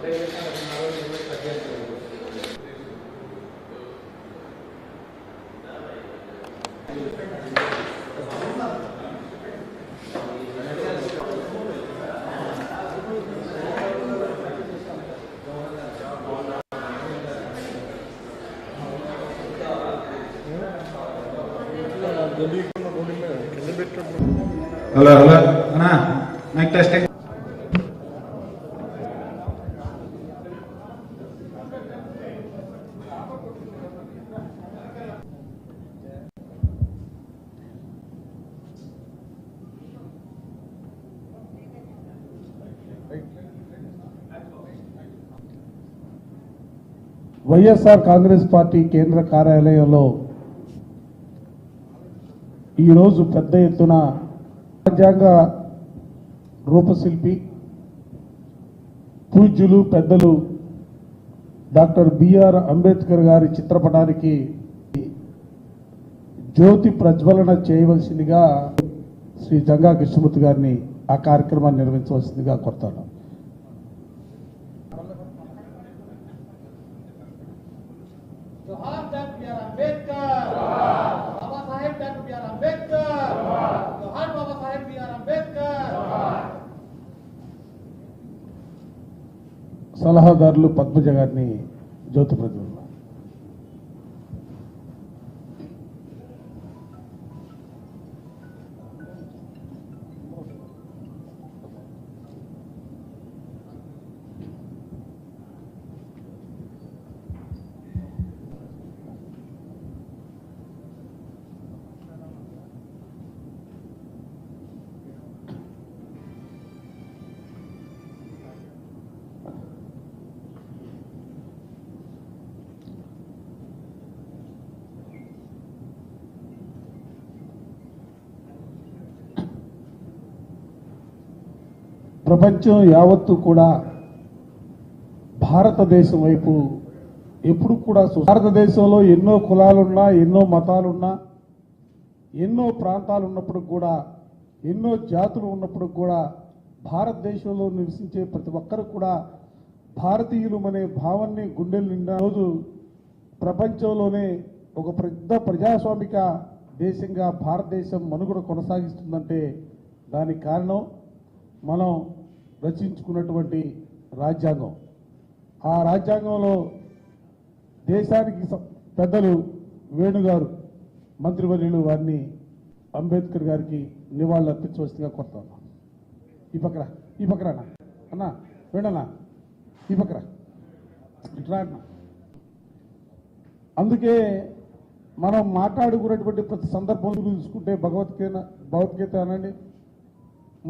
Hello hello అన్నా mike testing. YSR Congress Party కేంద్ర కార్యాలయంలో ఈరోజు పెద్ద ఎత్తున రాజ్యాంగ రూపశిల్పి పూజ్యులు పెద్దలు డాక్టర్ బిఆర్ అంబేద్కర్ గారి చిత్రపటానికి జ్యోతి ప్రజ్వలన చేయవలసిందిగా శ్రీ జంగా కృష్ణమూర్తి గారిని ఆ కార్యక్రమాన్ని నిర్వహించవలసిందిగా కోరుతాను. సలహాదారులు పద్మజ గారిని జ్యోతి ప్రజ్వలన. ప్రపంచం యావత్తు కూడా భారతదేశం వైపు ఎప్పుడు కూడా భారతదేశంలో ఎన్నో కులాలున్నా, ఎన్నో మతాలున్నా, ఎన్నో ప్రాంతాలు ఉన్నప్పుడు కూడా, ఎన్నో జాతులు ఉన్నప్పుడు కూడా భారతదేశంలో నివసించే ప్రతి ఒక్కరు కూడా భారతీయులు అనే భావాన్ని గుండెలు నిండా రోజు ప్రపంచంలోనే ఒక పెద్ద ప్రజాస్వామిక దేశంగా భారతదేశం మనుగడ కొనసాగిస్తుందంటే దానికి కారణం మనం రచించుకున్నటువంటి రాజ్యాంగం. ఆ రాజ్యాంగంలో దేశానికి పెద్దలు వేణుగారు మంత్రివర్యులు వారిని అంబేద్కర్ గారికి నివాళులు అర్పించవలసిందిగా కోరుతాను. ఈ పక్కన అన్నా వేణన్నా ఈ పక్కన ఇట్లా అన్నా. అందుకే మనం మాట్లాడుకున్నటువంటి ప్రతి సందర్భంలో తీసుకుంటే భగవద్గీత అనండి,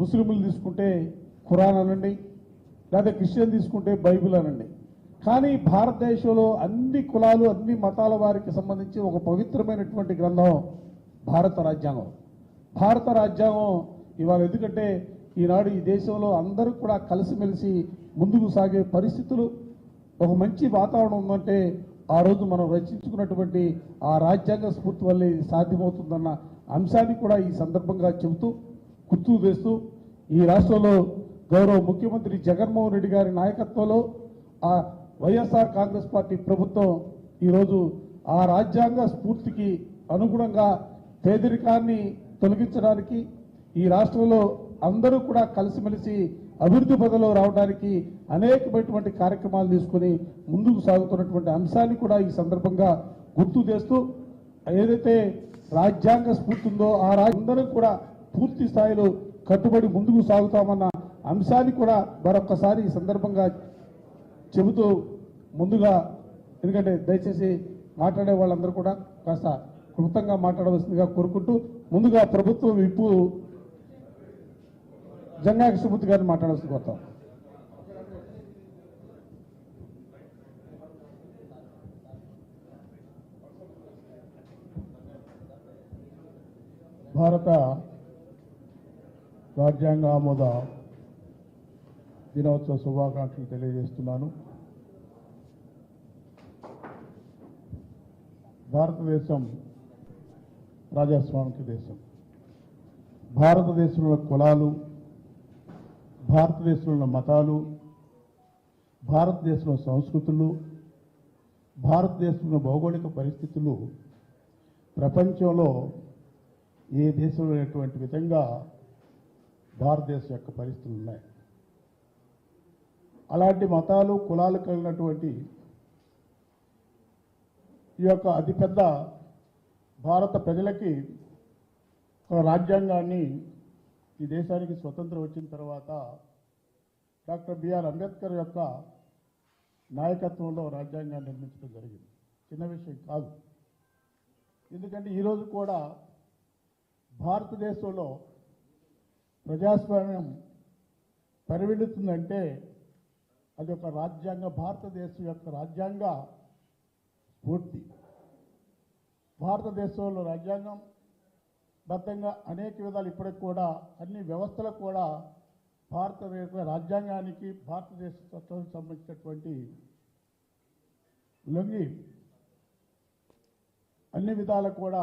ముస్లింలు తీసుకుంటే ఖురాన్ అనండి, లేదా క్రిస్టియన్ తీసుకుంటే బైబిల్ అనండి. కానీ భారతదేశంలో అన్ని కులాలు, అన్ని మతాల వారికి సంబంధించి ఒక పవిత్రమైనటువంటి గ్రంథం భారత రాజ్యాంగం. భారత రాజ్యాంగం ఇవాళ ఎందుకంటే ఈనాడు ఈ దేశంలో అందరూ కూడా కలిసిమెలిసి ముందుకు సాగే పరిస్థితులు, ఒక మంచి వాతావరణం ఉందంటే ఆ రోజు మనం రచించుకున్నటువంటి ఆ రాజ్యాంగ స్ఫూర్తి వల్లే ఇది సాధ్యమవుతుందన్న అంశాన్ని కూడా ఈ సందర్భంగా చెబుతూ గుర్తు చేస్తూ ఈ రాష్ట్రంలో గౌరవ ముఖ్యమంత్రి జగన్మోహన్ రెడ్డి గారి నాయకత్వంలో ఆ వైఎస్ఆర్ కాంగ్రెస్ పార్టీ ప్రభుత్వం ఈరోజు ఆ రాజ్యాంగ స్ఫూర్తికి అనుగుణంగా పేదరికాన్ని తొలగించడానికి, ఈ రాష్ట్రంలో అందరూ కూడా కలిసిమెలిసి అభివృద్ధి పథంలో రావడానికి అనేకమైనటువంటి కార్యక్రమాలు తీసుకుని ముందుకు సాగుతున్నటువంటి అంశాన్ని కూడా ఈ సందర్భంగా గుర్తు చేస్తూ ఏదైతే రాజ్యాంగ స్ఫూర్తి ఉందో ఆ అందరూ కూడా పూర్తి స్థాయిలో కట్టుబడి ముందుకు సాగుతామన్న అంశాన్ని కూడా మరొక్కసారి ఈ సందర్భంగా చెబుతూ ముందుగా, ఎందుకంటే దయచేసి మాట్లాడే వాళ్ళందరూ కూడా కాస్త క్లుప్తంగా మాట్లాడవలసిందిగా కోరుకుంటూ ముందుగా ప్రభుత్వం విప్పు జంగా కృష్ణమూర్తి గారిని మాట్లాడాల్సి కోరుతాం. భారత రాజ్యాంగ ఆమోద దినోత్సవ శుభాకాంక్షలు తెలియజేస్తున్నాను. భారతదేశం ప్రజాస్వామిక దేశం. భారతదేశంలో కులాలు, భారతదేశంలో మతాలు, భారతదేశంలో సంస్కృతులు, భారతదేశంలో భౌగోళిక పరిస్థితులు ప్రపంచంలో ఏ దేశంలో లేనటువంటి విధంగా భారతదేశం యొక్క పరిస్థితులు ఉన్నాయి. అలాంటి మతాలు, కులాలు కలిగినటువంటి ఈ యొక్క అతిపెద్ద భారత ప్రజలకి ఒక రాజ్యాంగాన్ని ఈ దేశానికి స్వతంత్రం వచ్చిన తర్వాత డాక్టర్ బిఆర్ అంబేద్కర్ యొక్క నాయకత్వంలో రాజ్యాంగాన్ని నిర్మించడం జరిగింది. చిన్న విషయం కాదు. ఎందుకంటే ఈరోజు కూడా భారతదేశంలో ప్రజాస్వామ్యం పరివిడుతుందంటే అది ఒక రాజ్యాంగ, భారతదేశం యొక్క రాజ్యాంగ స్ఫూర్తి. భారతదేశంలో రాజ్యాంగం బద్ధంగా అనేక విధాలు ఇప్పటికి కూడా అన్ని వ్యవస్థలకు కూడా భారతదేశ రాజ్యాంగానికి, భారతదేశ చట్టానికి సంబంధించినటువంటి లొంగి అన్ని విధాలకు కూడా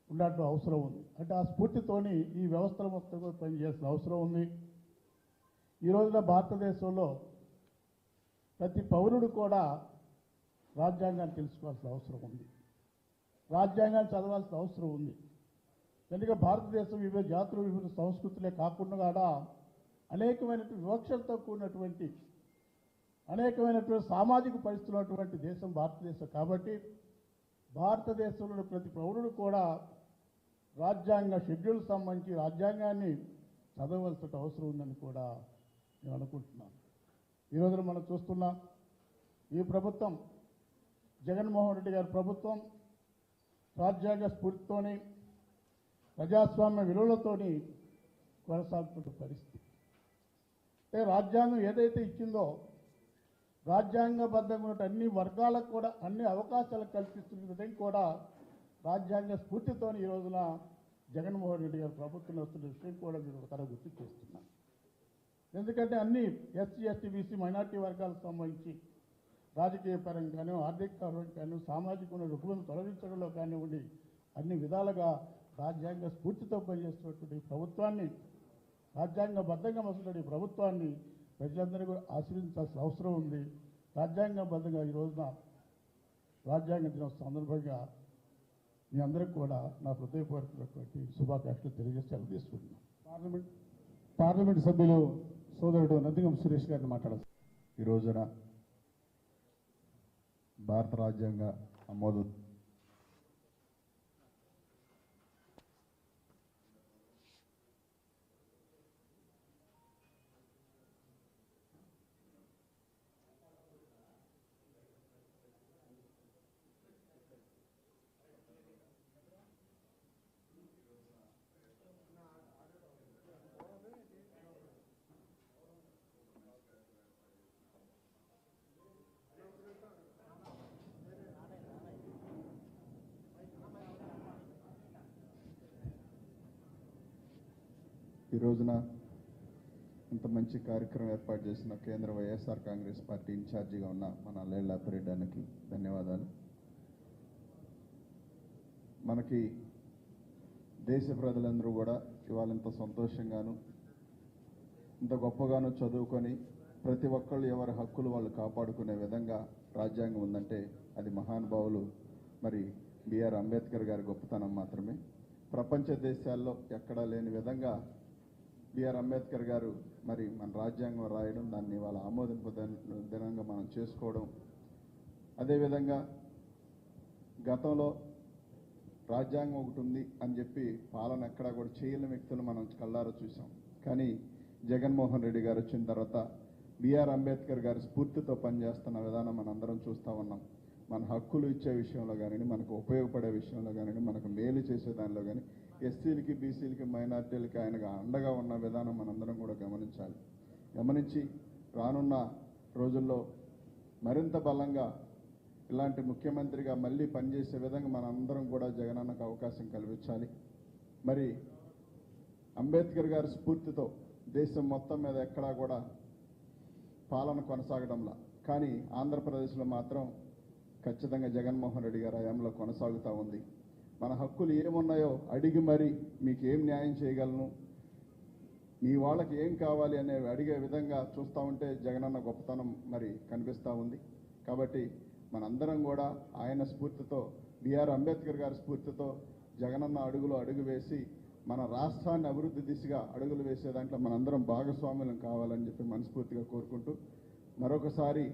ఉన్నట్టు అవసరం ఉంది. అంటే ఆ స్ఫూర్తితోని ఈ వ్యవస్థల మొత్తం కూడా పనిచేయాల్సిన అవసరం ఉంది. ఈ రోజున భారతదేశంలో ప్రతి పౌరుడు కూడా రాజ్యాంగాన్ని తెలుసుకోవాల్సిన అవసరం ఉంది, రాజ్యాంగాన్ని చదవాల్సిన అవసరం ఉంది. ఎందుకంటే భారతదేశం వివిధ జాతులు, వివిధ సంస్కృతులే కాకుండా కూడా అనేకమైనటువంటి వివక్షలతో కూడినటువంటి అనేకమైనటువంటి సామాజిక పరిస్థితులు ఉన్నటువంటి దేశం భారతదేశం. కాబట్టి భారతదేశంలో ప్రతి పౌరుడు కూడా రాజ్యాంగ షెడ్యూల్ సంబంధించి రాజ్యాంగాన్ని చదవవలసిన అవసరం ఉందని కూడా నేను అనుకుంటున్నాను. ఈ రోజున మనం చూస్తున్నాం, ఈ ప్రభుత్వం, జగన్మోహన్ రెడ్డి గారి ప్రభుత్వం రాజ్యాంగ స్ఫూర్తితోని, ప్రజాస్వామ్య విలువలతోని కొనసాగుతున్న పరిస్థితి. అంటే రాజ్యాంగం ఏదైతే ఇచ్చిందో రాజ్యాంగబద్ధంగా ఉన్న అన్ని వర్గాలకు కూడా అన్ని అవకాశాలు కల్పిస్తున్న విధంగా కూడా రాజ్యాంగ స్ఫూర్తితో ఈ రోజున జగన్మోహన్ రెడ్డి గారు ప్రభుత్వం వస్తున్న విషయం కూడా మీరు ఒకసారి గుర్తు చేస్తున్నారు. ఎందుకంటే అన్ని ఎస్సీ, ఎస్టీ, బీసీ, మైనార్టీ వర్గాలకు సంబంధించి రాజకీయ పరంగాను, ఆర్థిక పరంగాను, సామాజిక రుగ్మతను తొలగించడంలో కానివ్వండి అన్ని విధాలుగా రాజ్యాంగ స్ఫూర్తితో పనిచేస్తున్నటువంటి ప్రభుత్వాన్ని, రాజ్యాంగబద్ధంగా వస్తున్న ప్రభుత్వాన్ని ప్రజలందరూ కూడా ఆశీర్వదించాల్సిన అవసరం ఉంది. రాజ్యాంగబద్ధంగా ఈ రోజున రాజ్యాంగ దినోత్సవం సందర్భంగా మీ అందరికీ కూడా నా హృదయపూర్వకమైనటువంటి శుభాకాంక్షలు తెలియజేసి సెలవు తీసుకుంటున్నాను. పార్లమెంట్ సభ్యులు సోదరుడు నందిగం సురేష్ గారిని మాట్లాడారు. ఈ రోజున భారత రాజ్యాంగ ఆమోదం ఈ రోజున ఇంత మంచి కార్యక్రమం ఏర్పాటు చేసిన కేంద్ర వైఎస్ఆర్ కాంగ్రెస్ పార్టీ ఇన్ఛార్జిగా ఉన్న మన నxlivetv ధన్యవాదాలు. మనకి దేశ ప్రజలందరూ కూడా ఇవాళ ఇంత సంతోషంగాను ఇంత గొప్పగాను చదువుకొని ప్రతి ఒక్కళ్ళు ఎవరి హక్కులు వాళ్ళు కాపాడుకునే విధంగా రాజ్యాంగం ఉందంటే అది మహానుభావులు మరి బిఆర్ అంబేద్కర్ గారి గొప్పతనం మాత్రమే. ప్రపంచ దేశాల్లో ఎక్కడా లేని విధంగా బిఆర్ అంబేద్కర్ గారు మరి మన రాజ్యాంగం రాయడం, దాన్ని వాళ్ళ ఆమోదింపు దినంగా మనం చేసుకోవడం, అదేవిధంగా గతంలో రాజ్యాంగం ఒకటి ఉంది అని చెప్పి పాలన ఎక్కడా కూడా చేయని వ్యక్తులు మనం కళ్ళారా చూసాం. కానీ జగన్మోహన్ రెడ్డి గారు వచ్చిన తర్వాత బిఆర్ అంబేద్కర్ గారి స్ఫూర్తితో పనిచేస్తున్న విధానం మనం అందరం చూస్తూ ఉన్నాం. మన హక్కులు ఇచ్చే విషయంలో కానీ, మనకు ఉపయోగపడే విషయంలో కానీ, మనకు మేలు చేసే దానిలో కానీ ఎస్సీలకి, బీసీలకి, మైనార్టీలకి ఆయనగా అండగా ఉన్న విధానం మనందరం కూడా గమనించాలి. గమనించి రానున్న రోజుల్లో మరింత బలంగా ఇలాంటి ముఖ్యమంత్రిగా మళ్ళీ పనిచేసే విధంగా మనందరం కూడా జగనన్నకు అవకాశం కల్పించాలి. మరి అంబేద్కర్ గారి స్ఫూర్తితో దేశం మొత్తం మీద ఎక్కడా కూడా పాలన కొనసాగడంలా, కానీ ఆంధ్రప్రదేశ్లో మాత్రం ఖచ్చితంగా జగన్మోహన్ రెడ్డి గారి హయాంలో కొనసాగుతూ ఉంది. మన హక్కులు ఏమున్నాయో అడిగి మరి మీకు ఏం న్యాయం చేయగలను, మీ వాళ్ళకి ఏం కావాలి అనే అడిగే విధంగా చూస్తూ ఉంటే జగనన్న గొప్పతనం మరి కనిపిస్తూ ఉంది. కాబట్టి మనందరం కూడా ఆయన స్ఫూర్తితో, బిఆర్ అంబేద్కర్ గారి స్ఫూర్తితో జగనన్న అడుగులో అడుగు వేసి మన రాష్ట్రాన్ని అభివృద్ధి దిశగా అడుగులు వేసే దాంట్లో మనందరం భాగస్వాములం కావాలని చెప్పి మనస్ఫూర్తిగా కోరుకుంటూ మరొకసారి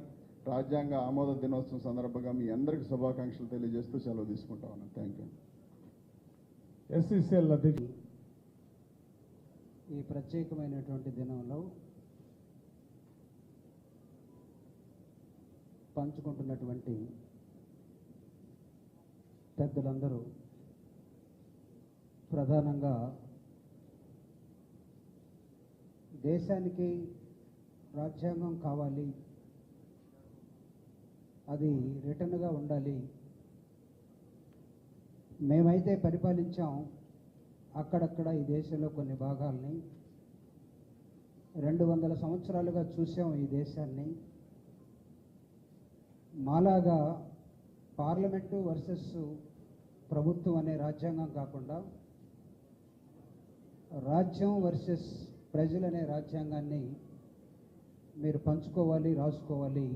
రాజ్యాంగ ఆమోద దినోత్సవం సందర్భంగా మీ అందరికీ శుభాకాంక్షలు తెలియజేస్తూ సెలవు తీసుకుంటా ఉన్నాను. Thank you. ఎస్సీసీఎల్ అధ్యక్షుడు ఈ ప్రత్యేకమైనటువంటి దినంలో పంచుకుంటున్నటువంటి పెద్దలందరూ ప్రధానంగా దేశానికి రాజ్యాంగం కావాలి, అది రిటర్న్గా ఉండాలి, మేమైతే పరిపాలించాం అక్కడక్కడ ఈ దేశంలో కొన్ని భాగాల్ని 200 సంవత్సరాలుగా చూసాం ఈ దేశాన్ని. మాలాగా పార్లమెంటు వర్సెస్ ప్రభుత్వం అనే రాజ్యాంగం కాకుండా రాజ్యం వర్సెస్ ప్రజలు అనే రాజ్యాంగాన్ని మీరు పంచుకోవాలి, రాసుకోవాలి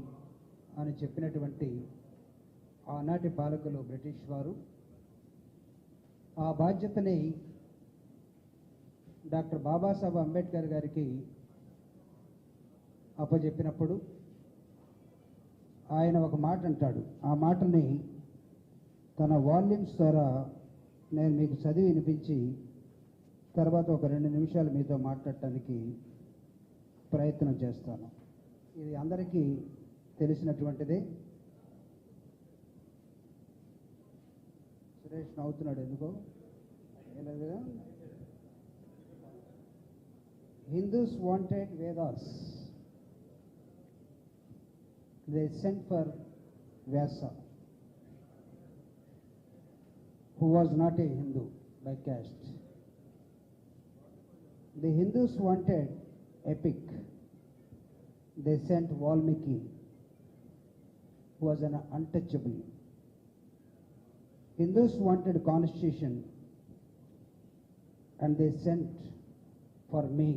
అని చెప్పినటువంటి ఆనాటి పాలకులు బ్రిటిష్ వారు ఆ బాధ్యతని డాక్టర్ బాబాసాహెబ్ అంబేద్కర్ గారికి అప్పచెప్పినప్పుడు ఆయన ఒక మాట అంటాడు. ఆ మాటని తన వాల్యూమ్స్ ద్వారా నేను మీకు చదివి వినిపించి తర్వాత ఒక 2 నిమిషాలు మీతో మాట్లాడటానికి ప్రయత్నం చేస్తాను. ఇది అందరికీ తెలిసినటువంటిదే. సురేష్ నవ్వుతున్నాడు ఎందుకో ఏలేదుగా. Hindus wanted Vedas. They sent for Vyasa, who was not a Hindu by caste. The Hindus wanted epic. They sent Valmiki, who was an untouchable. Hindus wanted constitution, and they sent for me.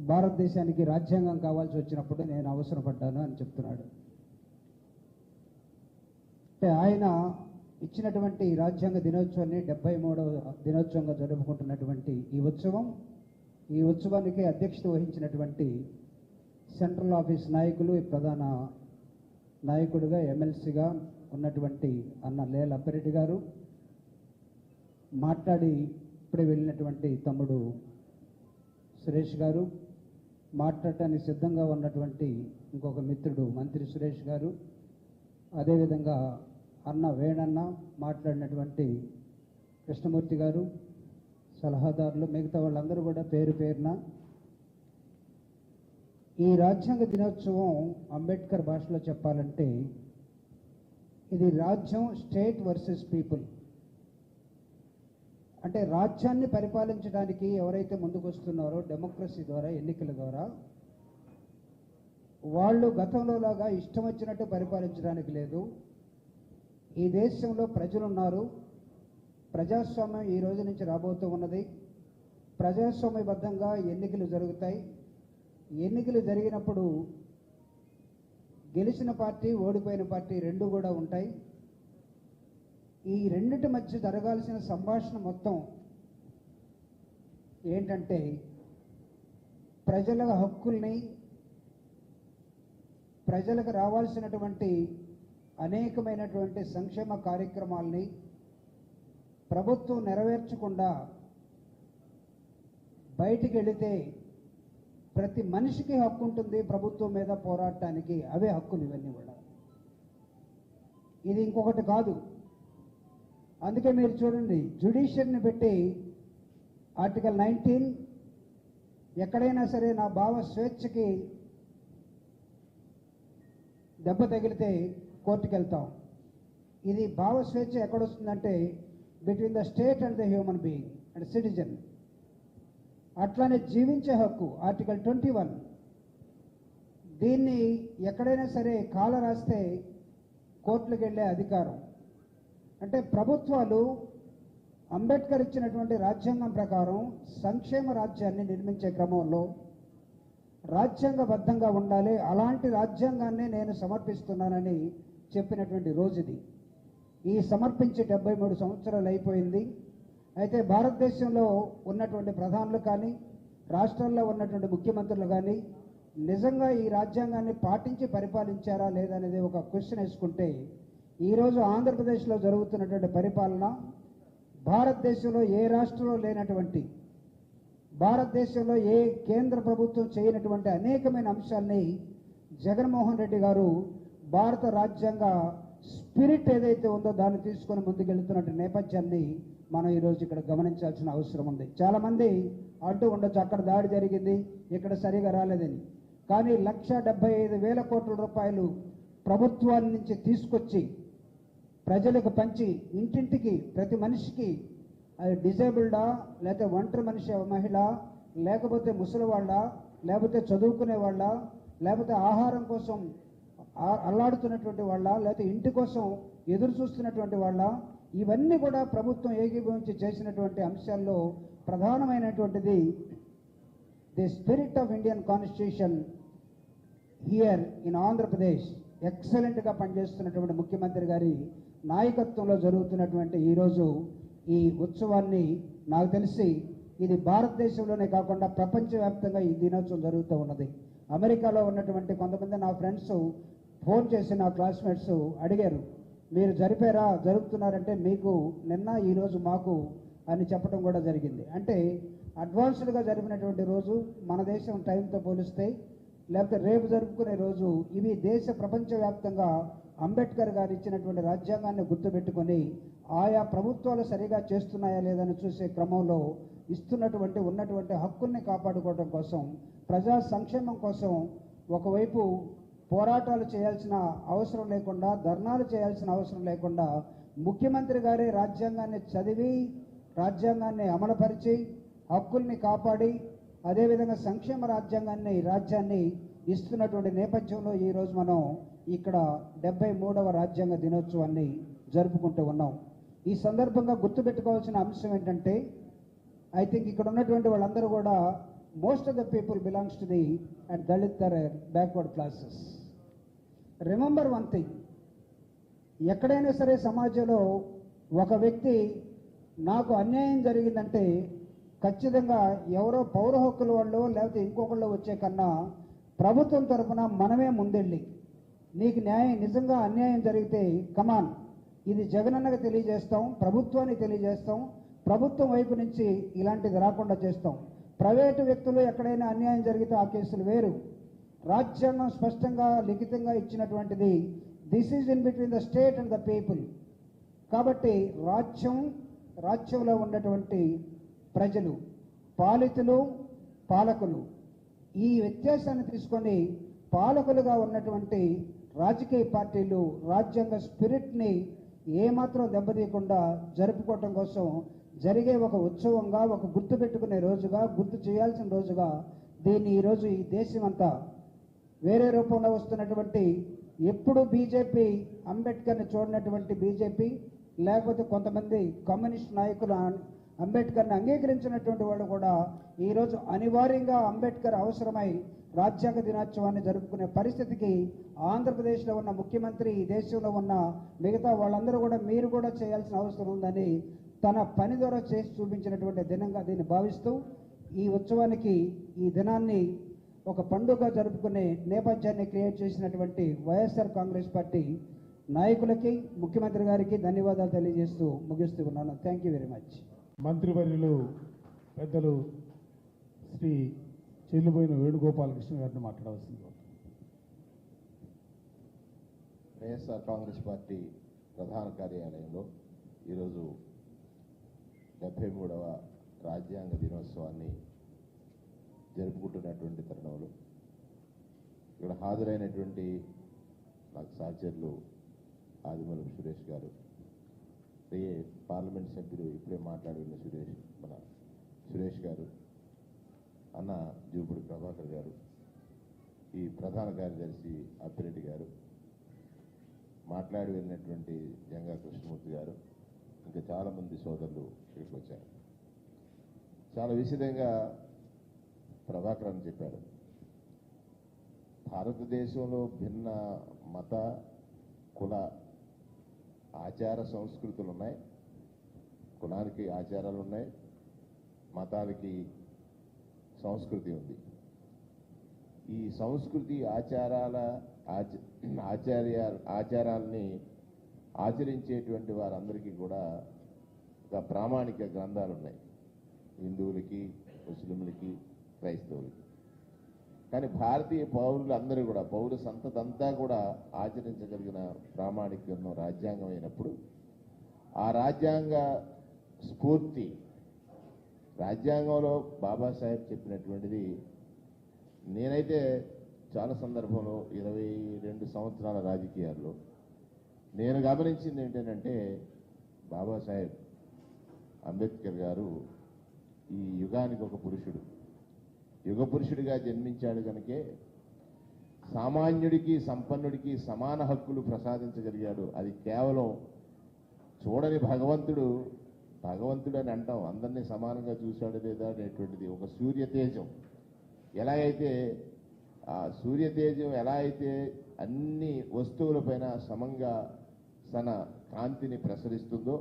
భారతదేశానికి రాజ్యాంగం కావాల్సి వచ్చినప్పుడు నేను అవసరపడ్డాను అని చెప్తున్నాడు. అంటే ఆయన ఇచ్చినటువంటి రాజ్యాంగ దినోత్సవాన్ని 73వ దినోత్సవంగా జరుపుకుంటున్నటువంటి ఈ ఉత్సవానికి అధ్యక్షత వహించినటువంటి సెంట్రల్ ఆఫీస్ నాయకులు, ప్రధాన నాయకుడిగా ఎమ్మెల్సీగా ఉన్నటువంటి అన్న లేల అప్పిరెడ్డి గారు, మాట్లాడి ఇప్పుడే వెళ్ళినటువంటి తమ్ముడు సురేష్ గారు, మాట్లాడటానికి సిద్ధంగా ఉన్నటువంటి ఇంకొక మిత్రుడు మంత్రి సురేష్ గారు, అదేవిధంగా అన్న వేణన్న, మాట్లాడినటువంటి కృష్ణమూర్తి గారు, సలహాదారులు, మిగతా వాళ్ళందరూ కూడా పేరు పేరున ఈ రాజ్యాంగ దినోత్సవం అంబేద్కర్ భాషలో చెప్పాలంటే ఇది రాజ్యం స్టేట్ వర్సెస్ పీపుల్. అంటే రాజ్యాన్ని పరిపాలించడానికి ఎవరైతే ముందుకు వస్తున్నారో డెమోక్రసీ ద్వారా, ఎన్నికల ద్వారా, వాళ్ళు గతంలో లాగా ఇష్టం వచ్చినట్టు పరిపాలించడానికి లేదు. ఈ దేశంలో ప్రజలు ఉన్నారు. ప్రజాస్వామ్యం ఈ రోజు నుంచి రాబోతూ ఉన్నది. ప్రజాస్వామ్యబద్ధంగా ఎన్నికలు జరుగుతాయి. ఎన్నికలు జరిగినప్పుడు గెలిచిన పార్టీ, ఓడిపోయిన పార్టీ రెండు కూడా ఉంటాయి. ఈ రెండిటి మధ్య జరగాల్సిన సంభాషణ మొత్తం ఏంటంటే ప్రజల హక్కుల్ని, ప్రజలకు రావాల్సినటువంటి అనేకమైనటువంటి సంక్షేమ కార్యక్రమాల్ని ప్రభుత్వం నెరవేర్చకుండా బయటికి వెళితే ప్రతి మనిషికి హక్కు ఉంటుంది ప్రభుత్వం మీద పోరాడటానికి. అవే హక్కులు ఇవన్నీ కూడా. ఇది ఇంకొకటి కాదు. అందుకే మీరు చూడండి, జ్యుడిషియర్ని పెట్టి ఆర్టికల్ 19 ఎక్కడైనా సరే నా భావ స్వేచ్ఛకి దెబ్బ తగిలితే కోర్టుకు వెళ్తాం. ఇది భావ స్వేచ్ఛ ఎక్కడొస్తుందంటే between the state and the human being and citizen. అట్లానే జీవించే హక్కు ఆర్టికల్ 21. దీన్ని ఎక్కడైనా సరే కాల రాస్తే కోర్టులకు వెళ్ళే అధికారం. అంటే ప్రభుత్వాలు అంబేద్కర్ ఇచ్చినటువంటి రాజ్యాంగం ప్రకారం సంక్షేమ రాజ్యాన్ని నిర్మించే క్రమంలో రాజ్యాంగబద్ధంగా ఉండాలి, అలాంటి రాజ్యాంగాన్ని నేను సమర్పిస్తున్నానని చెప్పినటువంటి రోజు ఇది. ఈ సమర్పించి 73 సంవత్సరాలు అయిపోయింది. అయితే భారతదేశంలో ఉన్నటువంటి ప్రధానులు కానీ, రాష్ట్రాల్లో ఉన్నటువంటి ముఖ్యమంత్రులు కానీ నిజంగా ఈ రాజ్యాంగాన్ని పాటించి పరిపాలించారా లేదనేది ఒక క్వశ్చన్ వేసుకుంటే, ఈరోజు ఆంధ్రప్రదేశ్లో జరుగుతున్నటువంటి పరిపాలన భారతదేశంలో ఏ రాష్ట్రంలో లేనటువంటి, భారతదేశంలో ఏ కేంద్ర ప్రభుత్వం చేయనటువంటి అనేకమైన అంశాల్ని జగన్మోహన్ రెడ్డి గారు భారత రాజ్యాంగ స్పిరిట్ ఏదైతే ఉందో దాన్ని తీసుకొని ముందుకెళ్తున్న నేపథ్యాన్ని మనం ఈరోజు ఇక్కడ గమనించాల్సిన అవసరం ఉంది. చాలామంది అంటూ ఉండొచ్చు, అక్కడ దాడి జరిగింది, ఇక్కడ సరిగా రాలేదని. కానీ 1,75,000 కోట్ల రూపాయలు ప్రభుత్వాన్ని నుంచి తీసుకొచ్చి ప్రజలకు పంచి ఇంటింటికి ప్రతి మనిషికి, అది డిజేబుల్డా, లేకపోతే ఒంటరి మనిషి మహిళ, లేకపోతే ముసలివాళ్ళ, లేకపోతే చదువుకునే వాళ్ళ, లేకపోతే ఆహారం కోసం అల్లాడుతున్నటువంటి వాళ్ళ, లేకపోతే ఇంటి కోసం ఎదురు చూస్తున్నటువంటి వాళ్ళ, ఇవన్నీ కూడా ప్రభుత్వం ఏకీభవించి చేసినటువంటి అంశాల్లో ప్రధానమైనటువంటిది the spirit of Indian constitution here in Andhra Pradesh. ఎక్సలెంట్గా పనిచేస్తున్నటువంటి ముఖ్యమంత్రి గారి నాయకత్వంలో జరుగుతున్నటువంటి ఈరోజు ఈ ఉత్సవాన్ని, నాకు తెలిసి ఇది భారతదేశంలోనే కాకుండా ప్రపంచవ్యాప్తంగా ఈ దినోత్సవం జరుగుతూ ఉన్నది. అమెరికాలో ఉన్నటువంటి కొంతమంది నా ఫ్రెండ్స్ ఫోన్ చేసి నా క్లాస్మేట్స్ అడిగారు, మీరు జరుపుతున్నారంటే మీకు నిన్న ఈరోజు మాకు అని చెప్పడం కూడా జరిగింది. అంటే అడ్వాన్స్డ్గా జరిపినటువంటి రోజు మన దేశం టైంతో పోలిస్తే, లేకపోతే రేపు జరుపుకునే రోజు, ఇవి దేశ ప్రపంచవ్యాప్తంగా అంబేద్కర్ గారు ఇచ్చినటువంటి రాజ్యాంగాన్ని గుర్తుపెట్టుకొని ఆయా ప్రభుత్వాలు సరిగా చేస్తున్నాయా లేదని చూసే క్రమంలో ఉన్నటువంటి హక్కుల్ని కాపాడుకోవడం కోసం, ప్రజా సంక్షేమం కోసం ఒకవైపు పోరాటాలు చేయాల్సిన అవసరం లేకుండా, ధర్నాలు చేయాల్సిన అవసరం లేకుండా ముఖ్యమంత్రి గారే రాజ్యాంగాన్ని చదివి, రాజ్యాంగాన్ని అమలుపరిచి, హక్కుల్ని కాపాడి, అదేవిధంగా సంక్షేమ రాజ్యాన్ని ఇస్తున్నటువంటి నేపథ్యంలో ఈరోజు మనం ఇక్కడ 73వ రాజ్యాంగ దినోత్సవాన్ని జరుపుకుంటూ ఉన్నాం. ఈ సందర్భంగా గుర్తుపెట్టుకోవాల్సిన అంశం ఏంటంటే, ఐ థింక్ ఇక్కడ ఉన్నటువంటి వాళ్ళందరూ కూడా most of the people belongs to the and Dalit or backward classes. Remember one thing, ఎక్కడైనా సరే సమాజంలో ఒక వ్యక్తి నాకు అన్యాయం జరిగిందంటే ఖచ్చితంగా ఎవరో పౌర హక్కుల వాళ్ళు లేకపోతే ఇంకొకళ్ళు వచ్చే కన్నా ప్రభుత్వం తరఫున మనమే ముందెళ్ళి, నీకు నిజంగా అన్యాయం జరిగితే కమాన్, ఇది జగనన్నగా తెలియజేస్తాం, ప్రభుత్వానికి తెలియజేస్తాం, ప్రభుత్వం వైపు నుంచి ఇలాంటిది రాకుండా చేస్తాం. ప్రైవేటు వ్యక్తులు ఎక్కడైనా అన్యాయం జరిగితే ఆ కేసులు వేరు. రాజ్యాంగం స్పష్టంగా లిఖితంగా ఇచ్చినటువంటిది this is in between the state and the people. కాబట్టి రాజ్యంలో ఉన్నటువంటి ప్రజలు, పాలితులు, పాలకులు, ఈ వ్యత్యాసాన్ని తీసుకొని పాలకులుగా ఉన్నటువంటి రాజకీయ పార్టీలు రాజ్యాంగ స్పిరిట్ని ఏమాత్రం దెబ్బతీయకుండా జరుపుకోవటం కోసం జరిగే ఒక ఉత్సవంగా, ఒక గుర్తు పెట్టుకునే రోజుగా, గుర్తు చేయాల్సిన రోజుగా దీన్ని ఈరోజు ఈ దేశమంతా వేరే రూపంలో వస్తున్నటువంటి, ఎప్పుడు బీజేపీ అంబేద్కర్ని చూడనటువంటి బీజేపీ, లేకపోతే కొంతమంది కమ్యూనిస్ట్ నాయకులు అంబేద్కర్ని అంగీకరించినటువంటి వాళ్ళు కూడా ఈరోజు అనివార్యంగా అంబేద్కర్ అవసరమై రాజ్యాంగ దినోత్సవాన్ని జరుపుకునే పరిస్థితికి ఆంధ్రప్రదేశ్లో ఉన్న ముఖ్యమంత్రి, ఈ దేశంలో ఉన్న మిగతా వాళ్ళందరూ కూడా మీరు కూడా చేయాల్సిన అవసరం ఉందని తన పని ద్వారా చేసి చూపించినటువంటి దినంగా దీన్ని భావిస్తూ, ఈ ఉత్సవానికి, ఈ దినాన్ని ఒక పండుగ జరుపుకునే నేపథ్యాన్ని క్రియేట్ చేసినటువంటి వైఎస్ఆర్ కాంగ్రెస్ పార్టీ నాయకులకి, ముఖ్యమంత్రి గారికి ధన్యవాదాలు తెలియజేస్తూ ముగిస్తూ ఉన్నాను. Thank you very much. మంత్రివర్యులు పెద్దలు శ్రీ చెల్లుబోయిన వేణుగోపాలకృష్ణ గారిని మాట్లాడవలసింది. వైఎస్ఆర్ కాంగ్రెస్ పార్టీ ప్రధాన కార్యాలయంలో ఈరోజు 73వ రాజ్యాంగ దినోత్సవాన్ని జరుపుకుంటున్నటువంటి తరుణంలో ఇక్కడ హాజరైనటువంటి నాకు సహచరులు ఆదిమూలపు సురేష్ గారు, పార్లమెంట్ సభ్యులు ఇప్పుడే మాట్లాడిన సురేష్ గారు, అన్న జూపుడి ప్రభాకర్ గారు, ఈ ప్రధాన కార్యదర్శి అప్పిరెడ్డి గారు, మాట్లాడి వెళ్ళినటువంటి జంగా కృష్ణమూర్తి గారు, ఇంకా చాలామంది సోదరులు ఇక్కడికి వచ్చారు. చాలా విశదంగా ప్రభాకర్ అని చెప్పాడు. భారతదేశంలో భిన్న మత కుల ఆచార సంస్కృతులు ఉన్నాయి. కులానికి ఆచారాలు ఉన్నాయి, మతాలకి సంస్కృతి ఉంది. ఈ సంస్కృతి ఆచారాలని ఆచరించేటువంటి వారందరికీ కూడా ఒక ప్రామాణిక గ్రంథాలు ఉన్నాయి, హిందువులకి, ముస్లింలకి, క్రైస్తవులకి. కానీ భారతీయ పౌరులందరూ కూడా, పౌర సంతతంతా కూడా ఆచరించగలిగిన ప్రామాణికం రాజ్యాంగం అయినప్పుడు ఆ రాజ్యాంగ స్ఫూర్తి, రాజ్యాంగంలో బాబాసాహెబ్ చెప్పినటువంటిది నేనైతే చాలా సందర్భంలో 22 సంవత్సరాల రాజకీయాల్లో నేను గమనించింది ఏంటంటే, బాబాసాహెబ్ అంబేద్కర్ గారు ఈ యుగానికి ఒక పురుషుడు, యుగ పురుషుడిగా జన్మించాడు కనుకే సామాన్యుడికి సంపన్నుడికి సమాన హక్కులు ప్రసాదించగలిగాడు. అది కేవలం చూడని భగవంతుడు అని అంటాం, అందరినీ సమానంగా చూశాడు లేదా అనేటువంటిది ఒక సూర్యతేజం. ఎలా అయితే ఆ సూర్యతేజం ఎలా అయితే అన్ని వస్తువులపైన సమంగా తన కాంతిని ప్రసరిస్తుందో,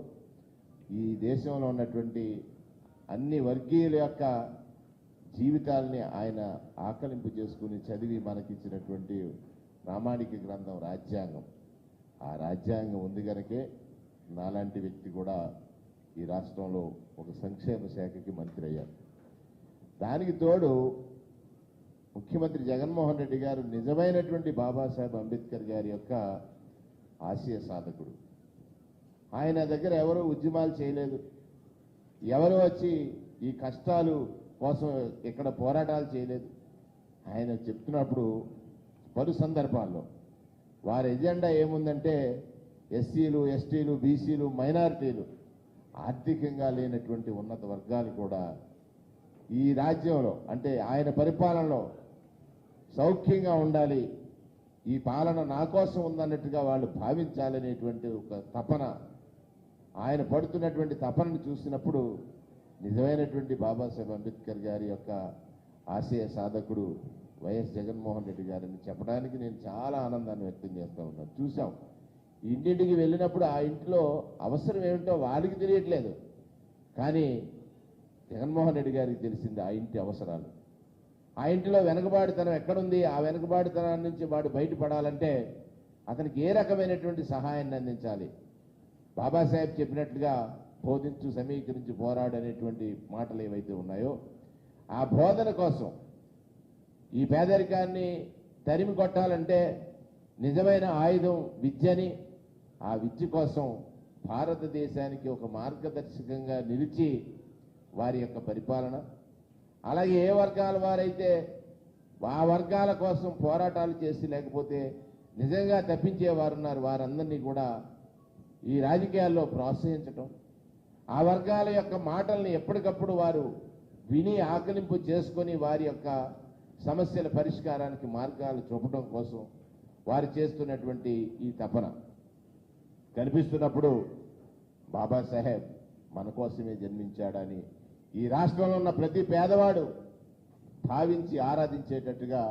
ఈ దేశంలో ఉన్నటువంటి అన్ని వర్గీయుల యొక్క జీవితాలని ఆయన ఆకలింపు చేసుకుని చదివి మనకిచ్చినటువంటి ప్రామాణిక గ్రంథం రాజ్యాంగం. ఆ రాజ్యాంగం ఉంది కనుకే నాలాంటి వ్యక్తి కూడా ఈ రాష్ట్రంలో ఒక సంక్షేమ శాఖకి మంత్రి అయ్యారు. దానికి తోడు ముఖ్యమంత్రి జగన్మోహన్ రెడ్డి గారు నిజమైనటువంటి బాబాసాహెబ్ అంబేద్కర్ గారి యొక్క ఆశయ సాధకుడు. ఆయన దగ్గర ఎవరూ ఉద్యమాలు చేయలేదు, ఎవరు వచ్చి ఈ కష్టాలు కోసం ఇక్కడ పోరాటాలు చేయలేదు. ఆయన చెప్తున్నప్పుడు పలు సందర్భాల్లో వారి ఎజెండా ఏముందంటే, ఎస్సీలు, ఎస్టీలు, బీసీలు, మైనారిటీలు, ఆర్థికంగా లేనటువంటి ఉన్నత వర్గాలు కూడా ఈ రాజ్యంలో అంటే ఆయన పరిపాలనలో సౌఖ్యంగా ఉండాలి, ఈ పాలన నా కోసం ఉందన్నట్టుగా వాళ్ళు భావించాలనేటువంటి ఒక తపన, ఆయన పడుతున్నటువంటి తపనను చూసినప్పుడు నిజమైనటువంటి బాబాసాహెబ్ అంబేద్కర్ గారి యొక్క ఆశయ సాధకుడు వైఎస్ జగన్మోహన్ రెడ్డి గారిని చెప్పడానికి నేను చాలా ఆనందాన్ని వ్యక్తం చేస్తూ ఉన్నాను. చూసాం, ఇంటింటికి వెళ్ళినప్పుడు ఆ ఇంట్లో అవసరం ఏమిటో వాళ్ళకి తెలియట్లేదు, కానీ జగన్మోహన్ రెడ్డి గారికి తెలిసింది ఆ ఇంటి అవసరాలు. ఆ ఇంటిలో వెనుకబాటుతనం ఎక్కడుంది, ఆ వెనుకబాటుతనాన్ని నుంచి వాడు బయటపడాలంటే అతనికి ఏ రకమైనటువంటి సహాయాన్ని అందించాలి. బాబాసాహెబ్ చెప్పినట్లుగా బోధించు, సమీకరించి, పోరాడు అనేటువంటి మాటలు ఏవైతే ఉన్నాయో ఆ బోధన కోసం ఈ పేదరికాన్ని తరిమి కొట్టాలంటే నిజమైన ఆయుధం విద్యని, ఆ విద్య కోసం భారతదేశానికి ఒక మార్గదర్శకంగా నిలిచి వారి యొక్క పరిపాలన, అలాగే ఏ వర్గాల వారైతే ఆ వర్గాల కోసం పోరాటాలు చేసి లేకపోతే నిజంగా తప్పించేవారు ఉన్నారు, వారందరినీ కూడా ఈ రాజకీయాల్లో ప్రోత్సహించటం, ఆ వర్గాల యొక్క మాటల్ని ఎప్పటికప్పుడు వారు విని ఆకలింపు చేసుకొని వారి యొక్క సమస్యల పరిష్కారానికి మార్గాలు చూపడం కోసం వారు చేస్తున్నటువంటి ఈ తపన కనిపిస్తున్నప్పుడు బాబాసాహెబ్ మన కోసమే జన్మించాడని ఈ రాష్ట్రంలో ఉన్న ప్రతి పేదవాడు భావించి ఆరాధించేటట్టుగా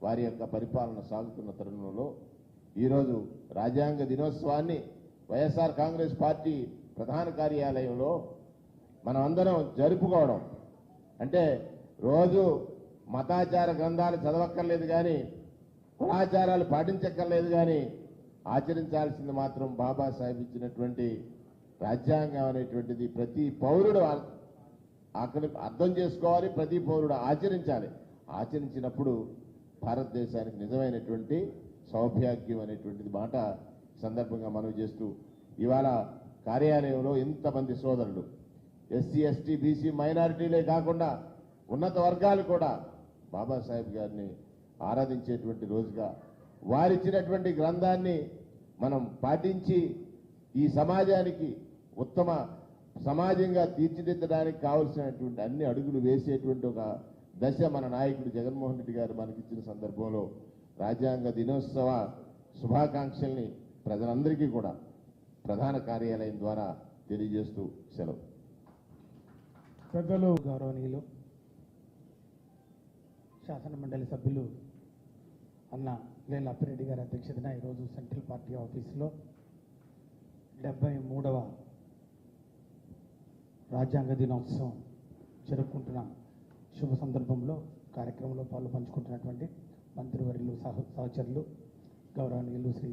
వారి యొక్క పరిపాలన సాగుతున్న తరుణంలో ఈరోజు రాజ్యాంగ దినోత్సవాన్ని వైఎస్ఆర్ కాంగ్రెస్ పార్టీ ప్రధాన కార్యాలయంలో మనం అందరం జరుపుకోవడం అంటే, రోజు మతాచార గ్రంథాలు చదవక్కర్లేదు కానీ, కులాచారాలు పాటించక్కర్లేదు కానీ, ఆచరించాల్సింది మాత్రం బాబాసాహెబ్ ఇచ్చినటువంటి రాజ్యాంగం అనేటువంటిది ప్రతి పౌరుడు అర్థం చేసుకోవాలి, ప్రతి పౌరుడు ఆచరించాలి. ఆచరించినప్పుడు భారతదేశానికి నిజమైనటువంటి సౌభాగ్యం అనేటువంటిది మాట సందర్భంగా మనవి చేస్తూ, ఇవాళ కార్యాలయంలో ఇంతమంది సోదరులు ఎస్సీ, ఎస్టీ, బీసీ, మైనారిటీలే కాకుండా ఉన్నత వర్గాలు కూడా బాబాసాహెబ్ గారిని ఆరాధించేటువంటి రోజుగా వారిచ్చినటువంటి గ్రంథాన్ని మనం పాటించి ఈ సమాజానికి ఉత్తమ సమాజంగా తీర్చిదిద్దడానికి కావలసినటువంటి అన్ని అడుగులు వేసేటువంటి ఒక దశ మన నాయకుడు జగన్మోహన్ రెడ్డి గారు మనకిచ్చిన సందర్భంలో రాజ్యాంగ దినోత్సవ శుభాకాంక్షల్ని ప్రజలందరికీ కూడా ప్రధాన కార్యాలయం ద్వారా తెలియజేస్తూ సెలవు. పెద్దలు గౌరవనీయులు శాసన మండలి సభ్యులు అన్న లేల అప్పిరెడ్డి గారి అధ్యక్షతన ఈరోజు సెంట్రల్ పార్టీ ఆఫీసులో 73వ రాజ్యాంగ దినోత్సవం జరుపుకుంటున్న శుభ సందర్భంలో కార్యక్రమంలో పాలు పంచుకుంటున్నటువంటి మంత్రివర్యులు సహచరులు గౌరవనీయులు శ్రీ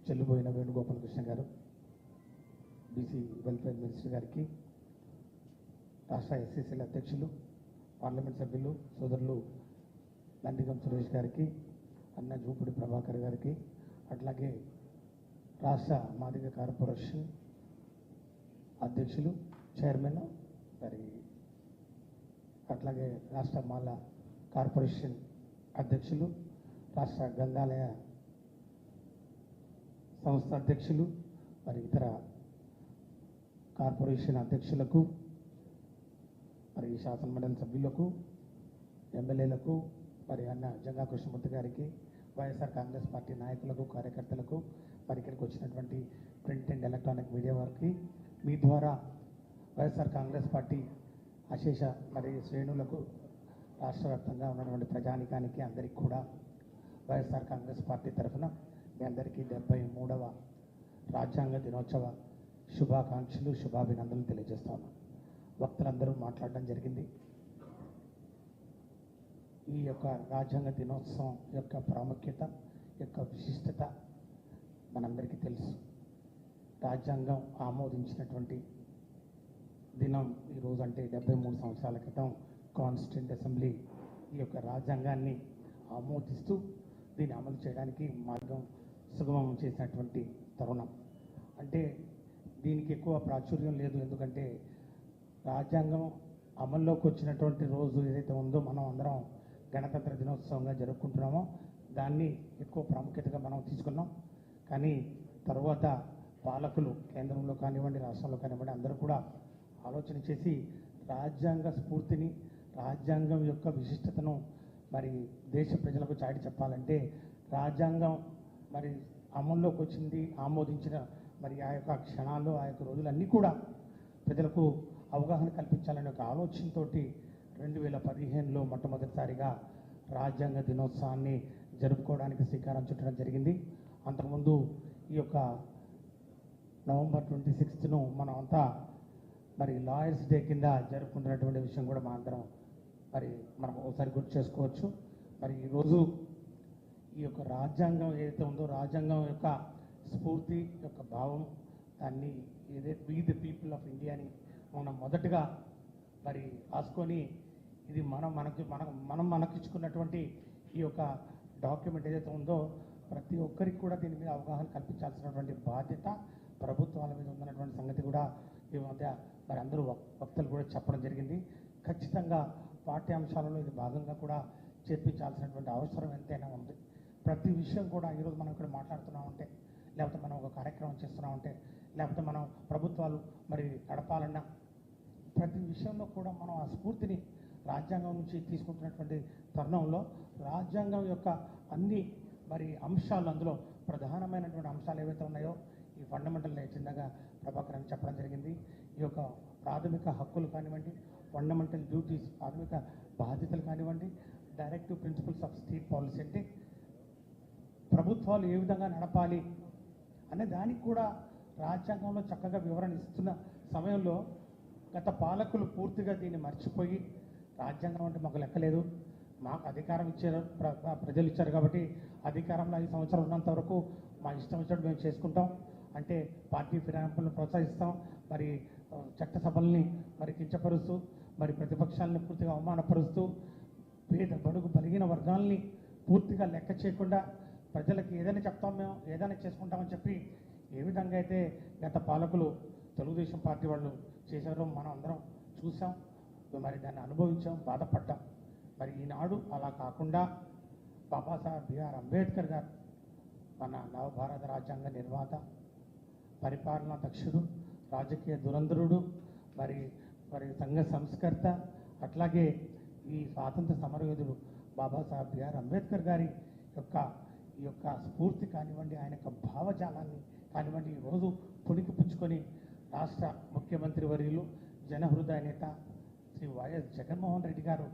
చెల్లుబోయిన వేణుగోపాలకృష్ణ గారు, బీసీ వెల్ఫేర్ మినిస్టర్ గారికి, రాష్ట్ర ఎస్సీసీల అధ్యక్షులు, పార్లమెంట్ సభ్యులు సోదరులు నందిగం సురేష్ గారికి, అన్న జూపుడి ప్రభాకర్ గారికి, అట్లాగే రాష్ట్ర మాదిగ కార్పొరేషన్ అధ్యక్షులు చైర్మన్ మరి అట్లాగే రాష్ట్ర మాల కార్పొరేషన్ అధ్యక్షులు, రాష్ట్ర గ్రంథాలయ సంస్థ అధ్యక్షులు, మరి ఇతర కార్పొరేషన్ అధ్యక్షులకు, మరి శాసనమండలి సభ్యులకు, ఎమ్మెల్యేలకు, మరి అన్న జంగా కృష్ణమూర్తి గారికి, వైఎస్ఆర్ కాంగ్రెస్ పార్టీ నాయకులకు, కార్యకర్తలకు, మరి ఇక్కడికి వచ్చినటువంటి ప్రింట్ అండ్ ఎలక్ట్రానిక్ మీడియా వారికి, మీ ద్వారా వైఎస్ఆర్ కాంగ్రెస్ పార్టీ అశేష మరి శ్రేణులకు, రాష్ట్ర వ్యాప్తంగా ఉన్నటువంటి ప్రజానికానికి అందరికీ కూడా వైఎస్ఆర్ కాంగ్రెస్ పార్టీ తరఫున మీ అందరికీ 73వ రాజ్యాంగ దినోత్సవ శుభాకాంక్షలు, శుభాభినందనలు తెలియజేస్తా ఉన్నాను. వక్తలందరూ మాట్లాడడం జరిగింది. ఈ యొక్క రాజ్యాంగ దినోత్సవం యొక్క ప్రాముఖ్యత, యొక్క విశిష్టత మనందరికీ తెలుసు. రాజ్యాంగం ఆమోదించినటువంటి దినం ఈరోజు, అంటే 73 సంవత్సరాల క్రితం కాన్స్టిట్యూంట్ అసెంబ్లీ ఈ యొక్క రాజ్యాంగాన్ని ఆమోదిస్తూ దీన్ని అమలు చేయడానికి మార్గం సుగమం చేసినటువంటి తరుణం. అంటే దీనికి ఎక్కువ ప్రాచుర్యం లేదు, ఎందుకంటే రాజ్యాంగం అమల్లోకి వచ్చినటువంటి రోజు ఏదైతే ఉందో మనం అందరం గణతంత్ర దినోత్సవంగా జరుపుకుంటున్నామో దాన్ని ఎక్కువ ప్రాముఖ్యతగా మనం తీసుకున్నాం. కానీ తర్వాత పాలకులు కేంద్రంలో కానివ్వండి, రాష్ట్రంలో కానివ్వండి, అందరూ కూడా ఆలోచన చేసి రాజ్యాంగ స్ఫూర్తిని, రాజ్యాంగం యొక్క విశిష్టతను మరి దేశ ప్రజలకు చాటి చెప్పాలంటే రాజ్యాంగం మరి అమల్లోకి వచ్చింది, ఆమోదించిన మరి ఆ యొక్క క్షణాల్లో, ఆ యొక్క రోజులన్నీ కూడా ప్రజలకు అవగాహన కల్పించాలనే ఒక ఆలోచనతో 2015లో మొట్టమొదటిసారిగా రాజ్యాంగ దినోత్సవాన్ని జరుపుకోవడానికి శ్రీకారం చుట్టడం జరిగింది. అంతకుముందు ఈ యొక్క నవంబర్ 26ను మనం అంతా మరి లాయర్స్ డే కింద జరుపుకుంటున్నటువంటి విషయం కూడా మా అందరం మరి మనం ఒకసారి గుర్తు చేసుకోవచ్చు. మరి ఈరోజు ఈ యొక్క రాజ్యాంగం ఏదైతే ఉందో, రాజ్యాంగం యొక్క స్ఫూర్తి యొక్క భావం, దాన్ని ఏదైతే వి ది పీపుల్ ఆఫ్ ఇండియాని మనం మొదటగా మరి రాసుకొని, ఇది మనకిచ్చుకున్నటువంటి ఈ యొక్క డాక్యుమెంట్ ఏదైతే ఉందో ప్రతి ఒక్కరికి కూడా దీని మీద అవగాహన కల్పించాల్సినటువంటి బాధ్యత ప్రభుత్వాల మీద ఉందన్నటువంటి సంగతి కూడా ఈ మధ్య మరి అందరూ వక్తలు కూడా చెప్పడం జరిగింది. ఖచ్చితంగా పాఠ్యాంశాలలో ఇది భాగంగా కూడా చేర్పించాల్సినటువంటి అవసరం ఎంతైనా ఉంది. ప్రతి విషయం కూడా ఈరోజు మనం ఇక్కడ మాట్లాడుతున్నామంటే, లేకపోతే మనం ఒక కార్యక్రమం చేస్తున్నామంటే, లేకపోతే మనం ప్రభుత్వాలు మరి నడపాలన్నా ప్రతి విషయంలో కూడా మనం ఆ స్ఫూర్తిని రాజ్యాంగం నుంచి తీసుకుంటున్నటువంటి తరుణంలో రాజ్యాంగం యొక్క అన్ని మరి అంశాలు, అందులో ప్రధానమైనటువంటి అంశాలు ఏవైతే ఉన్నాయో ఈ ఫండమెంటల్ చిన్నగా ప్రభాకర్ అని చెప్పడం జరిగింది. ఈ యొక్క ప్రాథమిక హక్కులు కానివ్వండి, ఫండమెంటల్ డ్యూటీస్, ప్రాథమిక బాధ్యతలు కానివ్వండి, directive principles of state policy, అంటే ప్రభుత్వాలు ఏ విధంగా నడపాలి అనే దానికి కూడా రాజ్యాంగంలో చక్కగా వివరణ ఇస్తున్న సమయంలో గత పాలకులు పూర్తిగా దీన్ని మర్చిపోయి రాజ్యాంగం అంటే మాకు లెక్కలేదు, మాకు అధికారం ఇచ్చారు, ప్రజలు ఇచ్చారు కాబట్టి అధికారంలో 5 సంవత్సరాలు ఉన్నంత వరకు మా ఇష్టం వచ్చినట్టు మేము చేసుకుంటాం, అంటే పార్టీ ఫిరాయింపులను ప్రోత్సహిస్తాం, మరి చట్టసభల్ని మరి కించపరుస్తూ, మరి ప్రతిపక్షాలని పూర్తిగా అవమానపరుస్తూ, పేద బడుగు బలిగిన వర్గాల్ని పూర్తిగా లెక్క చేయకుండా ప్రజలకు ఏదైనా చెప్తాం, మేము ఏదైనా చేసుకుంటామని చెప్పి ఏ విధంగా అయితే గత పాలకులు తెలుగుదేశం పార్టీ వాళ్ళు చేశారో మనం అందరం చూసాం, మరి దాన్ని అనుభవించాం, బాధపడ్డాం. మరి ఈనాడు అలా కాకుండా బాబాసాహెబ్ బిఆర్ అంబేద్కర్ గారు మన నవభారత రాజ్యాంగ నిర్మాత, పరిపాలనా దక్షుడు, రాజకీయ దురంధరుడు, మరి సంఘ సంస్కర్త, అట్లాగే ఈ స్వాతంత్ర సమరయోధుడు బాబాసాహెబ్ బిఆర్ అంబేద్కర్ గారి ఈ యొక్క స్ఫూర్తి కానివ్వండి, ఆయన యొక్క భావజాలాన్ని కానివ్వండి ఈరోజు పుణికి పుచ్చుకొని రాష్ట్ర ముఖ్యమంత్రి వర్యులు జనహృదయ నేత శ్రీ వైఎస్ జగన్మోహన్ రెడ్డి గారు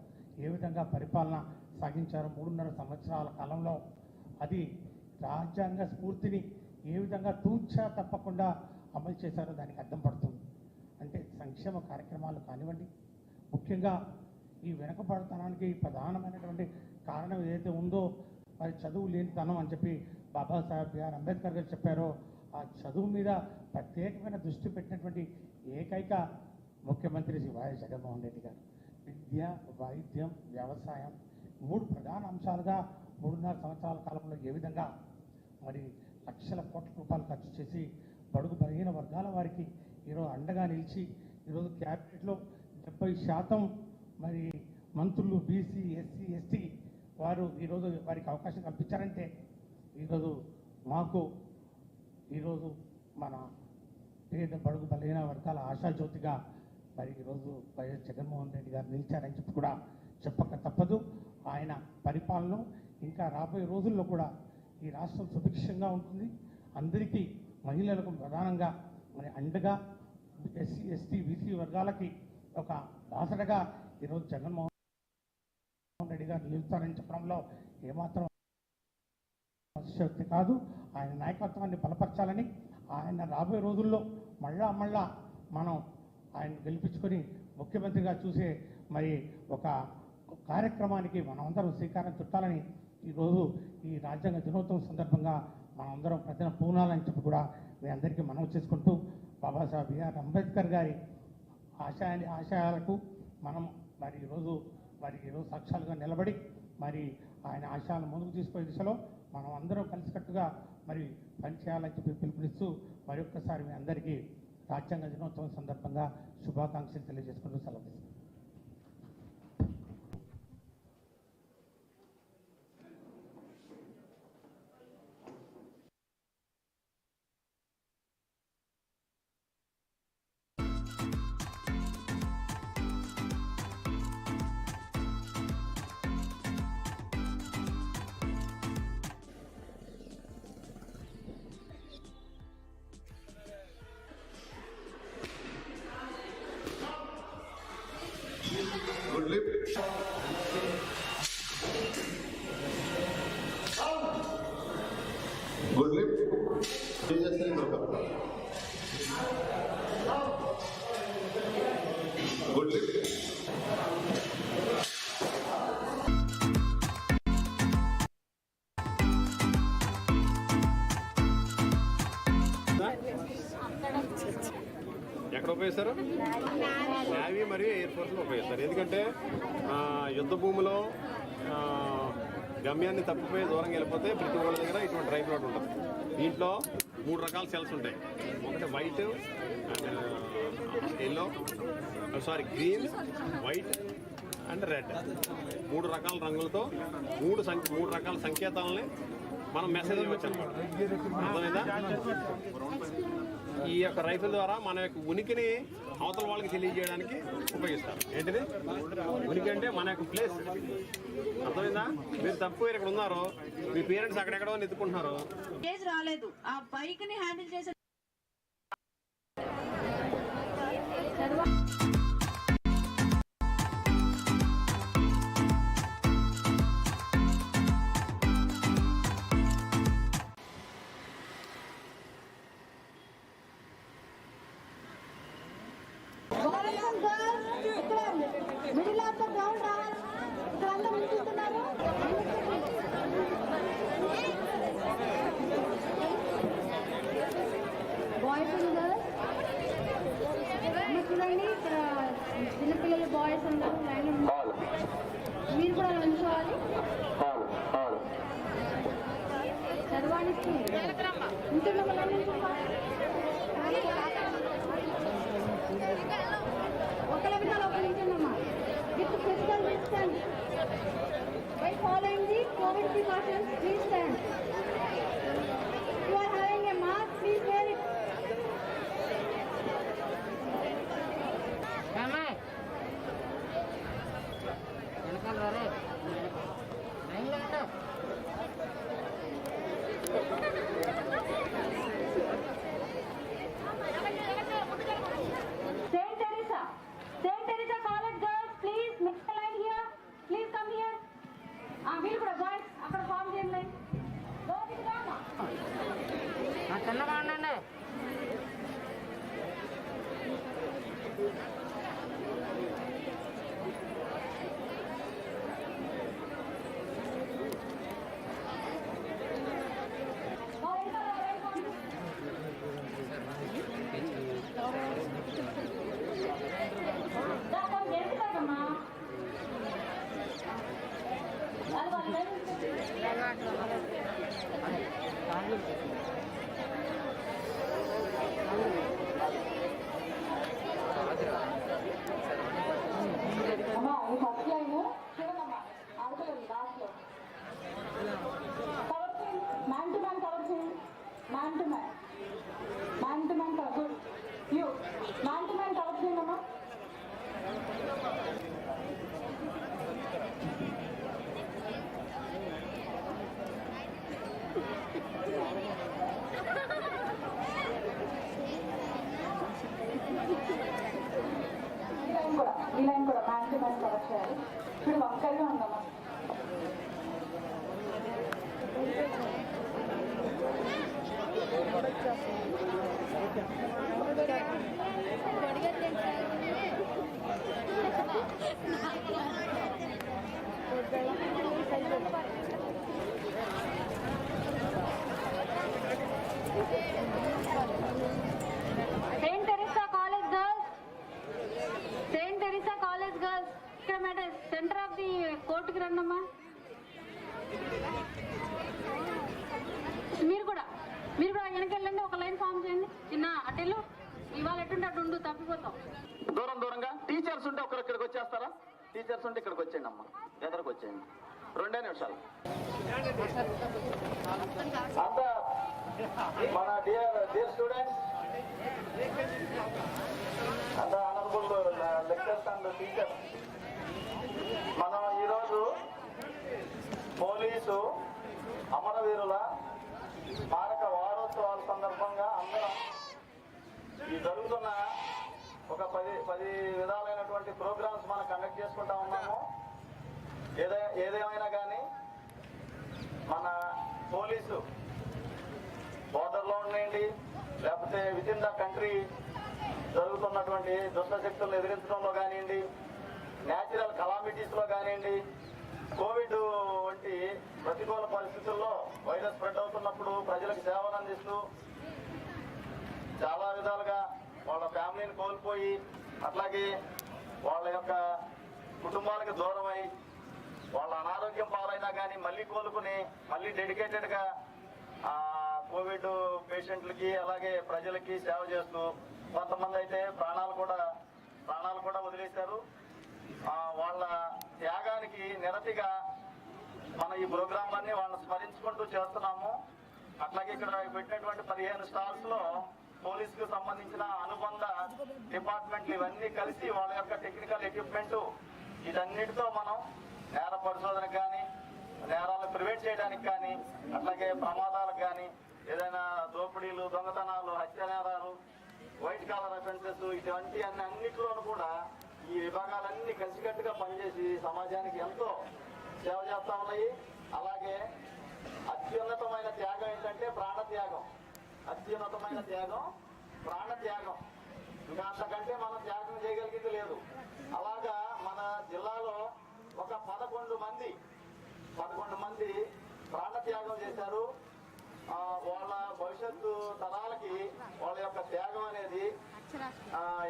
ఏ విధంగా పరిపాలన సాగించారో 3.5 సంవత్సరాల కాలంలో అది రాజ్యాంగ స్ఫూర్తిని ఏ విధంగా తూచా తప్పకుండా అమలు చేశారో దానికి అర్థం పడుతుంది. అంటే సంక్షేమ కార్యక్రమాలు కానివ్వండి, ముఖ్యంగా ఈ వెనుకబడతనానికి ప్రధానమైనటువంటి కారణం ఏదైతే ఉందో మరి చదువు లేనితనం అని చెప్పి బాబాసాహెబ్ బిఆర్ అంబేద్కర్ గారు చెప్పారో ఆ చదువు మీద ప్రత్యేకమైన దృష్టి పెట్టినటువంటి ఏకైక ముఖ్యమంత్రి శ్రీ వైఎస్ జగన్మోహన్ రెడ్డి గారు. విద్య, వైద్యం, వ్యవసాయం 3 ప్రధాన అంశాలుగా 3.5 సంవత్సరాల కాలంలో ఏ విధంగా మరి లక్షల కోట్ల రూపాయలు ఖర్చు చేసి బడుగు బలహీన వర్గాల వారికి ఈరోజు అండగా నిలిచి ఈరోజు క్యాబినెట్లో 70% మరి మంత్రులు బీసీ, ఎస్సీ, ఎస్టీ వారు ఈరోజు వారికి అవకాశం కల్పించారంటే ఈరోజు మాకు ఈరోజు మన పేద బడుగు బలహీన వర్గాల ఆశాజ్యోతిగా మరి ఈరోజు వైఎస్ జగన్మోహన్ రెడ్డి గారు నిలిచారని చెప్పి కూడా చెప్పక తప్పదు. ఆయన పరిపాలన ఇంకా రాబోయే రోజుల్లో కూడా ఈ రాష్ట్రం సుభిక్షంగా ఉంటుంది. అందరికీ మహిళలకు ప్రధానంగా మరి అండగా ఎస్సీ, ఎస్టీ, బీసీ వర్గాలకి ఒక బాసటగా ఈరోజు జగన్మోహన్ రెడ్డి గారు నిలుస్తారని చెప్పడంలో ఏమాత్రం అతిశయోక్తి కాదు. ఆయన నాయకత్వాన్ని బలపరచాలని, ఆయన రాబోయే రోజుల్లో మళ్ళా మనం ఆయన గెలిపించుకొని ముఖ్యమంత్రిగా చూసే మరి ఒక కార్యక్రమానికి మనమందరం శ్రీకారం చుట్టాలని ఈరోజు ఈ రాజ్యాంగ దినోత్సవం సందర్భంగా మనమందరం ప్రతిన పూనాలని చెప్పి కూడా మీ అందరికీ మనవి చేసుకుంటూ బాబాసాహెబ్ బిఆర్ అంబేద్కర్ గారి ఆశయాలకు మనం మరి ఈరోజు సాక్ష్యాలుగా నిలబడి మరి ఆయన ఆశయాలను ముందుకు తీసుకునే దిశలో మనం అందరం కలిసికట్టుగా మరి పనిచేయాలని చెప్పి పిలుపునిస్తూ మరొక్కసారి మీ అందరికీ రాజ్యాంగ దినోత్సవం సందర్భంగా శుభాకాంక్షలు తెలియజేసుకుంటూ సెలవు తీసుకుంటాం. Good lip. Good lip. Good lip. ఎక్కడ ఉపయోగిస్తారు? నేవీ మరియు ఎయిర్ ఫోర్స్లో ఉపయోగిస్తారు. ఎందుకంటే యుద్ధ భూమిలో గమ్యాన్ని తప్పిపోయి దూరంగా వెళ్ళిపోతే ప్రతి వాళ్ళ దగ్గర ఇటువంటి డ్రైవ్ రోడ్ ఉంటుంది. దీంట్లో 3 రకాల సెల్స్ ఉంటాయి. ఒకటి white and yellow, green, white and red. 3 రకాల రంగులతో 3 రకాల సంకేతాలని మనం మెసేజ్ ఇవ్వచ్చు అనమాట. అర్థమైందా? ఈ యొక్క రైఫిల్ ద్వారా మన యొక్క ఉనికిని అవతల వాళ్ళకి తెలియజేయడానికి ఉపయోగిస్తారు. ఏంటిది ఉనికి అంటే? మన యొక్క ప్లేస్. అర్థమైందా? మీరు తప్పు ఇక్కడ ఉన్నారు, మీ పేరెంట్స్ అక్కడెక్కడో ఎత్తుకుంటున్నారు. రాలేదు ఆ బైక్ ని హ్యాండిల్ చేసే మిడిల్ ఆఫ్ ద గ్రౌండ్ ఇక్కడ అందరూ నిల్చుంటున్నారు. బాయ్స్ అండ్ గర్ల్స్ చూడండి, ఇక్కడ చిన్నపిల్లలు బాయ్స్ ఉన్నారు. లైన్ మీరు కూడా నిల్చోవాలి. చదవానిస్తుంది ఉంటున్నాం. ఒకళ్ళ విధాలు ఒక నిల్చున్నామా with physical distance by following the COVID precautions. Please stand. You are having a mask, please wear it. చిన్నగా అమ్మా ఈ ఫస్ట్ లైన్ చూడమ్మా ఆడపిల్లలు లాస్ట్లో కవర్ చేయండి. మ్యాన్ టు మ్యాన్ కవర్ చేయండి. Man to man cover you man to man cover చేయండి అమ్మా. ఈ లైన్ కూడా మ్యాన్ టు మ్యాన్ కవర్ చేయాలి. ఇప్పుడు వంకరగా ఉందమ్మా. సెయింట్ టెరిసా కాలేజ్ గర్ల్స్ ఇక్కడ మేడం సెంటర్ ఆఫ్ ది కోర్టుకి రండమ్మా. మీరు కూడా వెనకెళ్ళండి. ఒక లైన్ ఫామ్ చేయండి. చిన్న అటెళ్ళు ఇవాళ ఎట్టుంటే అటు ఉండు, తప్పిపోతాం. దూరంగా టీచర్స్ ఉంటే ఒకరు ఇక్కడికి వచ్చేస్తారా? టీచర్స్ ఉంటే ఇక్కడికి వచ్చేయండి అమ్మా, ఎదరికి వచ్చేయండి. 2 నిమిషాలు. అంతా మన డియర్ స్టూడెంట్స్ అంతా ఆనరబుల్ లెక్చర్స్ అండ్ టీచర్స్, మనం ఈరోజు పోలీసు అమరవీరుల స్మారక వారోత్సవాల సందర్భంగా అందరం ఈ జరుగుతున్న ఒక 10 విధాలైనటువంటి ప్రోగ్రామ్స్ మనం కండక్ట్ చేసుకుంటా ఉన్నాము. ఏదేమైనా కానీ మన పోలీసు బోర్డర్లో ఉన్నాయండి, లేకపోతే విత్ ఇన్ ద కంట్రీ జరుగుతున్నటువంటి దుష్ట శక్తులను ఎదిరించడంలో కానివ్వండి, న్యాచురల్ కలామిటీస్లో కానివ్వండి, కోవిడ్ వంటి ప్రతికూల పరిస్థితుల్లో వైరస్ స్ప్రెడ్ అవుతున్నప్పుడు ప్రజలకు సేవలు అందిస్తూ చాలా విధాలుగా వాళ్ళ ఫ్యామిలీని కోల్పోయి, అట్లాగే వాళ్ళ యొక్క కుటుంబాలకు దూరమై వాళ్ళ అనారోగ్యం పాలైనా కానీ మళ్ళీ కోలుకుని మళ్ళీ డెడికేటెడ్గా కోవిడ్ పేషెంట్లకి అలాగే ప్రజలకి సేవ చేస్తూ కొంతమంది అయితే ప్రాణాలు కూడా వదిలేశారు. వాళ్ళ త్యాగానికి నిరతిగా మన ఈ ప్రోగ్రాంలన్నీ వాళ్ళని స్మరించుకుంటూ చేస్తున్నాము. అట్లాగే ఇక్కడ పెట్టినటువంటి 15 స్టాల్స్ లో పోలీసుకు సంబంధించిన అనుబంధ డిపార్ట్మెంట్లు ఇవన్నీ కలిసి వాళ్ళ యొక్క టెక్నికల్ ఎక్విప్మెంట్ వీటన్నిటితో మనం నేర పరిశోధనకు కానీ, నేరాలను ప్రివెంట్ చేయడానికి కానీ, అట్లాగే ప్రమాదాలకు కానీ, ఏదైనా దోపిడీలు, దొంగతనాలు, హత్య నేరాలు, వైట్ కాలర్ అఫెన్సెస్ ఇటువంటి అన్నిటిలోనూ కూడా ఈ విభాగాలన్నీ కలిసికట్టుగా పనిచేసి సమాజానికి ఎంతో సేవ చేస్తా ఉన్నాయి. అలాగే అత్యున్నతమైన త్యాగం ఏంటంటే ప్రాణత్యాగం. అత్యున్నతమైన త్యాగం ప్రాణత్యాగం. ఇంకా అంతకంటే మనం త్యాగం చేయగలిగింది లేదు. అలాగా మన జిల్లాలో ఒక 11 మంది ప్రాణత్యాగం చేశారు. వాళ్ళ భవిష్యత్తు తరాలకి వాళ్ళ యొక్క త్యాగం అనేది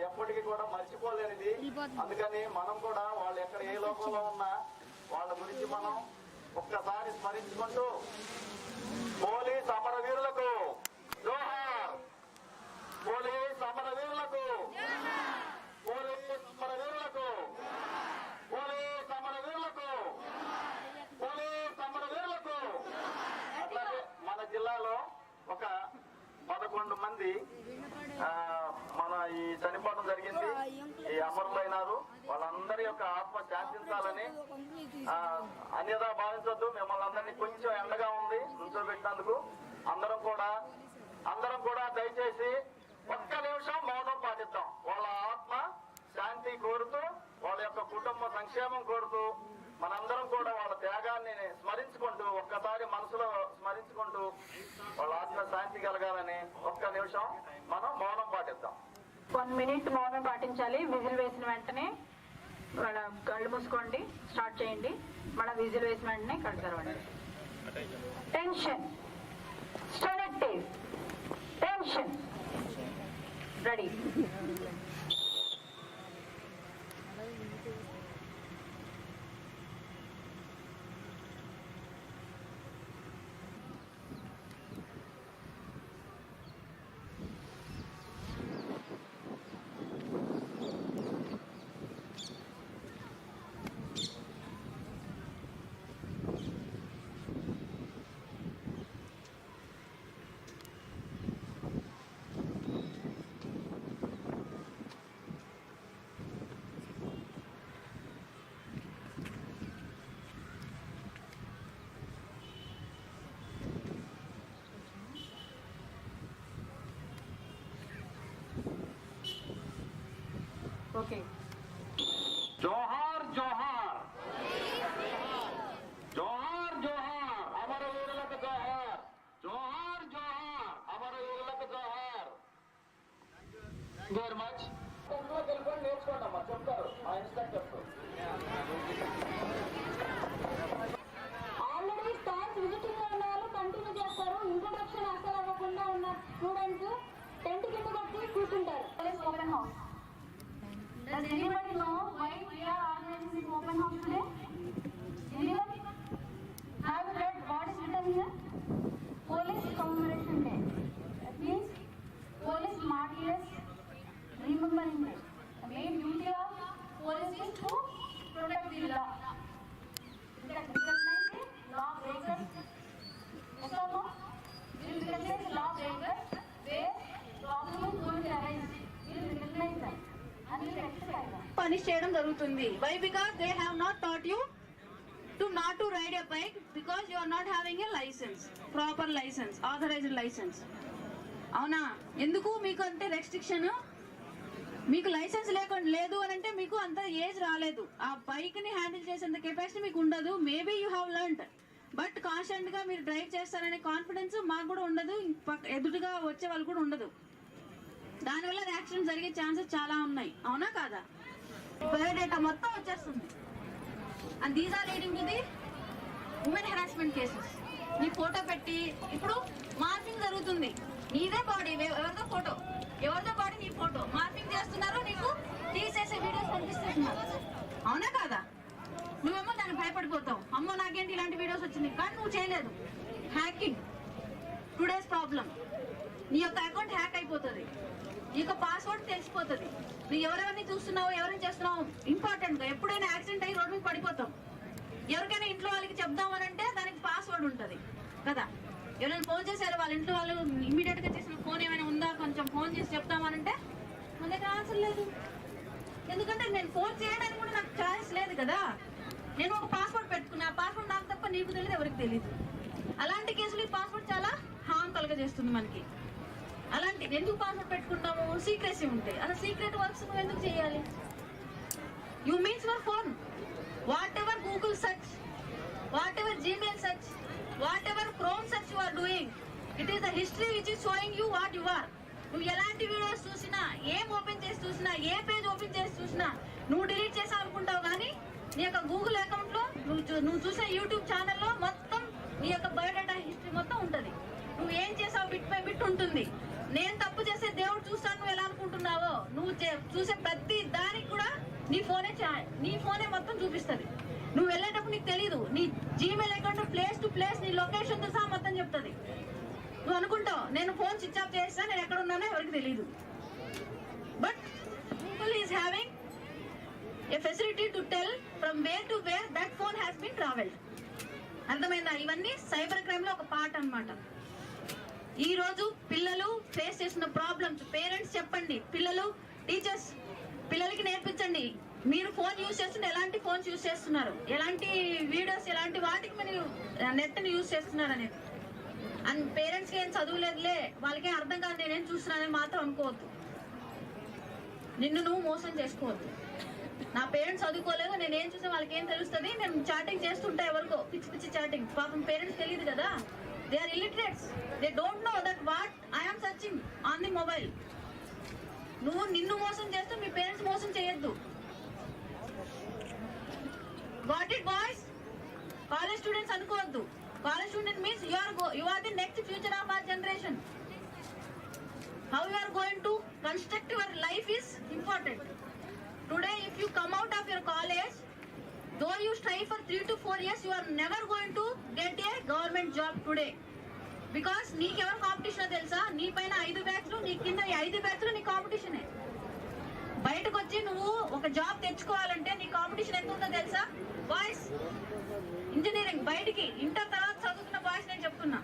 ఎప్పటికీ కూడా మర్చిపోలేనిది. అందుకని మనం కూడా వాళ్ళు ఎక్కడ ఏ లోకంలో ఉన్నా వాళ్ళ గురించి మనం ఒక్కసారి స్మరించుకుంటూ పోలీస్ అమరవీరులకు జోహార్, పోలీస్ అమరవీరులకు, పోలీస్ అమరవీరులకు, పోలీస్ అమరవీరులకు, పోలీస్ అమరవీరులకు. అట్లాగే మన జిల్లాలో ఒక 11 మంది మన ఈ చనిపోవడం జరిగింది. ఈ అమరులైనారు. వాళ్ళందరి యొక్క ఆత్మ శాంతించాలని అన్యదా భావించొద్దు. మిమ్మల్ని అందరినీ కొంచెం ఎండగా ఉంది నుంచోబెట్టినందుకు. అందరం కూడా దయచేసి 1 నిమిషం మౌనం పాటిద్దాం. వాళ్ళ ఆత్మ శాంతి కోరుతూ, వాళ్ళ యొక్క కుటుంబ సంక్షేమం కోరుతూ మనందరం కూడా వాళ్ళ త్యాగాన్ని స్మరించుకుంటూ ఒక్కసారి మనసులో స్మరించుకుంటూ వాళ్ళ ఆత్మ శాంతి కలగాలని ఒక్క నిమిషం మనం మౌనం పాటిద్దాం. 1 minute మౌనం పాటించాలి. విజిల్ వేసిన వెంటనే వాళ్ళ కళ్ళు మూసుకోండి, స్టార్ట్ చేయండి. మన విజిల్ వేసిన వెంటనే కళ్ళు తెరవండి. టెన్షన్, స్టోనెక్టివ్, టెన్షన్, రెడీ. ఓకే. జోహార్ జోహార్ జోహార్ జోహార్ అమరవీరులకు జోహార్, జోహార్ జోహార్ అమరవీరులకు జోహార్. Very much. తెలుగుని నేర్చుకోండి అమ్మా, చెప్తారు ఆ ఇన్స్ట్రక్టర్స్. ఆల్రెడీ స్టార్స్ విజిటింగ్ లో ఉన్న వాళ్ళు కంటిన్యూ చేస్తారు. ఇంట్రొడక్షన్ అసలు అవ్వకుండా ఉన్న స్టూడెంట్స్ టెంట్ కింద కొట్టి కూర్చుంటారు. Open house. Does anybody know why we are organizing this open house today? Anyone? Have you read what is written here? Police Commemoration Day. That means police martyrs remembering day. The main duty of police is to protect the law. Recognize the law breakers. Yes or no? We will recognize law breakers where problem is going to arise. We will recognize them. Punish చేయడం జరుగుతుంది. Why? Because they have not taught you not to ride a bike because you are not having a licence, proper licence, authorised licence. అవునా? ఎందుకు మీకు అంటే restriction? మీకు licence లేదు అని అంటే మీకు అంత ఏజ్ రాలేదు, ఆ బైక్ ని హ్యాండిల్ చేసేంత కెపాసిటీ మీకు ఉండదు. Maybe you have learned, but constant గా మీరు డ్రైవ్ చేస్తారనే కాన్ఫిడెన్స్ మాకు కూడా ఉండదు, ఎదురుగా వచ్చే వాళ్ళు కూడా ఉండదు. దానివల్ల యాక్సిడెంట్ జరిగే ఛాన్సెస్ చాలా ఉన్నాయి. అవునా కాదా? బయోడేటా మొత్తం వచ్చేస్తుంది. And these are leading to the women harassment cases. నీ ఫోటో పెట్టి ఇప్పుడు మార్ఫింగ్ జరుగుతుంది. నీదే బాడీ, ఎవరిదో ఫోటో, ఎవరిదో బాడీ నీ ఫోటో మార్ఫింగ్ చేస్తున్నారు, నీకు తీసేసే వీడియోస్ కనిపిస్తున్నారు. అవునా కాదా? నువ్వేమో దానికి భయపడిపోతావు, అమ్మో నాకేంటి ఇలాంటి వీడియోస్ వచ్చింది, కానీ నువ్వు చేయలేదు. Hacking today's problem. నీ యొక్క అకౌంట్ హ్యాక్ అయిపోతుంది, నీ యొక్క పాస్వర్డ్ తెలిసిపోతుంది, నువ్వు ఎవరెవరిని చూస్తున్నావు, ఎవరిని చేస్తున్నావు. ఇంపార్టెంట్ గా ఎప్పుడైనా యాక్సిడెంట్ అయ్యి రోడ్డు మీద పడిపోతాం, ఎవరికైనా ఇంట్లో వాళ్ళకి చెప్దామనంటే దానికి పాస్వర్డ్ ఉంటుంది కదా. ఎవరైనా ఫోన్ చేశారు, వాళ్ళ ఇంట్లో వాళ్ళు ఇమీడియట్ గా చేసిన ఫోన్ ఏమైనా ఉందా, కొంచెం ఫోన్ చేసి చెప్తామనంటే మన దగ్గర ఆన్సర్ లేదు. ఎందుకంటే నేను ఫోన్ చేయడానికి కూడా నాకు ఛాయిస్ లేదు కదా. నేను ఒక పాస్వర్డ్ పెట్టుకున్నా, ఆ పాస్వర్డ్ నాకు తప్ప నీకు తెలియదు, ఎవరికి తెలియదు. అలాంటి కేసులు ఈ పాస్వర్డ్ చాలా హార్మ్ కలుగజేస్తుంది మనకి. అలాంటి ఎందుకు పాస్వర్డ్ పెట్టుకుంటాము? సీక్రెసీ ఉంటాయి. అలా సీక్రెట్ వర్క్స్ నువ్వు ఎందుకు చేయాలి? You means your phone, whatever Google search, whatever Gmail search, whatever Chrome search you are doing, it is the history which is showing you what you are. నువ్వు ఎలాంటి videos చూసినా, ఏం open చేసి చూసినా, ఏ page open చేసి చూసినా నువ్వు delete చేసావు అనుకుంటావు, కానీ నీ యొక్క గూగుల్ అకౌంట్ లో నువ్వు చూసే యూట్యూబ్ ఛానల్లో మొత్తం నీ యొక్క బయోడేటా హిస్టరీ మొత్తం ఉంటుంది. నువ్వు ఏం చేసావు బిట్ బై బిట్ ఉంటుంది. నేను తప్పు చేసే దేవుడు చూస్తాను నువ్వు ఎలా అనుకుంటున్నావో, నువ్వు చూసే ప్రతి దానికి కూడా నీ ఫోనే మొత్తం చూపిస్తుంది. నువ్వు వెళ్ళేటప్పుడు నీకు తెలీదు, నీ Gmail account place to place నీ లొకేషన్ తో సహా మొత్తం చెప్తుంది. నువ్వు అనుకుంటావు నేను ఫోన్ స్విచ్ ఆఫ్ చేస్తా, నేను ఎక్కడ ఉన్నానో ఎవరికి తెలియదు. But Google is having a facility to tell from where to where that phone has been travelled. అర్థమైందా? ఇవన్నీ సైబర్ క్రైమ్ లో ఒక పార్ట్ అన్నమాట. ఈ రోజు పిల్లలు ఫేస్ చేసిన ప్రాబ్లమ్స్ పేరెంట్స్ చెప్పండి, పిల్లలు టీచర్స్ పిల్లలకి నేర్పించండి. మీరు ఫోన్ యూజ్ చేస్తుంటే ఎలాంటి ఫోన్స్ యూజ్ చేస్తున్నారు, ఎలాంటి వీడియోస్, ఎలాంటి వాటికి మీరు నెట్ ని యూజ్ చేస్తున్నారు అనేది. అండ్ పేరెంట్స్ కి ఏం చదువులేదులే, వాళ్ళకేం అర్థం కాదు నేనేం చూస్తున్నానని మాత్రం అనుకోవద్దు. నిన్ను నువ్వు మోసం చేసుకోవద్దు. నా పేరెంట్స్ చదువుకోలేదు, నేను ఏం చూసా వాళ్ళకి ఏం తెలుస్తుంది, నేను చాటింగ్ చేస్తుంటా ఎవరికో పిచ్చి పిచ్చి చాటింగ్. పాపం పేరెంట్స్ తెలియదు కదా, they are illiterates, they don't know that what I'm searching on the mobile. నువ్వు నిన్ను మోసం చేస్తూ మీ పేరెంట్స్ మోసం చేయొద్దు. Got it boys? College students అనుకోవద్దు. College student means you are the next future of our generation. How you are going to construct your life is important. Today if you come out of your college, though you strive for 3 to 4 years, you are never going to get a government job today. Because Neekevvaru competition తెలుసా? నీ పైన 5 బ్యాచ్లు, నీ కింద 5 బ్యాచ్లు నీ కాంపిటీషనే. బయటకు వచ్చి నువ్వు ఒక జాబ్ తెచ్చుకోవాలంటే నీ కాంపిటీషన్ ఎంత ఉందో తెలుసా? బాయ్స్ ఇంజనీరింగ్ బయటికి ఇంటర్ తర్వాత చదువుతున్న బాయ్స్ నేను చెప్తున్నా.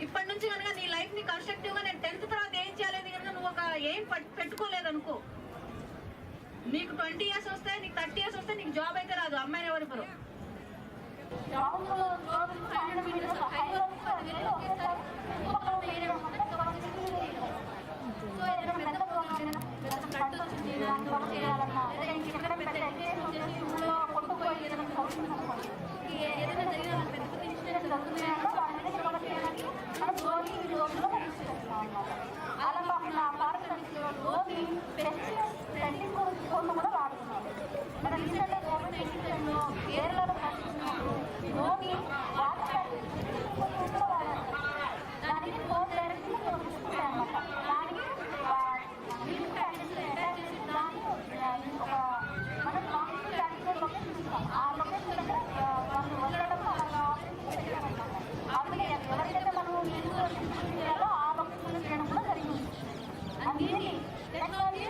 ఇప్పటి నుంచి కనుక నీ లైఫ్ ని కన్స్ట్రక్టివ్ గా నేను 10th తర్వాత ఏం చేయాలని కనుక నువ్వు ఒక ఏం పెట్టుకోలేదనుకో, నీకు 20 years వస్తాయి, నీకు 30 years వస్తాయి, నీకు జాబ్ అయితే రాదు. అమ్మాయిని ఎవరిపరు అలా కాకుండా భారతదేశంలోని ట్రెండింగ్ కోసం కూడా వాడుతున్నారు. మన రీసెంట్గా కోవిడ్-19లో కేరళలో ప్రకటించినప్పుడు లోని దానికి 4 డైరెక్షన్స్ చూసుకుంటాయి అన్నమాట. దానికి దాన్ని ఒక మనం లాంగ్ లొకేషన్ చూస్తాం. ఆ లొకేషన్ దగ్గర వాళ్ళు వదలడం అలా అందుకే ఎవరికైతే మనం చేయాలో ఆ లొకేషన్ చేయడం కూడా జరిగింది. And really, technology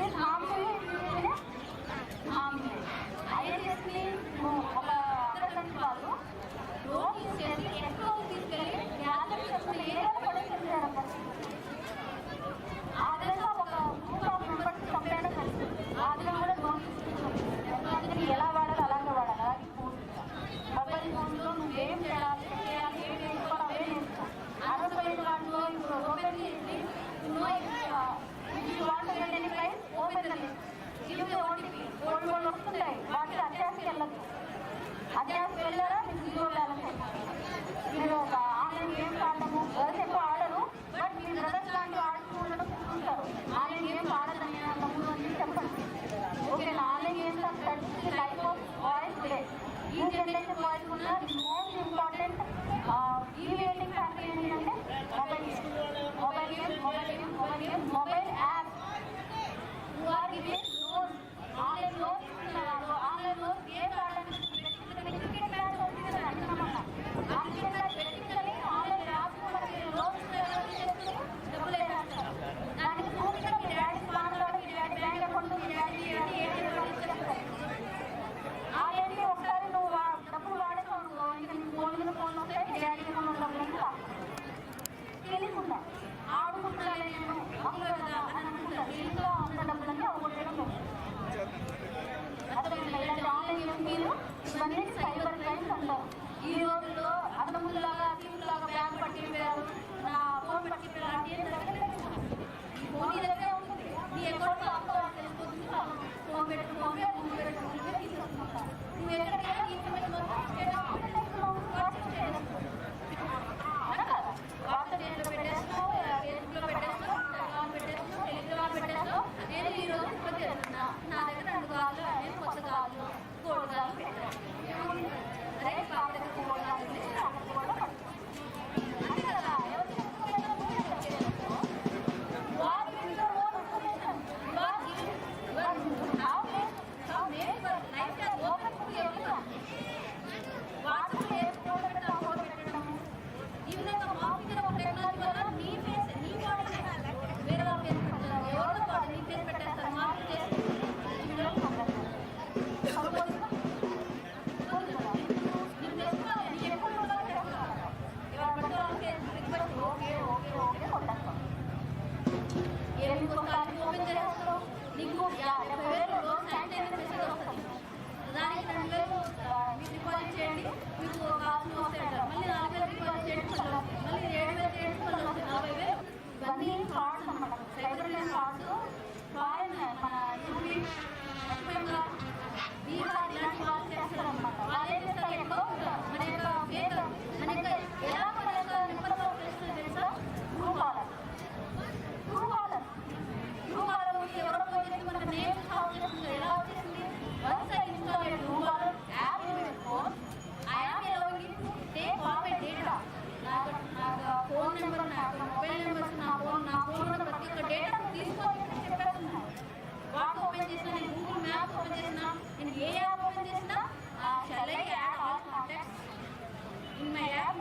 is harmful. Obviously, ఒక వాళ్ళు లోన్ తీసుకెళ్ళి ఎక్కువ తీసుకెళ్ళి గ్యాలరీస్ ఏదైనా ప్రొడక్షన్ చేయడం ఆ విధంగా ఒక గ్రూప్ ఆఫ్ మెంబర్స్ కంపేర్ చేస్తుంది. ఆ విధంగా కూడా లోన్ తీసుకుంటుంది. ఎలా వాడాలి అలాగే వాడాలి. అలాగే ఫోన్ మొబైల్ ఫోన్లో నువ్వు ఏం చేయాలి, ఏం నేర్చుకోవాలి అవే నేర్చుకో. అరవైదు వాటిలో ఇప్పుడు ఓపెన్ చేసి ఎన్ని ప్రైస్ ఓపెన్ ఇవి ఓటీపీ గోల్డ్ వస్తుంటాయి. వాటికి అడ్రస్కి వెళ్ళదు. అడ్రస్కి వెళ్ళారా మీకు 0 బ్యాలెన్స్ అయిపోతుంది. మీరు ఒక ఆన్లైన్ గేమ్స్ ఆడటము గర్ల్స్ ఎక్కువ ఆడరు, బట్ మీ బ్రదర్స్ లాంటి ఆడుతూ ఉండడం చూస్తారు. ఆన్లైన్ గేమ్స్ ఆడదని తమ్ముడు అని చెప్పండి. Okay, online games that's life of boys today. ఈ జనరేషన్ బాయ్స్ ఉన్న మోస్ట్ ఇంపార్టెంట్ ఈవెంటింగ్ ఫ్యాక్టర్ ఏంటంటే mobile app. You are giving loan, online loan ఇస్తున్నారు. ఆన్లైన్ లోన్ గేమ్స్ ఆడడానికి క్రికెట్ మ్యాచ్ అవుతుంది కదా అంటున్నామన్న. ఆ క్రికెట్ మ్యాచ్ పెట్టిందని ఆన్లైన్ యాప్స్ మనకి లోన్ డబ్బులు వేసేస్తారు. దానికి పూర్తిగా మీ డాడీ ప్లాన్లో మీ డాడీ బ్యాంక్ అకౌంట్ మీ డాడీ ఆన్లైన్కి ఒకసారి నువ్వు డబ్బులు వాడేసావు. ఇంకా నీ ఫోన్ వస్తాయి, మీ డాడీ అకౌంట్ డబ్బులు తెలియకుండా ఆడుకుంటున్నాను నేను అప్పుడు కదా అని అనుకుంటారు. ఇంట్లో ఉన్న డబ్బులన్నీ అవగొట్టడం అసలు ఇలాంటి ఆన్లైన్ గేమ్లు ఇవన్నీ సైబర్ క్రైమ్స్ అంటారు. ఈ రోజుల్లో అన్నములాగా అతిలాగా బ్యాగ్ పట్టిపోయారు, నా ఫోన్ పట్టిపోయారు. ఏం జరగలేదు. ఈ ఫోన్ నీ దగ్గరే ఉంటుంది. నీ అకౌంట్ పాస్వర్డ్ తెలిసిపోతుంది. ఫోన్ పెట్టుకోండి తీసుకుంటారు. నువ్వు ఎక్కడికైనా వాట్సాప్ పెట్టేస్తున్నావు, ఫేస్బుక్లో పెట్టేస్తున్నావు, ఇన్స్టాగ్రామ్ పెట్టేస్తున్నావు, టెలిగ్రామ్ పెట్టేస్తున్నావు. నేను ఈ రోజు ఉత్పత్తి చేస్తున్నా. నా దగ్గర 2 గాలు, నేను కొత్త గాలు, కోడి గాలు పెట్టాను. అరే బాబు దగ్గర కోడి గాలు కూడా అంతే కదా. ఎవరు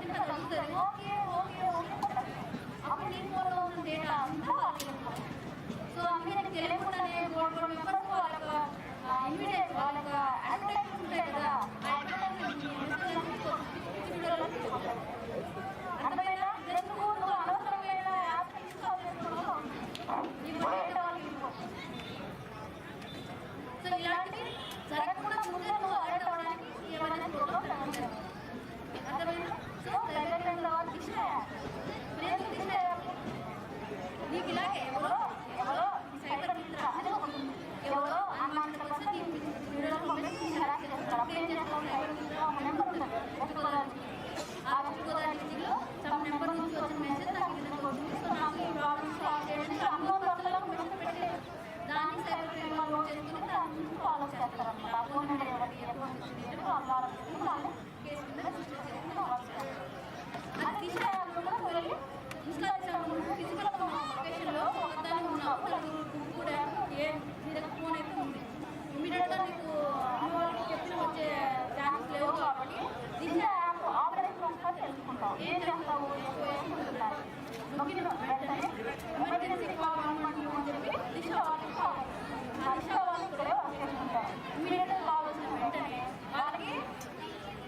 ఉంటే తగ్గుతుంది. ఓకే ఓకే ఓకే అప్పుడు నీ ఫోన్లో ఉన్న డేటా అంతా వాళ్ళకి. సో అందుకే నాకు తెలియకుండానే 4 మెంబర్స్ వాళ్ళకి ఇమీడియట్ వాళ్ళకి అడ్వర్టైజ్మెంట్ ఉంటాయి కదా, ఆ అడ్వర్టైజ్మెంట్ అర్థమైనా ఎందుకు నువ్వు అనవసరమైన యాప్ ఇన్స్టాల్ చేసుకున్నావు. సో ఇలాంటివి జరగకుండా ముందే నువ్వు అలర్ట్ అవ్వడానికి ఏమైనా ప్రోగ్రామ్ అర్థమైనా. సో నీకు ఇలాగే ఎవరో సైబర్ మిత్ర అనేది ఒకటి ఉంది. ఎవరో అన్వాంటెడ్ పర్సన్ నీ వీడియోలో పంపించి హెరాస్ చేస్తారు. అప్పుడు ఏం చేస్తావు, సైబర్ మిత్ర ఒక నెంబర్ ఉంటుంది వెస్ట్ గోదావరి ఆ వెస్ట్ గోదావరి డిస్ట్రిక్ట్లో సమ్ నెంబర్ నుంచి వచ్చిన మెసేజ్ నాకు ఇది సో నాకు ఈ ప్రాబ్లమ్ సాల్వ్ చేయడానికి అమౌంట్ వందలకు మెసేజ్ పెట్టే దాన్ని సైబర్ క్రైమ్ వాళ్ళు చేసుకుని దాని నుంచి ఫాలో చేస్తారు అన్నమాట. అకౌంట్ నెంబర్ ఎవరికి అకౌంట్ వాళ్ళు వాళ్ళని కేసు కింద రిజిస్టర్ చేసి ఫాలో చేస్తారు. అది తీసేయాలని కూడా వెళ్ళి ఇన్స్టాల్ చేయాలనుకుంటే ఫిజికల్ లొకేషన్లో ఒకదాన్ని ఉన్నావు కూడా ఏ మీ దగ్గర ఫోన్ అయితే ఉంది ఇమీడియట్గా నీకు వాళ్ళకి చెప్పిన వచ్చే ఛాన్స్ లేవు కాబట్టి దిశ యాప్ ఆపరేషన్ తెలుసుకుంటావు. ఏం చేస్తావు వేసుకుంటున్నారు నొక్కిన వెంటనే ఎమర్జెన్సీ కాల్ 112 అని చెప్పి దిశ వాళ్ళకి కాల్ ఆ దిశ వాళ్ళు కూడా వర్క్ చేసుకుంటారు. ఇమీడియట్గా కాల్ వచ్చిన వెంటనే వాళ్ళకి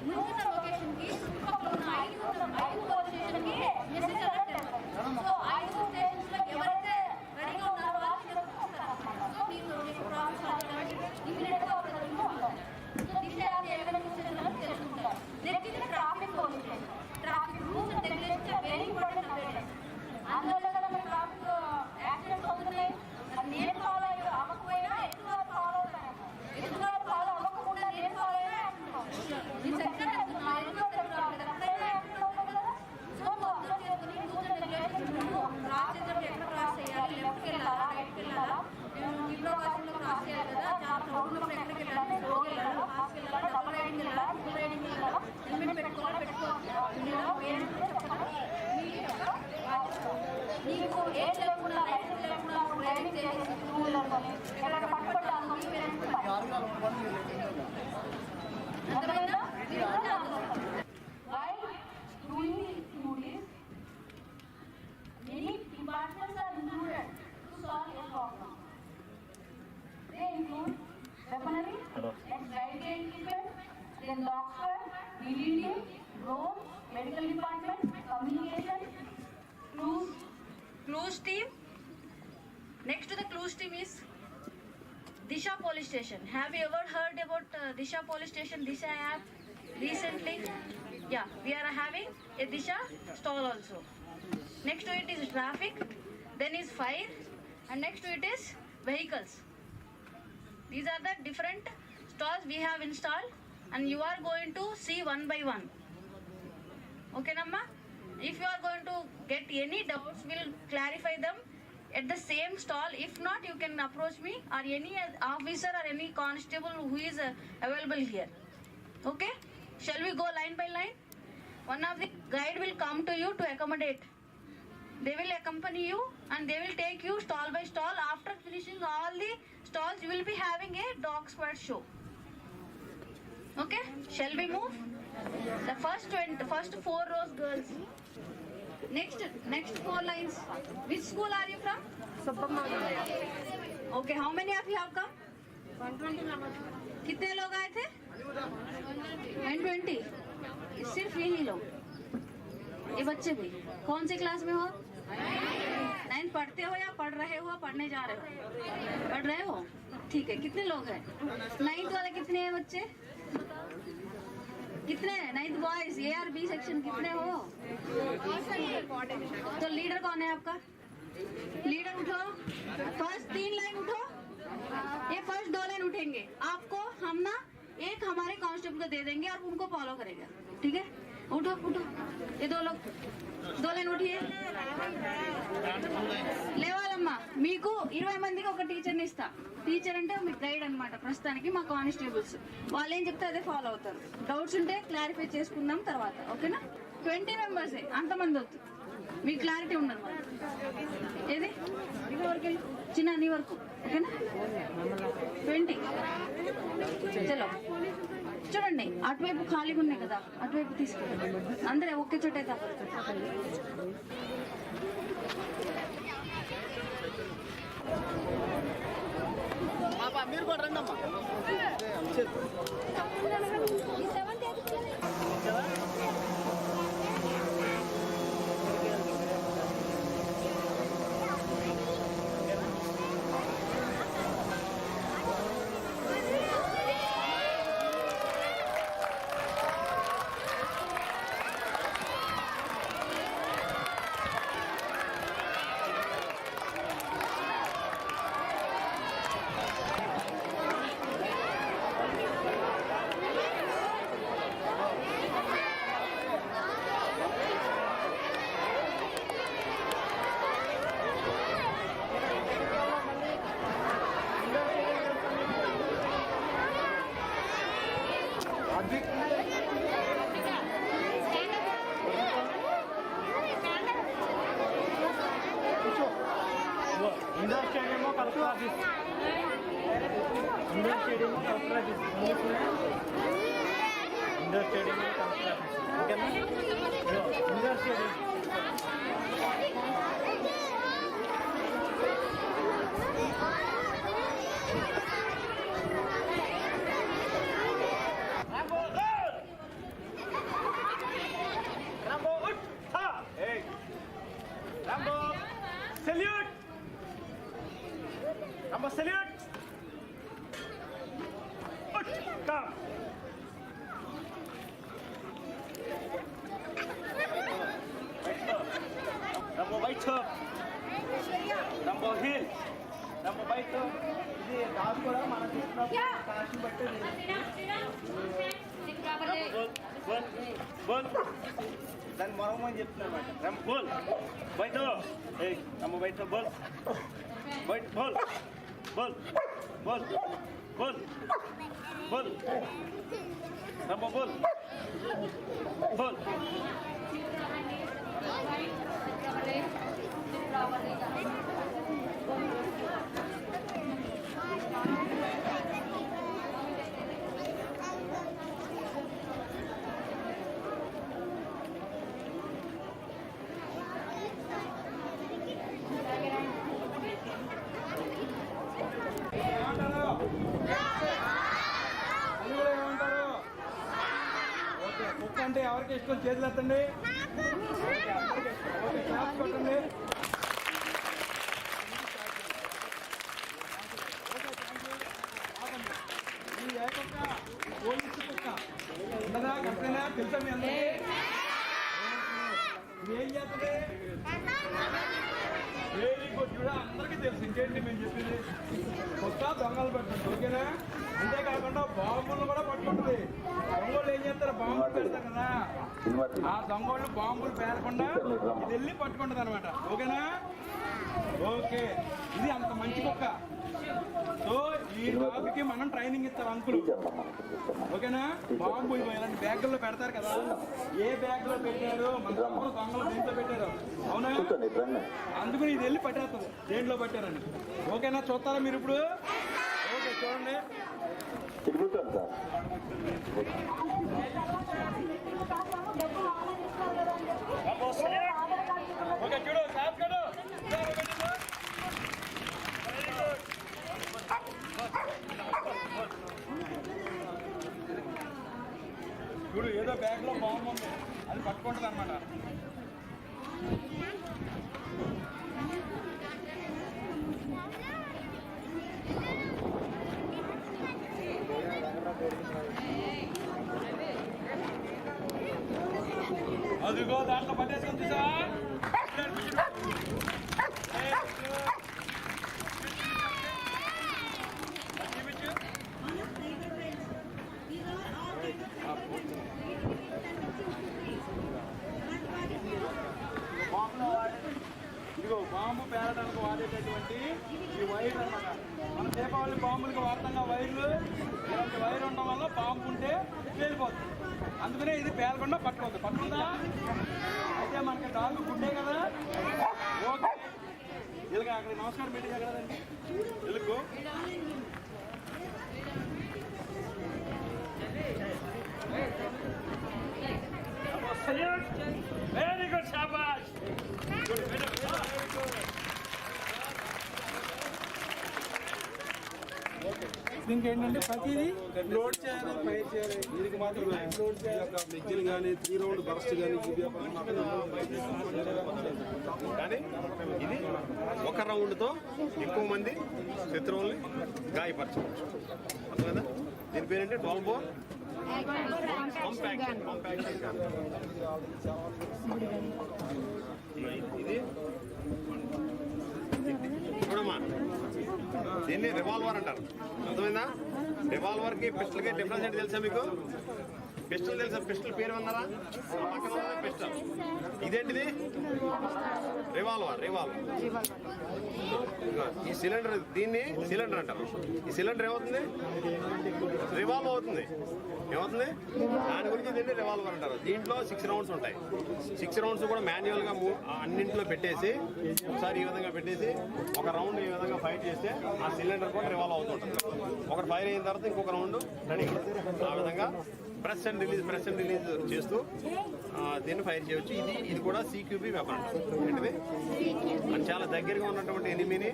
నువ్వున్న లొకేషన్కి చుట్టుపక్కల ఉన్న 5 పోలీస్ స్టేషన్కి మెసేజ్ అలర్ట్ అవుతుంది. సో 5 స్టేషన్స్లో ఎవరైతే రెడీగా ఉన్నారో వాళ్ళు తెలుసుకుంటారన్నమాట. సో మీకు ప్రాబ్లమ్స్ ఇమీడియట్గా ఒక దగ్గర ఉంటారు. సో దిశ ఏమైనా మెసేజ్ తెలుసుకుంటారు. Next traffic police station. Traffic rules and regulations are very important awareness. అందువల్ల కదా మన ట్రాఫిక్ యాక్సిడెంట్స్ అవుతున్నాయి. నేను ఫాలో అవ్వకపోయినా ఎక్కువ ఫాలో అవుతాను. ఎక్కువ ఫాలో అవ్వకుండా నేను ఫాలో అయినా యాక్సిడెంట్ అవుతుంది. నేను సెకండ్ చెప్తున్నాను ఎక్కువ తెలుసుకోవాలి కదా, అప్పుడైనా యాక్సిడెంట్ అవుతుంది కదా. సో అబ్జర్వ్ చేసుకుని రూల్స్ అండ్ రెగ్యులేషన్స్ క్రాస్ చేసేటప్పుడు ఎక్కడ క్రాస్ చేయాలి, లెఫ్ట్కి వెళ్ళాలా రైట్కి వెళ్ళాలా, ఇంట్లో కాకుండా క్రాస్ చేయాలి కదా, చాలా రోడ్లో ఎక్కడికి వెళ్ళాలి, స్లోకి వెళ్ళాలా, ఫాస్ట్కి వెళ్ళాలా, డబుల్ రైడింగ్ వెళ్ళాలా, సింగిల్ రైడింగ్ వెళ్ళాలా, హెల్మెట్ పెట్టుకోవాలి చెప్తాను. నీకు ఏం లేకుండా లైసెన్స్ లేకుండా డ్రైవింగ్ చేసి టూ వీలర్ కానీ ఎక్కడ పట్టుబడ్డాను అర్థమైందా. While doing these duties, many departments are included to solve a problem. They include weaponry, guided equipment, then doctor, BDD, drone, medical department, communication, clues team. Next to the clues team is Disha Police Station. Have you ever heard about Disha Police Station, Disha app recently? Yeah, we are having a Disha stall also. Next to it is traffic, then is fire, and next to it is vehicles. These are the different stalls we have installed, and you are going to see one by one. Okay, Namma? If you are going to get any doubts, we'll clarify them at the same stall. If not, you can approach me or any officer or any constable who is available here. Okay? Shall we go line by line? One of the guide will come to you to accommodate. They will accompany you and they will take you stall by stall. After finishing all the stalls, you will be having a dog squad show. Okay? Shall we move? The first 4 rows girls. Next 4 lines. Which school are you from? Okay, how many of you have come? 120 members. कितने लोग आए थे? 120. सिर्फ यही लोग, ये बच्चे भी। कौन सी क्लास में हो? 9th पढ़ते हो या पढ़ रहे हो, पढ़ने जा रहे हो? पढ़ रहे हो, ठीक है। कितने लोग हैं 9th वाले? कितने हैं बच्चे? कितने? 9th बॉयज ए और बी सेक्शन कितने हो? तो लीडर कौन है आपका? लीडर उठो, फर्स्ट 3 लाइन उठो। ये फर्स्ट 2 लाइन उठेंगे, आपको हम ना एक हमारे कांस्टेबल को दे देंगे और उनको फॉलो करेगा, ठीक है? उठो उठो, ये 2 लोग 2 लाइन उठिए। లేవాలమ్మా, మీకు 20 మందికి ఒక టీచర్ని ఇస్తా. టీచర్ అంటే మీకు గైడ్ అనమాట. ప్రస్తుతానికి మా కానిస్టేబుల్స్ వాళ్ళు ఏం చెప్తే అదే ఫాలో అవుతారు. డౌట్స్ ఉంటే క్లారిఫై చేసుకుందాం తర్వాత, ఓకేనా? 20 మెంబర్సే, అంతమంది వద్దు, మీకు క్లారిటీ ఉండదు. ఏది చిన్న నీ వరకు, ఓకేనా? 20 చలో చూడండి అటువైపు ఖాళీగా ఉన్నాయి కదా, అటువైపు తీసుకెళ్ళండి అందరే ఒకే చోట అయితే. మీరు కూడా రండి అమ్మా. इंडोर स्टेडियम में कलेक्टर ऑफिस, इंडोर स्टेडियम में कलेक्टर ऑफिस, इंडोर स्टेडियम में कलेक्टर ऑफिस, ओके ना? Indoor stadium Rambo, salute! Rambo, salute! Come! Rambo, white up! Rambo, heel! Rambo, white up! ఇది దాస్ కూడా మన తీసుకున్నప్పుడు కాశీ పట్టేది. బోల్ బోల్ దాన్ని మరొకమని చెప్తున్నమాట. రమ్ బోల్ బయట రమ్మ బయట బోల్ బయట బోల్ బోల్ బోల్ బోల్ బోల్ రమ్మ బోల్ బోల్ కుక్క అంటే ఎవరికి ఇష్టం చేతులు ఎత్తండి. ఓకే క్లాప్స్ కొట్టండి. ఈ ఏ కుక్క పోలీసు కుక్క ఉన్నదా కరెక్టేనా? తెలుసా మీ అందరికీ? ఏం చేస్తుంది? Very good. చూడ అందరికీ తెలుసు. ఇంకేంటి మేము చెప్పింది? కొత్త దొంగలు పట్టింది. ఓకేనా? అంతేకాకుండా బాంబులు కూడా పట్టుకుంటుంది. దొంగలు ఏం చేస్తారు? బాంబులు పెడతారు కదా, ఆ దొంగలు బాంబులు పేరకుండా ఇది వెళ్ళి పట్టుకుంటుంది అనమాట. ఓకేనా? ఓకే, ఇది అంత మంచి కుక్క. సో ఈ డాగ్కి మనం ట్రైనింగ్ ఇస్తారు అంకులు. ఓకేనా? బాంబు ఇలాంటి బ్యాగుల్లో పెడతారు కదా, ఏ బ్యాగ్ లో పెట్టారు? మన దొంగలు దేంట్లో పెట్టారు? అవునా? అందుకని ఇది వెళ్ళి పట్టేస్తుంది దేంట్లో పట్టారని. ఓకేనా? చూస్తారా మీరు ఇప్పుడు? ఓకే, చూడండి. ఓకే, చూడు సాఫ్ కడు. చూడు ఏదో బ్యాగ్ లో బాంబు ఉంది, అది పట్టుకుంటుంది అనమాట. అదిగో దాంట్లో పట్టేసుకుంది సార్. ఇదిగో బాంబు పేరడానికి వాడేటటువంటి ఈ వైర్ అనమాట. మన దీపావళి బాంబులకి వాడతాం వైర్లు. ఇలాంటి వైర్ ఉండడం వల్ల బాంబు ఉంటే పేలిపోతుంది. అందుకనే ఇది పేలకుండా పట్టుకోవద్దు. పట్టుకుందా? అయితే మనకి డాగ్ గుడ్డే కదా. ఓకే, వీళ్ళకి అక్కడ నమస్కారం పెట్టి కదండి. వీళ్ళకు వెరీ గుడ్ శాబాష్. దీనికి ఏంటంటే ప్రతిదీ లోడ్ చేయాలి, ఫైర్ చేయాలి. దీనికి మాత్రం లోడ్ చేయాలి. మెజ్జిల్ కానీ 3 రౌండ్ బర్స్ట్ కానీ కానీ ఇది ఒక రౌండ్తో ఎక్కువ మంది శత్రువుల్ని గాయపరచవచ్చు. అర్థమైందా? దీని పేరేంటి 12 bore కాంపాక్షన్. ఇది చూడమ్మా, దీన్ని రివాల్వర్ అంటారు. అర్థమైందా? రివాల్వర్ కి పిస్టల్ కి డిఫరెన్స్ ఏంటి తెలుసా మీకు? పిస్టల్ తెలుసా? పిస్టల్ పేరు అన్నారా? పిస్టల్. ఇదేంటిది? రివాల్వర్. ఈ సిలిండర్, దీన్ని సిలిండర్ అంటారు. ఈ సిలిండర్ ఏమవుతుంది? రివాల్వ్ అవుతుంది. ఏమవుతుంది? దాని గురించి దీన్ని రివాల్వర్ అంటారు. దీంట్లో 6 రౌండ్స్ ఉంటాయి. 6 రౌండ్స్ కూడా మాన్యువల్ గా అన్నింటిలో పెట్టేసి ఒకసారి ఈ విధంగా పెట్టేసి ఒక రౌండ్ ఈ విధంగా ఫైర్ చేస్తే ఆ సిలిండర్ కూడా రివాల్వ్ అవుతుంటుంది. ఒకటి ఫైర్ అయిన తర్వాత ఇంకొక రౌండ్ రెడీ. ఆ విధంగా ప్రెస్ అండ్ రిలీజ్ చేస్తూ దీన్ని ఫైర్ చేయవచ్చు. ఇది కూడా CQB వెపన్. ఏంటిది? అది చాలా దగ్గరగా ఉన్నటువంటి ఎనిమిని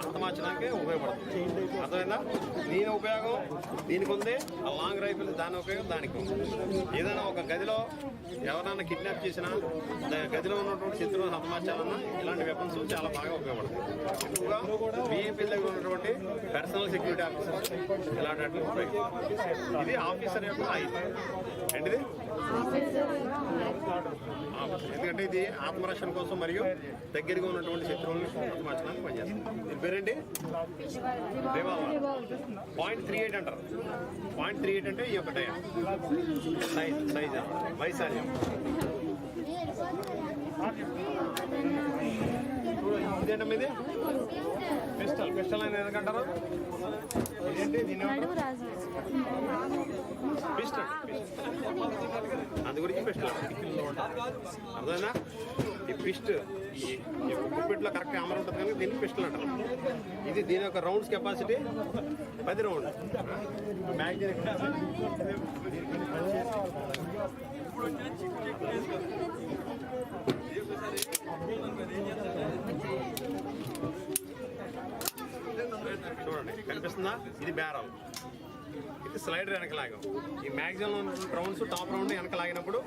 హతమార్చడానికి ఉపయోగపడుతుంది. అర్థమైందా? దీని ఉపయోగం దీనికి ఉంది, ఆ లాంగ్ రైఫిల్ దాని ఉపయోగం దానికి ఉంది. ఏదైనా ఒక గదిలో ఎవరైనా కిడ్నాప్ చేసినా, గదిలో ఉన్నటువంటి శత్రువులను హతమార్చాలన్నా ఇలాంటి వెపన్స్ చాలా బాగా ఉపయోగపడుతుంది. ఎక్కువగా VIP దగ్గర ఉన్నటువంటి పర్సనల్ సెక్యూరిటీ ఆఫీసర్స్ ఇలాంటి ఉపయోగం. ఇది ఆఫీసర్ యొక్క ఆయుధం. ఏంటిది? ఎందుకంటే ఇది ఆత్మరక్షణ కోసం మరియు దగ్గరగా ఉన్నటువంటి శత్రువులను హతమార్చడానికి పనిచేస్తుంది. దీని పేరేంటి? రివాల్వర్. .38 అంటారు. .38 అంటే ఈ యొక్క డయా సైజ్ వైశాల్యం. ఇదేంటమ్మా ఇది? పిస్టల్ అని ఎందుకంటారు? ఇదేంటి? దీని పిస్టల్. అందు గురించి పిస్టల్. అర్థమైనా? ఈ పిస్ట్ ఈ గుప్పెట్లో కరెక్ట్ అమర్ ఉంటుంది కనుక దీన్ని పిస్టల్ అంటారు. ఇది దీని యొక్క రౌండ్స్ కెపాసిటీ 10 రౌండ్. చూడండి, కనిపిస్తుందా? ఇది బ్యారల్. ఇది స్లైడర్ వెనక లాగాం. ఈ మ్యాక్సిమం రౌండ్స్ టాప్ రౌండ్ వెనక లాగినప్పుడు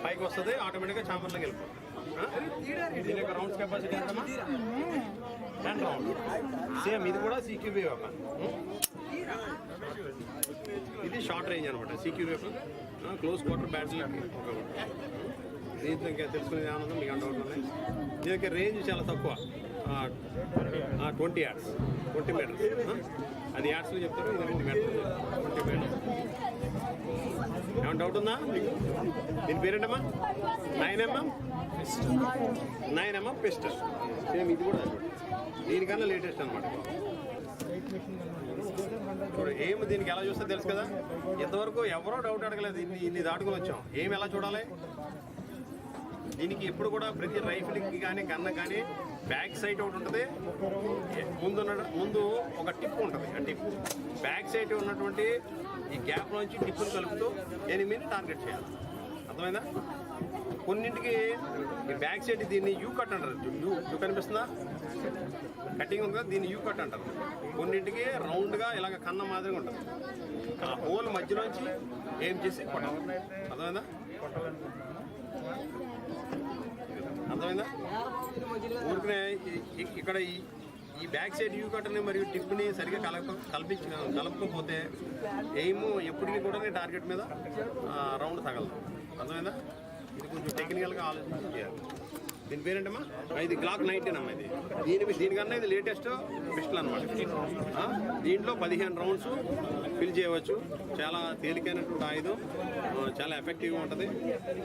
పైకి వస్తుంది, ఆటోమేటిక్గా చాంబర్లోకి వెళ్ళిపోతుంది. దీని యొక్క రౌండ్స్ కెపాసిటీ ఎంతమ్మా? 10 రౌండ్. సేమ్ ఇది కూడా CQB వెపన్. ఇది షార్ట్ రేంజ్ అనమాట. CQB వెపన్ క్లోజ్ క్వార్టర్ బ్యాటిల్కి ఉపయోగపడుతుంది. దీంట్లో ఇంకా తెలుసుకునే ఆనందం మీకు డౌట్ ఉన్నాయి. దీని యొక్క రేంజ్ చాలా తక్కువ, 20 yards, 20 meters. అది యాడ్స్లో చెప్తారు, ఇది 20 meters, 20 meters. ఏమైనా డౌట్ ఉందా మీకు? దీని పేరేంటమ్మా? 9mm pistol. సేమ్ ఇది కూడా దీనికన్నా లేటెస్ట్ అనమాట. ఏమి దీనికి ఎలా చూస్తే తెలుసు కదా. ఇంతవరకు ఎవరో డౌట్ అడగలేదు. ఇన్ని దాటుకుని వచ్చాం. ఏమి ఎలా చూడాలి? దీనికి ఎప్పుడు కూడా ప్రతి రైఫిల్కి కానీ గన్న కానీ బ్యాక్ సైడ్ ఒకటి ఉంటుంది, ముందు ఒక టిప్ ఉంటుంది. ఆ టిప్ బ్యాక్ సైడ్ ఉన్నటువంటి ఈ గ్యాప్ నుంచి టిప్పును కలుపుతూ ఎనిమిని టార్గెట్ చేయాలి. అర్థమైందా? కొన్నింటికి ఈ బ్యాక్ సైడ్ దీన్ని యూ కట్ అంటారు. యూ కనిపిస్తుందా? కటింగ్ ఉంది కదా, దీన్ని యూ కట్ అంటారు. కొన్నింటికి రౌండ్గా ఇలాగ కన్న మాదిరిగా ఉంటుంది. ఆ హోల్ మధ్యలోంచి ఏం చేసి కొట్టాలి. అర్థమైందా? అర్థమైందా? ఊరికనే ఇక్కడ ఈ బ్యాక్ సైడ్ యూ కట్ని మరియు టిప్ని సరిగ్గా కలపకపోతే ఎయిమ్ ఎప్పటికీ కూడా టార్గెట్ మీద రౌండ్ తగలదు. అర్థమైందా? ఇది కొంచెం టెక్నికల్గా ఆలోచించి చేయాలి. దీని పేరేంటమ్మా? ఇది గ్లాక్ 19 అమ్మా. ఇది దీనికన్నా ఇది లేటెస్ట్ పిస్టల్ అనమాట. దీంట్లో 15 రౌండ్స్ ఫిల్ చేయవచ్చు. చాలా తేలికైనటువంటి ఆయుధం, చాలా ఎఫెక్టివ్గా ఉంటుంది.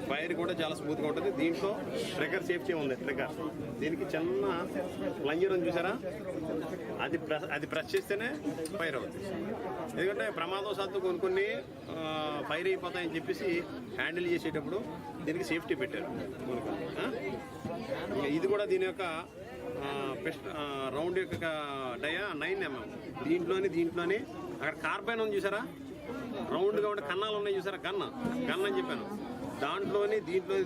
ఫైర్ కూడా చాలా స్మూత్గా ఉంటుంది. దీంట్లో ట్రిగ్గర్ సేఫ్టీ ఉంది. ట్రిగ్గర్ దీనికి చిన్న ప్లంజర్ ఉంది చూసారా, అది ప్రెస్ చేస్తేనే ఫైర్ అవుతుంది. ఎందుకంటే ప్రమాదవశాత్తు కొన్ని ఫైర్ అయిపోతాయని చెప్పేసి హ్యాండిల్ చేసేటప్పుడు దీనికి సేఫ్టీ పెట్టారు. ఇది కూడా దీని యొక్క రౌండ్ యొక్క డయా 9mm. దీంట్లోని అక్కడ కార్బైన్ ఉంది చూసారా, రౌండ్గా ఉండే కన్నాలు ఉన్నాయి చూసారా, గన్ అని చెప్పాను.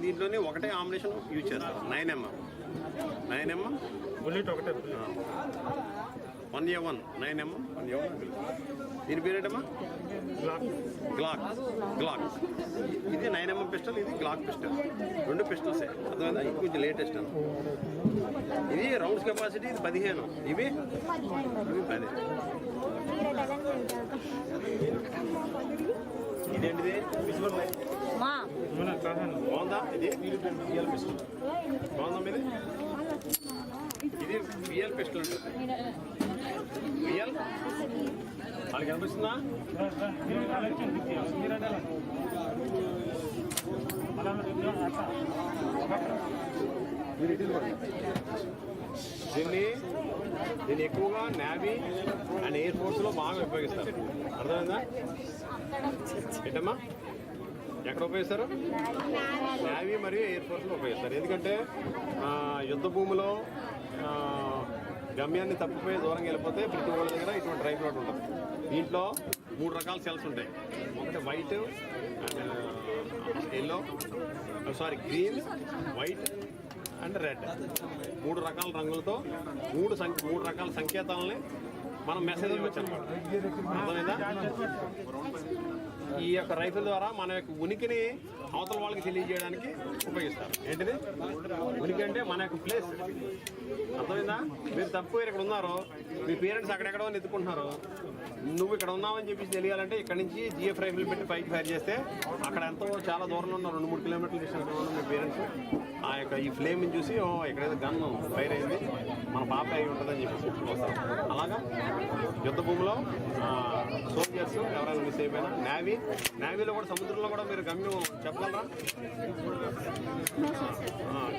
దీంట్లోని ఒకటే ఆమ్నేషన్ యూజ్ చేస్తారు. 9mm బుల్లెట్ ఒకటే 1A1 9mm 1A1. దీని పేరేంటమ్మా? గ్లాక్. ఇది 9mm పిస్టల్, ఇది గ్లాక్ పిస్టల్. 2 పిస్టల్సే. అర్థమైందా? ఇది కొంచెం లేటెస్ట్ అన్న. ఇది రౌండ్స్ కెపాసిటీ ఇది 15. ఇవి 10. ఇదేంటిది? విజువల్ లైట్ బాగుందా? ఇది రియల్ పిస్టల్ బాగుందా మీది? ఇది రియల్ పిస్టల్ ఉంటుంది. రియల్ వాళ్ళకి కనిపిస్తుందా? దీన్ని ఎక్కువగా నేవీ అండ్ ఎయిర్ ఫోర్స్లో బాగా ఉపయోగిస్తారు. అర్థమైందా? ఏంటమ్మా ఎక్కడ ఉపయోగిస్తారు? నేవీ మరియు ఎయిర్ ఫోర్స్లో ఉపయోగిస్తారు. ఎందుకంటే యుద్ధ భూమిలో గమ్యాన్ని తప్పిపోయి దూరంగా వెళ్ళిపోతే ప్రతి వాళ్ళ దగ్గర ఇటువంటి డ్రైవ్ రోడ్ ఉంటుంది. దీంట్లో 3 రకాల సెల్స్ ఉంటాయి. ఒకటి white and green, white and red. 3 రకాల రంగులతో 3 రకాల సంకేతాలని మనం మెసేజ్ ఇవ్వచ్చు అనమాట. అర్థమైందా? ఈ యొక్క రైఫిల్ ద్వారా మన యొక్క ఉనికిని అవతల వాళ్ళకి తెలియజేయడానికి ఉపయోగిస్తారు. ఏంటిది ఉనికి అంటే? మన యొక్క ప్లేస్. అర్థమైందా? మీరు తప్పు ఇక్కడ ఉన్నారు, మీ పేరెంట్స్ అక్కడెక్కడో ఎత్తుకుంటున్నారు, నువ్వు ఇక్కడ ఉన్నావని చెప్పేసి తెలియాలంటే ఇక్కడ నుంచి జిఎఫ్ రైఫిల్ పెట్టి పైకి ఫైర్ చేస్తే అక్కడ ఎంతో చాలా దూరంలో ఉన్న 2-3 కిలోమీటర్ల డిస్టెన్స్ ఉన్న మీ పేరెంట్స్ ఆ యొక్క ఈ ఫ్లేమ్ని చూసి ఇక్కడేదో గన్ ఫైర్ అయింది, మన పాప అయి ఉంటుందని చెప్పేసి వస్తారు. అలాగా యుద్ధ భూమిలో సోల్జర్స్ ఎవరైనా మిస్ అయిపోయినా నేవీలో కూడా సముద్రంలో కూడా మీరు గమ్యం చెప్పగలరా?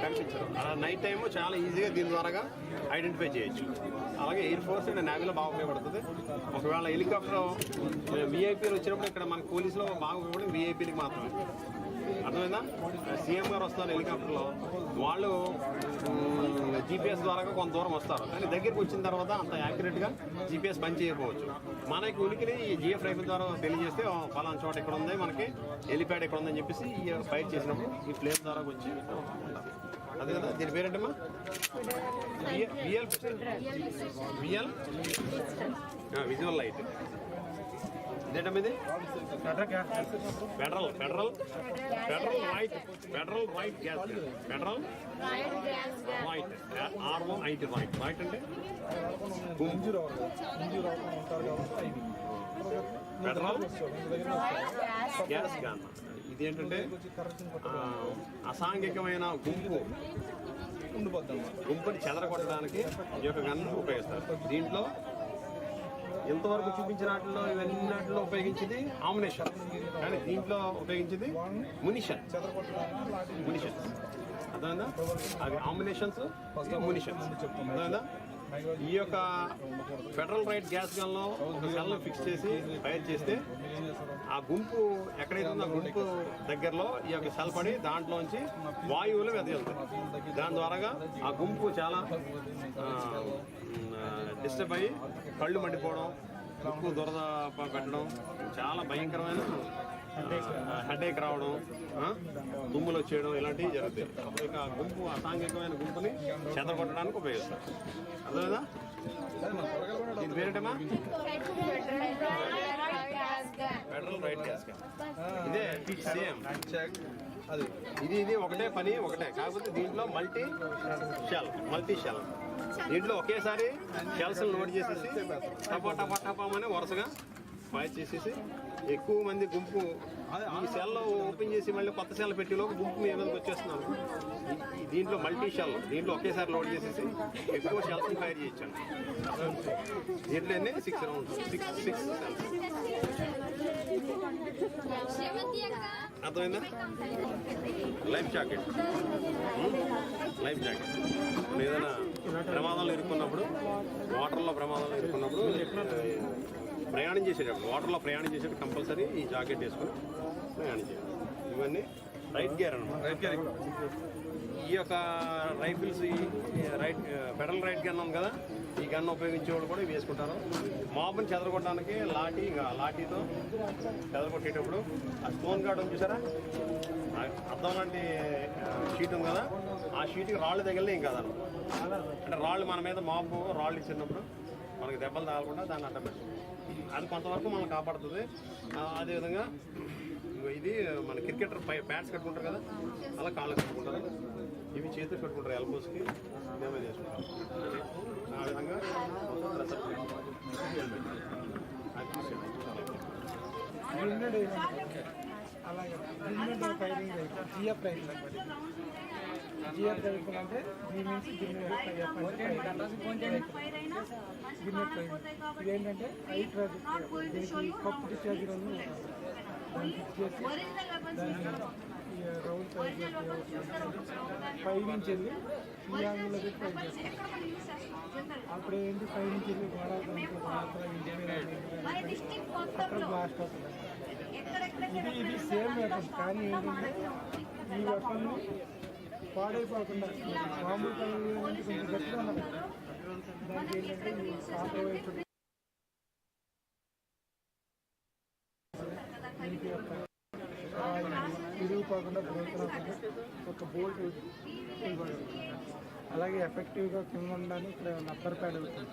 కనిపించరు. అలా నైట్ టైము చాలా ఈజీగా దీని ద్వారా ఐడెంటిఫై చేయొచ్చు. అలాగే ఎయిర్ ఫోర్స్ అండ్ నేవీలో బాగా ఉపయోగపడుతుంది. ఒకవేళ హెలికాప్టర్ విఐపీలు వచ్చినప్పుడు ఇక్కడ మన పోలీసులో బాగా ఉపయోగపడి విఐపీలకు మాత్రమే. అర్థమైందా? సీఎం గారు వస్తారు హెలికాప్టర్లో, వాళ్ళు జీపీఎస్ ద్వారా కొంత దూరం వస్తారు, కానీ దగ్గరికి వచ్చిన తర్వాత అంత యాక్యురేట్గా జీపీఎస్ పని చేయకపోవచ్చు. మనకి ఉనికిని ఈ జిఎఫ్ రైఫిల్ ద్వారా తెలియజేస్తే ఫలానా చోట ఇక్కడ ఉంది, మనకి హెలిప్యాడ్ ఇక్కడ ఉందని చెప్పేసి ఈ ఫైర్ చేసినప్పుడు ఈ ప్లేన్ ద్వారా వచ్చి ఉంటారు. అదే కదా దీని పేరేంటమ్మా? Visual light. ఇదేంటమ్మా ఇది? Federal riot gas. Federal riot ROIT riot అంటే ఫెడరల్ గ్యాస్ గన్. ఇదేంటంటే అసాంఘికమైన గుంపుని చెదరగొట్టడానికి ఈ యొక్క గన్ ఉపయోగిస్తారు. దీంట్లో ఎంతవరకు చూపించిన వాటిలో ఇవన్నిటిలో ఉపయోగించింది ఆమ్నేషన్, కానీ దీంట్లో ఉపయోగించింది మునిషన్. అర్థమైందా? అది ఆమ్నేషన్స్, మునిషన్స్. అర్థమైందా? ఈ యొక్క ఫెడరల్ రైట్ గ్యాస్ గన్లో ఒక సెల్ ఫిక్స్ చేసి ఫైర్ చేస్తే ఆ గుంపు ఎక్కడైతే ఉందో ఆ గుంపు దగ్గరలో ఈ యొక్క సెల్ పడి దాంట్లోంచి వాయువులు వెదజల్లుతాయి. దాని ద్వారాగా ఆ గుంపు చాలా డిస్టర్బ్ అయ్యి కళ్ళు మండిపోవడం, ముక్కు దురద పెట్టడం, చాలా భయంకరమైన హెడేక్ రావడం, దుమ్ములు వచ్చేయడం ఇలాంటివి జరుగుతాయి. అప్పుడు ఇక గుంపు అసాంఘికమైన గుంపుని చెదరగొట్టడానికి ఉపయోగిస్తారు. అర్థమైందా? దీని పేరేంటమ్మా? Federal riot gas gun. ఇదే సేమ్ ఇది ఒకటే పని ఒకటే, కాకపోతే దీంట్లో మల్టీ షెల్. దీంట్లో ఒకేసారి షెల్స్ లోడ్ చేసేసి టపామని వరుసగా ఫైర్ చేసేసి ఎక్కువ మంది గుంపు ఈ సెల్లో ఓపెన్ చేసి మళ్ళీ కొత్త సెల్ పెట్టేలోపు గుంపు మీ మీదకి వచ్చేస్తున్నారు. దీంట్లో మల్టీ షెల్, దీంట్లో ఒకేసారి లోడ్ చేసేసి ఎక్కువ షెల్స్ని ఫైర్ చేయొచ్చాను. దీంట్లో ఎన్ని 6 రౌండ్స్, 6 షెల్స్. అర్థమైందా? Life jacket. ఏదైనా ప్రమాదంలో ఇరుక్కున్నప్పుడు, వాటర్లో ప్రమాదంలో ఇరుక్కున్నప్పుడు, ప్రయాణం చేసేటప్పుడు, వాటర్లో ప్రయాణం చేసేటప్పుడు కంపల్సరీ ఈ జాకెట్ వేసుకొని ప్రయాణం చేయాలి. ఇవన్నీ రైట్ గేర్ అన్నమాట. ఈ యొక్క రైఫిల్స్, ఫెడరల్ రైట్ గన్ ఉంది కదా, ఈ గన్ ఉపయోగించే వాళ్ళు కూడా వేసుకుంటారు. మాబుని చెదరగొట్టడానికి లాఠీతో చెదరగొట్టేటప్పుడు ఆ స్టోన్ గార్డ్ ఉంది చూసారా, అద్దం లాంటి షీట్ ఉంది కదా, ఆ షీట్కి రాళ్ళు తగిలినా ఏం కాదన్న. అంటే రాళ్ళు మన మీద మాపు రాళ్ళు ఇచ్చినప్పుడు మనకి దెబ్బలు తాగకుండా దాన్ని అడ్డం పెట్టాలి. అది కొంతవరకు మనం కాపాడుతుంది. అదేవిధంగా ఇది మన క్రికెటర్ ప్యాడ్స్ కట్టుకుంటారు కదా, అలా కాళ్ళు కట్టుకుంటారు. ఇవి చేతులు కట్టుకుంటారు ఎల్బోస్కి, డ్యామేజ్ చేసుకుంటారు. ఆ విధంగా అలాగే ఫైరింగ్ జిఎఫ్ రైఫిల్ అనమాట. జిఎఫ్ రైఫిల్ అంటే మీన్స్ గిన్నెట్ ఇదేంటంటే హైట్ దీనికి కప్పు డిశ్చార్జ్ దాన్ని ఫిక్స్ చేసి దాన్ని రౌండ్ ఫైవ్ నుంచి వెళ్ళి ఈ యాంగిల్లో పెట్టి ఫైవ్ చేస్తాం. అప్పుడు ఏంటి ఫైవ్ నుంచి వెళ్ళి గోడ అక్కడ బ్లాస్ట్ అవుతుంది. ఇది సేమ్ వెపన్, కానీ ఏంటంటే ఈ వెపన్ పాడైపోకుండా మామూలు కొంచెం గట్టిగా ఉన్నది. దానికి ఏంటంటే ఈ ఆపరేషన్ విరిగిపోకుండా బ్రేక్ రాకుండా ఒక బోల్ట్ ఇవ్వడం. అలాగే ఎఫెక్టివ్గా కింద ఉండడానికి ఇక్కడ రబ్బర్ ప్యాడ్ అవుతుంది.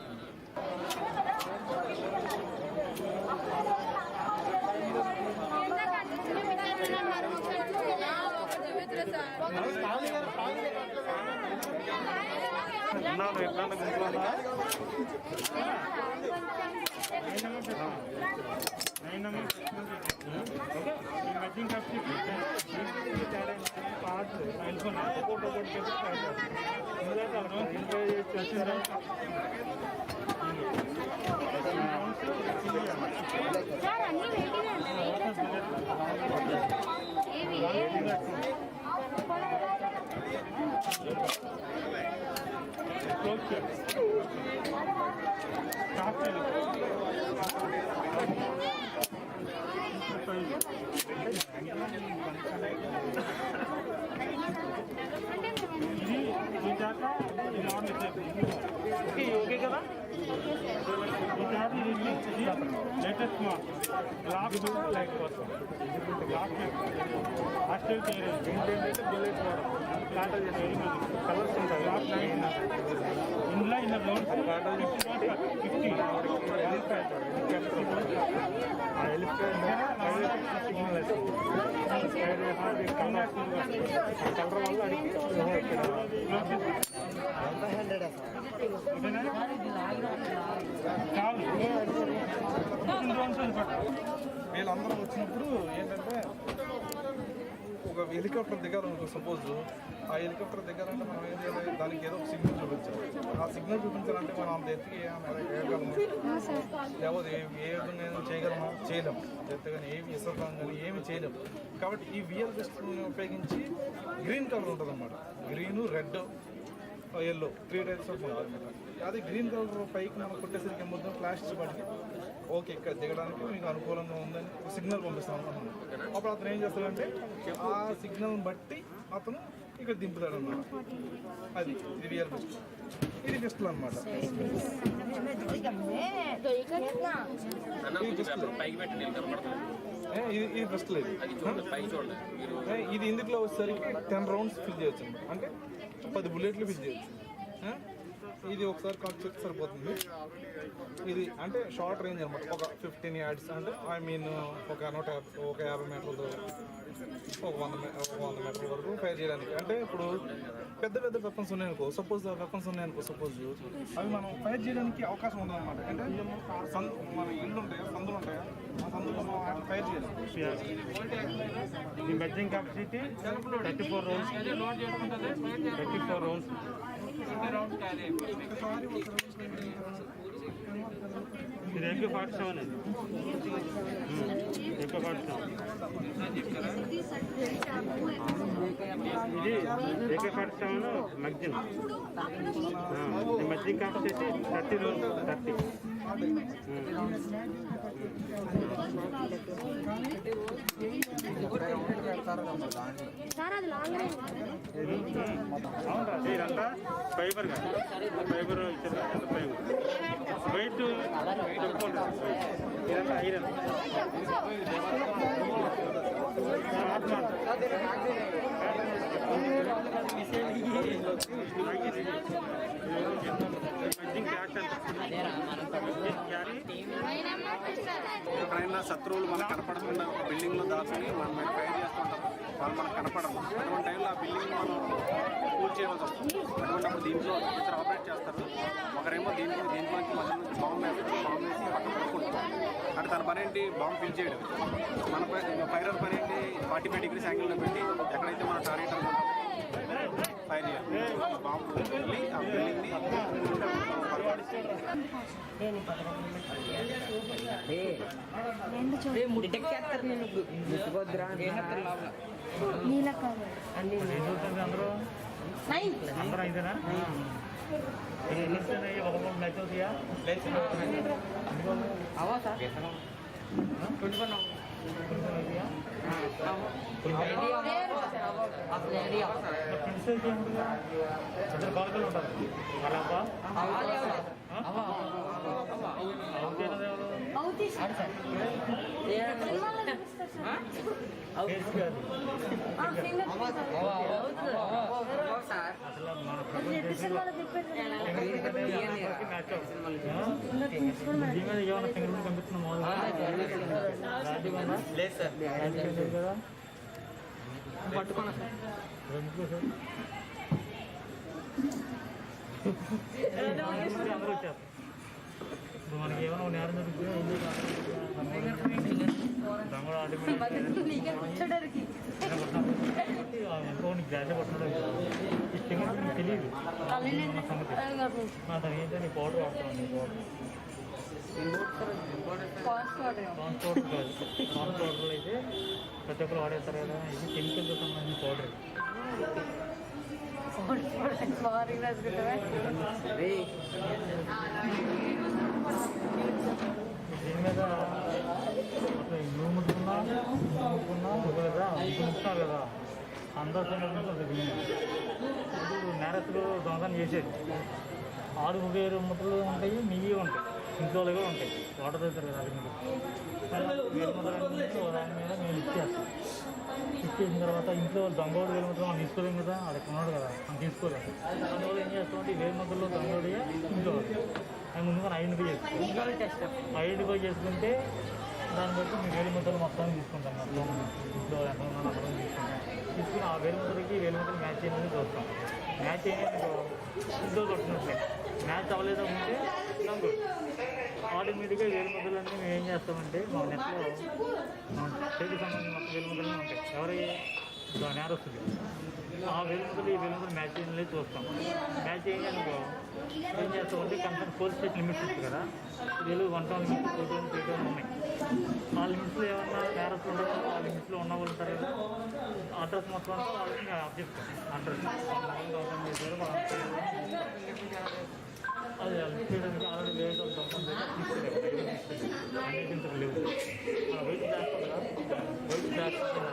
ఓకే కదా, లేటెస్ట్ లాస్ట్ లైట్ కోసం లాస్ట్ హాస్టల్ ఏంటంటే బుల్లెట్ కలర్స్ ఉంటాయి. లాస్ట్ నైన్ ఇందులో ఇన్న రౌండ్స్ 50 కలర్ వల్ల అడిగి వీళ్ళందరూ వచ్చినప్పుడు ఏంటంటే ఒక హెలికాప్టర్ దిగారు సపోజ్, ఆ హెలికాప్టర్ దిగారంటే మనం ఏం చేయాలి, దానికి ఏదో ఒక సిగ్నల్ చూపించాలి. ఆ సిగ్నల్ చూపించాలంటే మనం అంత ఎత్తుకి వేయగలము, లేకపోతే ఏ విధంగా ఏదో చేయగలమా, చేయలేము. ఎత్తగానే ఏమి ఇసరం కానీ ఏమి చేయలేము. కాబట్టి ఈ విఎల్ బెస్ట్ని ఉపయోగించి గ్రీన్ కలర్ ఉంటుంది అన్నమాట. Green, red, yellow 3 types of ఉంటుంది అనమాట. అది గ్రీన్ కలర్ పైకి మనం కొట్టేసరికి మొత్తం ఫ్లాష్ పడికి ఓకే ఇక్కడ దిగడానికి మీకు అనుకూలంగా ఉందని సిగ్నల్ పంపిస్తాం అనుకున్నాను. అప్పుడు అతను ఏం చేస్తాడంటే ఆ సిగ్నల్ని బట్టి అతను ఇక్కడ దింపుతాడు అన్నమాట. అది ఇది రియల్ బెస్ట్. ఇది బెస్ట్లు అనమాట. ఇది బెస్ట్ లేదు. ఇది ఇందులో వచ్చేసరికి 10 రౌండ్స్ ఫిల్ చేయొచ్చు అనమాట. అంటే 10 బుల్లెట్లు ఫిల్ చేయొచ్చు. ఇది ఒకసారి కట్ చేస్తే సరిపోతుంది. ఇది అంటే షార్ట్ రేంజ్ అనమాట. ఒక 15 yards అంటే ఐ మీన్ ఒక 50 మీటర్లు, ఒక 100 మీటర్ల వరకు ఫైర్ చేయడానికి. అంటే ఇప్పుడు పెద్ద పెద్ద వెపన్స్ ఉన్నాయనుకో, సపోజ్ అవి మనం ఫైర్ చేయడానికి అవకాశం ఉండదన్నమాట. అంటే మన ఇళ్ళు ఉంటాయా, సందులు ఉంటాయా, ఆ సందులో మనం ఫైర్ చేయాలి. ఈ మెజరింగ్ కెపాసిటీ 34 rounds. 34 rounds. ఇది AK-47 ఇది. AK-47 magazine. Measuring capacity 30 rounds. 30. అవునరా, ఇదంతా ఫైబర్ ఇచ్చారు. వెయిట్ ఇదంతా ఐరన్. ఎప్పుడైనా శత్రువులు మనకు కనపడకుండా ఒక బిల్డింగ్లో దాచుకుని మనం ఫైర్ చేస్తుంటారు, వాళ్ళు మనకు కనపడరు. అటువంటి టైంలో ఆ బిల్డింగ్ మనం కూల్ చేయవలసి వస్తుంది. అటువంటిప్పుడు దీంట్లో ఇద్దరు ఆపరేట్ చేస్తారు. ఒకరేమో దీంట్లోంచి మధ్య నుంచి బాంబు వేస్తారు, బాంబు వేసి పక్కన పడుకుంటారు. అంటే తన పని ఏంటి, బాంబు ఫిల్ చేయడం. మన ఫైరర్ పని ఏంటి, 45 degrees యాంగిల్లో పెట్టి ఎక్కడైతే మన టార్గెట్ అనుకుంటాం ఫైర్ చేయాలి. బాంబు వెళ్ళి ఆ బిల్డింగ్ని అందరూ అయితేనా మ్యాచ్ అవుతాయా ఇద్దరు బాలకలు ఉంటారు. ఏమన్నా సింగల్ కనిపిస్తున్నాం కదా పట్టుకున్నా సార్ అందరూ వచ్చారు. ఇప్పుడు మనకి ఏమైనా నేరం జరుగుతుందో దొంగలు ఆటోమేటిక్ ఎంతో గ్యాస్ పట్టుకోవడం ఈ సింగల్ నీకు తెలియదు సంగతి. దాని ఏంటంటే పౌడర్ వాడుతున్నాను. పౌడర్ పౌడర్లు అయితే ప్రతి ఒక్కరు వాడేస్తారు కదా. ఇది కెమికల్తో సంబంధించిన పౌడర్. దీని మీద నువ్వు ముట్టుకున్నా కదా, ముట్టుకున్నారు కదా, అందరూ ఇప్పుడు నేరస్తులు దొంగతనం చేసేది 6,000 ముట్టలు ఉంటాయి, నెయ్యి ఉంటాయి, ఇంట్లో కూడా ఉంటాయి. వాటర్ అవుతారు కదా, అది మీరు దాని మీద మేము ఇచ్చేసిన తర్వాత ఇంట్లో దొంగోడు వేలుముద్రలు మనం తీసుకోలేం కదా, అది ఉన్నాడు కదా, మనం తీసుకోలేము. అందువల్ల ఏం చేస్తామంటే ఈ వేలుముద్రలో దొంగోడి ఇంట్లో అది ముందుగా ఐడెంటిఫై చేసుకుంటాం. ఐడెంటిఫై చేసుకుంటే దాన్ని బట్టి మీ వేలుముద్రలు మొత్తం తీసుకుంటాం. మొత్తం ఇంట్లో ఎంతమంది మొత్తం తీసుకుని ఆ వేలుముద్రకి వేలుముద్రలు మ్యాచ్ చేయడానికి చూస్తాం. మ్యాచ్ చేయడానికి ఇంట్లో కొట్టినట్లే. మ్యాచ్ అవ్వలేదు అంటే దొంగోడు ఆటోమేటిక్గా వేలుముద్రలన్నీ మేము ఏం చేస్తామంటే మా నెట్లో చేతికి సంబంధించిన మొత్తం వేలుముద్రలు ఉంటాయి. ఎవరి నేరస్తుంది ఆ వేలుముద్రలు ఈ వేలుముద్రలు మ్యాచ్ చేయడం చూస్తాం. మ్యాచ్ చేయడానికి ఏం చేస్తామంటే కన్సర్న్ పోలీస్ స్టేషన్ లిమిట్స్ ఉంటుంది కదా, 1 టౌన్ లిమిట్స్, 2 టౌన్, 3 టౌన్ ఉన్నాయి. ఆ లిమిట్స్లో ఏమన్నా నేరస్తులు ఉండదు, ఆ లిమిట్స్లో ఉన్న వాళ్ళు ఉంటారు కదా, అడ్రస్ మొత్తం అంతా వాళ్ళని అప్డేట్ అడ్రస్ గవర్నమెంట్ చేశారు. అది చేయడానికి ఆల్రెడీ వేరే తీసుకెళ్ళారు లేవు. వెయిట్ చేస్తాం కదా, వెయిట్ చేస్తాం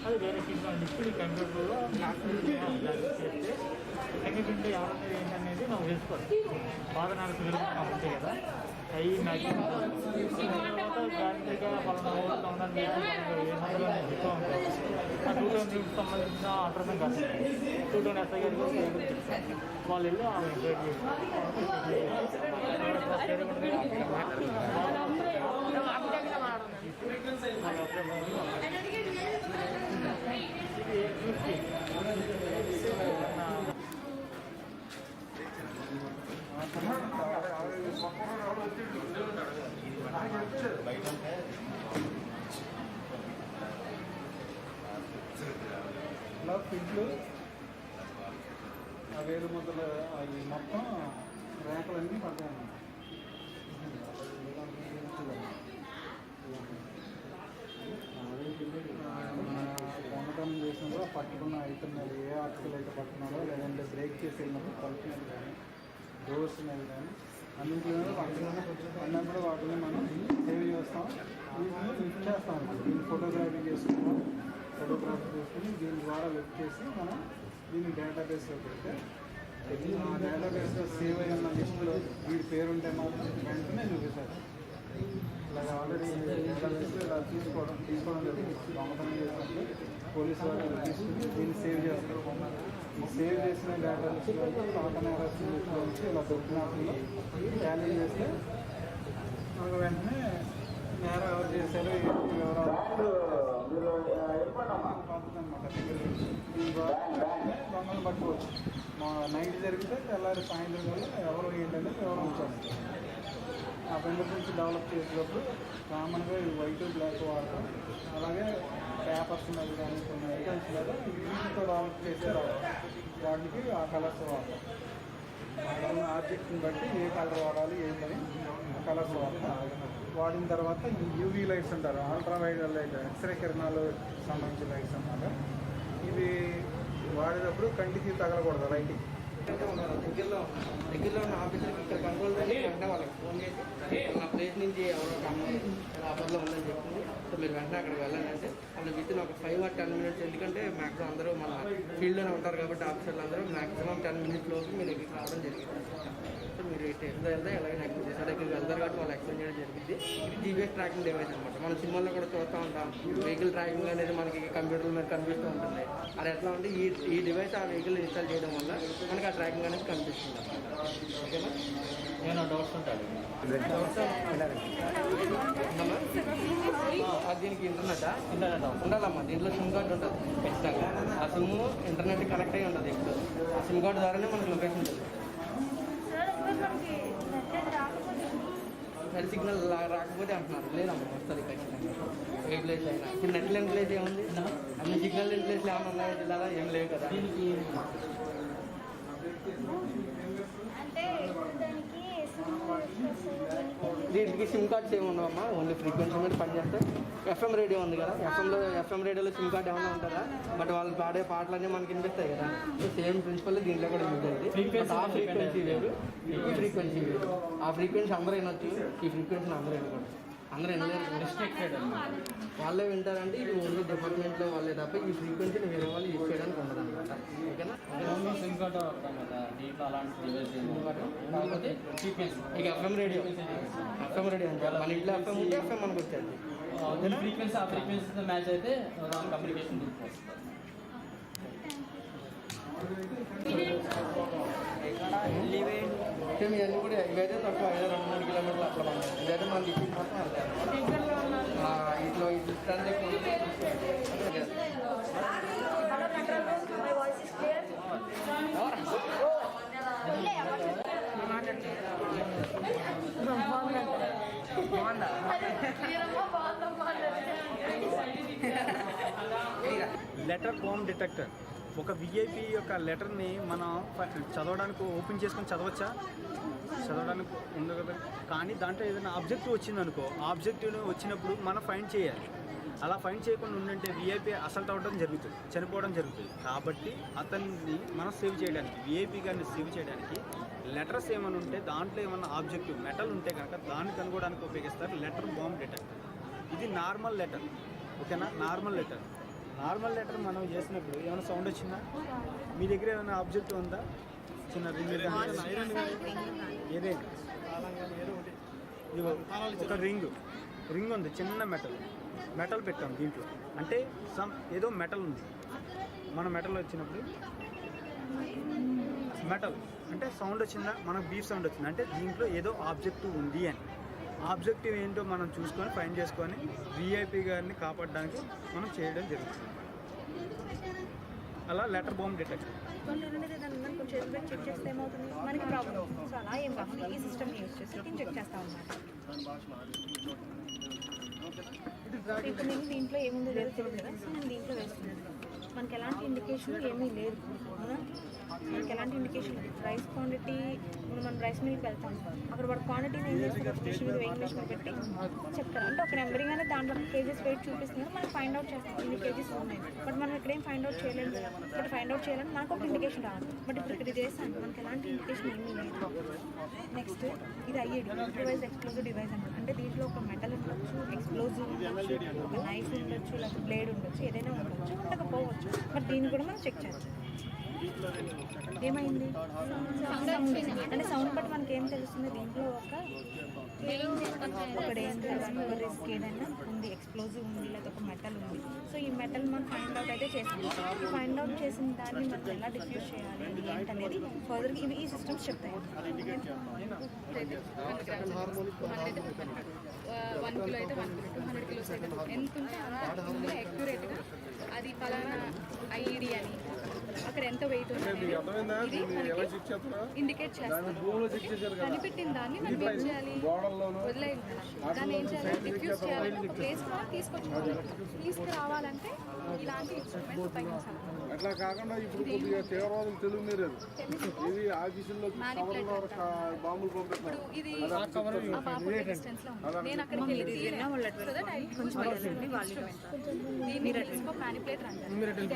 అది వేరే తీసుకుని ఇప్పుడు కంప్యూటర్లో చేస్తే సెకండ్ ఎవరి మీద ఏంటనేది నాకు తెలుసుకోవాలి. బాధ నాకు తెలుసుకున్నాం అంతే కదా. అవి మ్యాచింగ్ గ్యారంటీగా పలానా ఊళ్ళో ఉండాలని చెప్పి చెప్తూ ఉంటారు. ఆ 2 టౌన్ లిమిట్స్ సంబంధించిన అడ్రస్ కాదు, 2 టౌన్ ఎస్ఐ గారికి వాళ్ళు వెళ్ళి ఆ ఎంక్వైరీ చేసి ఇలా ఫిడ్లు ఆ వేలుముద్రలు అవి మొత్తం రేఖలన్నీ పడ్డాయి. దొంగతనం చేసినప్పుడు పట్టుకున్న ఐటమ్ మీద ఏ ఆర్టికల్ అయితే పట్టుకున్నారో, లేదంటే బ్రేక్ చేసి వెళ్ళినప్పుడు తలుపు మీద కానీ డోర్స్ మీద కానీ అన్నింటిలో అన్నప్పుడు వాటిని మనం సేవ్ చేస్తాం. వీటిని లిఫ్ట్ చేస్తాం. దీన్ని ఫోటోగ్రఫీ చేసుకుంటాం. ఫోటోగ్రఫీ చేసుకుని దీని ద్వారా లిఫ్ట్ చేసి మనం దీన్ని డేటాబేస్లో పెడితే ఆ డేటాబేస్లో సేవ్ అయిన లిస్టులో వీడి పేరు ఉంటే మాత్రం వెంటనే చూపిస్తారు. ఇలాగ ఆల్రెడీ ఇలా తీసుకోవడం జరిగింది. దొంగతనం చేసినప్పుడు పోలీసు వాళ్ళు తీసుకుని దీన్ని సేవ్ చేస్తారు. ఈ సేవ్ చేసిన డేటా నుంచి దొంగతనం నుంచి ఇలా దొరికినప్పుడు ఛాలెంజ్ చేస్తే మనకు వెంటనే నేరం ఎవరు చేశారు పంపుతుందన్నమాట. దీని ద్వారా దొంగలు పట్టుకోవచ్చు. మా నైట్ జరిగితే తెల్లారి సాయంత్రం వల్ల ఎవరు ఏంటంటే వివరం వచ్చేస్తారు. ఆ ఫింగర్ ప్రింట్స్ డెవలప్ చేసేటప్పుడు కామన్గా ఈ వైట్ బ్లాక్ వాడతాం. అలాగే పేపర్స్ మీద కానీ కొన్ని ఐటమ్స్ మీద వీటితో డెవలప్ చేస్తే వాటికి ఆ కలర్స్ వాడతాం. ఆబ్జెక్ట్ని బట్టి ఏ కలర్ వాడాలి ఏంటని ఆ కలర్స్ వాడతాం. వాడిన తర్వాత ఈ యూవీ లైట్స్ అంటారు, అల్ట్రా వైలెట్ లైట్, ఎక్స్రే కిరణాలు సంబంధించిన లైట్స్ అన్నమాట. ఇవి వాడేటప్పుడు కంటికి తగలకూడదు లైటింగ్. దగ్గరలో ఉన్న ఆఫీసర్కి ఇక్కడ కంట్రోల్ చేసి వెంటనే వాళ్ళకి ఫోన్ చేసి నా ప్లేస్ నుంచి ఎవరో అమ్మాయి ఆఫర్లో ఉందని చెప్పింది. సో మీరు వెంటనే అక్కడికి వెళ్ళండి అంటే వాళ్ళు వితిన్ ఒక 5 or 10 minutes, ఎందుకంటే మ్యాక్సిమం అందరూ మన ఫీల్డ్లోనే ఉంటారు కాబట్టి ఆఫీసర్లు అందరూ మ్యాక్సిమం 10 minutes లోపు మీరు ఇక్కడికి రావడం జరిగింది. సో మీరు వెళ్తే ఎలాగైనా ఎక్స్ప్లెయిన్ చేస్తారు. ఇక్కడికి వెళ్తారు కాబట్టి వాళ్ళు ఎక్స్ప్లెయిన్ చేయడం జరిగింది. ఇది జీపీఎస్ ట్రాకింగ్ డివైస్ అనమాట. మన సినిమాల్లో కూడా చూస్తూ ఉంటాం, వెహికల్ ట్రాకింగ్ అనేది మనకి కంప్యూటర్ల మీద కనిపిస్తూ ఉంటుంది. అది ఎట్లా అంటే ఈ డివైస్ ఆ వెహికల్ ఇన్స్టాల్ చేయడం వల్ల మనకి ఆ ట్రాకింగ్ అనేది కనిపిస్తుంది. ఓకేనా? ఏమైనా డౌట్స్ ఉంటాయి? దీనికి ఇంటర్నెట్ ఉండాలమ్మా. దీంట్లో సిమ్ కార్డు ఉంటుంది ఖచ్చితంగా. ఆ సిమ్ ఇంటర్నెట్ కనెక్ట్ అయ్యి ఉంటుంది. ఇప్పుడు ఆ సిమ్ కార్డు ద్వారానే మనకి లొకేషన్ ఉంటుంది. నెట్ సిగ్నల్ రాకపోతే అంటున్నారు. లేదమ్మా, వస్తుంది ఖచ్చితంగా. ఏ ప్లేస్ అయినా ఇప్పుడు నెట్ లేని ప్లేస్ ఏముంది? అన్ని సిగ్నల్ లేని ప్లేస్లు ఏమైనా ఉన్నాయో జిల్లాలో ఏం లేవు కదా. దీనికి సిమ్ కార్డ్స్ ఏమి ఉండవమ్మా, ఓన్లీ ఫ్రీక్వెన్సీ మీద పనిచేస్తాయి. ఎఫ్ఎం రేడియో ఉంది కదా, ఎఫ్ఎం రేడియోలో సిమ్ కార్డ్ ఏమైనా ఉంటుందా? బట్ వాళ్ళు పాడే పాటలన్నీ మనకి వినిపిస్తాయి కదా. సో సేమ్ ప్రిన్సిపల్ దీంట్లో కూడా యూజ్ అయింది. ఆ ఫ్రీక్వెన్సీ వేరు, ఈ ఫ్రీక్వెన్సీ వేరు. ఆ ఫ్రీక్వెన్సీ అందరూ వినొచ్చు, ఈ ఫ్రీక్వెన్సీని అందరూ వినకూడదు. అందరూ వినలేరు, రిస్ట్రిక్టెడ్ అన్నమాట. వాళ్ళే వింటారంటే ఇది ఓన్లీ డిపార్ట్మెంట్లో వాళ్ళే తప్ప ఈ ఫ్రీక్వెన్సీని వేరే వాళ్ళు యూజ్ చేయడానికి ఉండదు అనమాట. ఓకేనా? సిమ్ కార్డ్ కాకపోతే ఇక ఎఫ్ఎం రేడియో అంటే మన ఇంట్లో ఎఫ్ఎం ఉంటే ఎఫ్ఎం మనకు వచ్చేది. ఫ్రీక్వెన్సీ ఆ ఫ్రీక్వెన్సీతో మ్యాచ్ అయితే కమ్యూనికేషన్ ఇవన్నీ కూడా ఇవైతే తక్కువ 5-3 కిలోమీటర్లు అట్లా పండుగ. ఇదైతే మనకి ఇచ్చి మాత్రం ఇట్లా లెటర్ బాంబ్ డిటెక్టర్. ఒక విఐపి యొక్క లెటర్ని మనం చదవడానికి ఓపెన్ చేసుకొని చదవడానికి ఉంది కదా. కానీ దాంట్లో ఏదైనా ఆబ్జెక్టివ్ వచ్చిందనుకో, ఆబ్జెక్టివ్ వచ్చినప్పుడు మనం ఫైండ్ చేయాలి. అలా ఫైండ్ చేయకుండా ఉండంటే విఐపి అసల్ట్ అవ్వడం జరుగుతుంది, చనిపోవడం జరుగుతుంది. కాబట్టి అతన్ని మనం సేవ్ చేయడానికి, విఐపి గారిని సేవ్ చేయడానికి లెటర్స్ ఏమైనా ఉంటే దాంట్లో ఏమైనా ఆబ్జెక్టివ్ మెటల్ ఉంటే కనుక దాన్ని కనుగోవడానికి ఉపయోగిస్తారు లెటర్ బాంబ్ డిటెక్టర్. ఇది నార్మల్ లెటర్. ఓకేనా? నార్మల్ లెటర్ మనం చేసినప్పుడు ఏమైనా సౌండ్ వచ్చిందా? మీ దగ్గర ఏమైనా ఆబ్జెక్ట్ ఉందా? చిన్న ఒక రింగ్ ఉంది, చిన్న మెటల్ పెట్టాం దీంట్లో. అంటే ఏదో మెటల్ ఉంది. మన మెటల్ వచ్చినప్పుడు మెటల్ అంటే సౌండ్ వచ్చిందా? మనకు బీప్ సౌండ్ వచ్చింది అంటే దీంట్లో ఏదో ఆబ్జెక్టివ్ ఉంది అని. ఆబ్జెక్టివ్ ఏంటో మనం చూసుకొని ఫైండ్ చేసుకొని విఐపి గారిని కాపాడడానికి మనం చేయడం జరుగుతుంది. అలా లెటర్ బాంబ్ డిటెక్ట్. చెక్ చేస్తే ఏమవుతుంది? మనకి ప్రాబ్లం. సో అలా ఏం కాకుండా ఈ సిస్టమ్ యూజ్ చేసి చెక్ చేస్తాం అన్నమాట. ఇప్పుడు నేను దీంట్లో ఏముందో లేదు తెలియదు కదా. సో నేను దీంట్లో వేస్తున్నాను. మనకి ఎలాంటి ఇండికేషన్ ఏమీ లేదు కదా. మనకి ఎలాంటి ఇండికేషన్ లేదు. రైస్ క్వాంటిటీ మనం రైస్ మిల్కి వెళ్తాం, అక్కడ వాడు క్వాంటిటీని ఏం చేస్తారు? మిషన్ మీద వెయిట్ మిషన్ పెట్టి చెప్తారు. అంటే ఒక నెంబరింగ్ అనేది దాంట్లో కేజెస్ వెయిట్ చూపిస్తున్నారు. మనం ఫైండ్ అవుట్ చేస్తాం ఇన్ని కేజెస్ ఉన్నాయి. బట్ మనం ఇక్కడ ఏం ఫైండ్ అవుట్ చేయలేము కదా. బట్ ఫైండ్ అవుట్ చేయాలని మనకు ఒక ఇండికేషన్ రావాలి. బట్ ఇప్పుడు ఇక్కడ చేస్తాను మనకి ఎలాంటి ఇండికేషన్ ఏమీ లేదు. నెక్స్ట్ ఇది ఐఏడి, ఇంప్రూవైజ్డ్ ఎక్స్ప్లోజివ్ డివైస్ అనమాట. అంటే దీంట్లో ఒక మెటల్ ఉండొచ్చు, ఎక్స్ప్లోజివ్ ఉండొచ్చు, ఒక నైఫ్ ఉండొచ్చు, లేకపోతే బ్లేడ్ ఉండొచ్చు, ఏదైనా ఉండొచ్చు, ఉండకపోవచ్చు. బట్ దీన్ని కూడా మనం చెక్ చేస్తాం. ఏమైంది? అంటే సౌండ్ బట్టి మనకి ఏం తెలుస్తుంది? దీంట్లో ఒక ఒక డేంజరస్ ఒక రిస్క్ ఏదైనా ఉంది, ఎక్స్ప్లోజివ్ ఉంది, లేదా ఒక మెటల్ ఉంది. సో ఈ మెటల్ మనం ఫైండ్ అవుట్ అయితే చేస్తాం. ఈ ఫైండ్ అవుట్ చేసిన దాన్ని మనం ఎలా డిఫ్యూజ్ చేయాలి ఏంటనేది ఫర్దర్ ఇవి ఈ సిస్టమ్స్ చెప్తాయి. 1 కిలో అయితే 1 కిలో, 200 కిలోస్ అయితే ఎంత ఉంటే అంత అక్యురేట్గా అది పలానా ఐఈడి అని అక్కడ ఎంత వెయిట్ ఉంటుంది ఇండికేట్ చేస్తాం. కనిపెట్టిన దాన్ని మనం ఏం చేయాలి, వదిలేయాలి. దాన్ని ఏం చేయాలి, డిఫ్యూజ్ చేయాలంటే ఒక ప్లేస్ తీసుకురావాలంటే ఇలాంటి ఇన్స్ట్రుమెంట్స్ ఉపయోగించాలి. అట్లా కాకుండా ఇప్పుడు కొద్దిగా తీవ్రవాదులు తెలుగు మీరు ఇది ఆఫీసుల్లో బాంబులు పంపిస్తున్నారు.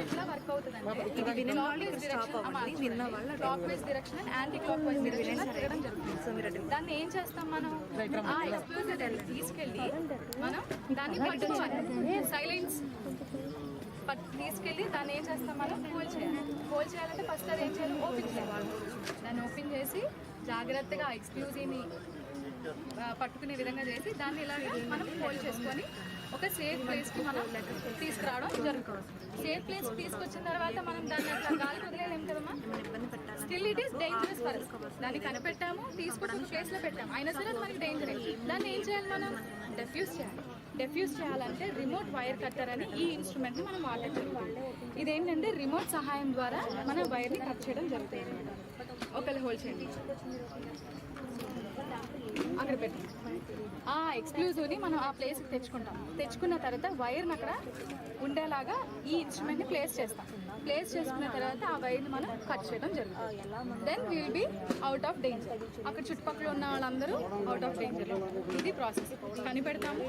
ఎట్లా వర్క్ అవుతుంది దాన్ని ఏం చేస్తాం మనం, ఆ ఎక్స్ప్లోజర్ తీసుకెళ్ళి మనం దాన్ని పట్టుకోవాలి. సైలెన్స్ తీసుకెళ్ళి దాన్ని ఏం చేస్తాం మనం, హోల్ చేయాలి. హోల్ చేయాలంటే ఫస్ట్ అది ఏం చేయాలి, ఓపెన్ చేయాలి. దాన్ని ఓపెన్ చేసి జాగ్రత్తగా ఎక్స్క్లూజివ్ని పట్టుకునే విధంగా చేసి దాన్ని ఇలా మనం హోల్డ్ చేసుకొని ఒక సేఫ్ ప్లేస్కి మనం తీసుకురావడం జరుగుతుంది. సేఫ్ ప్లేస్కి తీసుకొచ్చిన తర్వాత మనం దాన్ని అట్లా గాలి వదిలేలేము కదమ్మా. Still it is dangerous for us. దాన్ని కనిపెట్టాము, తీసుకొచ్చి ఒక ప్లేస్లో పెట్టాము, అయినా సరే అది మనకి డేంజర్. దాన్ని ఏం చేయాలి, మనం డెఫ్యూజ్ చేయాలి. డెఫ్యూజ్ చేయాలంటే రిమోట్ వైర్ కట్టర్ అని ఈ ఇన్స్ట్రుమెంట్ని మనం వాడచ్చు. ఇదేంటంటే రిమోట్ సహాయం ద్వారా మన వైర్ని కట్ చేయడం జరుగుతుంది. ఒకళ్ళు హోల్డ్ చేయండి, అక్కడ పెట్టి ఆ ఎక్స్క్లూజివ్ని మనం ఆ ప్లేస్కి తెచ్చుకున్న తర్వాత వైర్ని అక్కడ ఉండేలాగా ఈ ఇన్స్ట్రుమెంట్ని ప్లేస్ చేస్తాం. ప్లేస్ చేసుకున్న తర్వాత ఆ వైర్ని మనం కట్ చేయడం జరుగుతుంది. Then will be out of danger. అక్కడ చుట్టుపక్కల ఉన్న వాళ్ళందరూ అవుట్ ఆఫ్ డేంజర్. ఇది ప్రాసెస్. కనిపెడతాము,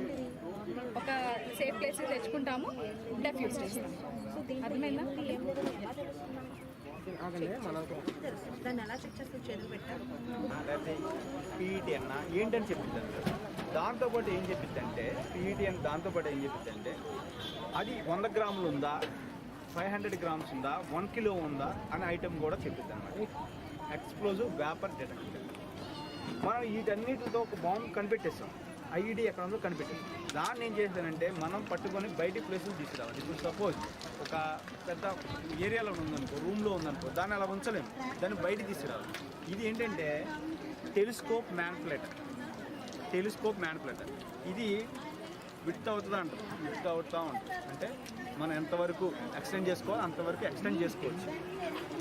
ఒక సేఫ్ ప్లేస్కి తెచ్చుకుంటాము, డెఫ్యూజ్ చేస్తాము. అర్థమైందా? దాన్ని ఎలా చెక్ చేస్తే చేతులు పెట్టారు పీఈటీ అన్న ఏంటని చెప్పిందంటే, దాంతోపాటు ఏం చెప్పిందంటే పీఈటీ అని దాంతోపాటు ఏం చెప్పిందంటే అది 100 గ్రాములు ఉందా, 500 గ్రామ్స్ ఉందా, 1 కిలో ఉందా అనే ఐటెం కూడా చెప్పిద్ది అన్నమాట. Explosive vapour detector. మనం వీటన్నిటితో ఒక బాంబు కనిపెట్టేస్తాం. ఐఈడి ఎక్కడ ఉందో కనిపెట్టాం. దాన్ని ఏం చేస్తానంటే మనం పట్టుకొని బయటి ప్లేసులు తీసుకురావాలి. ఇప్పుడు సపోజ్ ఒక పెద్ద ఏరియాలో ఉందనుకో, రూమ్లో ఉందనుకో, దాన్ని అలా ఉంచలేము, దాన్ని బయట తీసుకురావాలి. ఇది ఏంటంటే టెలిస్కోప్ మ్యానిపులేటర్. ఇది విత్ అవుతుందా అంటారు, విత్ అవుతూ ఉంటుంది. అంటే మనం ఎంతవరకు ఎక్స్టెండ్ చేసుకోవాలి అంతవరకు ఎక్స్టెండ్ చేసుకోవచ్చు.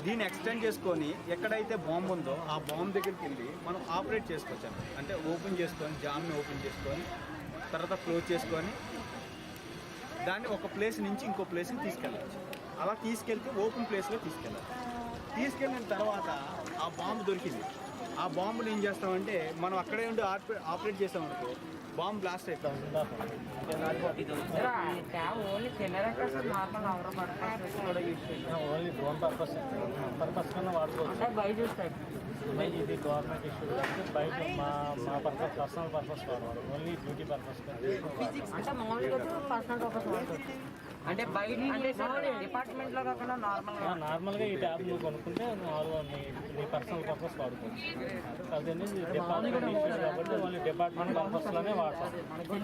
దీన్ని ఎక్స్టెండ్ చేసుకొని ఎక్కడైతే బాంబు ఉందో ఆ బాంబు దగ్గరికి వెళ్ళి మనం ఆపరేట్ చేసుకోవచ్చు అన్నమాట. అంటే ఓపెన్ చేసుకొని, జామ్ని ఓపెన్ చేసుకొని తర్వాత క్లోజ్ చేసుకొని దాన్ని ఒక ప్లేస్ నుంచి ఇంకో ప్లేస్కి తీసుకెళ్ళచ్చు. అలా తీసుకెళ్తే ఓపెన్ ప్లేస్లో తీసుకెళ్ళిన తర్వాత ఆ బాంబు దొరికింది. ఆ బాంబుని ఏం చేస్తామంటే మనం అక్కడే ఉండి ఆపరేట్ చేస్తామనుకో, బాంబ్ బ్లాస్ట్ అవుతాం. ఓన్లీ డ్రోన్ పర్పస్ కన్నా వాడుకోవచ్చు. బయట ఇది గవర్నమెంట్ ఇష్యూ కాబట్టి బయట మా పర్పస్, పర్సనల్ పర్పస్ వాడవాలి. ఓన్లీ డ్యూటీ పర్పస్ అంటే మామూలుగా పర్సనల్ పర్పస్ వాడుకోవచ్చు. అంటే బయట అంటే డిపార్ట్మెంట్లో కాకుండా నార్మల్గా ఈ ట్యాబ్ నువ్వు కొనుక్కుంటే మామూలుగా నీ పర్సనల్ పర్పస్ వాడుకోవచ్చు. అదేంటి డిపార్ట్మెంట్ ఇష్యూస్ కాబట్టి ఓన్లీ డిపార్ట్మెంట్ పర్పస్లోనే వాడతాం.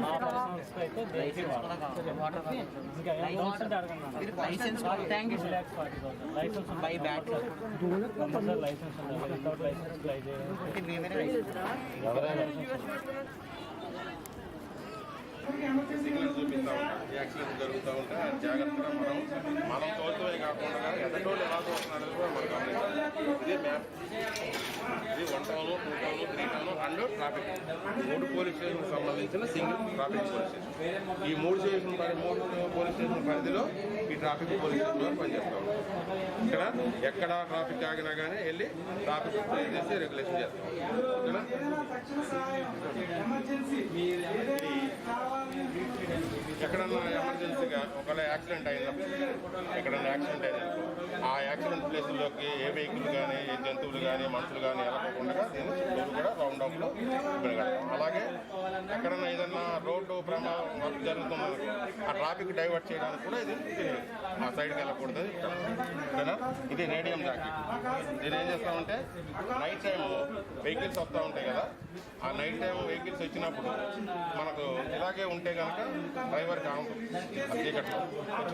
మా పర్సనల్స్ అయితే దేనికి వాడతాం. ఇంకా ఏం డౌట్స్ ఉంటే అడగండి. Licence 2,40,000 licence buy back licence ఉండాలి. వితౌట్ లైసెన్స్ అప్లై చేయాలి. సిగ్నల్ చూపిస్తూ ఉంటాం, యాక్సిడెంట్ జరుగుతూ ఉంటే జాగ్రత్తగా మనం తోలుతోనే కాకుండా ఎదటోళ్ళు ఎలా చూస్తున్నారని కూడా మనం గమనించాలి. ఇది మ్యాప్. ఇది 1 town, 2 town, 3 town and traffic. 3 police స్టేషన్కి సంబంధించిన సింగిల్ ట్రాఫిక్ పోలీస్ స్టేషన్. ఈ 3 పోలీస్ స్టేషన్ పరిధిలో ఈ ట్రాఫిక్ పోలీస్ స్టేషన్ పనిచేస్తూ ఉంటాం. ఇక్కడ ఎక్కడ ట్రాఫిక్ ఆగినా కానీ వెళ్ళి ట్రాఫిక్ క్లియర్ చేసి రెగ్యులేషన్ చేస్తాం. ఎక్కడన్నా ఎమర్జెన్సీగా ఒకవేళ యాక్సిడెంట్ అయినప్పుడు, ఎక్కడన్నా యాక్సిడెంట్ అయినప్పుడు ఆ యాక్సిడెంట్ ప్లేసుల్లోకి ఏ వెహికల్ కానీ ఏ జంతువులు కానీ మనుషులు కానీ వెళ్ళకుండా దీన్ని చుట్టూరు కూడా రౌండ్ అప్లో పెరగడతాం. అలాగే ఎక్కడన్నా ఏదన్నా రోడ్డు ప్రమాదం వర్క్ జరుగుతుంది ఆ ట్రాఫిక్ డైవర్ట్ చేయడానికి కూడా ఇది ఆ సైడ్కి వెళ్ళకూడదు ఓకేనా. ఇది రేడియం జాకెట్. దీని ఏం చేస్తామంటే నైట్ టైం వెహికల్స్ వస్తూ ఉంటాయి కదా, ఆ నైట్ టైం వెహికల్స్ వచ్చినప్పుడు మనకు ఇలాగే ఉంటే కనుక డ్రైవర్ కాదు చీకట్లో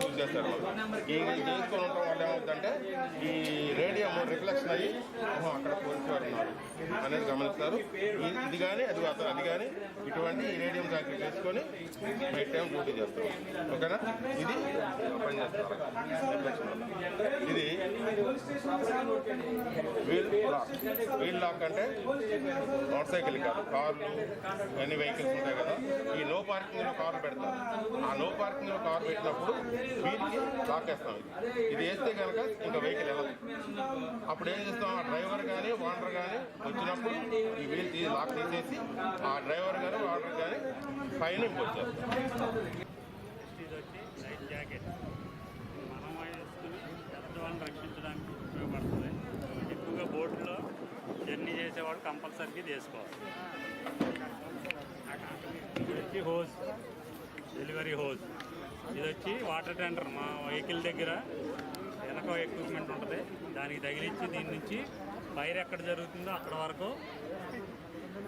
చూస్ చేస్తారు. ఈ చేసుకొని ఉండటం వల్ల ఏమవుతుందంటే ఈ రేడియం రిఫ్లెక్షన్ అయ్యి అక్కడ పోలీసువారు ఉన్నారు అనేది గమనిస్తారు. ఇది కానీ అది కానీ ఇటువంటి రేడియం జాకెట్ వేసుకొని నైట్ టైం డ్యూటీ చేస్తారు ఓకేనా. ఇది పనిచేస్తారు. ఇది వీల్ లాక్ అంటే మోటార్ సైకిల్ కాదు, కార్లు అన్ని వెహికల్స్ ఉంటాయి కదా, ఈ నో పార్కింగ్ లో కారు పెడతారు. ఆ నో పార్కింగ్ లో కారు పెట్టినప్పుడు వీల్కి లాక్ వేస్తాం. ఇది వేస్తే కనుక ఇంకా వెహికల్ వెళ్ళదు. అప్పుడు ఏం చేస్తాం, ఆ డ్రైవర్ కానీ ఓనర్ కానీ వచ్చినప్పుడు ఈ వీల్ లాక్ తీసేసి ఆ డ్రైవర్ కానీ ఓనర్ కానీ ఫైన్ ఇంపోజ్ చేస్తాం. లైఫ్ జాకెట్ మనం వేసుకుని పెద్దవాళ్ళని రక్షించడానికి ఉపయోగపడుతుంది. ఎక్కువగా బోట్లో జర్నీ చేసేవాడు కంపల్సరీగా చేసుకోవాలి. ఇది వచ్చి హోజ్, డెలివరీ హోజ్. ఇది వచ్చి వాటర్ ట్యాంకర్. మా వెహికల్ దగ్గర వెనక ఎక్విప్మెంట్ ఉంటుంది, దానికి తగిలించి దీని నుంచి ఫైర్ ఎక్కడ జరుగుతుందో అక్కడ వరకు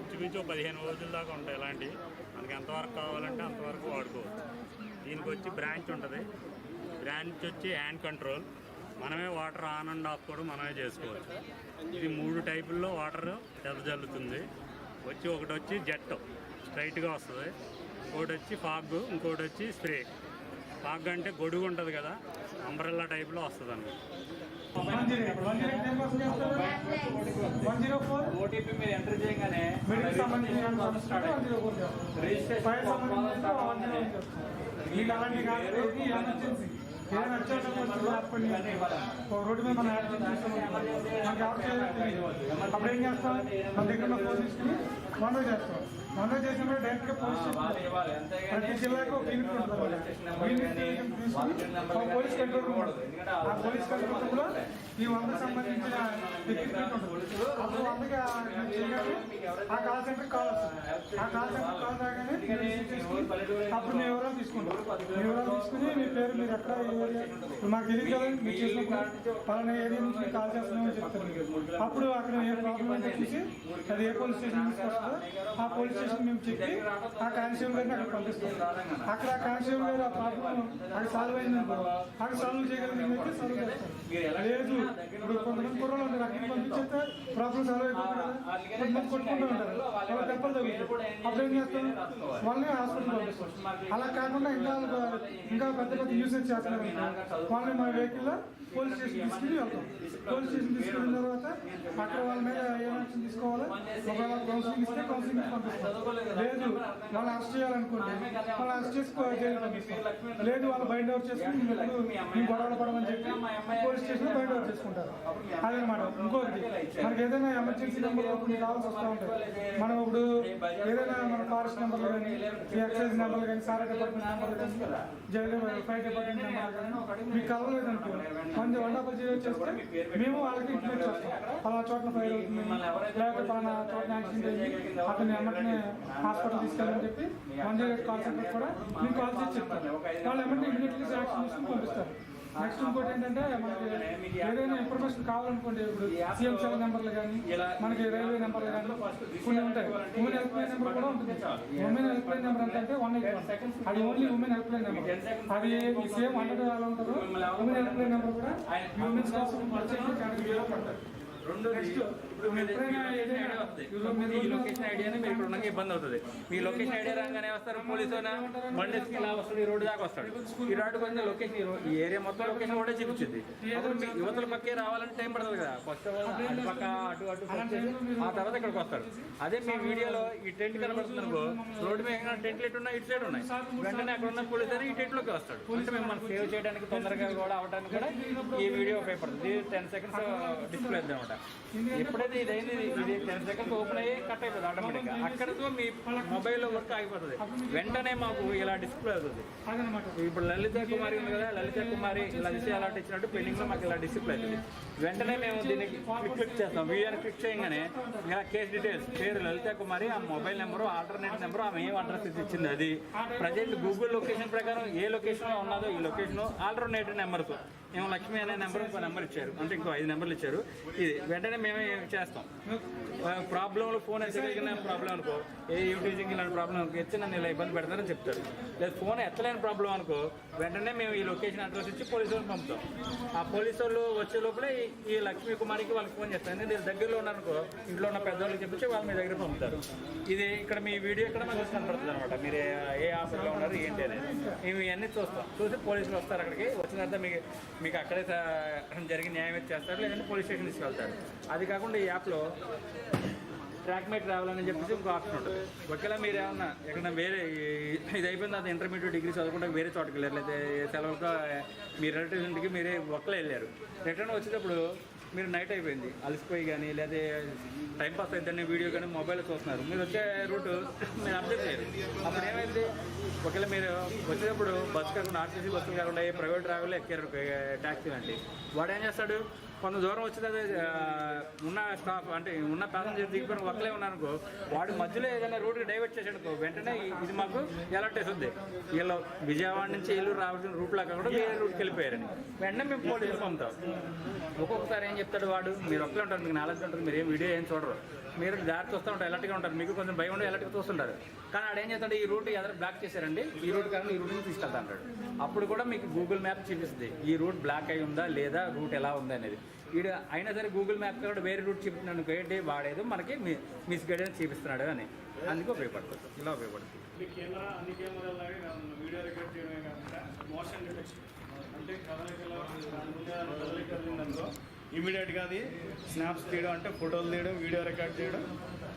ఇంచుమించు 15 రోజుల దాకా ఉంటాయి. ఇలాంటివి మనకి ఎంతవరకు కావాలంటే అంతవరకు వాడుకోవచ్చు. దీనికి వచ్చి బ్రాంచ్ ఉంటుంది. బ్రాంచ్ వచ్చి హ్యాండ్ కంట్రోల్. మనమే వాటర్ ఆన్ అండ్ ఆఫ్ కూడా మనమే చేసుకోవచ్చు. ఇది 3 టైపుల్లో వాటర్ జల్లుతుంది. ఒకటి వచ్చి జెట్ స్ట్రైట్గా వస్తుంది, ఇంకోటి వచ్చి ఫాగ్, ఇంకోటి వచ్చి స్ప్రే. ఫాగ్ అంటే గొడుగు ఉంటుంది కదా, అంబ్రెల్లా టైప్లో వస్తుంది అన్నమాట. ఓటీపీ మీరు ఎంటర్ చేయగానే రోడ్డు మీద మనం యాడ్ చేస్తాం. అప్పుడు ఏం చేస్తాం, మన దగ్గర ఉన్న ఫోన్ తీసుకుని వన్ వే చేస్తాం. వన్ వే చేసినప్పుడు డైరెక్ట్ గా పోలీస్ ప్రతి జిల్లాకు ఒక యూనిట్ ఉంటుంది. పోలీస్ కంట్రోల్ రూమ్ ఉంటుంది. ఆ పోలీస్ కంట్రోల్ రూమ్ లో ఈ 100 సంబంధించిన ఎక్విప్మెంట్ ఉంటుంది. అప్పుడు 100కి ఆ కాల్ సెంటర్ కాల్ వస్తుంది. ఆ కాల్ సెంటర్ కాల్ రాగానే అప్పుడు మీ వివరాలు తీసుకుంటాం. మీ వివరాలు తీసుకుని మీ పేరు, మీరు ఎక్కడ మాకు తెలియదు కదా, మీరు చేసినప్పుడు పలానా ఏరియా నుంచి మీరు కాల్ చేస్తున్నామని చెప్తారు. అప్పుడు అక్కడ ఏ ప్రాబ్లం అంటే చూసి అది ఏ పోలీస్ స్టేషన్ తీసుకొస్తుందో ఆ పోలీస్ స్టేషన్ మేము చెప్పి ఆ కానిస్టేబుల్ గారిని అక్కడ పంపిస్తాం. అక్కడ ఆ కానిస్టేబుల్ గారు ఆ ప్రాబ్లం అది సాల్వ్ అయిందనుకో, అక్కడ సాల్వ్ చేయగలిగినైతే సాల్వ్ చేస్తాం. లేదు ఇప్పుడు కొంతమంది కుర్రలు ఉంటారు, అక్కడికి పంపించేస్తే ప్రాబ్లం సాల్వ్ అయిపోతుంది కదా, కొంతమంది కొట్టుకుంటూ ఉంటారు, వాళ్ళ దెబ్బలు తగ్గుతాయి. అప్పుడు ఏం చేస్తాం, వాళ్ళని హాస్పిటల్ పంపిస్తాం. అలా కాకుండా ఇంకా పెద్ద పెద్ద యూసేజ్ చేస్తున్నారు వాళ్ళని మా వెహికల్లో పోలీస్ స్టేషన్ తీసుకుని వెళ్తాం. పోలీస్ స్టేషన్ తీసుకెళ్ళిన తర్వాత అక్కడ వాళ్ళ మీద ఏం యాక్షన్ తీసుకోవాలో, ఒకవేళ కౌన్సిలింగ్ ఇస్తే కౌన్సిలింగ్ పంపిస్తాం. లేదు వాళ్ళు అరెస్ట్ చేయాలనుకుంటే వాళ్ళు అరెస్ట్ చేసి జైలు పంపిస్తాం. లేదు వాళ్ళు బైండ్ అవుట్ చేసుకుని మేము గొడవలు పడమని చెప్పి పోలీస్ స్టేషన్ బైండ్ అవుట్ చేసుకుంటారు. అదనమాట. ఇంకొకటి, మనకి ఏదైనా ఎమర్జెన్సీ నెంబర్ కొన్ని కావాల్సి వస్తూ ఉంటాయి. మనం ఇప్పుడు ఏదైనా మన ఫారెస్ట్ నెంబర్లు కానీ, ఎక్సైజ్ నెంబర్లు కానీ, సారా డిపార్ట్మెంట్ నెంబర్లు కానీ, ఫైర్ డిపార్ట్మెంట్ నెంబర్లు కానీ మీకు కలవలేదు అనుకో, 100 చేస్తే మేము వాళ్ళకి ఇంటిమేట్ చేస్తాం. పలానా చోట్ల ఫైర్ అవుతుంది, లేకపోతే పలానా చోట్ల యాక్సిడెంట్ అయింది, అతన్ని ఎమ్మటనే హాస్పిటల్ తీసుకెళ్ళని చెప్పి 108 కాల్ సెంటర్ కూడా మీకు కాల్ చేసి చెప్తారు. వాళ్ళు ఎమ్మటే ఇమీడియట్లీ యాక్షన్ తీసుకుని పంపిస్తారు. నెక్స్ట్ ఇంకోటి ఏంటంటే, మనకి ఏదైనా ఇన్ఫర్మేషన్ కావాలనుకోండి, ఇప్పుడు సీఎం సెల్ నెంబర్లు కానీ, మనకి రైల్వే నెంబర్లు కానీ కొన్ని ఉంటాయి. ఉమెన్ హెల్ప్ లైన్ నెంబర్ కూడా ఉంటుంది. ఉమెన్ హెల్ప్ లైన్ నెంబర్ అంటే 181. అది only women help line number. అది సేమ్ 100 ఎలా ఉంటుందో ఉమెన్ హెల్ప్ లైన్ నెంబర్ కూడా ఉమెన్స్ కోసం కేటగిరీలో పడతారు. నెక్స్ట్ ఈ లొకేషన్ ఐడియానే మీరు ఇక్కడ ఉండగా ఇబ్బంది అవుతుంది. మీ లొకేషన్ ఐడియా రాగానే వస్తారు పోలీసు, బండి ఇలా వస్తుంది, ఈ రోడ్డు దాకా వస్తాడు. ఈ రోడ్డు కొంచెం లొకేషన్, ఈ ఏరియా మొత్తం లొకేషన్ కూడా చూపించింది. అప్పుడు మీ యువతల పక్కే రావాలంటే టైం పడుతుంది కదా. ఫస్ట్ అటు పక్క అటు ఆ తర్వాత ఇక్కడికి వస్తాడు. అదే మీ వీడియోలో ఈ టెంట్ కనబడుతుంది అనుకో, రోడ్డు మీద టెంట్లు ఎటు ఉన్నాయి, ఇటు సైడ్ ఉన్నాయి, వెంటనే అక్కడ ఉన్న పోలీసు అని ఈ టెంట్లోకి వస్తాడు. అంటే మిమ్మల్ని సేవ్ చేయడానికి తొందరగా కూడా అవడానికి కూడా ఈ వీడియో ఉపయోగపడుతుంది. 10 seconds డిస్ప్లే అవుతుంది అనమాట. ఎప్పుడైతే ఇది అయింది, ఇది 10 సెకండ్స్ ఓపెన్ అయ్యి కట్ అయిపోతుంది ఆటోమేటిక్గా. అక్కడితో మీ మొబైల్లో వర్క్ ఆగిపోతుంది. వెంటనే మాకు ఇలా డిస్ప్లే అవుతుంది. ఇప్పుడు లలిత కుమారి ఉంది కదా, లలిత కుమారి ఇలా అలర్ట్ ఇచ్చినట్టు పెండింగ్లో మాకు ఇలా డిస్ప్లే అవుతుంది. వెంటనే మేము దీనికి క్లిక్ చేస్తాం. వీడియోని క్లిక్ చేయగానే ఇలా కేసు డీటెయిల్స్, పేరు లలిత కుమారి, ఆ మొబైల్ నెంబరు, ఆల్టర్నేట్ నెంబరు, ఆమె ఏం అడ్రస్ ఇచ్చింది అది, ప్రజెంట్ గూగుల్ లొకేషన్ ప్రకారం ఏ లొకేషన్లో ఉన్నదో ఈ లొకేషన్, ఆల్టర్నేటివ్ నెంబర్స్ ఏమో లక్ష్మి అనే నెంబర్ ఇంకో నెంబర్ ఇచ్చారు, అంటే ఇంకో 5 నెంబర్లు ఇచ్చారు. ఇది వెంటనే మేమే చేస్తాం. ప్రాబ్లంలో ఫోన్ ఎత్తగలిగిన ప్రాబ్లం అనుకో, ఏ యూటీజింగ్ ఇలాంటి ప్రాబ్లం అనుకో ఎత్తి నన్ను ఇలా ఇబ్బంది పెడతారని చెప్తారు. లేదా ఫోన్ ఎత్తలేని ప్రాబ్లం అనుకో వెంటనే మేము ఈ లొకేషన్ అడ్రస్ ఇచ్చి పోలీసు వాళ్ళకి పంపుతాం. ఆ పోలీసు వాళ్ళు వచ్చే లోపలే ఈ లక్ష్మీ కుమారికి వాళ్ళకి ఫోన్ చేస్తాం. ఎందుకంటే దగ్గరలో ఉన్నారనుకో ఇంట్లో ఉన్న పెద్దవాళ్ళకి చెప్పించి వాళ్ళు మీ దగ్గర పంపుతారు. ఇది ఇక్కడ మీ వీడియో ఇక్కడ మాకు కనపడుతుంది అనమాట. మీరు ఏ ఆఫర్లో ఉన్నారు ఏంటి అనేది మేము ఇవన్నీ చూస్తాం. చూసి పోలీసులు వస్తారు. అక్కడికి వచ్చిన తర్వాత మీకు అక్కడే జరిగి న్యాయం చేస్తారు, లేదంటే పోలీస్ స్టేషన్ తీసుకెళ్తారు. అది కాకుండా ఈ యాప్లో ట్రాక్ మై ట్రావెల్ అని చెప్పేసి ఇంకో ఆప్షన్ ఉంటుంది. ఒకవేళ మీరు ఏమన్నా ఎక్కడైనా వేరే ఇది అయిపోయింది, అది ఇంటర్మీడియట్ డిగ్రీ చదువుకుంటే వేరే చోటకి వెళ్ళారు, లేదా సెలవులకు మీ రిలేటివ్స్ ఇంటికి మీరే ఒక్కలే వెళ్ళారు. రిటర్న్ వచ్చేటప్పుడు మీరు నైట్ అయిపోయింది అలసిపోయి కానీ లేదా టైంపాస్ అవుతుందని వీడియో కానీ మొబైల్లో చూస్తున్నారు, మీరు వచ్చే రూట్ మీరు అప్డేట్ చేయరు. అప్పుడు ఏమైంది, ఒకవేళ మీరు వచ్చేటప్పుడు బస్సు కాకుండా ఆర్టీసీ బస్సులు కాకుండా ప్రైవేట్ ట్రావెల్ ఎక్కారు ట్యాక్సీ లాంటి, వాడు ఏం చేస్తాడు, కొంత దూరం వచ్చేది ఉన్న స్టాప్ అంటే ఉన్న ప్యాసింజర్ దిగిపోయిన ఒక్కలే ఉన్నారనుకో వాడు మధ్యలో ఏదైనా రూట్కి డైవర్ట్ చేసాడుకో వెంటనే ఇది మాకు అలర్ట్ వేస్తుంది. వీళ్ళు విజయవాడ నుంచి eluru రావాల్సిన రూట్లో కాకుండా వేరే రూట్కి వెళ్ళిపోయారని వెంటనే మేము పోలీసులు పంపుతాం. ఒక్కొక్కసారి ఏం చెప్తాడు వాడు, మీరు ఒక్కలే ఉంటారు, మీకు నాలెడ్జ్ ఉంటుంది, మీరు ఏం వీడియో ఏం చూడరు, మీరు దారి చూస్తూ ఉంటారు, ఎలర్ట్గా ఉంటారు, మీకు కొంచెం భయం ఉండి ఎలర్ట్గా చూస్తుంటారు. కానీ ఆడ ఏం చేస్తాడు, ఈ రూట్ ఎదురు బ్లాక్ చేశారండి, ఈ రూట్ కానీ ఈ రూట్ని తీసుకెళ్తా అంటాడు. అప్పుడు కూడా మీకు గూగుల్ మ్యాప్ చూపిస్తుంది ఈ రూట్ బ్లాక్ అయి ఉందా లేదా, రూట్ ఎలా ఉంది అనేది. వీడు అయినా సరే గూగుల్ మ్యాప్ కూడా వేరే రూట్ చూపిస్తున్నాడు ఏంటి, వాడేదో మనకి మిస్గైడెన్స్ చూపిస్తున్నాడు అని, అందుకు ఉపయోగపడుతుంది. ఇలా ఉపయోగపడుతుంది. కెమెరా అన్ని కెమెరాలాగే వీడియో రికార్డ్ చేయడమే కాకుండా మోషన్ డిటెక్షన్ అంటే కదలికలో ఇమీడియట్గా అది స్నాప్స్ తీయడం, అంటే ఫోటోలు తీయడం, వీడియో రికార్డ్ చేయడం,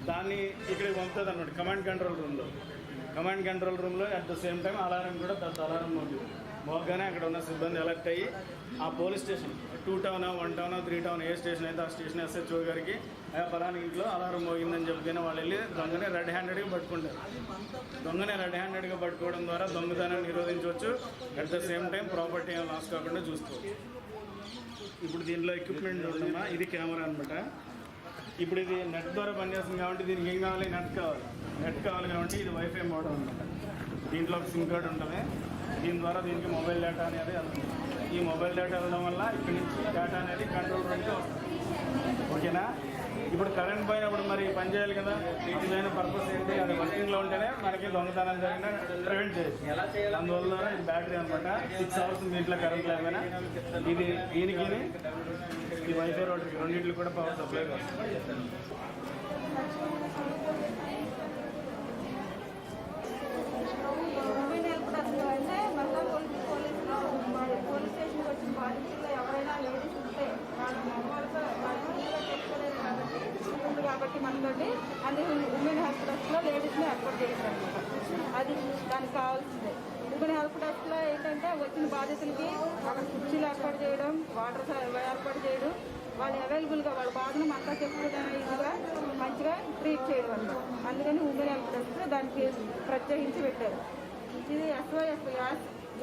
దాన్ని ఇక్కడికి పంపుతుంది అన్నమాట కమాండ్ కంట్రోల్ రూమ్లో. కమాండ్ కంట్రోల్ రూమ్లో at the same time alarm కూడా పెద్ద అలారం మోగుతుంది. మోగ్గానే అక్కడ ఉన్న సిబ్బంది అలర్ట్ అయ్యి ఆ పోలీస్ స్టేషన్ 2 టౌనా 1 టౌనా 3 టౌన్ ఏ స్టేషన్ అయితే ఆ స్టేషన్ SHO గారికి ఫలానా ఇంట్లో అలారం మోగిందని చెప్తేనే వాళ్ళు వెళ్ళి దొంగనే రెడ్ హ్యాండెడ్గా పట్టుకుంటారు. దొంగనే రెడ్ హ్యాండెడ్గా పట్టుకోవడం ద్వారా దొంగతనాన్ని నిరోధించవచ్చు. At the same time property ఏమైనా లాస్ కాకుండా చూసుకోవచ్చు. ఇప్పుడు దీంట్లో ఎక్విప్మెంట్ ఉందమ్మా, ఇది కెమెరా అనమాట. ఇప్పుడు ఇది నెట్ ద్వారా పనిచేస్తుంది కాబట్టి దీనికి ఏం కావాలి, నెట్ కావాలి కాబట్టి ఇది వైఫై మోడల్ అనమాట. దీంట్లో ఒక సిమ్ కార్డ్ ఉంటుంది, దీని ద్వారా దీనికి మొబైల్ డేటా అనేది వెళ్తుంది. ఈ మొబైల్ డేటా వెళ్ళడం వల్ల ఇక్కడి నుంచి డేటా అనేది కంట్రోల్ రూమ్కి వస్తుంది. ఓకేనా, ఇప్పుడు కరెంట్ పోయినప్పుడు మరి పని చేయాలి కదా, దీని పర్పస్ ఏంటి, అది వర్కింగ్లో ఉంటేనే మనకి దొంగతనం జరిగిన ప్రివెంట్ చేయొచ్చు. అందువల్ల ఇది బ్యాటరీ అనమాట. 6 అవర్స్ మీ ఇంట్లో కరెంట్ లేకపోయినా ఇది దీనికి ఈ వైఫై రోడ్కి రెండింటికి కూడా పవర్ సప్లై వస్తుంది. పోలీస్ స్టేషన్కి వచ్చిన బాధితుల్లో ఎవరైనా లేడీస్ ఉంటే వాళ్ళ మగవాళ్ళతో కాబట్టి మనతోటి అన్ని ఉమెన్ హెల్ప్ డెస్క్లో లేడీస్ని ఏర్పాటు చేశారు అనమాట. అది దానికి కావాల్సిందే. ఉమెన్ హెల్ప్ డెస్క్లో ఏంటంటే వచ్చిన బాధితులకి అక్కడ కుర్చీలు ఏర్పాటు చేయడం, వాటర్ ఏర్పాటు చేయడం, వాళ్ళు అవైలబుల్గా వాళ్ళ బాధను అంతా చెప్పుకోవడానికి ఇదిగా మంచిగా ట్రీట్ చేయడం అన్నమాట. అందుకని ఉమెన్ హెల్ప్ డెస్క్ దానికి ప్రత్యేకించి పెట్టారు. ఇది SOS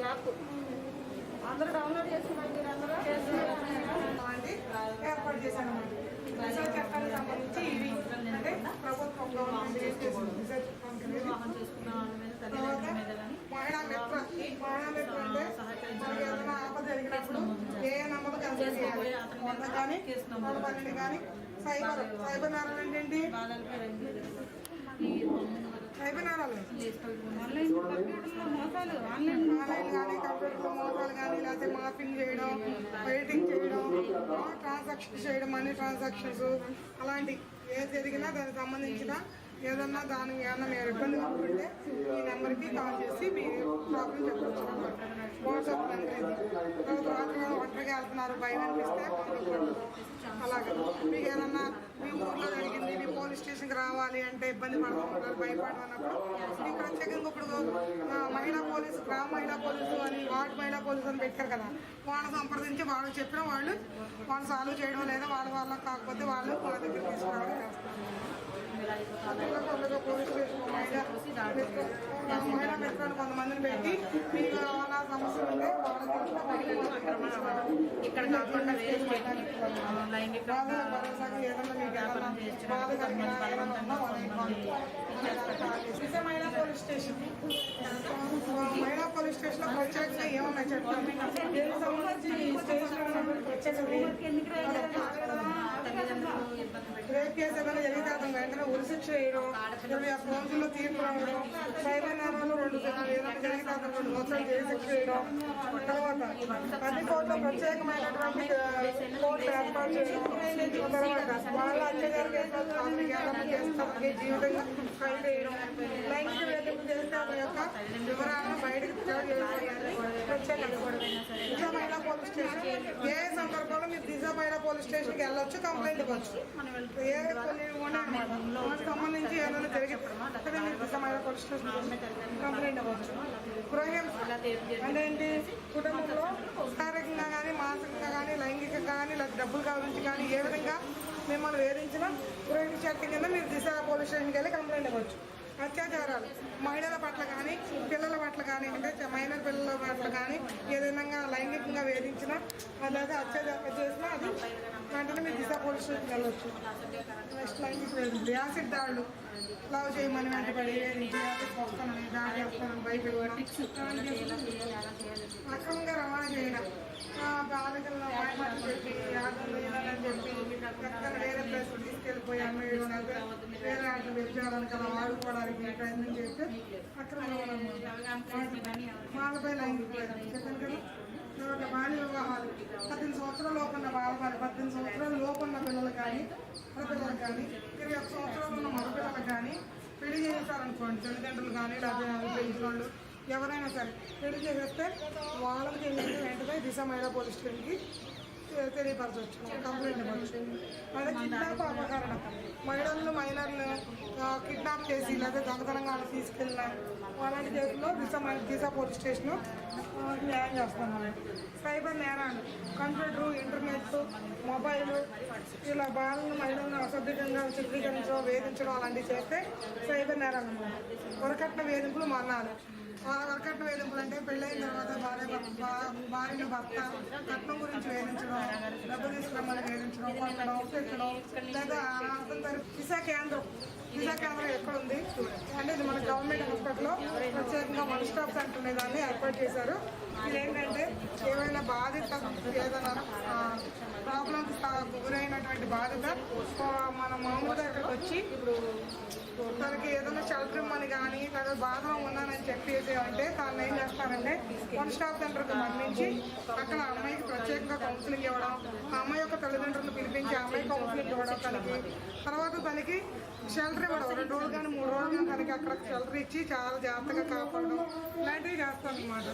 యాప్ అందరూ డౌన్లోడ్ చేసుకున్నారు, మీరు అందరూ ఏర్పాటు చేశానమాట. రీసెర్చ్ చట్టానికి సంబంధించి ఇవి అంటే ప్రభుత్వం గవర్నమెంట్ రీసెర్చ్ మహిళా మిత్ర అంటే మనకి ఏదైనా ఆపద జరిగినప్పుడు ఏ నంబర్ కన్సల్ట్ చేయాలి, 100 కానీ 112 కానీ సైబర్ నేరాలు ఏంటండి, సైబర్ నేరాలు ఆన్లైన్ కానీ కంప్యూటర్లో మోసాలు కానీ లేకపోతే మార్పింగ్ చేయడం, వెయిటింగ్ చేయడం, ట్రాన్సాక్షన్స్ చేయడం, మనీ ట్రాన్సాక్షన్స్ అలాంటి ఏది జరిగినా దానికి సంబంధించిన ఏదన్నా దానికి ఏమన్నా మీరు ఇబ్బంది పడుతుంటే ఈ నెంబర్కి కాల్ చేసి మీరు ప్రాబ్లం చెప్పవచ్చు. వాట్సాప్ నెంబర్ ఇది. తర్వాత ఒంటరిగా వెళ్తున్నారు, భయం అనిపిస్తే అలాగే మీకు ఏదన్నా మీ ఊర్లో జరిగింది మీ పోలీస్ స్టేషన్కి రావాలి అంటే ఇబ్బంది పడుతున్నారు భయపడుతున్నప్పుడు మీకు ప్రత్యేకంగా ఇప్పుడు మహిళా పోలీసు గ్రామ మహిళా పోలీసు అని వార్డు మహిళా పోలీసు అని పెట్టారు కదా, వాళ్ళని సంప్రదించి వాళ్ళకి చెప్పిన వాళ్ళు సాల్వ్ చేయడం లేదా వాళ్ళకి కాకపోతే వాళ్ళు వాళ్ళ దగ్గర తీసుకురావడం చేస్తారు. పోలీస్ స్టేషన్ మహిళా మిత్రులు కొంతమందిని పెట్టి మీకు ఏమైనా సమస్యలు ఉంటే ఇక్కడ కాకుండా భరోసాకి ఏదన్నా మీకు ఏదన్నా బాధ కలిగినా ఏదైనా ఉన్నా మహిళా పోలీస్ స్టేషన్ మహిళా పోలీస్ స్టేషన్ లో ప్రత్యేకంగా ఏమన్నా చెప్పండి రేప్ కేసు ఏదైనా జరిగితే అతను వెంటనే ఉరిశిక్ష వేయడం, రోజుల్లో తీర్పు రావడం, సైబర్ నేరాలు 2 ఏదైనా జరిగితే అతను 2 సంవత్సరాలు జైలు శిక్ష వేయడం, తర్వాత అన్ని కోర్టులో ప్రత్యేకమైనటువంటి కోర్టు ఏర్పాటు చేయడం, తర్వాత వాళ్ళ అత్యాచార కేసులకి జీవితంగా ఫైల్ చేయడం, లైంగిక వేధింపు చేస్తే అతని యొక్క వివరాలను బయటకు దిశ మహిళా పోలీస్ స్టేషన్ ఏ సందర్భంలో మీరు దిశ మహిళా పోలీస్ స్టేషన్కి వెళ్ళొచ్చు, కంప్లైంట్ ఇవ్వచ్చు. ఏ కొన్ని ఉన్నాయన్నమాట వాటికి సంబంధించి ఏదైనా జరిగితే అక్కడ మీరు దిశ మహిళా పోలీస్ స్టేషన్ కంప్లైంట్ ఇవ్వచ్చు. గృహహింస అంటే ఏంటి, కుటుంబంలో శారీరకంగా కానీ మానసికంగా కానీ లైంగికంగా కానీ లేదా డబ్బులు కావాలని కానీ ఏ విధంగా మిమ్మల్ని వేధించినా గృహహింస చట్టం కింద మీరు దిశ పోలీస్ స్టేషన్కి వెళ్ళి కంప్లైంట్ ఇవ్వచ్చు. అత్యాచారాలు మహిళల పట్ల కానీ పిల్లల పట్ల కానీ అంటే మైనర్ పిల్లల పట్ల కానీ ఏదైనా లైంగికంగా వేధించినా లేదా అత్యాచారం చేసినా అది వెంటనే మీరు దిశ పోలీస్ స్టేషన్కి వెళ్ళవచ్చు. నెక్స్ట్ లైంగిక వేధింపులు, యాసిడ్ దాడులు, లవ్ చేయమని వెంటబడి వస్తానని దాడి చేస్తానని భయపెట్టడం, అక్రమంగా రవాణా చేయడం, బాలికలను వాయిమాటలు చెప్పి ఆటలు వేయాలని చెప్పి ఎక్కడ వేరే ప్లేస్ తీసుకెళ్ళిపోయి అమ్మేయడం, వేరే ఆటలు వ్యభిచారానికి అలా ఆడుకోవడానికి ప్రయత్నం చేస్తే అక్రమ వాళ్ళపై లైంగిక చెప్పాను కదా. తర్వాత బాల్య వివాహాలు 18 సంవత్సరాల లోపన్న బాలబాలి 18 సంవత్సరాల లోపన్న పిల్లలు కానీ పిల్లలకు కానీ 21 సంవత్సరాలు ఉన్న మగపిల్లలకు కానీ పెళ్లి చేస్తారనుకోండి, తల్లిదండ్రులు కానీ లేదా పెంచిన వాళ్ళు ఎవరైనా సరే పెళ్లి చేసేస్తే వాళ్ళకి ఏంటంటే వెంటనే దిశ మహిళా పోలీస్ స్టేషన్కి తెలియపరచవచ్చు, కంప్లైంట్ ఇవ్వచ్చు. అదే కిడ్నాప్ అపహరణ, మహిళలను మైనర్లు కిడ్నాప్ చేసి లేదా దొంగతనంగా వాళ్ళు తీసుకెళ్ళిన అలాంటి కేసులో దిశ పోలీస్ స్టేషన్ న్యాయం చేస్తున్నాం. సైబర్ నేరాలు, కంప్యూటర్, ఇంటర్నెట్, మొబైల్ ఇలా బాలను మహిళలను అసభ్యంగా చిత్రీకరించడం, వేధించడం అలాంటివి చేస్తే సైబర్ నేరాలు అన్నమాట. వరకట్న వేధింపులు మరణాలు, వరకట్న వేధింపులు అంటే పెళ్ళైన తర్వాత భార్యను భర్త కట్నం గురించి వేధించడం, డబ్బు తీసుకురమ్మని వేధించడం, కొట్టడం, పెట్టడం లేదా అతని దిశ కేంద్రం ఎక్కడ ఉంది అంటే ఇది మన గవర్నమెంట్ హాస్పిటల్లో ప్రత్యేకంగా 1 స్టాప్ సెంటర్ అనే దాన్ని ఏర్పాటు చేశారు. ఇదేంటంటే ఏమైనా బాధిత ఏదైనా ప్రాబ్లమ్స్ గురైనటువంటి బాధిత మన మామూలుగా ఇక్కడికి వచ్చి ఇప్పుడు తనకి ఏదైనా షెల్టర్ ఇమ్మని కానీ లేదా బాధలో ఉన్నానని చెప్పేసి అంటే తను ఏం చేస్తారంటే 1 స్టాప్ సెంటర్కి పంపించి అక్కడ అమ్మాయికి ప్రత్యేకంగా కౌన్సిలింగ్ ఇవ్వడం, ఆ అమ్మాయి యొక్క తల్లిదండ్రులను పిలిపించి అమ్మాయి కౌన్సిలింగ్ ఇవ్వడం, తర్వాత తనకి షెల్టర్ ఇవ్వడం 2 రోజులు కానీ 3 రోజులు కానీ తనకి అక్కడ షెల్టర్ ఇచ్చి చాలా జాగ్రత్తగా కాపాడడం ఇలాంటివి చేస్తాం అన్నమాట.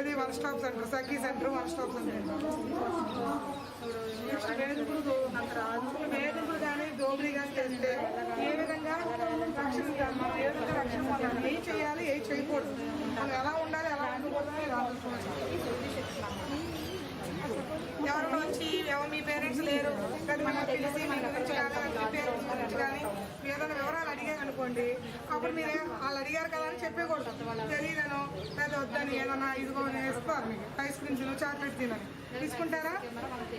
ఇది 1 స్టాప్ సెంటర్, సఖీ సెంటర్ 1 స్టాప్ సెంటర్. వేధింపులు కానీ దోపిడీ కానీ చేస్తే ఏ విధంగా రక్షణ పొందాలి, ఏం చేయాలి ఏం చేయకూడదు, మనం ఎలా ఉండాలి ఎలా ఉండకూడదు ఎవరైనా వచ్చి మీ పేరెంట్స్ లేరు లేదా మన తెలిసి మీ గురించి కానీ మీ పేరెంట్స్ గురించి కానీ ఏదైనా వివరాలు అడిగారు అనుకోండి, అప్పుడు మీరు వాళ్ళు అడిగారు కదా అని చెప్పకూడదు. తెలియదనో లేదా వద్దని ఏదైనా ఇదిగో ఇస్తారు మీకు ఐస్ క్రీమ్ తిను చాక్లెట్ తినని తీసుకుంటారా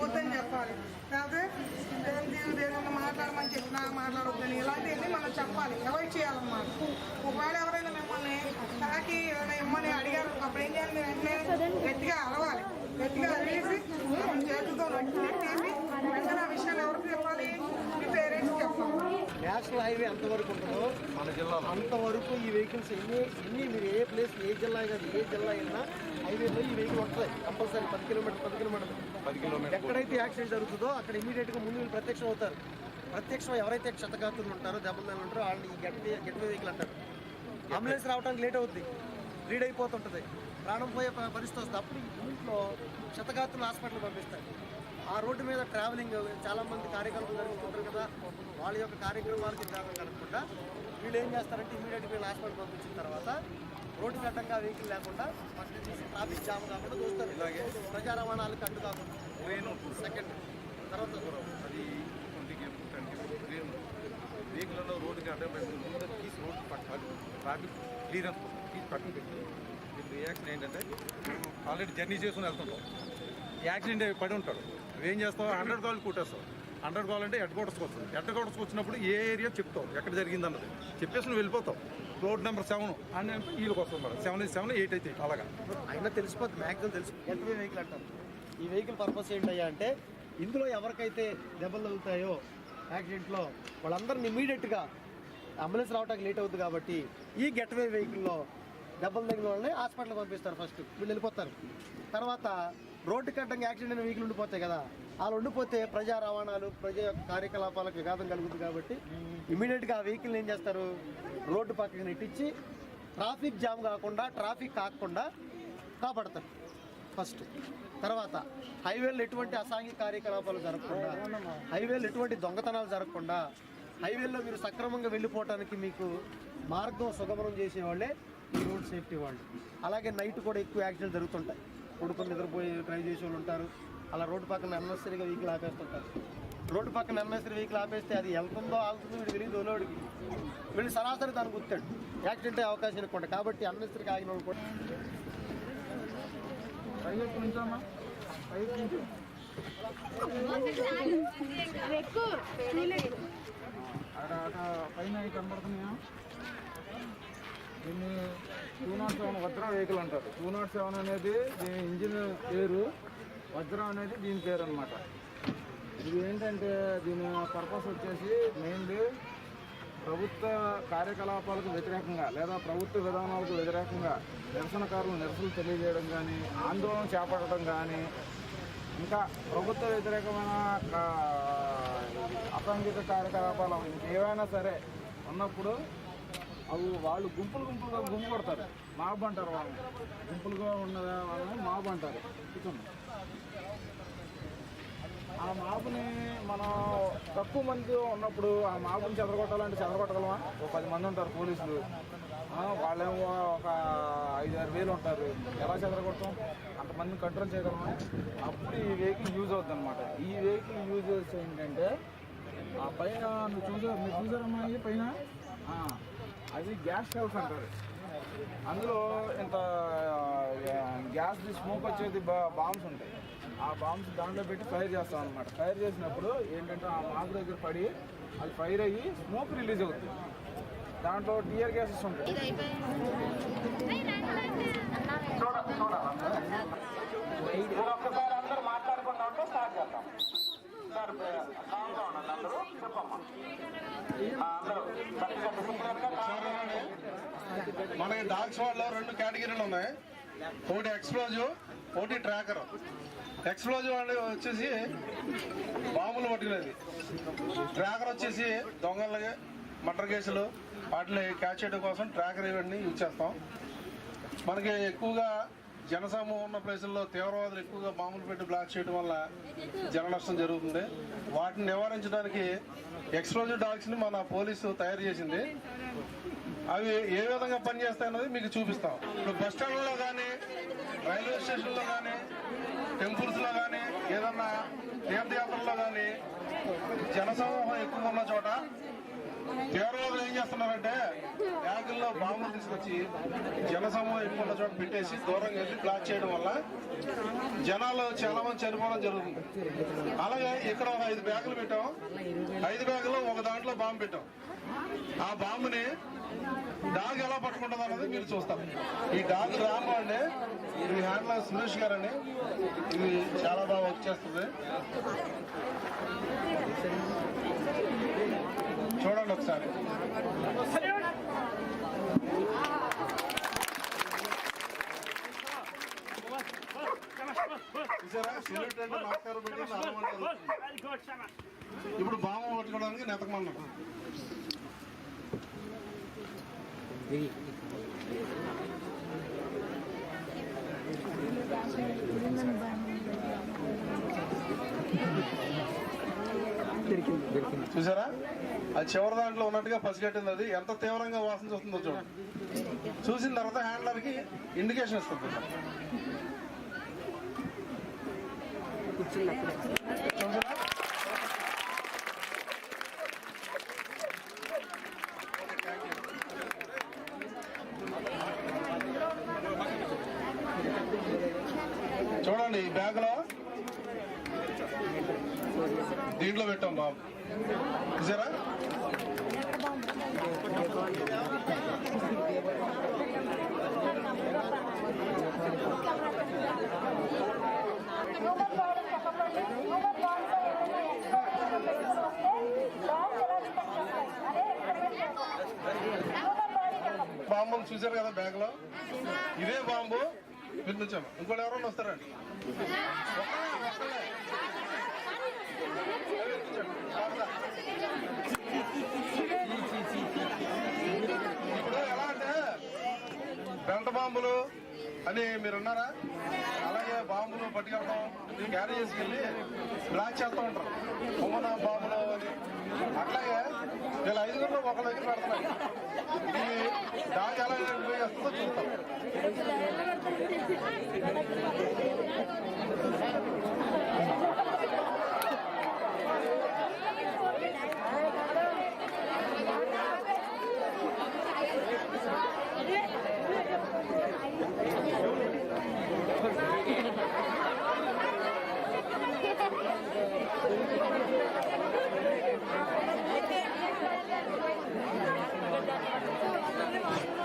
వద్దని చెప్పాలి. లేకపోతే ఏదైనా మాట్లాడమని చెప్పినా మాట్లాడొద్దని ఇలాంటివన్నీ మనం చెప్పాలి, అవాయిడ్ చేయాలన్నమాట. ఒకవేళ ఎవరైనా మిమ్మల్ని తాకి ఏదైనా ఇమ్మని అడిగారు అప్పుడు ఏం చేయాలి, వెంటనే గట్టిగా అరవాలి, గట్టిగా అడిగేసి చేతులతో నెట్టేసి వెంటనే ఆ విషయాన్ని ఎవరికి చెప్పాలి, మీ పేరెంట్స్ చెప్పాలి. నేషనల్ హైవే ఎంతవరకు ఉంటుందో మన జిల్లాలో అంతవరకు ఈ వెహికల్స్ ఎన్ని మీరు ఏ ప్లేస్ ఏ జిల్లా కాదు ఏ జిల్లా అయినా హైవేలో ఈ వెహికల్ వస్తాయి కంపల్సరీ 10 కిలోమీటర్ ఎక్కడైతే యాక్సిడెంట్ జరుగుతుందో అక్కడ ఇమీడియట్గా ముందు వీళ్ళు ప్రత్యక్షం అవుతారు. ప్రత్యక్షం ఎవరైతే క్షతగాతులు ఉంటారో దెబ్బలు ఉంటారో వాళ్ళని ఈ గెట్ వెహికల్ అంటారు. అంబులెన్స్ రావడానికి లేట్ అవుద్ది, రీడ్ అయిపోతుంటుంది. ప్రాణం పోయే పరిస్థితి వస్తుంది. అప్పుడు ఇంట్లో క్షతగాత్రులు హాస్పిటల్ పంపిస్తారు. ఆ రోడ్డు మీద ట్రావెలింగ్ చాలామంది కార్యక్రమాలు జరుగుతుంటారు కదా, వాళ్ళ యొక్క కార్యక్రమాలకి ధ్యానం కలగకుండా వీళ్ళు ఏం చేస్తారంటే ఇమీడియట్గా వీళ్ళు హాస్పిటల్ పంపించిన తర్వాత రోడ్డుకి అడ్డంగా వెహికల్ లేకుండా ఫస్ట్ తీసి ట్రాఫిక్ జామ్ కాకుండా చూస్తారు. ఇలాగే ప్రజా రవాణాలకు అడ్డు కాకుండా ట్రైన్ సెకండ్ తర్వాత అది వెహికల్లో రోడ్డుకి అడ్డం పెట్టుకుంటే తీసి రోడ్డు ట్రాఫిక్ క్లియరెన్స్ తీసి పక్కన పెట్టి ఇప్పుడు యాక్సిడెంట్ ఏంటంటే ఆల్రెడీ జర్నీ చేసుకుని వెళ్తుంటాం, యాక్సిడెంట్ పడి ఉంటాడు. నువ్వేం చేస్తావు, 100 కాళ్ళు కొట్టేస్తావు. 100 కాళ్ళు అంటే హెడ్ క్వార్టర్స్కి వస్తుంది. హెడ్ క్వార్టర్స్కి వచ్చినప్పుడు ఏ ఏరియా చెప్తావు, ఎక్కడ జరిగింది అన్నది చెప్పేసి నువ్వు వెళ్ళిపోతావు. రోడ్ నెంబర్ 7 అని అంటే వీళ్ళకి వస్తుంది మేడం, 7 is 7, 8 అయితే అలాగా అయినా తెలిసిపోతుంది. మ్యాక్సిమం తెలుసు గెట్వే వెహికల్ అంటారు. ఈ వెహికల్ పర్పస్ ఏంటయ్యా అంటే ఇందులో ఎవరికైతే దెబ్బలు తగులుతాయో యాక్సిడెంట్లో వాళ్ళందరినీ ఇమీడియట్గా అంబులెన్స్ రావడానికి లేట్ అవుతుంది కాబట్టి ఈ గెట్వే వెహికల్లో దెబ్బలు తగిన వాళ్ళని హాస్పిటల్కి పంపిస్తారు. ఫస్ట్ వీళ్ళు వెళ్ళిపోతారు. తర్వాత రోడ్డు కట్టంగా యాక్సిడెంట్ అయిన వెహికల్ ఉండిపోతాయి కదా, వాళ్ళు ఉండిపోతే ప్రజా రవాణాలు ప్రజా యొక్క కార్యకలాపాలకు విఘాతం కలుగుతుంది కాబట్టి ఇమీడియట్గా ఆ వెహికల్ ఏం చేస్తారు, రోడ్డు పక్కన నెట్టించి ట్రాఫిక్ జామ్ కాకుండా ట్రాఫిక్ కాకుండా కాపాడతారు ఫస్ట్. తర్వాత హైవేలు ఎటువంటి అసాంఘిక కార్యకలాపాలు జరగకుండా, హైవేలు ఎటువంటి దొంగతనాలు జరగకుండా, హైవేల్లో మీరు సక్రమంగా వెళ్ళిపోవటానికి మీకు మార్గం సుగమనం చేసేవాళ్ళే ఈ రోడ్ సేఫ్టీ వాళ్ళు. అలాగే నైట్ కూడా ఎక్కువ యాక్సిడెంట్ జరుగుతుంటాయి. కొడుకుని నిద్రపోయి డ్రైవ్ చేసే వాళ్ళు ఉంటారు. అలా రోడ్డు పక్కన అన్నెసరీగా వెహికల్ ఆపేస్తుంటారు. రోడ్డు పక్కన అన్నెసరీ వెహికల్ ఆపేస్తే అది వెళ్తుందో ఆగుతుందో వీడు తెలియదు. తోలోడికి వీళ్ళు సరాసరి దాన్ని గుర్తాడు, యాక్సిడెంట్ అయ్యే అవకాశం ఎక్కువ. కాబట్టి అన్నెసరీగా ఆగిన వాళ్ళు కూడా పైన కనబడుతున్నాయా? దీన్ని 207 వజ్రం వెహికల్ అంటారు. 207 అనేది దీని ఇంజిన్ పేరు, వజ్రం అనేది దీని పేరు అనమాట. ఇది ఏంటంటే దీని పర్పస్ వచ్చేసి మెయిన్లీ ప్రభుత్వ కార్యకలాపాలకు వ్యతిరేకంగా లేదా ప్రభుత్వ విధానాలకు వ్యతిరేకంగా నిరసనకారులు నిరసనలు తెలియజేయడం కానీ, ఆందోళన చేపట్టడం కానీ, ఇంకా ప్రభుత్వ వ్యతిరేకమైన అసాంఘిక కార్యకలాపాలు ఇంకేమైనా సరే ఉన్నప్పుడు అవి వాళ్ళు గుంపులుగా గుంపు కొడతారు. మాబ్ అంటారు వాళ్ళని, గుంపులుగా ఉన్న వాళ్ళని మాబ్ అంటారు. ఆ మాబుని మనం తక్కువ మంది ఉన్నప్పుడు ఆ మాబుని చెదరగొట్టాలంటే చెదరగొట్టగలమా? ఒక 10 మంది ఉంటారు పోలీసులు, వాళ్ళేమో ఒక 5-6 వేలు ఉంటారు. ఎలా చెదరగొడతాం? అంతమందిని కంట్రోల్ చేయగలమా? అప్పుడు ఈ వెహికల్ యూజ్ అవుతుంది అనమాట. ఈ వెహికల్ యూజ్ చేస్తే ఏంటంటే ఆ పైన మీరు చూసారమ్మా, ఈ పైన అది గ్యాస్ షెల్ఫ్ అంటారు. అందులో ఇంత గ్యాస్ స్మోక్ వచ్చేది బాంబ్స్ ఉంటాయి. ఆ బాంబ్స్ దాంట్లో పెట్టి ఫైర్ చేస్తాం అనమాట. ఫైర్ చేసినప్పుడు ఏంటంటే ఆ మాకు దగ్గర పడి అది ఫైర్ అయ్యి స్మోక్ రిలీజ్ అవుతుంది. దాంట్లో టియర్ గ్యాసెస్ ఉంటాయి. ఒక్కసారి అందరూ మాట్లాడుకుంటా ఉంటే స్టార్ట్ చేద్దాం. సార్ అందరూ చెప్పమ్మా. మనకి డాగ్స్ వాళ్ళలో 2 కేటగిరీలు ఉన్నాయి. ఒకటి ఎక్స్ప్లోజివ్, ఒకటి ట్రాకర్. ఎక్స్ప్లోజివ్ వాళ్ళు వచ్చేసి బాంబులు పట్టుకునేది. ట్రాకర్ వచ్చేసి దొంగలకి మర్డర్ కేసులు వాటిని క్యాచ్ చేయడం కోసం ట్రాకర్ ఇవన్నీ యూజ్ చేస్తాం. మనకి ఎక్కువగా జనసమూహం ఉన్న ప్లేసుల్లో తీవ్రవాదులు ఎక్కువగా బాంబులు పెట్టి బ్లాక్ చేయడం వల్ల జన నష్టం జరుగుతుంది. వాటిని నివారించడానికి ఎక్స్ప్లోజివ్ డాగ్స్ని మన పోలీసు తయారు చేసింది. అవి ఏ విధంగా పనిచేస్తాయన్నది మీకు చూపిస్తాం. ఇప్పుడు బస్ స్టాండ్లో కానీ, రైల్వే స్టేషన్లో కానీ, టెంపుల్స్లో కానీ, ఏదన్నా తీర్థయాత్రల్లో కానీ జనసమూహం ఎక్కువ ఉన్న చోట తీవ్రవాదులు ఏం చేస్తున్నారంటే బ్యాగుల్లో బాంబులు తీసుకొచ్చి జనసమూహం ఎక్కువ ఉన్న చోట పెట్టేసి దూరంగా వెళ్ళి బ్లాక్ చేయడం వల్ల జనాలు చాలా మంది చనిపోవడం జరుగుతుంది. అలాగే ఇక్కడ ఒక 5 బ్యాగులు పెట్టాం. 5 బ్యాగుల్లో ఒక దాంట్లో బాంబు పెట్టాం. ఆ బాంబుని డాగ్ ఎలా పట్టుకుంటుంది అన్నది మీరు చూస్తారు. ఈ డాగ్ రాంబో అండి, ఇది హ్యాండ్లర్ సురేష్ గారని, ఇది చాలా బాగా వర్క్ చేస్తుంది. చూడండి ఒకసారి. ఇప్పుడు బాంబు పట్టుకోవడానికి నెతకమన్నాం. చూసారా, అది చివరి దాంట్లో ఉన్నట్టుగా పసిగట్టింది. అది ఎంత తీవ్రంగా వాసన చూస్తుందో చూడండి. చూసిన తర్వాత హ్యాండ్లర్కి ఇండికేషన్ ఇస్తుంది. చూసారా, చూడండి ఈ బ్యాగ్లో దీంట్లో పెట్టాం బాబు. చూసారా, బాంబులు చూసారు కదా బ్యాగ్ లో. ఇదే బాంబు పిలిపించాము. ఇంకోటి ఎవరన్నా వస్తారండి. ఇప్పుడు ఎలా అంటే గంట బాంబులు అని మీరున్నారా, అలాగే బాంబులు పట్టుకెళ్ళడం, క్యారీ చేసుకెళ్ళి బ్లాక్ చేస్తూ ఉంటారు. బొమ్మన బాంబులు అని. అట్లాగే వీళ్ళ 5గురిలో ఒకళ్ళ దగ్గర పెడుతున్నారు. ఇది దాకా ఎలా ఉపయోగిస్తుందో చూస్తాం.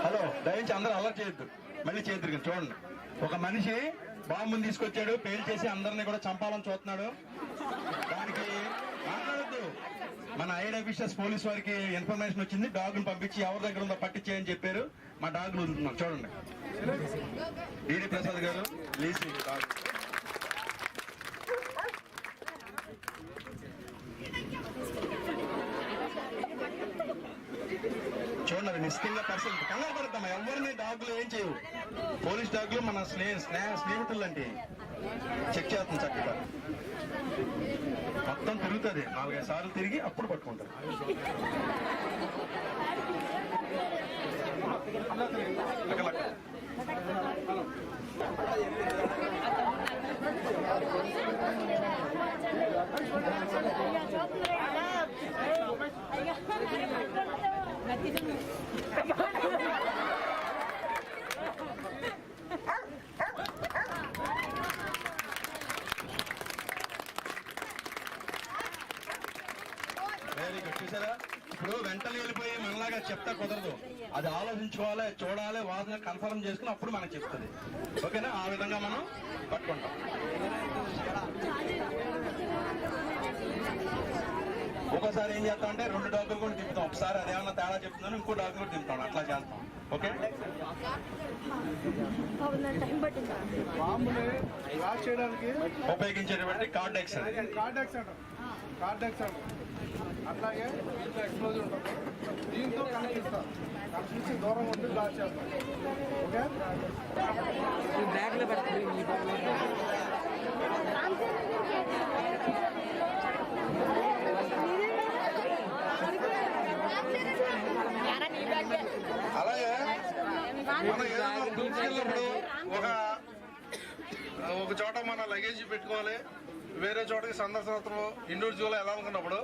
హలో, దయచేసి అందరూ అలర్ట్ చేయొద్దు. మళ్ళీ చేద్దరు. చూడండి, ఒక మనిషి బాంబుని తీసుకొచ్చాడు, పేల్ చేసి అందరినీ కూడా చంపాలని చూస్తున్నాడు. దానికి మాట్లాడద్దు. మన ఐడ్ ఆఫీసర్స్ పోలీస్ వారికి ఇన్ఫర్మేషన్ వచ్చింది. డాగ్ను పంపించి ఎవరి దగ్గర ఉందో పట్టించేయని చెప్పారు. మా డాగ్ను వదులుతున్నాం. చూడండి, డిడి ప్రసాద్ గారు ప్లీజ్ డాగ్. చూడండి, అది నిశ్చితంగా పర్సెంట్ కంగారు పడతామా. ఎవరిని డాగ్లు ఏం చేయవు. పోలీస్ డాగ్లు మన స్నేహితులు అంటే చెక్ చేస్తుంది చక్కగా. మొత్తం తిరుగుతుంది. 4-5 సార్లు తిరిగి అప్పుడు పట్టుకుంటారు. Very good. చూసారా, ఇప్పుడు వెంటనే వెళ్ళిపోయి మనలాగా చెప్తా కుదరదు. అది ఆలోచించుకోవాలి, చూడాలి, వాదన కన్ఫర్మ్ చేసుకుని అప్పుడు మనకు చెప్తుంది. ఓకేనా? ఆ విధంగా మనం పట్టుకుంటాం. ఒక్కోసారి ఏం చేస్తాం అంటే 2 డాగులు కూడా తిప్పుతాం. ఒకసారి అదేమన్నా తేడా చెప్తున్నాను, ఇంకో డాగు కూడా తిప్పుతాం. అట్లా చేస్తాం. ఓకే, చేయడానికి ఉపయోగించేటువంటి కార్డ్ ఎక్స్. కార్డ్ ఎక్స్ అట్లాగే దీంట్లో ఎక్స్ప్లోజర్ ఉంటుంది. దీంతో కనెక్ట్ ఇస్తారు. కనెక్ట్ ఇచ్చి దూరం ఉండి బ్లాస్ట్ చేస్తాం. ఓకే, బ్యాగ్లో పెడతారు. అలాగే మనం ఏదైనా గ్రూప్కి వెళ్ళినప్పుడు ఒక చోట మన లగేజ్ పెట్టుకోవాలి, వేరే చోటకి సందర్శనతో ఇండివిజువల్ వెళ్ళాలనుకున్నప్పుడు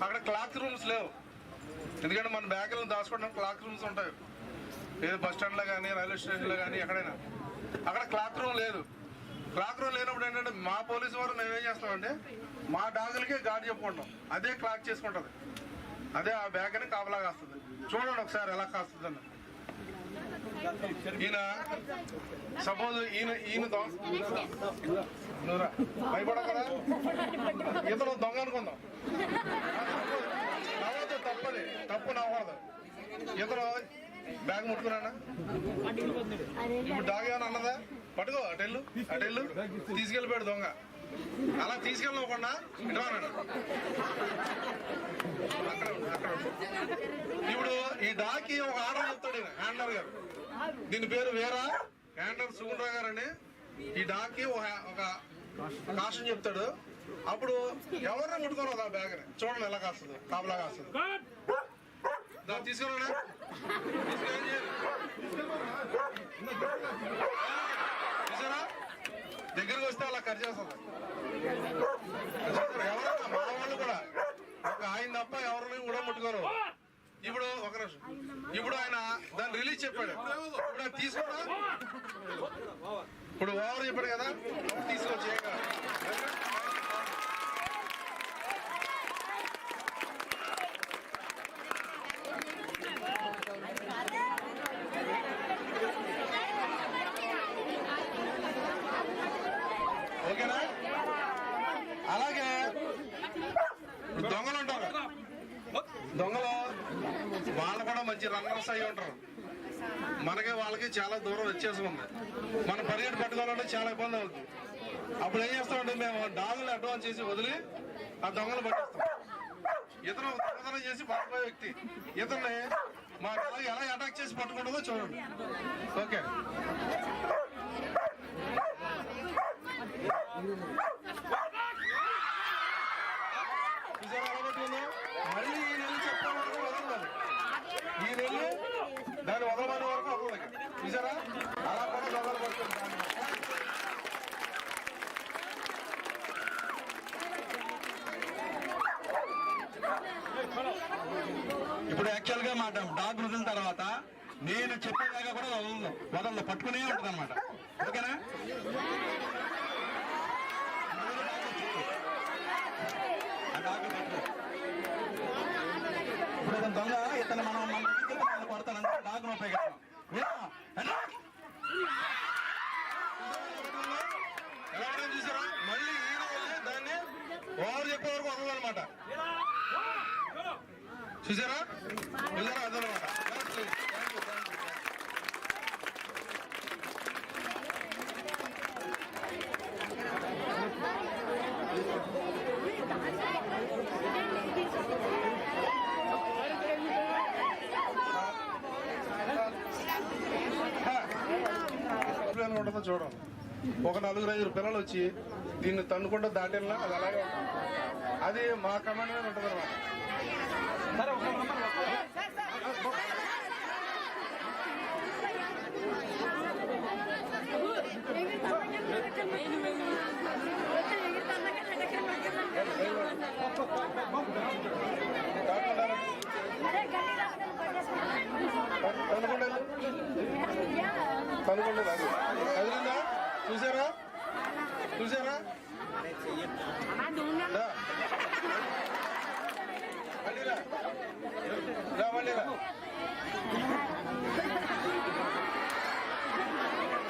అక్కడ క్లాక్ రూమ్స్ లేవు. ఎందుకంటే మన బ్యాగులను దాచుకోవడానికి క్లాక్ రూమ్స్ ఉంటాయి. ఏదో బస్ స్టాండ్లో కానీ, రైల్వే స్టేషన్లో కానీ ఎక్కడైనా. అక్కడ క్లాక్ రూమ్ లేదు. క్లాక్ రూమ్ లేనప్పుడు ఏంటంటే మా పోలీసు వారు మేమేం చేస్తామంటే మా డాగులకే గార్డు చెప్పుకుంటాం. అదే క్లాక్ చేసుకుంటుంది. అదే ఆ బ్యాగ్ అని కాపలా కాస్తుంది. చూడండి ఒకసారి ఎలా కాస్తుందని. ఈయన సపోజ్ ఈయన భయపడవు కదా, ఇతను దొంగ అనుకుందాం. నవ్వదు, తప్పు నవ్వకూడదు. ఇతను బ్యాగ్ ముట్టుకున్నా ఇప్పుడు డాగ్ ఏమైనా అన్నదా, పట్టుకో అటెళ్ళు తీసుకెళ్ళిపోయాడు దొంగ. అలా తీసుకెళ్ళకుండా ఇట్లానండి. ఇప్పుడు ఈ డాగ్కి ఒక ఆర్డర్ చెప్తాడు హ్యాండర్ గారు. దీని పేరు వేరా హ్యాండర్ సుగుండ్రా గారు అని. ఈ డాగ్కి ఒక కాషన్ చెప్తాడు. అప్పుడు ఎవరిని ముట్టుకోరు ఆ బ్యాగ్ ని. చూడండి ఎలా కాస్తుంది, కాపలా కాస్తుంది. దాన్ని తీసుకురా చూసారా, దగ్గరకు వస్తే అలా కట్ చేస్తుంది. ఎవరన్నా మన వాళ్ళు కూడా ఒక ఆయన తప్ప ఎవరిని కూడా ముట్టుకోరు. ఇప్పుడు ఒక నిమిషం, ఇప్పుడు ఆయన దాన్ని రిలీజ్ చెప్పాడు. ఇప్పుడు అది తీసుకున్నా, ఇప్పుడు ఓవర్ చెప్పాడు కదా, తీసుకొచ్చి ఓకేనా. అలాగే దొంగలు ఉంటారు, దొంగలు వాళ్ళు కూడా మంచి రన్నర్స్ అయ్యి ఉంటారు. మనకి వాళ్ళకి చాలా దూరం వ్యత్యాసం ఉంది. మన పరిగెట్టు పట్టుకోవాలంటే చాలా ఇబ్బంది అవుతుంది. అప్పుడు ఏం చేస్తామంటే మేము డాగులు అడ్వాన్స్ చేసి వదిలి ఆ దొంగలు పట్టిస్తాం. ఇతను దొంగతనం చేసి పట్టుకునే వ్యక్తి, ఇతన్ని మా డాగ్ ఎలా అటాక్ చేసి పట్టుకుంటుందో చూడండి. ఓకే, చూసారా ఎలా పట్టుకుందో. మళ్ళీ ఈ నెల చెప్పాలి వదలదు, ఈ నెల దాన్ని వదలమనే వరకు వదలదు. చూసారా అలా కూడా దొంగలు పడుతుంది. ఇప్పుడు యాక్చువల్ గా మా డాగ్ వదిలిన తర్వాత నేను చెప్పేదాకా కూడా వదలదు, పట్టుకునే ఉంటుంది అనమాట. ఓకేనా. ఇప్పుడు ఇతను దొంగ, ఇతను మనం కొడతానంటే డాగ్ ఉపయోగిస్తాం. ఎలా ఉండడం చూసారా, మళ్ళీ ఈయన దాన్ని ఓవర్ చెప్పే వరకు వదలనమాట. చూసారా చూసారా, అదనమాట. ఉంటుందో చూడండి. ఒక 4-5 పిల్లలు వచ్చి దీన్ని తన్నుకుంటూ దాటేలా అది అలాగే ఉంటుంది. అది మా కమాండ్ మీద ఉంటుంది అనమాట. తనుకుంటుంది అది కదిలిందా, చూసారా చూసారా. మళ్ళీరా మళ్ళీరా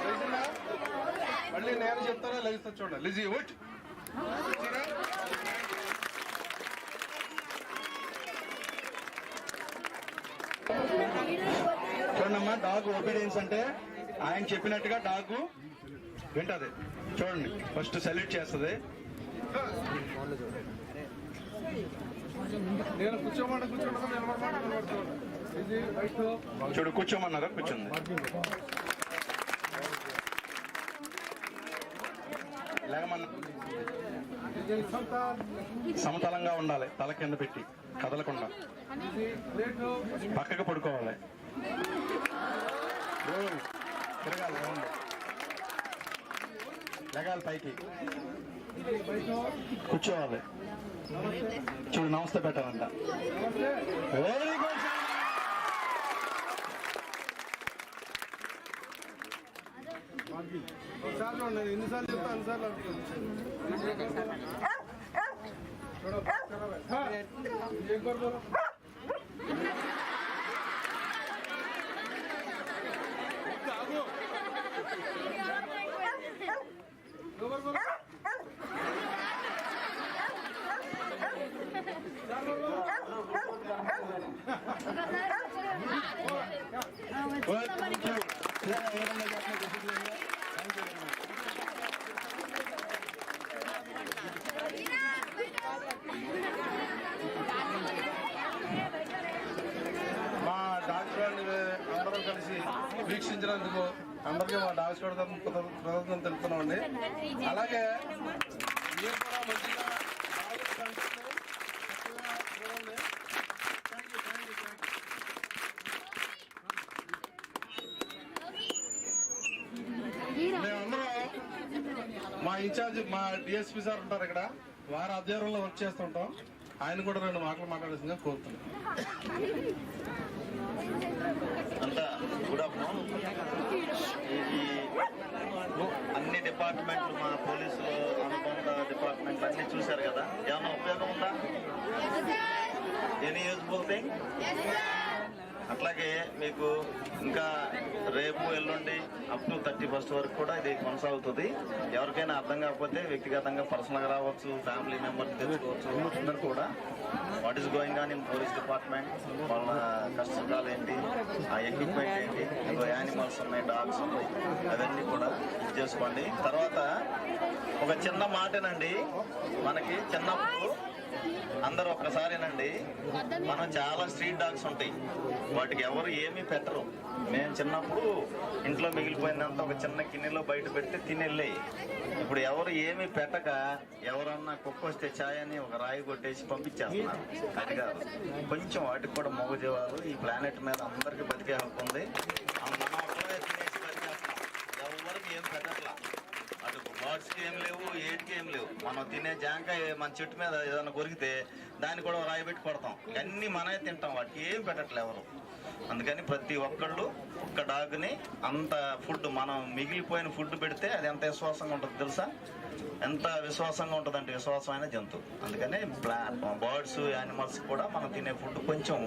లేచిందా. మళ్ళీ నేను చెప్తానా లేస్తా చూడండి. లిజీ ఉట్ చూడమ్మా. డాగ్ ఒబీడియన్స్ అంటే ఆయన చెప్పినట్టుగా డాగ్ వింటది. చూడండి, ఫస్ట్ సెల్యూట్ చేస్తుంది. నేను కూర్చోమంటే చూడు, కూర్చోమన్నారా, కూర్చోండి. లేకమన్నా సమతలంగా ఉండాలి, తల కింద పెట్టి కదలకుండా పక్కకు పడుకోవాలి. తిరగాలి, రౌండ్ లెగాలి, పైకి కూర్చోవాలి. చూడు, నమస్తే పెట్టాలంట. Very good. ఒకసారి చూడండి, ఎన్నిసార్లు చెప్తా అన్నిసార్లు మా డాక్టర్ అందరూ కలిసి వీక్షించినందుకు అందరికీ మా డాగ్స్ కూడా కృతజ్ఞతలు తెలుపుతున్నామండి. అలాగే మీరు కూడా మంచిగా చూడండి. మేమందరం మా ఇన్ఛార్జ్ మా డిఎస్పీ సార్ ఉంటారు ఇక్కడ, వారి ఆధ్వర్యంలో వర్క్ చేస్తుంటాం. ఆయన కూడా 2 మాటలు మాట్లాడాల్సిందిగా కోరుతున్నాం. అంతా గుడ్ ఆఫ్టర్నూన్. అన్ని డిపార్ట్మెంట్లు మా పోలీసులు అనుబంధ డిపార్ట్మెంట్లు అన్ని చూశారు కదా, ఏమైనా ఉపయోగం ఉందా? Any useful thing? అట్లాగే మీకు ఇంకా రేపు ఎల్లుండి అప్ టు 31st వరకు కూడా ఇది కొనసాగుతుంది. ఎవరికైనా అర్థం కాకపోతే వ్యక్తిగతంగా పర్సనల్గా రావచ్చు, ఫ్యామిలీ మెంబర్స్ తెచ్చుకోవచ్చు. అందరూ కూడా what is going on in police department, వాళ్ళ కష్టకాలు ఏంటి, ఆ ఎక్విప్మెంట్ ఏంటి, ఇంకో యానిమల్స్ ఉన్నాయి, డాగ్స్ ఉన్నాయి, అవన్నీ కూడా చేసుకోండి. తర్వాత ఒక చిన్న మాటనండి, మనకి చిన్నప్పుడు అందరూ ఒక్కసారేనండి, మనం చాలా స్ట్రీట్ డాగ్స్ ఉంటాయి, వాటికి ఎవరు ఏమీ పెట్టరు. మేము చిన్నప్పుడు ఇంట్లో మిగిలిపోయిందంతా ఒక చిన్న గిన్నెలో బయట పెట్టి తినెళ్ళాయి. ఇప్పుడు ఎవరు ఏమీ పెట్టక ఎవరన్నా కుక్క వస్తే ఛాయ్ అని ఒక రాయి కొట్టేసి పంపించేస్తున్నారు. అది కాదు, కొంచెం వాటికి కూడా మగజీవాలు ఈ ప్లానెట్ మీద అందరికీ బతికే హక్కు ఉంది. మనం అప్పుడే తినేసి బతికేస్తున్నాం, ఎవరికి ఏం పెట్టట్లా. అటు బర్డ్స్కి ఏం లేవు, ఏటికి ఏం లేవు. మనం తినే జాంకాయ మన చెట్టు మీద ఏదైనా కొరికితే దాన్ని కూడా రాయి పెట్టి కొడతాం. అన్నీ మనమే తింటాం, వాటికి ఏం పెట్టట్లే ఎవరు. అందుకని ప్రతి ఒక్కళ్ళు ఒక్క డాగ్ని అంత ఫుడ్, మనం మిగిలిపోయిన ఫుడ్ పెడితే అది ఎంత విశ్వాసంగా ఉంటుంది తెలుసా? ఎంత విశ్వాసంగా ఉంటుందంటే విశ్వాసమైన జంతువు. అందుకని బర్డ్స్, యానిమల్స్ కూడా మనం తినే ఫుడ్ కొంచెం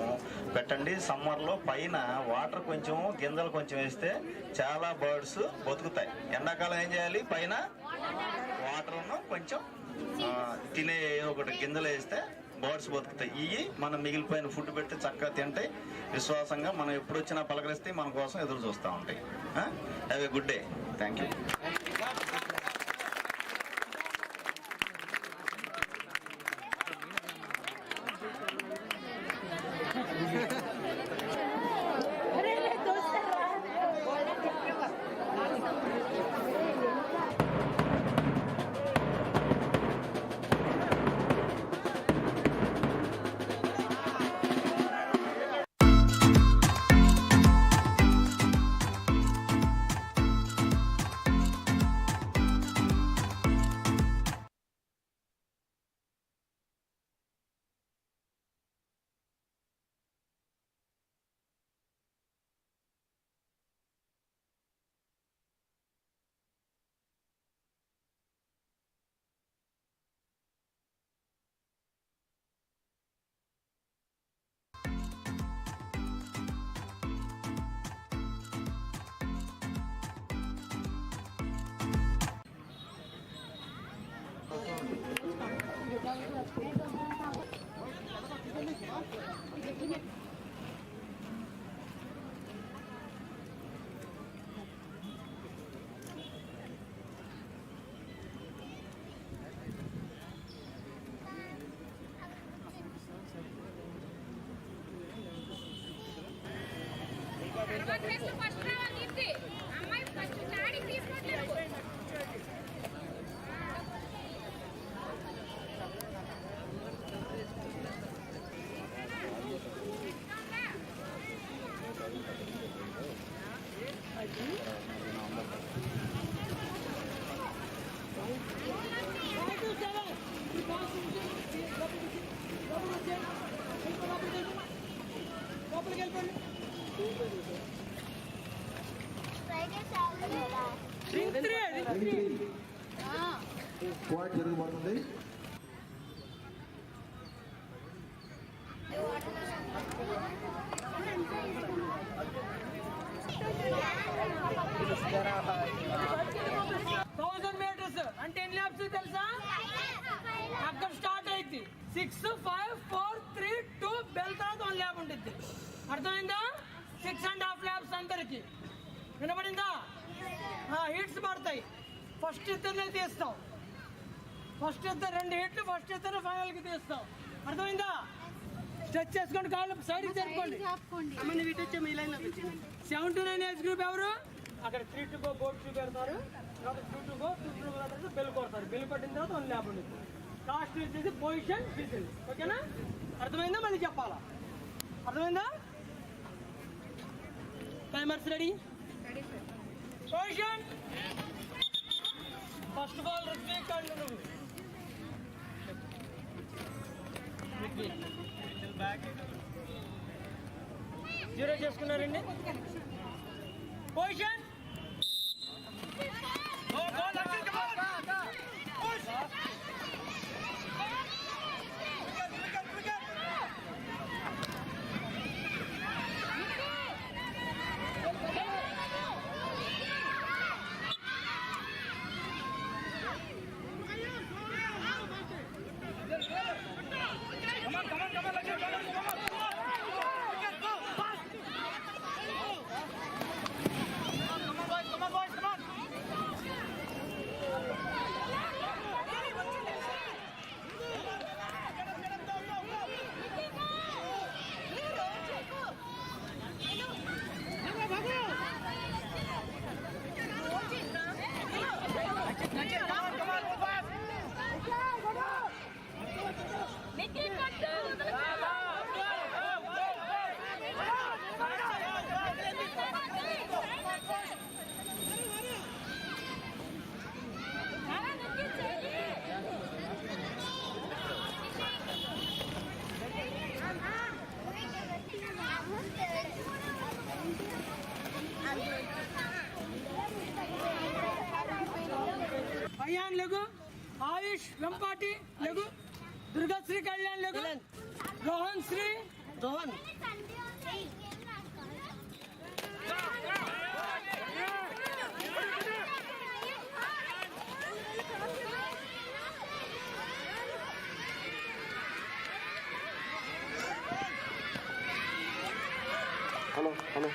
పెట్టండి. సమ్మర్లో పైన వాటర్ కొంచెం, గింజలు కొంచెం వేస్తే చాలా బర్డ్స్ బతుకుతాయి. ఎండాకాలం ఏం చేయాలి? పైన వాటర్ను కొంచెం తినే ఒకటి గింజలు వేస్తే బర్డ్స్ బతుకుతాయి. ఇవి మనం మిగిలిపోయిన ఫుడ్ పెడితే చక్కగా తింటాయి. విశ్వాసంగా మనం ఎప్పుడు వచ్చినా పలకరిస్తే మన కోసం ఎదురు చూస్తూ ఉంటాయి. Have a good day. Thank you. Squad జరగబోతుంది. అంటే ఎన్ని ల్యాబ్స్ తెలుసా? అక్కడ స్టార్ట్ అయింది 6, 5, 4, 3, 2 బెల్ తర్వాత 1 ల్యాబ్ ఉంటుంది. అర్థమైందా? 6.5 ల్యాబ్స్ అందరికి. వినబడిందా? హీట్స్ పడతాయి. ఫస్ట్ ఇద్దరినే తీస్తాం. ఫస్ట్ ఇద్దరు 2 హీట్లు, ఫస్ట్ ఇద్దరు ఫైనల్కి తీస్తాం. అర్థమైందా? స్ట్రెచ్ చేసుకోండి, కాళ్ళు సైడ్కి జరుపుకోండి. 7 to 9 ఏజ్ గ్రూప్ ఎవరు? అక్కడ 3 to go బోర్డు చూపెడతారు. తర్వాత 2 to go తర్వాత బెల్ కొడతారు. బెల్ కొట్టిన తర్వాత 1 ల్యాబ్ ఉంటుంది. కాస్ట్ వచ్చేసి పొజిషన్ విజిల్. ఓకేనా? అర్థమైందా? మళ్ళీ చెప్పాలా? అర్థమైందా? Timers ready? Position first of all respect and నువ్వు జీరో చేసుకున్నారండి. పొజిషన్ అయ్యాన్ లెగు, ఆయుష్ వెంపాటి లెగు, దుర్గాశ్రీ కళ్యాణ్ లెగు, రోహన్ శ్రీ రోహన్ హలో హలో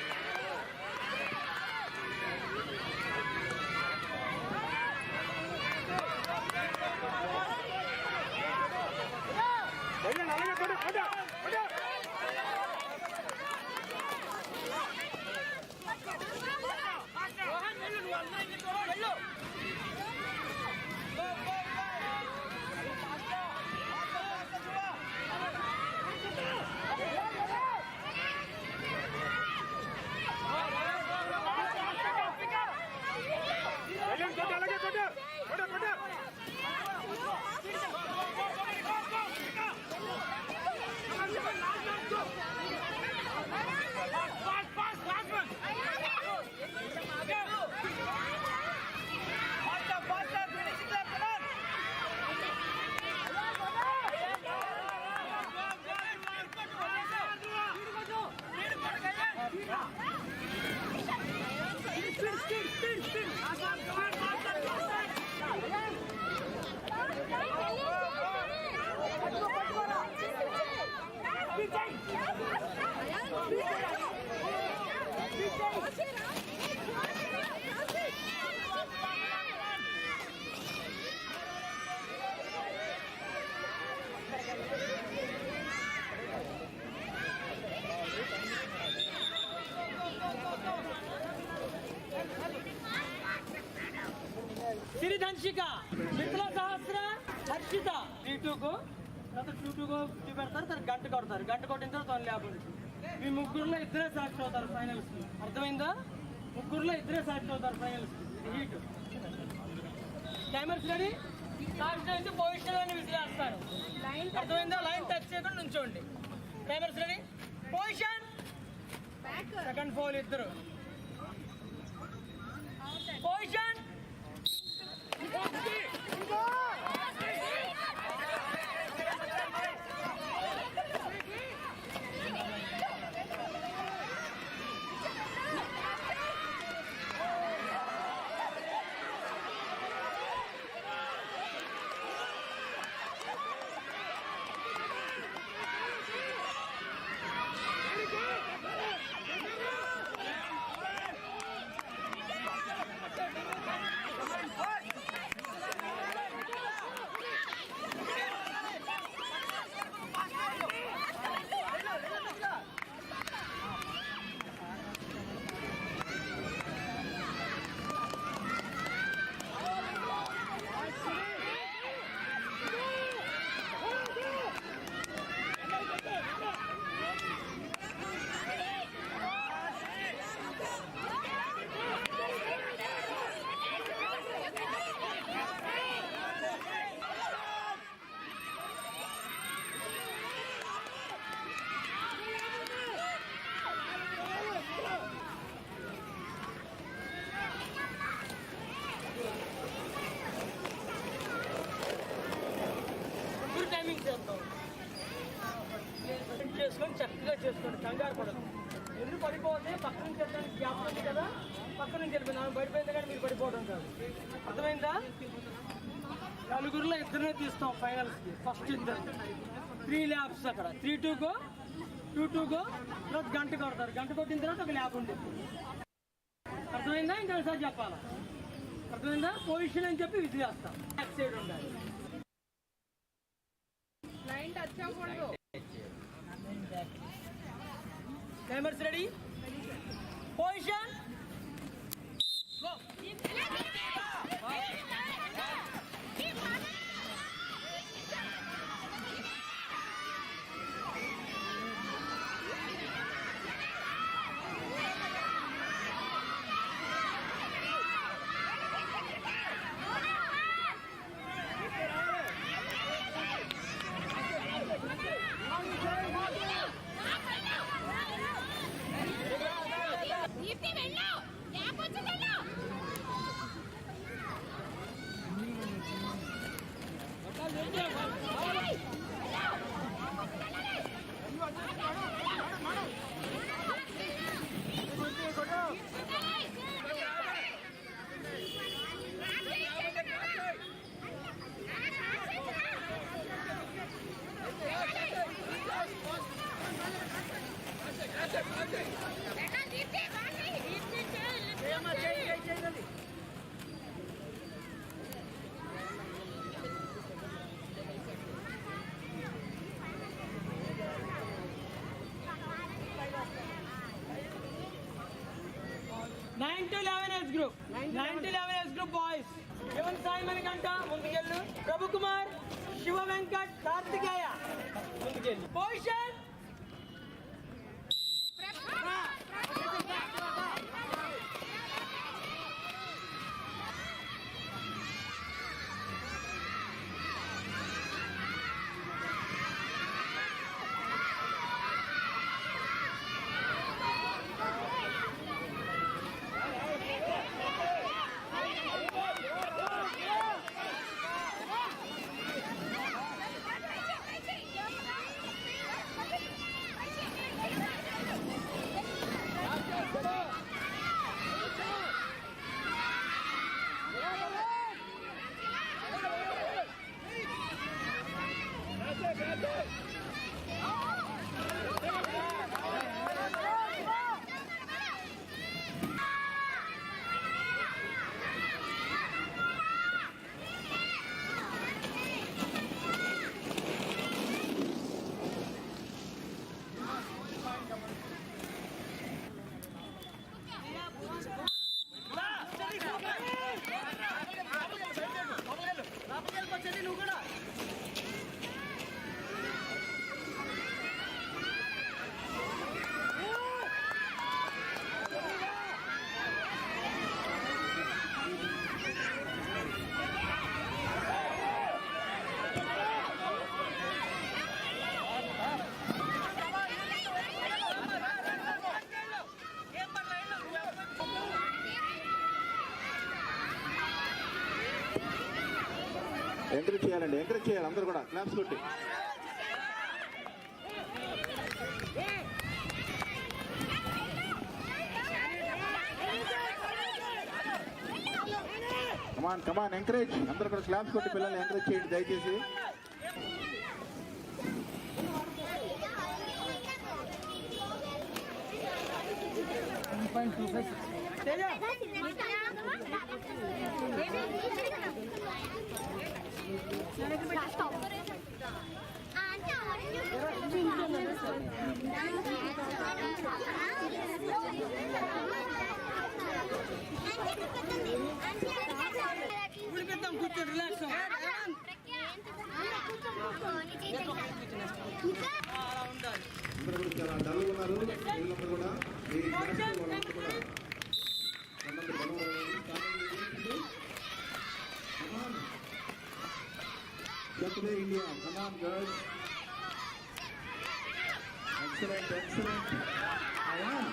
శ్రీధన్షిక, మిత్ర సహస్ర, హర్షిత 3 to go తర్వాత 2 to go చూపెడతారు. తర్వాత గంట కొడతారు. గంట కొట్టిన తర్వాత 1 ల్యాబ్ ఉంటుంది. మీ ముగ్గురులో ఇద్దరే సాక్షి అవుతారు ఫైనల్స్ కి. అర్థమైందా? ముగ్గురులో ఇద్దరే సాక్షి అవుతారు ఫైనల్స్ కి. Heat timers ready? లాస్ట్ అయితే పొజిషన్ అని విసిరేస్తారు. అర్థమైందా? లైన్ టచ్ చేయకుండా నుంచోండి. Timers ready? పొజిషన్ సెకండ్ ఫోల్ ఇద్దరు. పొజిషన్ చేసుకొని చక్కగా చేసుకోండి, కంగారు పడదు. ఎదురు పడిపోతే పక్క నుంచి వెళ్ళడానికి గ్యాప్ ఉంది కదా, పక్క నుంచి వెళ్ళిపోయింది పడిపోయింది కానీ మీరు పడిపోవడం కాదు. అర్థమైందా? నలుగురిలో ఇద్దరినే తీస్తాం ఫైనల్స్కి. ఫస్ట్ ఇద్దరు 3 ల్యాబ్స్ అక్కడ 3-2 గో 2-2 గో తర్వాత గంట కొడతారు. గంట కొట్టిన తర్వాత ఒక ల్యాబ్ ఉంటుంది. అర్థమైందా? ఇంకా ఒకసారి చెప్పాలా? అర్థమైందా? పొజిషన్ అని చెప్పి విధి చేస్తాం. బ్యాక్ సైడ్ ఉండాలి. లైన్ టచ్ అవ్వకూడదు. Timers ready? Position. Go. Nine to 11 age group. 9 to 11 age group boys. Even Sai Manikanta, Mundikellu. Prabhu Kumar, Shiva Venkat, Kartikeya. Mundikellu. Position. Encourage చేయాలండి, ఎంకరేజ్ చేయాలి అందరూ కూడా క్లాప్స్ కొట్టి. కమాన్ కమాన్ ఎంకరేజ్, అందరూ కూడా claps కొట్టి పిల్లల్ని ఎంకరేజ్ చేయండి దయచేసి. కూర్చోండి, రిలాక్స్. అలా ఉండాలి. చాలా డల్ ఉన్నారు వీళ్ళందరూ కూడా. India, come on girls. Excellent, excellent. Ayan.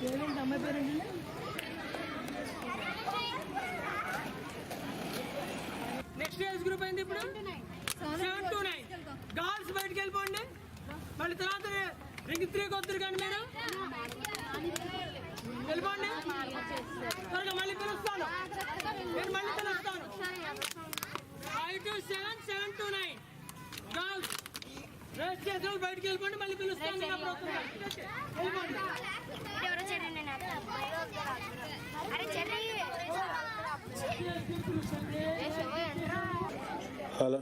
పేరేంటి అమ్మాయి పేరేంటి? నెక్స్ట్ ఏజ్ గ్రూప్ అయింది ఇప్పుడు 7 to 9. గర్ల్స్ బయటకు వెళ్ళిపోండి. మళ్ళీ తర్వాత రింగ్ 3కి వద్దరు కానీ మీరు వెళ్ళిపోండి. త్వరగా మళ్ళీ పిలుస్తాను, నేను మళ్ళీ పిలుస్తాను. 5 to 7, 7 to 9 గర్ల్స్ రెస్ట్ చేసిన వాళ్ళు బయటకు వెళ్ళిపోండి. మళ్ళీ పిలుస్తాను. Hello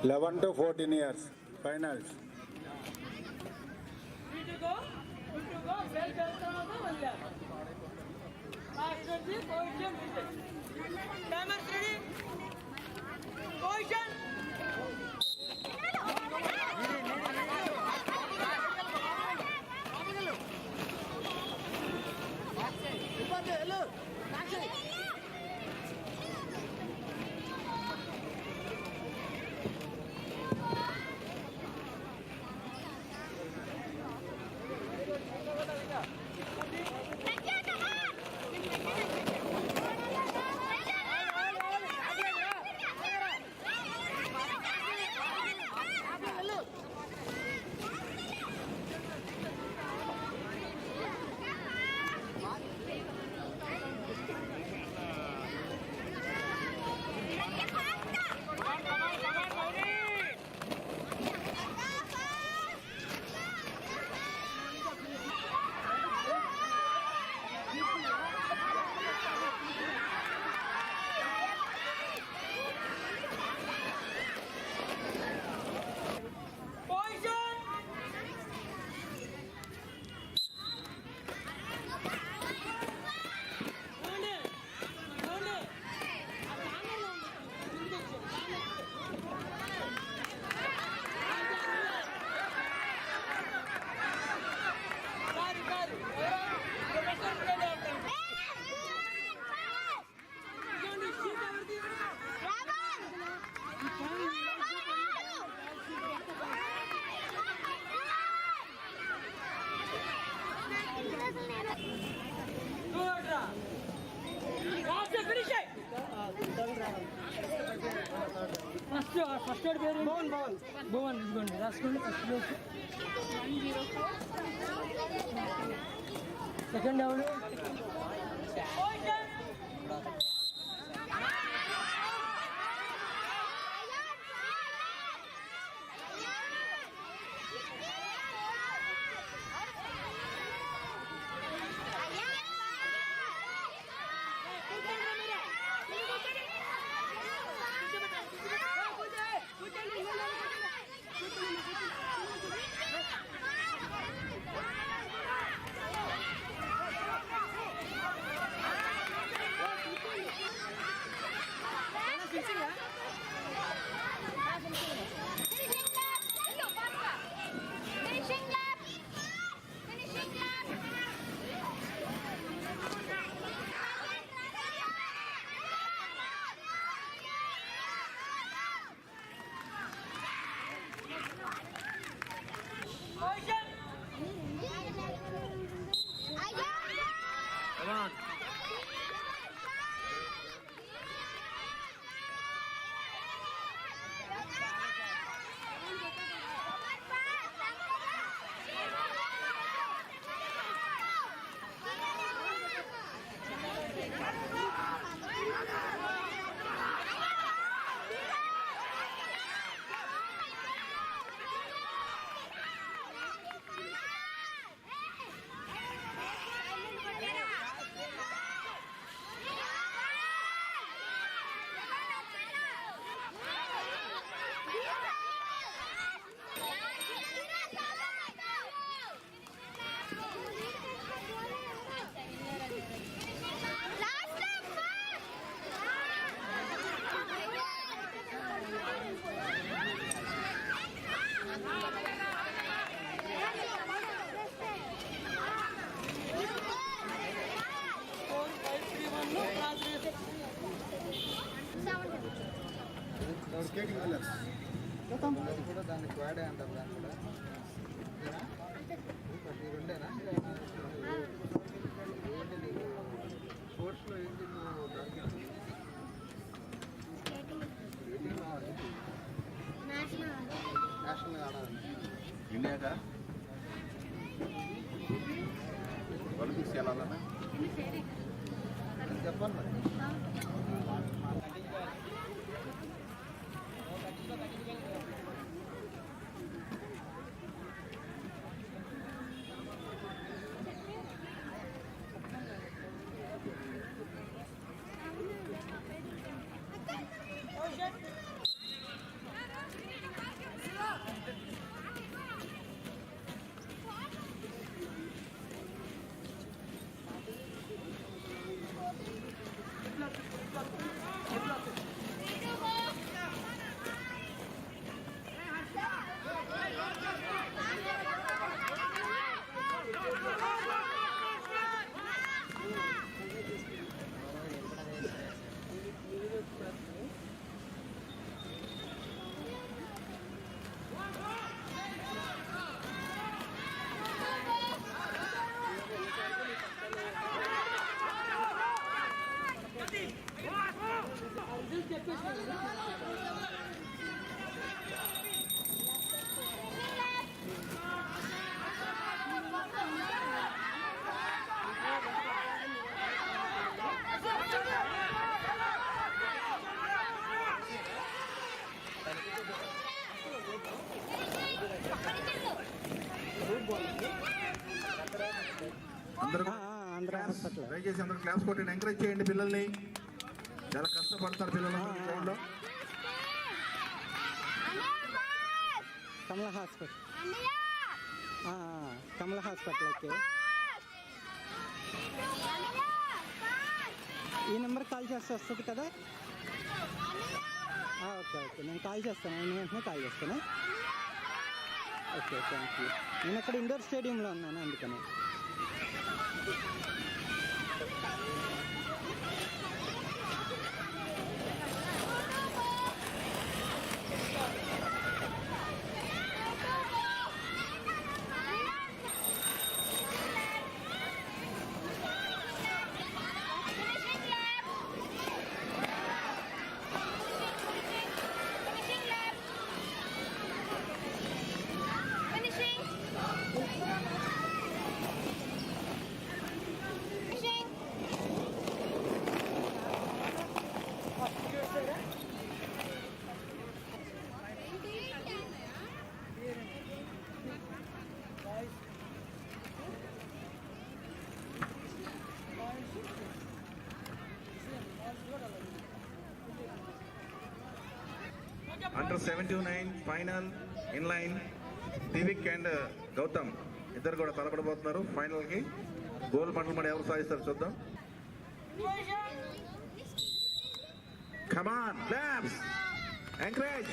11 to 14 years finals. First పేరు భువన్ ఇదిగోండి రాసుకోండి. First place 104. సెకండ్ ఎవరు? స్కేటింగ్ పిల్లర్స్ అది కూడా దాన్ని క్వాడే అంటారు. దాన్ని కూడా ఈ రెండేనా అలానే చెప్పండి మరి. దయచేసి అందరూ క్లాస్ కొట్టండి, ఎంకరేజ్ చేయండి పిల్లల్ని. చాలా కష్టపడతారు పిల్లలు గ్రౌండ్లో. కమల హాస్పిటల్, కమల హాస్పిటల్కి ఈ నెంబర్ కాల్ చేస్తే వస్తుంది కదా. ఓకే ఓకే, నేను కాల్ చేస్తాను, నేను వెంటనే కాల్ చేస్తాను. Okay, thank you. నేను అక్కడ ఇండోర్ స్టేడియంలో ఉన్నాను, అందుకని. Under 79 final in line Divik and Gautam ఇద్దరు కూడా తలపడబోతున్నారు ఫైనల్ కి. గోల్డ్ మెడల్ మరి ఎవరు సాధిస్తారు చూద్దాం. కమాన్ క్లాప్స్, ఎంకరేజ్.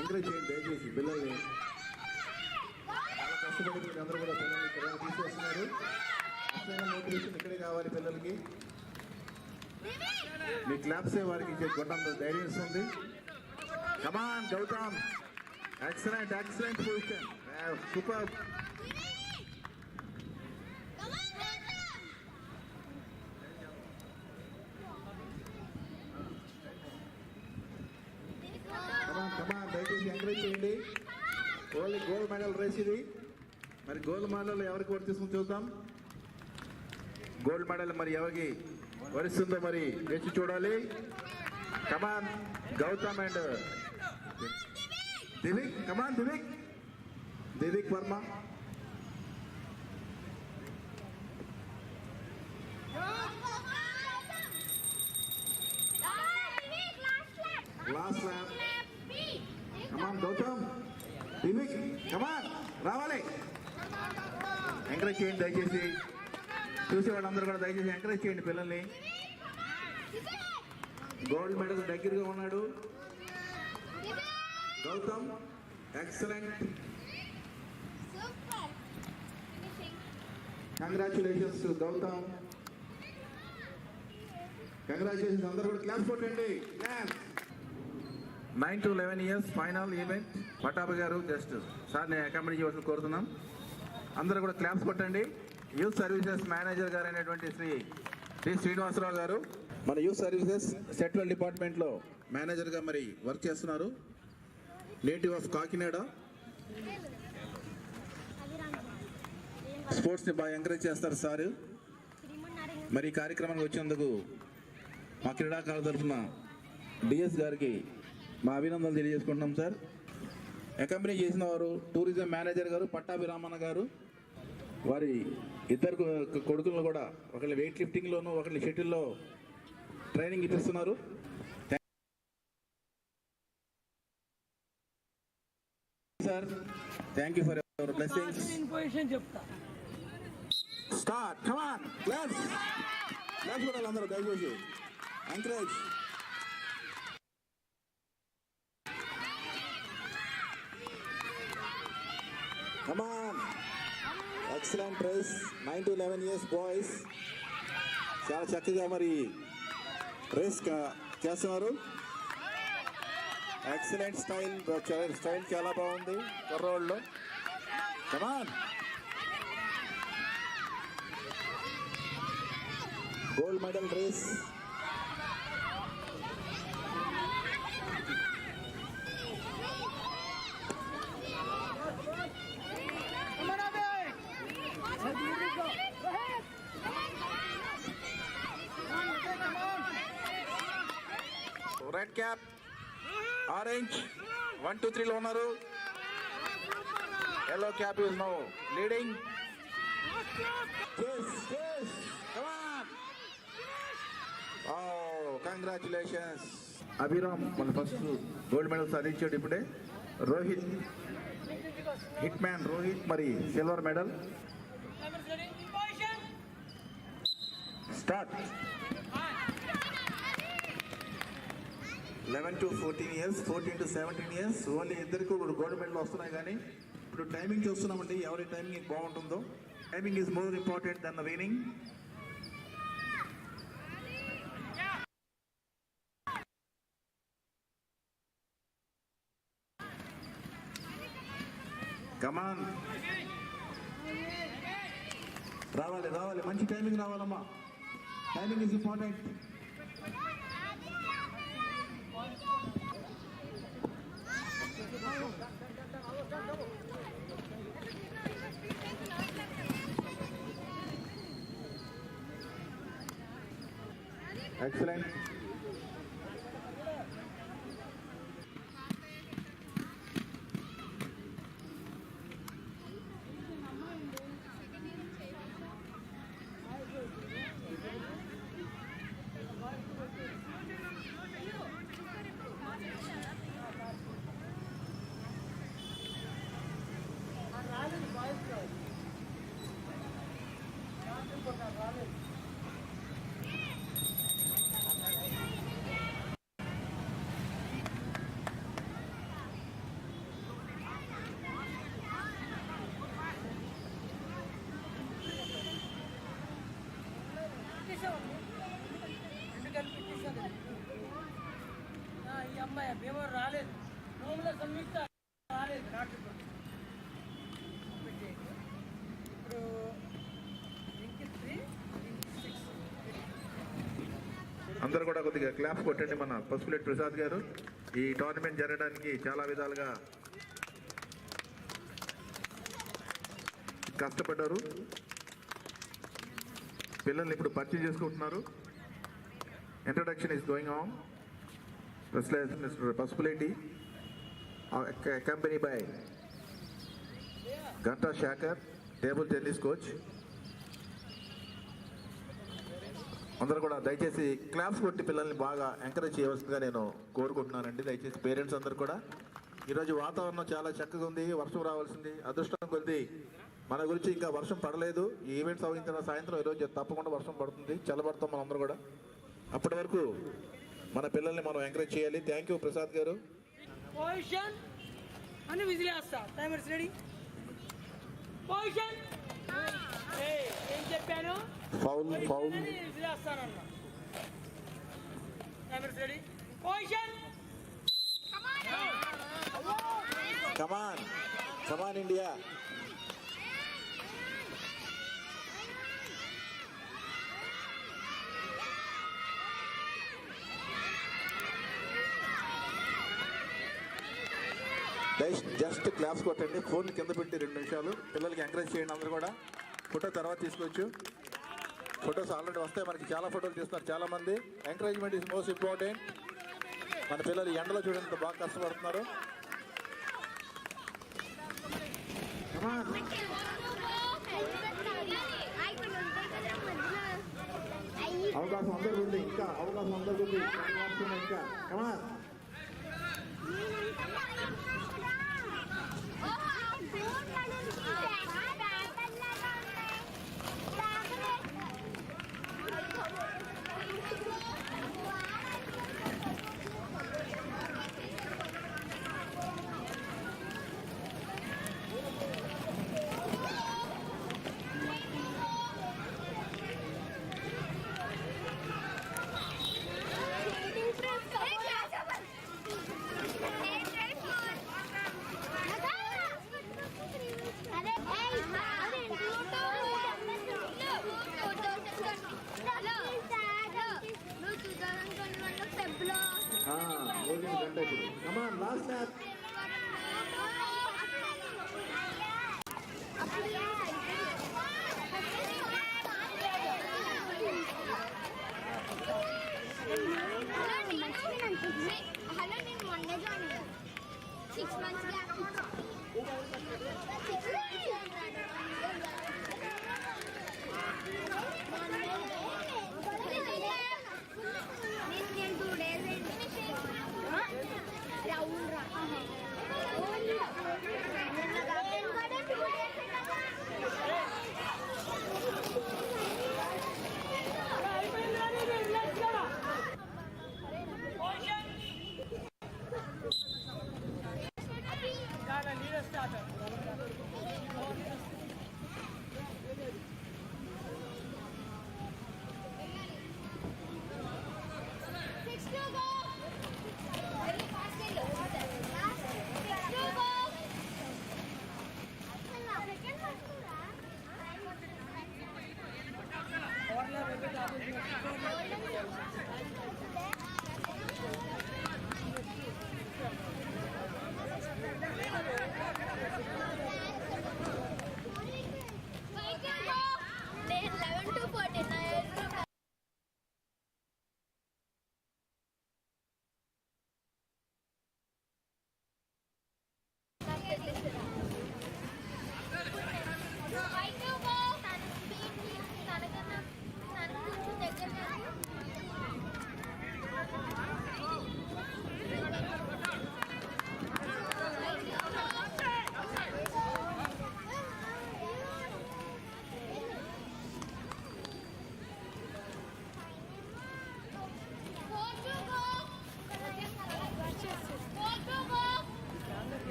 ఎంకరేజ్ చేయండి దయచేసి పిల్లల్ని. చాలా కష్టపడి మీరు అందరూ కూడా పిల్లల్ని ఇక్కడ తీసుకొస్తున్నారు. అసలైన మోటివేషన్ ఇక్కడే కావాలి పిల్లలకి. మీ క్లాప్సే వారికి కొట్టంత ధైర్యం ఇస్తుంది. Come on Gautam, excellent excellent position, super. Come on come on, దయచేసి ఎంకరేజ్ చేయండి. ఓన్లీ గోల్డ్ మెడల్ రేస్ ఇది. మరి గోల్డ్ మెడల్ ఎవరికి వర్తిస్తుందో చూద్దాం. గోల్డ్ మెడల్ మరి ఎవరికి వరిస్తుందో మరి వేచి చూడాలి. Come on Gautam and Divik, come on Divik, Divik Varma. Last lap. Come on Gautam, Divik, come on రావాలి. ఎంకరేజ్ చేయండి దయచేసి. చూసే వాళ్ళందరూ కూడా దయచేసి ఎంకరేజ్ చేయండి పిల్లల్ని. గోల్డ్ మెడల్ దగ్గరగా ఉన్నాడు Gautam, excellent. Congratulations Gautam, congratulations. అందరూ కూడా క్లాస్ కొట్టండి. 9 to 11 years ఫైనల్ ఈవెంట్. పటాబ్ గారు జస్ట్ సార్ నేను అకామిడేట్ చేయవలసిన కోరుతున్నాం. అందరూ కూడా క్లాప్స్ కొట్టండి. యూత్ సర్వీసెస్ మేనేజర్ గారు అయినటువంటి శ్రీ శ్రీనివాసరావు గారు మన యూత్ సర్వీసెస్ సెంట్రల్ డిపార్ట్మెంట్లో మేనేజర్గా మరి వర్క్ చేస్తున్నారు. Native of Kakinada. స్పోర్ట్స్ని బాగా ఎంకరేజ్ చేస్తారు సార్. మరి ఈ కార్యక్రమానికి వచ్చినందుకు మా క్రీడాకారుల తరఫున డిఎస్ గారికి మా అభినందనలు తెలియజేసుకుంటున్నాం సార్. అకంపెనీ చేసిన వారు టూరిజం మేనేజర్ గారు పట్టాభిరామన్న గారు, వారి ఇద్దరు కొడుకులను కూడా ఒకళ్ళు వెయిట్ లిఫ్టింగ్లోను ఒకళ్ళు షటిల్లో ట్రైనింగ్ ఇప్పిస్తున్నారు. Sir thank you for your blessings. Start come on let's Kodali అందరూ దయచేసి encourage. Come on excellent race 9 to 11 years boys చాలా చక్కగా మరి రేస్ చేస్తున్నారు. ఎక్సలెంట్ స్టైల్ చాలా బాగుంది కుర్రోళ్ళు. Come on gold medal race. Red cap orange 1 2 3 లో ఉన్నారు. Yellow cap is now leading. Congratulations. Abhiram మన ఫస్ట్ గోల్డ్ మెడల్ సాధించాడు ఇప్పుడే. రోహిత్ హిట్ మ్యాన్ రోహిత్ మరి silver medal. Start 11 to 14 years 14 to 17 years only ఇద్దరికి గోల్డ్ మెడల్ వస్తున్నాయి. కానీ ఇప్పుడు టైమింగ్ చూస్తున్నామండి, ఎవరి టైమింగ్ బాగుంటుందో. Timing is more important than the winning. Come on రావాలి మంచి టైమింగ్ రావాలమ్మా. Timing is important. ఎక్సలెంట్. ఈ అమ్మాయి భీమవరం రాలేదు, రూమ్లో సంయుక్త రాలేదు. ఇప్పుడు అందరూ కూడా కొద్దిగా క్లాప్స్ కొట్టండి. మన పసుపులేటి ప్రసాద్ గారు ఈ టోర్నమెంట్ జరగడానికి చాలా విధాలుగా కష్టపడ్డారు. పిల్లల్ని ఇప్పుడు పరిచయం చేసుకుంటున్నారు. Introduction is going on. Mister Pasupuleti accompanied by Ganta Shekhar table tennis coach. అందరూ కూడా దయచేసి క్లాప్స్ కొట్టి పిల్లల్ని బాగా ఎంకరేజ్ చేయవలసిందిగా నేను కోరుకుంటున్నానండి. దయచేసి పేరెంట్స్ అందరూ కూడా. ఈరోజు వాతావరణం చాలా చక్కగా ఉంది, వర్షం రావాల్సింది. అదృష్టం కొద్ది మన గురించి ఇంకా వర్షం పడలేదు. ఈ ఈవెంట్స్ అవగించిన సాయంత్రం ఈరోజు తప్పకుండా వర్షం పడుతుంది, చల్లబడతాం మనందరూ కూడా. అప్పటి వరకు మన పిల్లల్ని మనం ఎంకరేజ్ చేయాలి. థ్యాంక్ యూ ప్రసాద్ గారు. పొజిషన్ అని విజిల్ వేస్తా. Timers ready. పొజిషన్ ఏం చెప్పాను? ఫౌల్ విజిల్ వేస్తానన్నా. Timers ready. Position come on India. Just claps కొట్టండి. ఫోన్ కింద పెట్టి 2 నిమిషాలు పిల్లలకి ఎంకరేజ్ చేయండి అందరూ కూడా. ఫోటో తర్వాత తీసుకోవచ్చు. ఫొటోస్ ఆల్రెడీ వస్తాయి మనకి, చాలా ఫోటోలు తీస్తున్నారు చాలా మంది. Encouragement is most important. మన పిల్లలు ఎండలో చూడండి బాగా కష్టపడుతున్నారు. అవకాశం అందరికీ ఉంది, ఇంకా అవకాశం అందరికీ ఉంది. ఇంకా కమా Come on, last step. Hello, నేను మొన్నే జాయిన్ అయ్యా. 6 months గ్యాప్. 6 నేను 2 days రౌండ్ రా.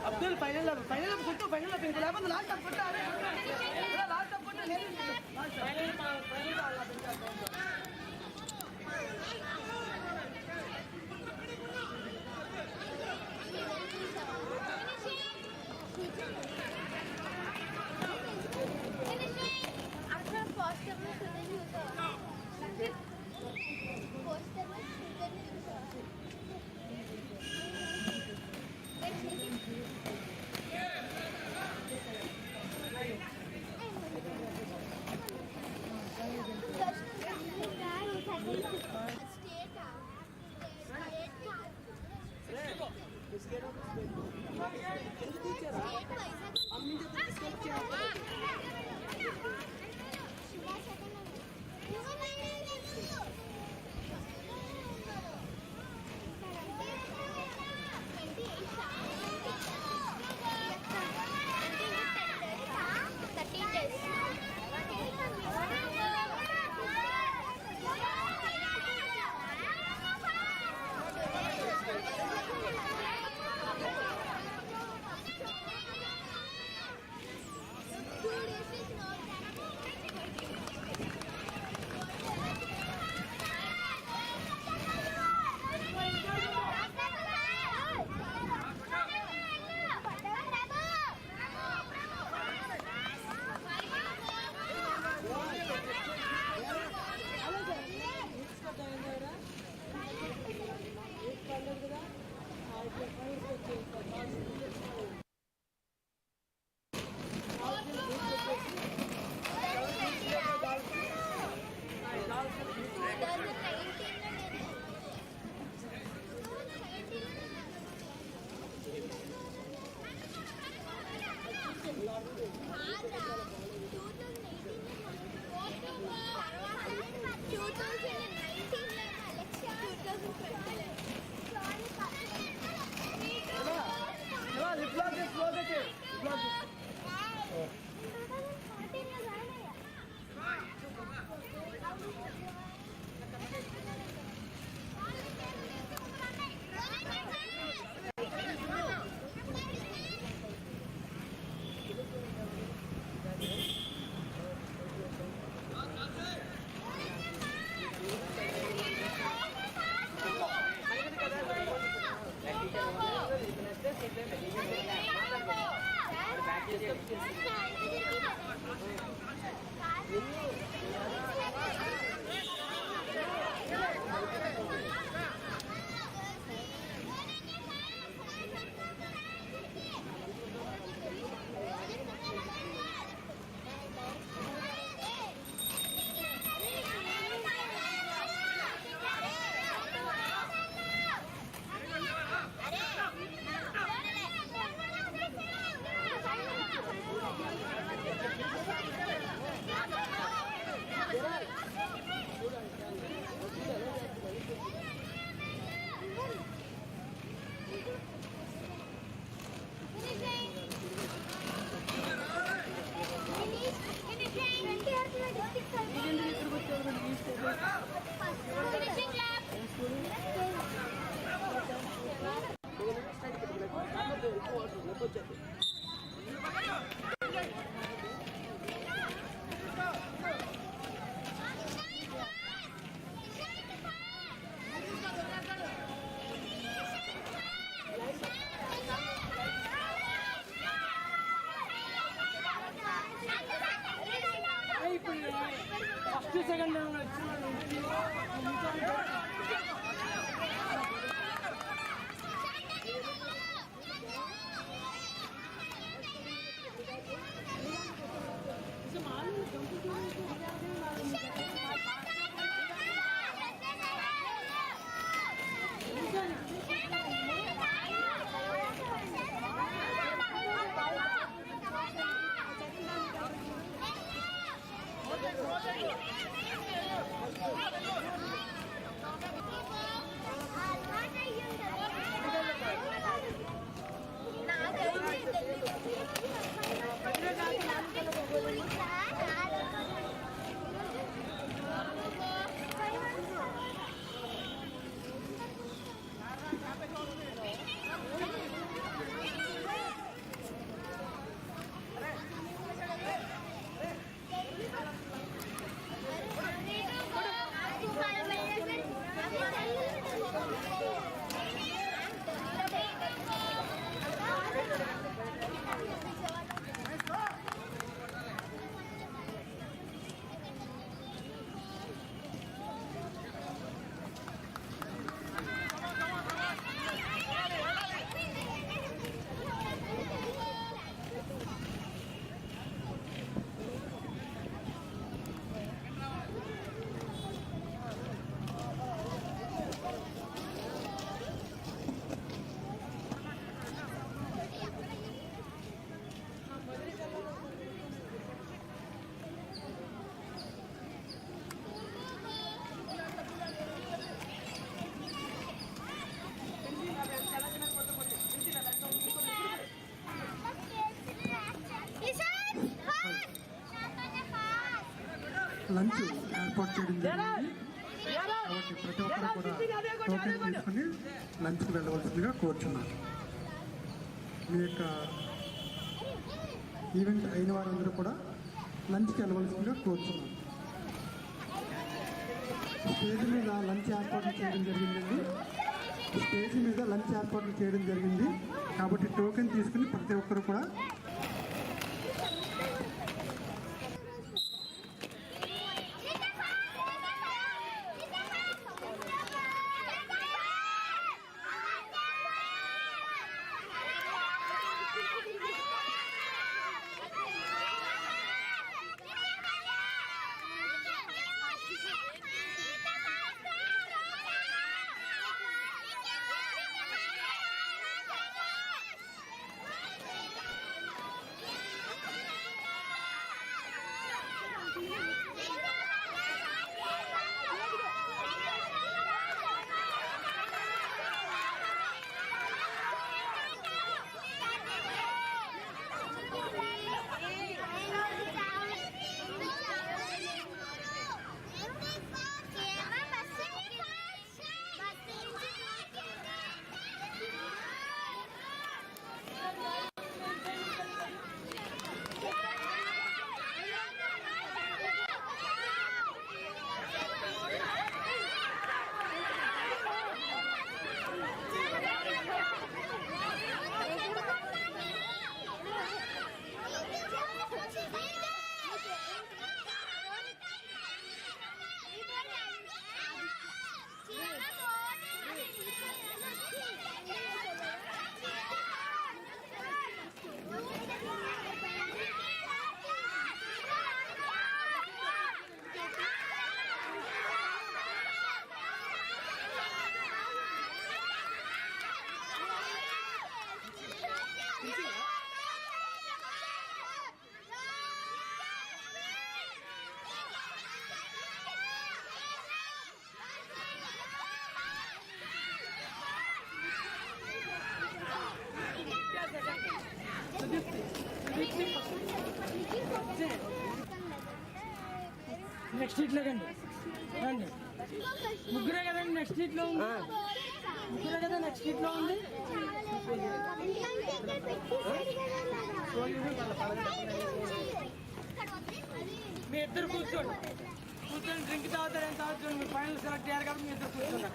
అబ్దుల్ ఫైనల్ కొట్టు, ఫైనల్ ఇంకో లేకపోతే లాస్ట్ అప్ కొట్టాలి. లాస్ట్ అప్ కొట్టు. లంచ్ ఏర్పాటు చేయడం జరిగింది. కాబట్టి ప్రతి ఒక్కరు కూడా టోకెన్ తీసుకుని లంచ్కి వెళ్ళవలసిందిగా కోరుచున్నాను. మీ యొక్క ఈవెంట్ అయిన వారందరూ కూడా లంచ్కి వెళ్ళవలసిందిగా కోరుచున్నాను. స్టేజ్ మీద లంచ్ ఏర్పాట్లు చేయడం జరిగిందండి. స్టేజ్ మీద లంచ్ ఏర్పాట్లు చేయడం జరిగింది. కాబట్టి టోకెన్ తీసుకుని ప్రతి ఒక్కరు కూడా నెక్స్ట్ సీట్లో రండి రండి. ముగ్గురే కదండి నెక్స్ట్ సీట్లో ఉంది. ముగ్గురే కదా నెక్స్ట్ సీట్లో ఉంది. మీ ఇద్దరు కూర్చోండి. కూర్చొని డ్రింక్ తాగుతారు ఏం తాగుతారు. మీరు ఫైనల్ సెలెక్ట్ అయ్యారు కాబట్టి మీ ఇద్దరు కూర్చోండి.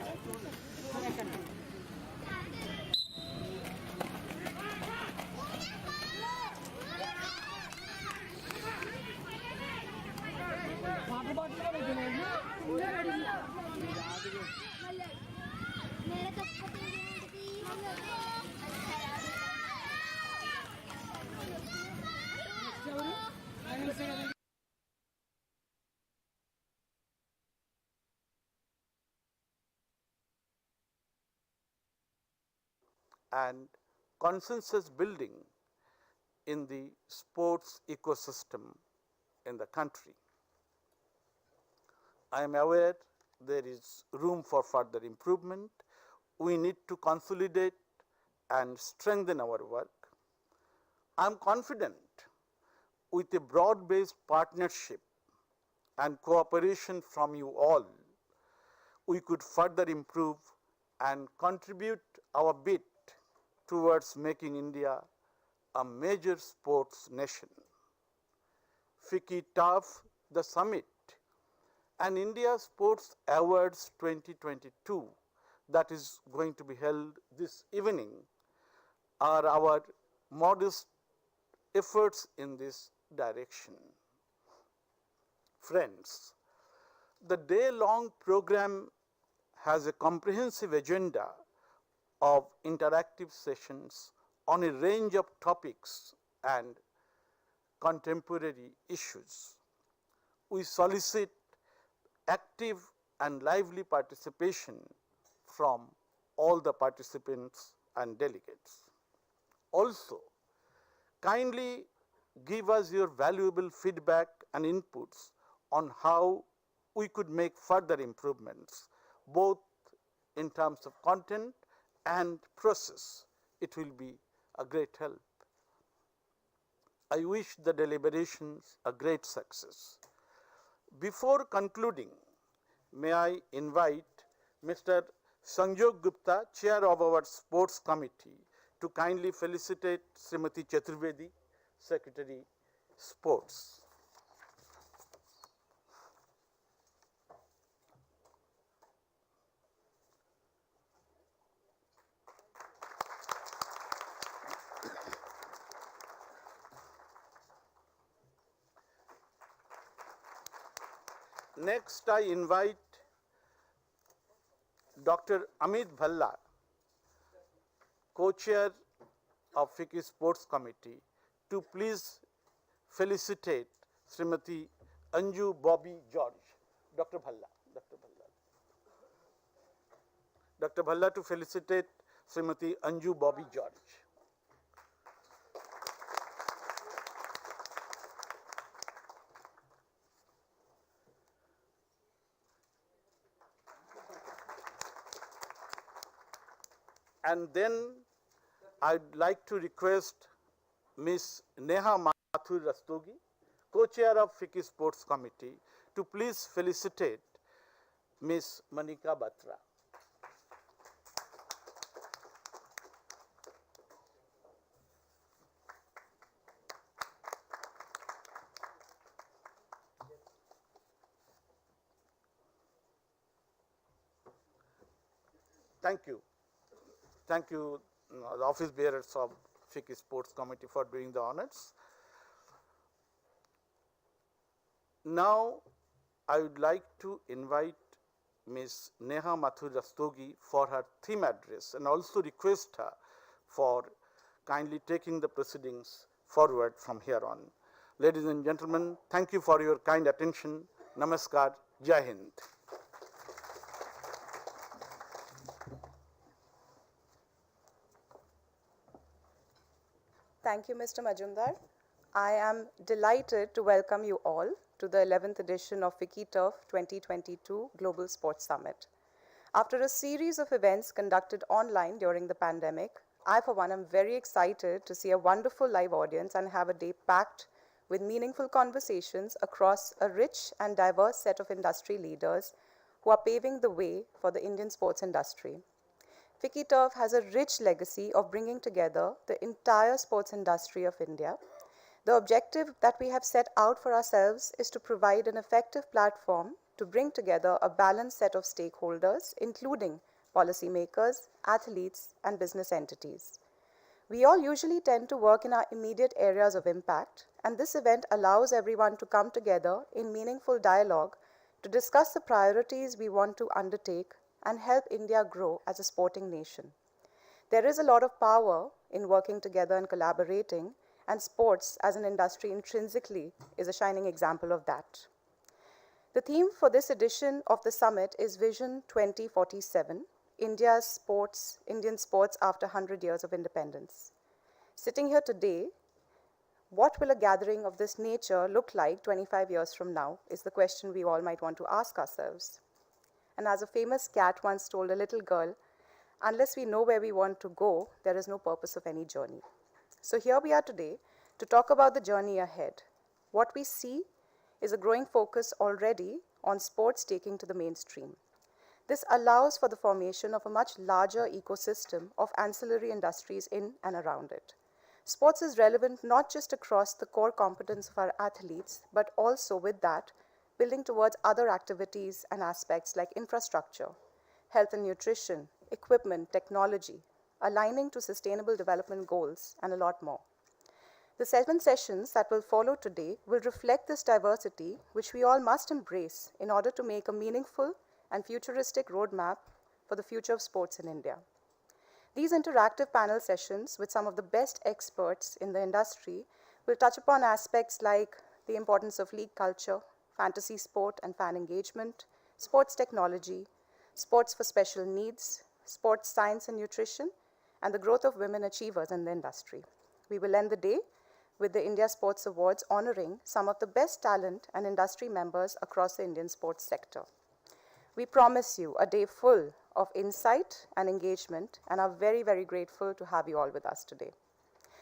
వాటర్ బాటిల్ కూడా వచ్చినాయి. and consensus building in the sports ecosystem in the country. I am aware there is room for further improvement. We need to consolidate and strengthen our work. I am confident with a broad-based partnership and cooperation from you all, we could further improve and contribute our bit towards making India a major sports nation. Fiki TAF, the summit, and India Sports Awards 2022 that is going to be held this evening are our modest efforts in this direction. Friends, the day-long program has a comprehensive agenda of interactive sessions on a range of topics and contemporary issues. We solicit active and lively participation from all the participants and delegates. Also, kindly give us your valuable feedback and inputs on how we could make further improvements, both in terms of content and process. It will be a great help. I wish the deliberations a great success. Before concluding, may I invite Mr. Sanjog Gupta, Chair of our Sports Committee, to kindly felicitate Srimati Chaturvedi, Secretary, Sports. Next, I invite Dr. Amit Bhalla, co-chair of FICCI Sports Committee, to please felicitate Srimati Anju Bobby George. Dr. Bhalla. Dr. Bhalla to felicitate Srimati Anju Bobby George. And then I'd like to request Ms. Neha Mathur Rastogi, co-chair of FICCI Sports Committee, to please felicitate Ms. Manika Batra. Thank you. Thank you, the office bearers of FICCI Sports Committee, for doing the honors. Now, I would like to invite Ms. Neha Mathur Rastogi for her theme address, and also request her for kindly taking the proceedings forward from here on. Ladies and gentlemen, thank you for your kind attention. Namaskar. Jai Hind. Thank you, Mr. Majumdar. I am delighted to welcome you all to the 11th edition of FICCI Turf 2022 Global Sports Summit. After a series of events conducted online during the pandemic, I, for one, am very excited to see a wonderful live audience and have a day packed with meaningful conversations across a rich and diverse set of industry leaders who are paving the way for the Indian sports industry. FICCI Turf has a rich legacy of bringing together the entire sports industry of India. The objective that we have set out for ourselves is to provide an effective platform to bring together a balanced set of stakeholders, including policymakers, athletes, and business entities. We all usually tend to work in our immediate areas of impact, and this event allows everyone to come together in meaningful dialogue to discuss the priorities we want to undertake and help India grow as a sporting nation. There is a lot of power in working together and collaborating, and sports as an industry intrinsically is a shining example of that. The theme for this edition of the summit is Vision 2047, Indian sports after 100 years of independence. Sitting here today, what will a gathering of this nature look like 25 years from now is the question we all might want to ask ourselves. And as a famous cat once told a little girl, unless we know where we want to go, there is no purpose of any journey. So here we are today to talk about the journey ahead. What we see is a growing focus already on sports taking to the mainstream. This allows for the formation of a much larger ecosystem of ancillary industries in and around it. Sports is relevant not just across the core competence of our athletes, but also with that, building towards other activities and aspects like infrastructure, health and nutrition, equipment, technology, aligning to sustainable development goals, and a lot more. The 7 sessions that will follow today will reflect this diversity, which we all must embrace in order to make a meaningful and futuristic roadmap for the future of sports in India. These interactive panel sessions with some of the best experts in the industry will touch upon aspects like the importance of league culture, fantasy sport and fan engagement, sports technology, sports for special needs, sports science and nutrition, and the growth of women achievers in the industry. We will end the day with the India Sports Awards honoring some of the best talent and industry members across the Indian sports sector. We promise you a day full of insight and engagement and are very, very grateful to have you all with us today.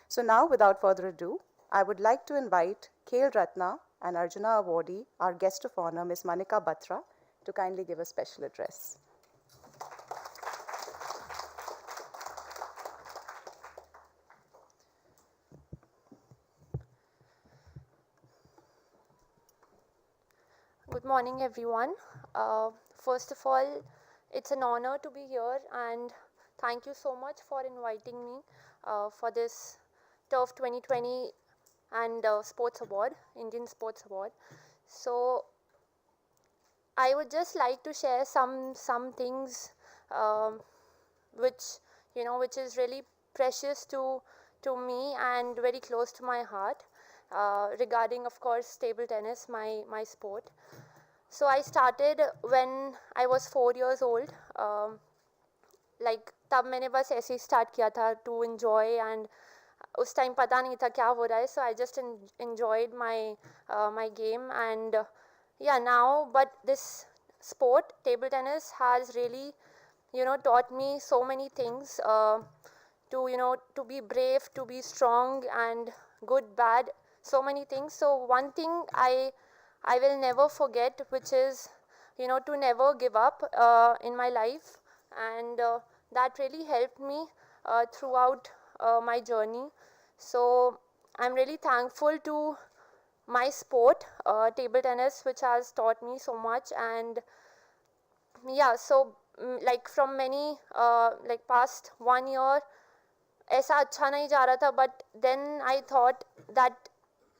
So now, without further ado, I would like to invite Khel Ratna and Arjuna awardee, our guest of honor, Ms. Manika Batra, to kindly give a special address. Good morning, everyone. First of all, it's an honor to be here, and thank you so much for inviting me for this TURF 2020 and Sports Award, Indian Sports Award. So I would just like to share some things which is really precious to me and very close to my heart regarding, of course, table tennis, my sport. So I started when I was 4 years old. Like तब मैंने बस ऐसे ही start किया था to enjoy, and उस time पता नहीं था क्या हो रहा है. So I just enjoyed my game, and yeah, now, but this sport, table tennis, has really, taught me so many things, to be brave, to be strong, and good, bad, so many things. So one thing I will never forget, which is, to never give up in my life, and that really helped me throughout my journey. So I'm really thankful to my sport, table tennis, which has taught me so much. And yeah, so like from many like past 1 year ऐसा अच्छा नहीं जा रहा था, but then I thought that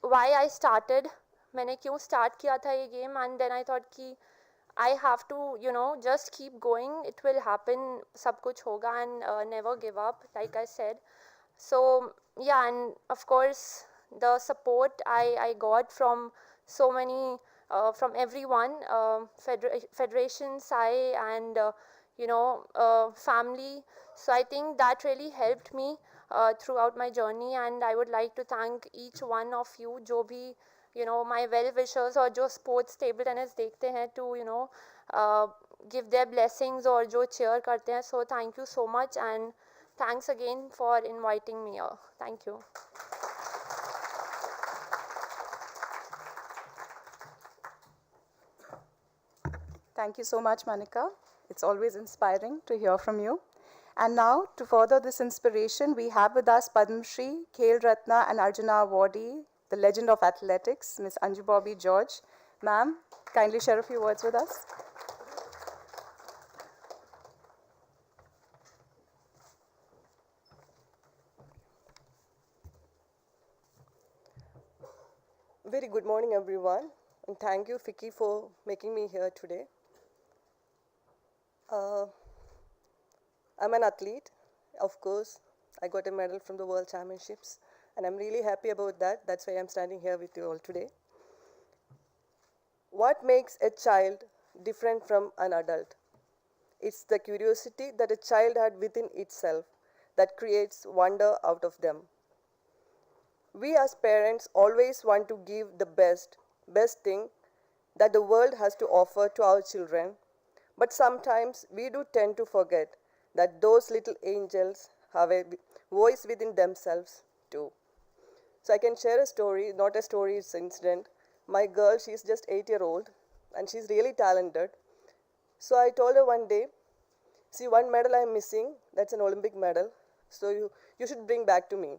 why I started, मैंने क्यों start किया था ये game, and then I thought कि I have to, just keep going, it will happen, सब कुछ होगा, and never give up, like I said. So yeah, and of course the support I got from so many, from everyone, federation, SAI, and family. So I think that really helped me throughout my journey, and I would like to thank each one of you, जो भी my well wishers और जो sports table tennis देखते हैं, to give their blessings और जो cheer करते हैं. So thank you so much, and thanks again for inviting me here. Thank you. Thank you so much, Manika. It's always inspiring to hear from you. And now, to further this inspiration, we have with us Padma Shri, Khel Ratna, and Arjuna awardee, the legend of athletics, Ms. Anju Bobby George. Ma'am, kindly share a few words with us. Very good morning, everyone, and thank you, Vicky, for making me here today. I'm an athlete, of course. I got a medal from the World Championships, and I'm really happy about that. That's why I'm standing here with you all today. What makes a child different from an adult? It's the curiosity that a child had within itself that creates wonder out of them. We as parents always want to give the best thing that the world has to offer to our children, but sometimes we do tend to forget that those little angels have a voice within themselves too. So I can share a story, not a story, it's an incident. My girl, she's just 8-year-old, and she's really talented. So I told her one day, see, one medal I'm missing, that's an Olympic medal, so you should bring back to me.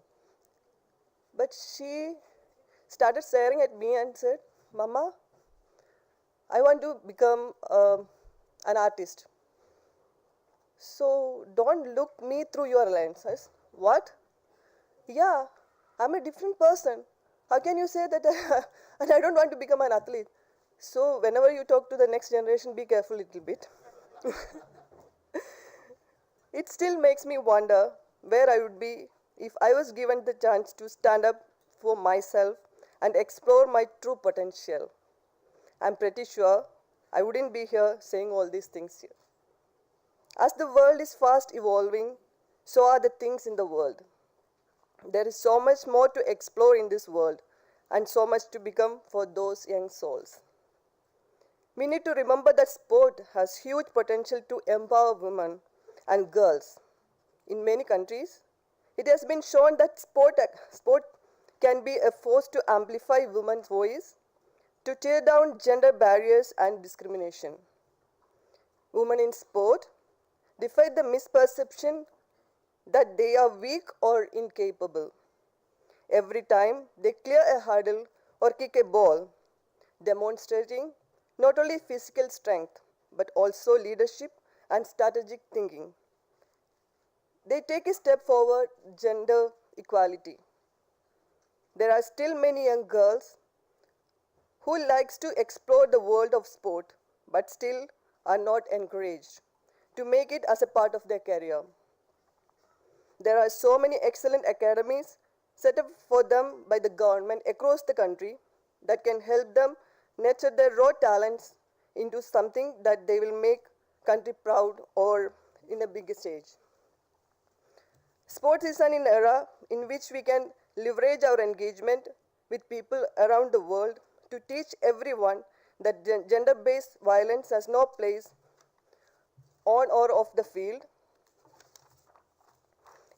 But she started staring at me and said, Mama, I want to become an artist. So don't look me through your lens. I said, what? Yeah, I'm a different person. How can you say that and I don't want to become an athlete? So whenever you talk to the next generation, be careful a little bit. It still makes me wonder where I would be if I was given the chance to stand up for myself and explore my true potential. I'm pretty sure I wouldn't be here saying all these things here. As the world is fast evolving, so are the things in the world. There is so much more to explore in this world, and so much to become for those young souls. We need to remember that sport has huge potential to empower women and girls. In many countries, it has been shown that sport can be a force to amplify women's voice, to tear down gender barriers and discrimination. Women in sport defy the misperception that they are weak or incapable. Every time they clear a hurdle or kick a ball, demonstrating not only physical strength but also leadership and strategic thinking. They take a step forward gender equality. There are still many young girls who likes to explore the world of sport but still are not encouraged to make it as a part of their career. There are so many excellent academies set up for them by the government across the country that can help them nurture their raw talents into something that they will make country proud or in a bigger stage. Sports is an era in which we can leverage our engagement with people around the world to teach everyone that gender-based violence has no place on or off the field,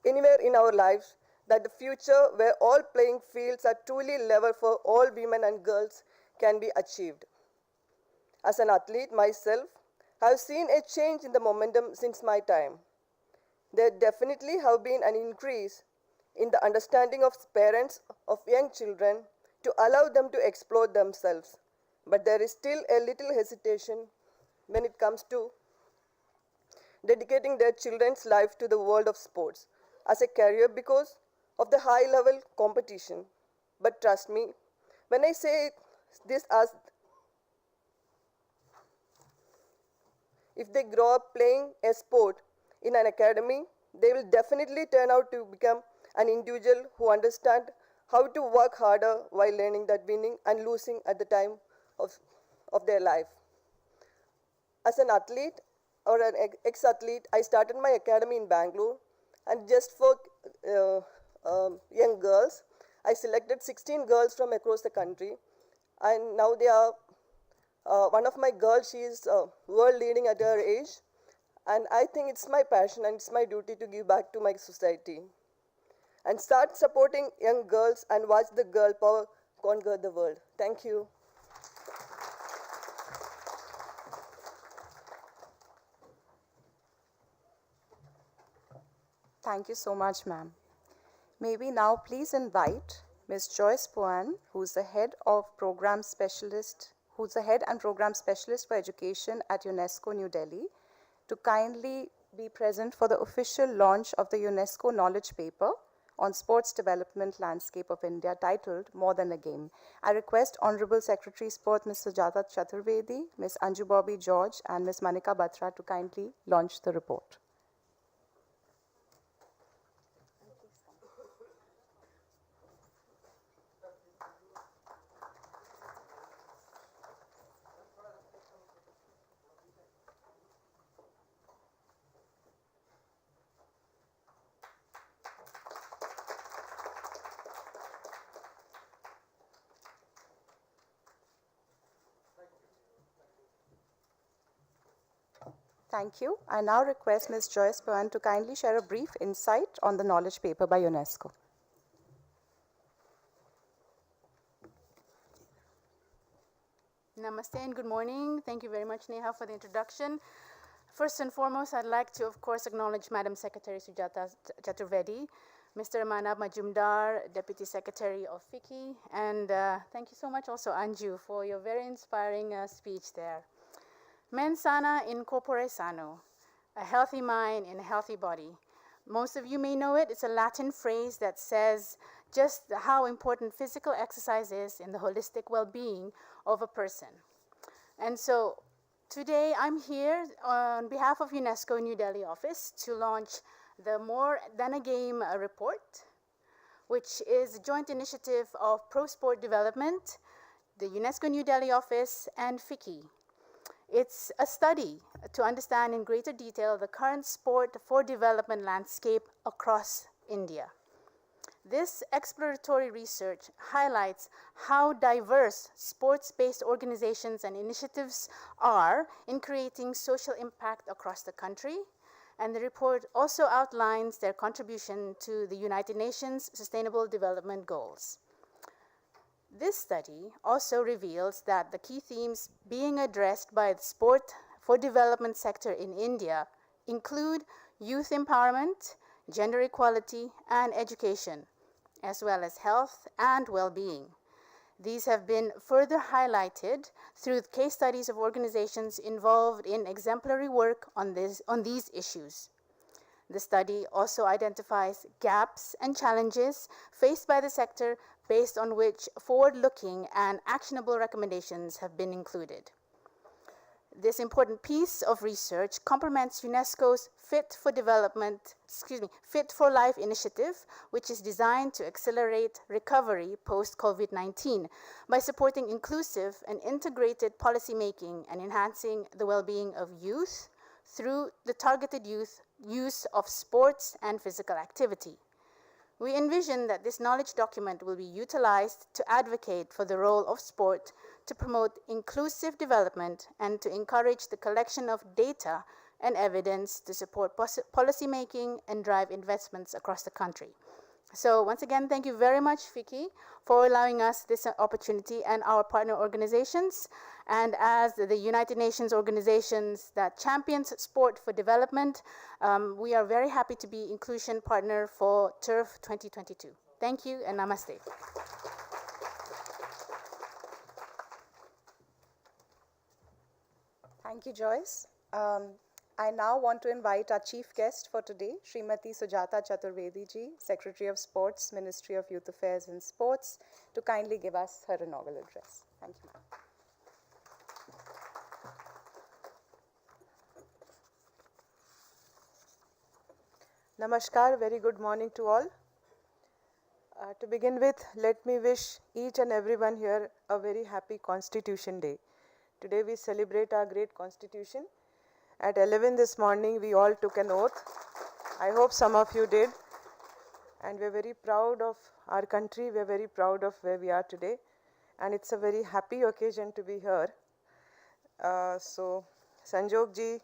anywhere in our lives, that the future where all playing fields are truly level for all women and girls can be achieved. As an athlete myself, I have seen a change in the momentum since my time. There definitely have been an increase in the understanding of parents of young children to allow them to explore themselves. But there is still a little hesitation when it comes to dedicating their children's life to the world of sports as a career because of the high level competition. But trust me, when I say this, as if they grow up playing a sport in an academy, they will definitely turn out to become an individual who understand how to work harder while learning that winning and losing at the time of their life. As an athlete or an ex-athlete, I started my academy in Bangalore, and just for young girls, I selected 16 girls from across the country, and now they are, one of my girls, she is world leading at her age, and I think it's my passion and it's my duty to give back to my society and start supporting young girls and watch the girl power conquer the world. Thank you. Thank you so much, ma'am. May we now please invite Ms. Joyce Puan, who's the head and program specialist for education at UNESCO New Delhi, to kindly be present for the official launch of the UNESCO knowledge paper on sports development landscape of India titled More Than a Game. I request Honorable Secretary Sport Ms. Sujata Chaturvedi, Ms. Anju Bobby George and Ms. Manika Batra to kindly launch the report. Thank you. I now request Ms. Joyce Puan to kindly share a brief insight on the knowledge paper by UNESCO. Namaste and good morning. Thank you very much, Neha, for the introduction. First and foremost, I'd like to, of course, acknowledge Madam Secretary Sujata Chaturvedi, Mr. Manav Majumdar, Deputy Secretary of FICCI, and thank you so much also, Anju, for your very inspiring speech there. Mens sana in corpore sano, a healthy mind in a healthy body. Most of you may know it. It's a Latin phrase that says just how important physical exercise is in the holistic well-being of a person. And so today I'm here on behalf of UNESCO New Delhi office to launch the More Than a Game report, which is a joint initiative of Pro Sport Development, the UNESCO New Delhi office, and FICCI. It's a study to understand in greater detail the current sport for development landscape across India. This exploratory research highlights how diverse sports-based organizations and initiatives are in creating social impact across the country, and the report also outlines their contribution to the United Nations Sustainable Development Goals. This study also reveals that the key themes being addressed by the sport for development sector in India include youth empowerment, gender equality, and education, as well as health and well-being. These have been further highlighted through case studies of organizations involved in exemplary work on these issues. The study also identifies gaps and challenges faced by the sector based on which forward-looking and actionable recommendations have been included. This important piece of research complements UNESCO's Fit for Life initiative, which is designed to accelerate recovery post-COVID-19 by supporting inclusive and integrated policymaking and enhancing the well-being of youth through the targeted use of sports and physical activity. We envision that this knowledge document will be utilized to advocate for the role of sport to promote inclusive development and to encourage the collection of data and evidence to support policymaking and drive investments across the country. So once again, thank you very much, Vicky, for allowing us this opportunity and our partner organizations. And as the United Nations organizations that champions sport for development, we are very happy to be inclusion partner for TURF 2022. Thank you and namaste. Thank you, Joyce. I now want to invite our chief guest for today, Srimati Sujata Chaturvedi ji, Secretary of Sports, Ministry of Youth Affairs and Sports, to kindly give us her inaugural address. Thank you. Namaskar, very good morning to all. To begin with, let me wish each and everyone here a very happy Constitution Day. Today we celebrate our great Constitution. At 11 this morning, we all took an oath. I hope some of you did. And we're very proud of our country. We're very proud of where we are today. And it's a very happy occasion to be here. So, Sanjog ji,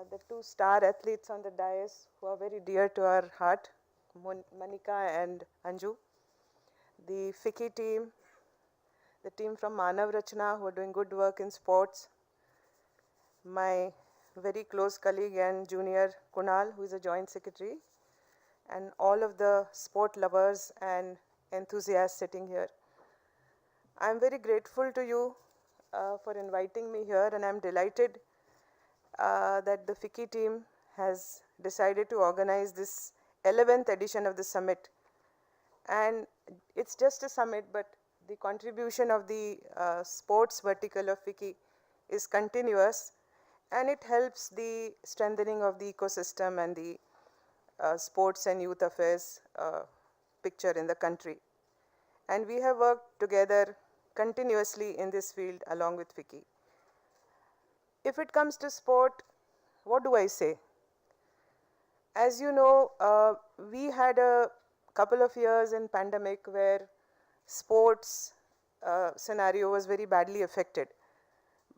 the two star athletes on the dais who are very dear to our heart, Manika and Anju, the FICCI team, the team from Manav Rachna who are doing good work in sports, my very close colleague and junior Kunal, who is a joint secretary, and all of the sport lovers and enthusiasts sitting here. I am very grateful to you for inviting me here, and I am delighted that the FICCI team has decided to organize this 11th edition of the summit. And it's just a summit, but the contribution of the sports vertical of FICCI is continuous, and it helps the strengthening of the ecosystem and the sports and youth affairs picture in the country. And we have worked together continuously in this field along with FICCI. If it comes to sport, what do I say? As you know, we had a couple of years in pandemic where sports scenario was very badly affected.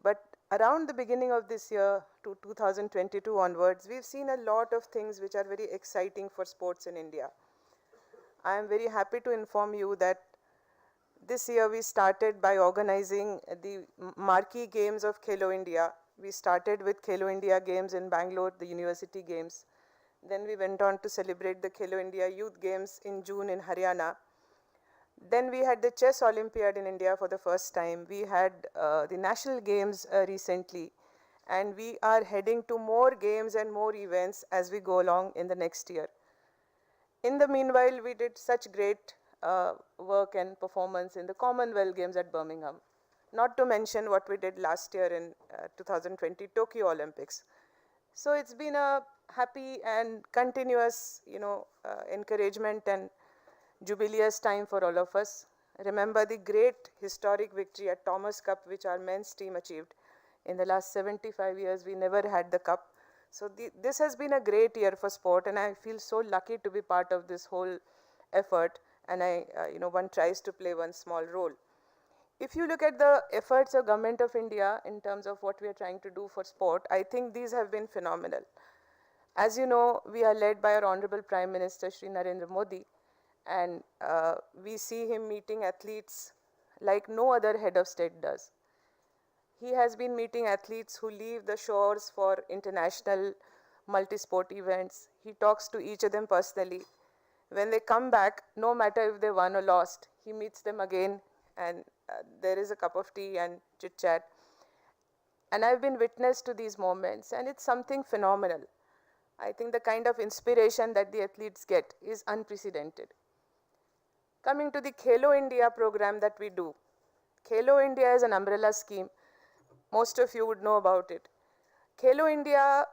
But around the beginning of this year to 2022 onwards, we've seen a lot of things which are very exciting for sports in India. I am very happy to inform you that this year we started by organizing the marquee games of Khelo India. We started with Khelo India Games in Bangalore, the University Games. Then we went on to celebrate the Khelo India Youth Games in June in Haryana. Then we had the Chess Olympiad in India for the first time. We had the National Games recently. And we are heading to more games and more events as we go along in the next year. In the meanwhile, we did such great work and performance in the Commonwealth Games at Birmingham. Not to mention what we did last year in 2020 Tokyo Olympics. So it's been a happy and continuous, encouragement and jubileous time for all of us. Remember the great historic victory at Thomas Cup, which our men's team achieved. In the last 75 years, we never had the cup. So this has been a great year for sport, and I feel so lucky to be part of this whole effort. And one tries to play one small role. If you look at the efforts of Government of India in terms of what we are trying to do for sport, I think these have been phenomenal. As you know, we are led by our Honorable Prime Minister, Shri Narendra Modi, and we see him meeting athletes like no other head of state does. He has been meeting athletes who leave the shores for international multi-sport events. He talks to each of them personally. When they come back, no matter if they won or lost, he meets them again, and there is a cup of tea and chit-chat. And I've been witness to these moments, and it's something phenomenal. I think the kind of inspiration that the athletes get is unprecedented. Coming to the Khelo India program that we do. Khelo India is an umbrella scheme. Most of you would know about it. Khelo India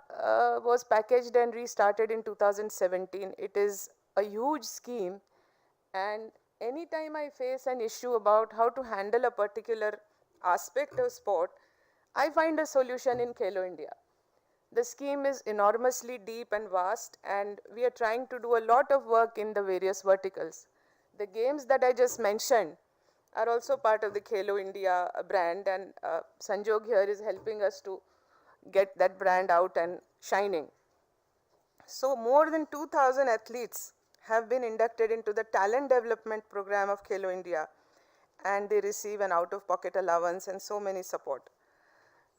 was packaged and restarted in 2017. It is a huge scheme, and anytime I face an issue about how to handle a particular aspect of sport, I find a solution in Khelo India. The scheme is enormously deep and vast, and we are trying to do a lot of work in the various verticals. The games that I just mentioned are also part of the Khelo India brand, and Sanjog here is helping us to get that brand out and shining. So more than 2,000 athletes have been inducted into the talent development program of Khelo India, and they receive an out-of-pocket allowance and so many support.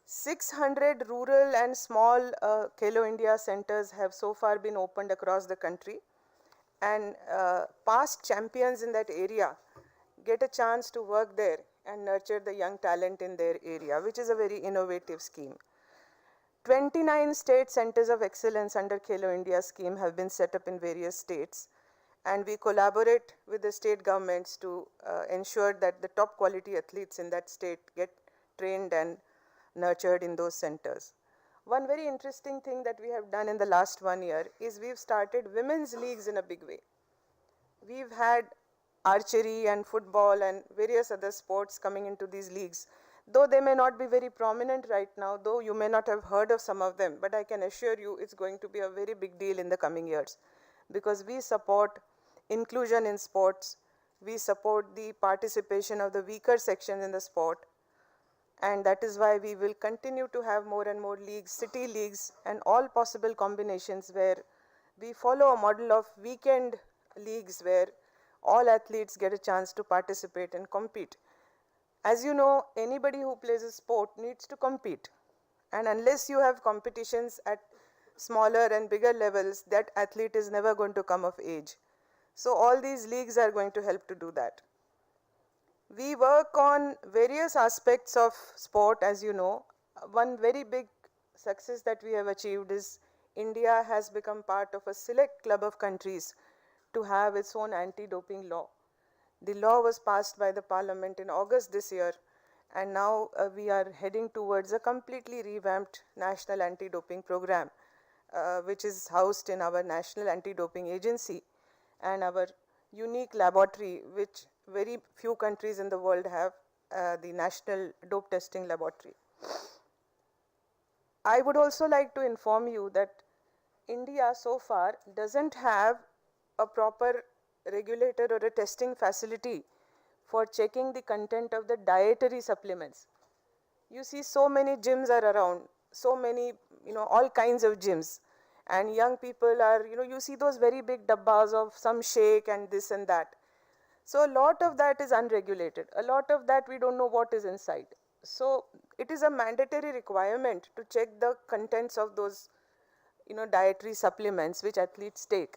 600 rural and small Khelo India centers have so far been opened across the country, and past champions in that area get a chance to work there and nurture the young talent in their area, which is a very innovative scheme. 29 state centers of excellence under Khelo India scheme have been set up in various states, and we collaborate with the state governments to ensure that the top quality athletes in that state get trained and nurtured in those centers. One very interesting thing that we have done in the last 1 year is we've started women's leagues in a big way. We've had archery and football and various other sports coming into these leagues. Though they may not be very prominent right now, though you may not have heard of some of them, but I can assure you it's going to be a very big deal in the coming years, because we support inclusion in sports, we support the participation of the weaker sections in the sport, and that is why we will continue to have more and more leagues, city leagues, and all possible combinations where we follow a model of weekend leagues where all athletes get a chance to participate and compete. As you know, anybody who plays a sport needs to compete, and unless you have competitions at smaller and bigger levels, that athlete is never going to come of age. So all these leagues are going to help to do that. We work on various aspects of sport, as you know. One very big success that we have achieved is India has become part of a select club of countries to have its own anti-doping law. The law was passed by the Parliament in August this year, and now we are heading towards a completely revamped national anti-doping program, which is housed in our National Anti-Doping Agency and our unique laboratory, which very few countries in the world have, the National Dope Testing Laboratory. I would also like to inform you that India so far doesn't have a proper regulator or a testing facility for checking the content of the dietary supplements. You see so many gyms are around, so many, all kinds of gyms, and young people are, you see those very big dabbas of some shake and this and that. So a lot of that is unregulated. A lot of that we don't know what is inside. So it is a mandatory requirement to check the contents of those, dietary supplements which athletes take.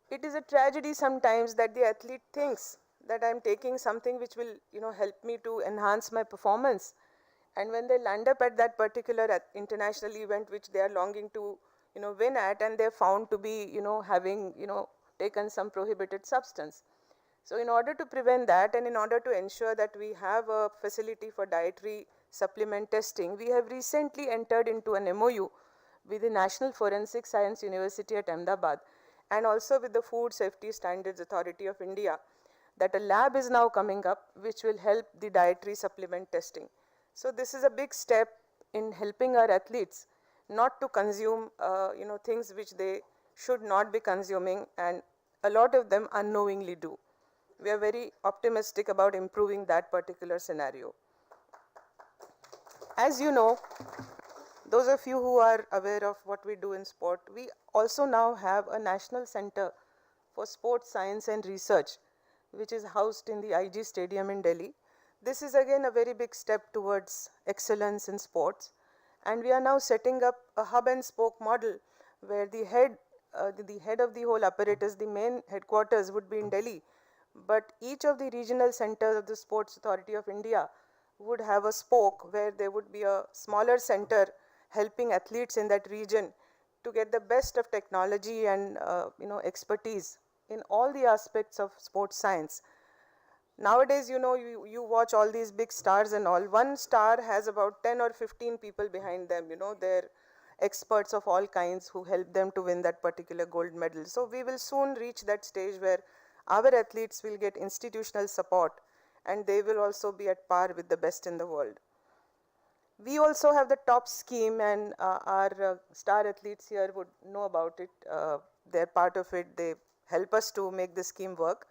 It is a tragedy sometimes that the athlete thinks that I'm taking something which will, help me to enhance my performance. And when they land up at that particular international event which they are longing to, win at, and they're found to be, having, taken some prohibited substance. So in order to prevent that, and in order to ensure that we have a facility for dietary supplement testing, we have recently entered into an MOU with the National Forensic Science University at Ahmedabad, and also with the Food Safety Standards Authority of India, that a lab is now coming up which will help the dietary supplement testing. So this is a big step in helping our athletes not to consume things which they should not be consuming, and a lot of them unknowingly do. We are very optimistic about improving that particular scenario. As you know, those of you who are aware of what we do in sport, we also now have a national center for Sports Science and Research, which is housed in the IG Stadium in Delhi. This is again a very big step towards excellence in sports. And we are now setting up a hub and spoke model where the head of the whole apparatus, the main headquarters would be in Delhi, but each of the regional centers of the Sports Authority of India would have a spoke where there would be a smaller center helping athletes in that region to get the best of technology and expertise in all the aspects of sports science. Nowadays, you watch all these big stars and all. One star has about 10 or 15 people behind them, they're experts of all kinds who help them to win that particular gold medal. So we will soon reach that stage where our athletes will get institutional support and they will also be at par with the best in the world. We also have the top scheme, and our star athletes here would know about it. They're part of it. They help us to make the scheme work.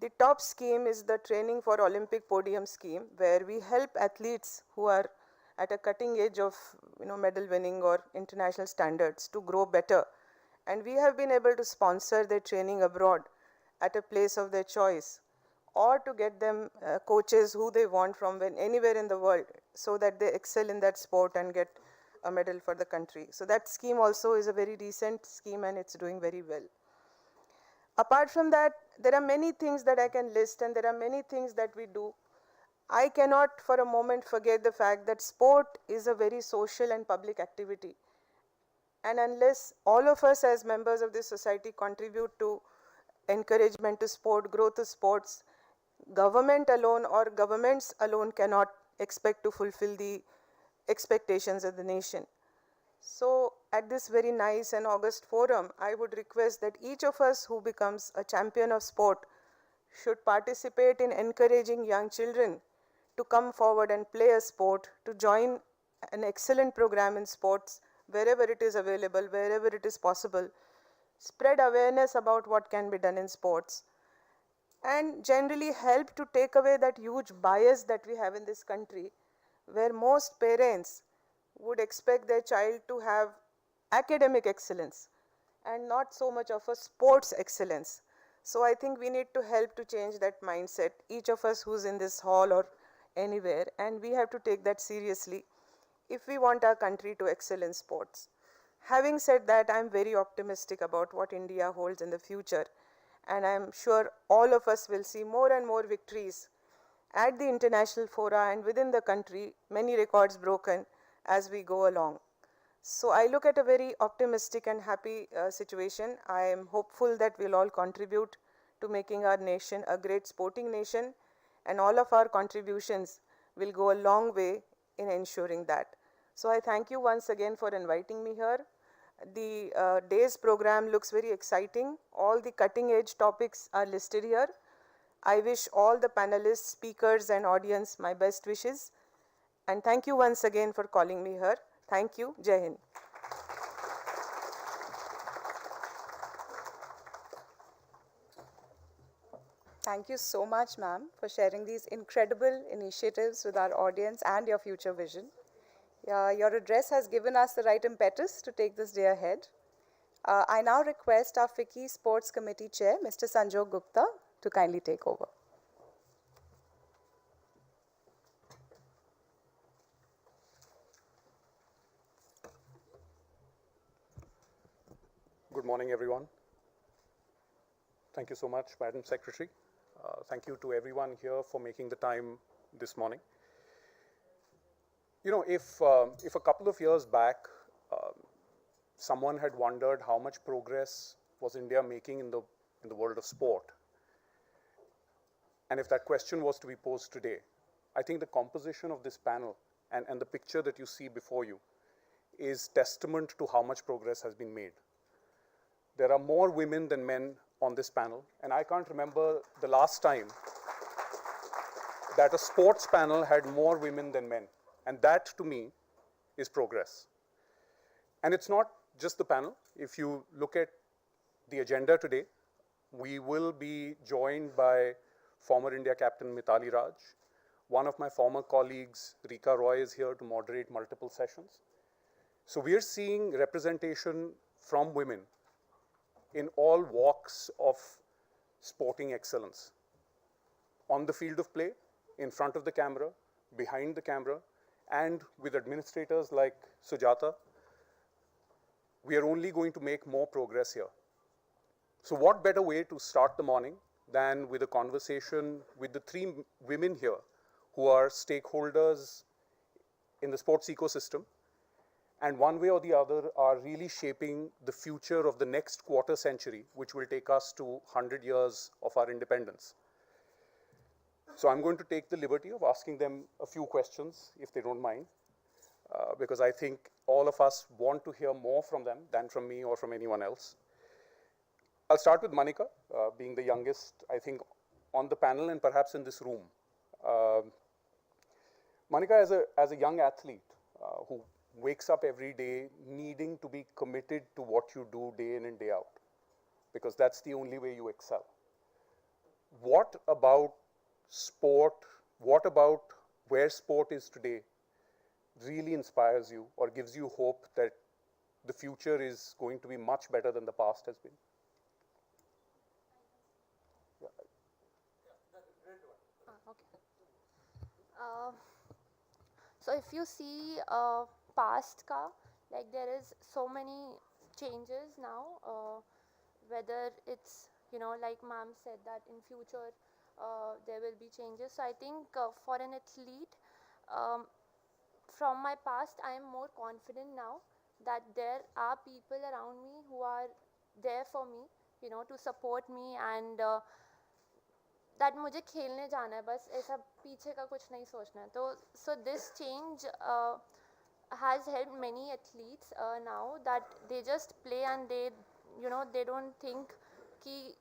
The top scheme is the Training for Olympic Podium scheme, where we help athletes who are at a cutting edge of medal winning or international standards to grow better. And we have been able to sponsor their training abroad at a place of their choice, or to get them coaches who they want from anywhere in the world, so that they excel in that sport and get a medal for the country. So that scheme also is a very recent scheme and it's doing very well. Apart from that, there are many things that I can list, and there are many things that we do. I cannot for a moment forget the fact that sport is a very social and public activity. And unless all of us as members of this society contribute to encouragement to sport, growth of sports, government alone or governments alone cannot expect to fulfill the expectations of the nation. So at this very nice and august forum, I would request that each of us who becomes a champion of sport should participate in encouraging young children to come forward and play a sport, to join an excellent program in sports wherever it is available, wherever it is possible, spread awareness about what can be done in sports, and generally help to take away that huge bias that we have in this country, where most parents would expect their child to have academic excellence and not so much of a sports excellence. So I think we need to help to change that mindset, each of us who's in this hall or anywhere, and we have to take that seriously if we want our country to excel in sports. Having said that, I'm very optimistic about what India holds in the future, and I'm sure all of us will see more and more victories at the international fora and within the country, many records broken as we go along. So I look at a very optimistic and happy situation. I am hopeful that we'll all contribute to making our nation a great sporting nation, and all of our contributions will go a long way in ensuring that. So I thank you once again for inviting me here. The day's program looks very exciting. All the cutting edge topics are listed here. I wish all the panelists, speakers and audience my best wishes. And thank you once again for calling me here. Thank you. Jai Hind. Thank you so much, ma'am, for sharing these incredible initiatives with our audience and your future vision. Your address has given us the right impetus to take this day ahead. I now request our FICCI Sports Committee Chair, Mr. Sanjog Gupta, to kindly take over. Good morning, everyone. Thank you so much, Madam Secretary. Thank you to everyone here for making the time this morning. You know, if a couple of years back, someone had wondered how much progress was India making in the world of sport, and if that question was to be posed today, I think the composition of this panel and the picture that you see before you is testament to how much progress has been made. There are more women than men on this panel, and I can't remember the last time that a sports panel had more women than men, and that to me is progress. And it's not just the panel. If you look at the agenda today, we will be joined by former India captain Mithali Raj. One of my former colleagues, Rika Roy, is here to moderate multiple sessions. So we are seeing representation from women in all walks of sporting excellence. On the field of play, in front of the camera, behind the camera, and with administrators like Sujata, we are only going to make more progress here. So what better way to start the morning than with a conversation with the three women here who are stakeholders in the sports ecosystem, and one way or the other are really shaping the future of the next quarter century, which will take us to 100 years of our independence. So I'm going to take the liberty of asking them a few questions, if they don't mind, because I think all of us want to hear more from them than from me or from anyone else. I'll start with Manika, being the youngest, I think, on the panel and perhaps in this room. Manika, as a young athlete who wakes up every day needing to be committed to what you do day in and day out, because that's the only way you excel. What about sport, what about where sport is today really inspires you or gives you hope that the future is going to be much better than the past has been? So if you see past ka, like there is so many changes now, whether it's, you know, like ma'am said that in future there will be changes. So I think for an athlete, from my past, I am more confident now that there are people around me who are there for me, you know, to support me, and that मुझे खेलने जाना है बस, ऐसा पीछे का कुछ नहीं सोचना है. तो so this change has helped many athletes now, that they just play and they, you know, they don't think कि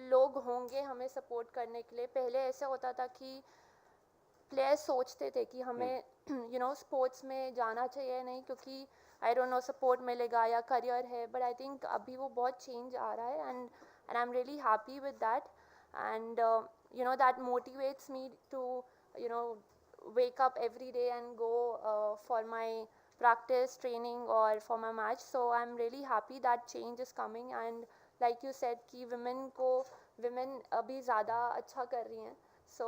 लोग होंगे हमें सपोर्ट करने के लिए. पहले ऐसा होता था कि प्लेयर्स सोचते थे कि हमें यू नो स्पोर्ट्स में जाना चाहिए नहीं क्योंकि आई डोंट नो सपोर्ट मिलेगा या करियर है, बट आई थिंक अभी वो बहुत चेंज आ रहा है, and I am really happy with that, and you know that motivates me to you know wake up every day and go for my practice training or for my match. So I'm really happy that change is coming, and like you said कि women अभी ज़्यादा अच्छा कर रही हैं. So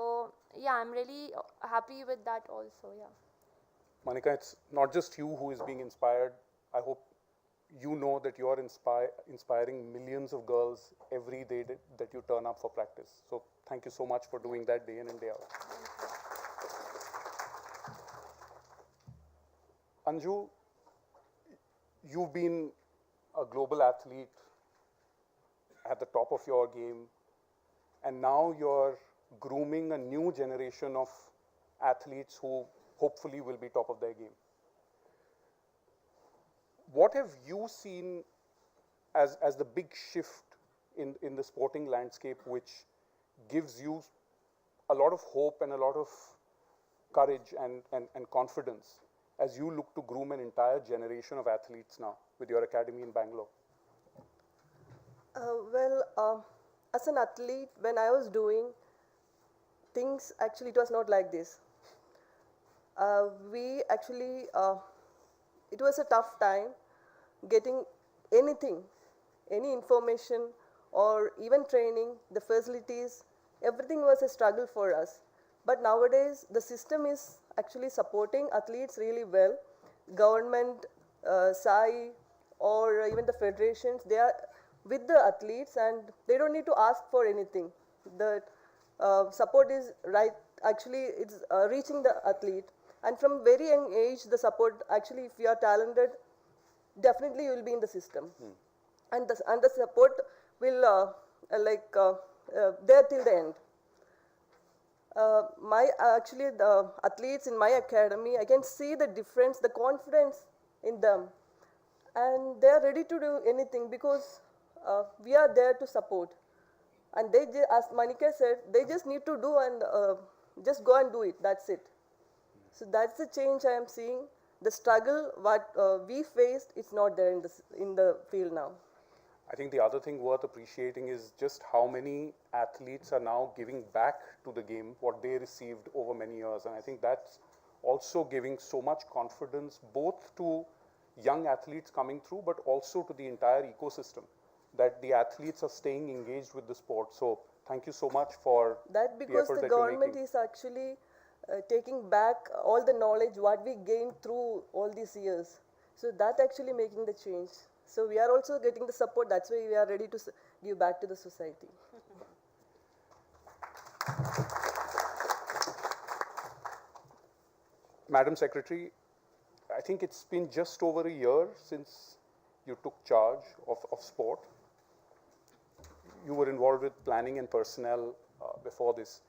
yeah, I'm really happy with that also. Yeah. Manika, it's not just you who is being inspired. I hope you know that you are inspiring millions of girls every day that you turn up for practice. So thank you so much for doing that day in and day out. Anju, you've been a global athlete at the top of your game, and now you're grooming a new generation of athletes who hopefully will be top of their game. What have you seen as the big shift in the sporting landscape which gives you a lot of hope and a lot of courage and confidence as you look to groom an entire generation of athletes now with your academy in Bangalore? As an athlete, when I was doing things, actually it was not like this. It was a tough time getting anything, any information or even training, the facilities, everything was a struggle for us. But nowadays, the system is actually supporting athletes really well. Government, SAI, or even the federations, they are with the athletes and they don't need to ask for anything. The support is right, actually it's reaching the athlete. And from very young age, the support, actually if you are talented, definitely you will be in the system. And the support will there till the end. The athletes in my academy, I can see the difference, the confidence in them, and they are ready to do anything because we are there to support. And they, as Manika said, they just need to do and just go and do it. That's it. So that's the change I am seeing. The struggle what we faced, it's not there in the field now. I think the other thing worth appreciating is just how many athletes are now giving back to the game what they received over many years. And I think that's also giving so much confidence both to young athletes coming through, but also to the entire ecosystem. that the athletes are staying engaged with the sport. So thank you so much for that, the because effort the that you're government making. is actually taking back all the knowledge what we gained through all these years. So that actually making the change. So we are also getting the support. That's why we are ready to give back to the society. Madam Secretary, I think it's been just over a year since you took charge of sport. You were involved with planning and personnel before this.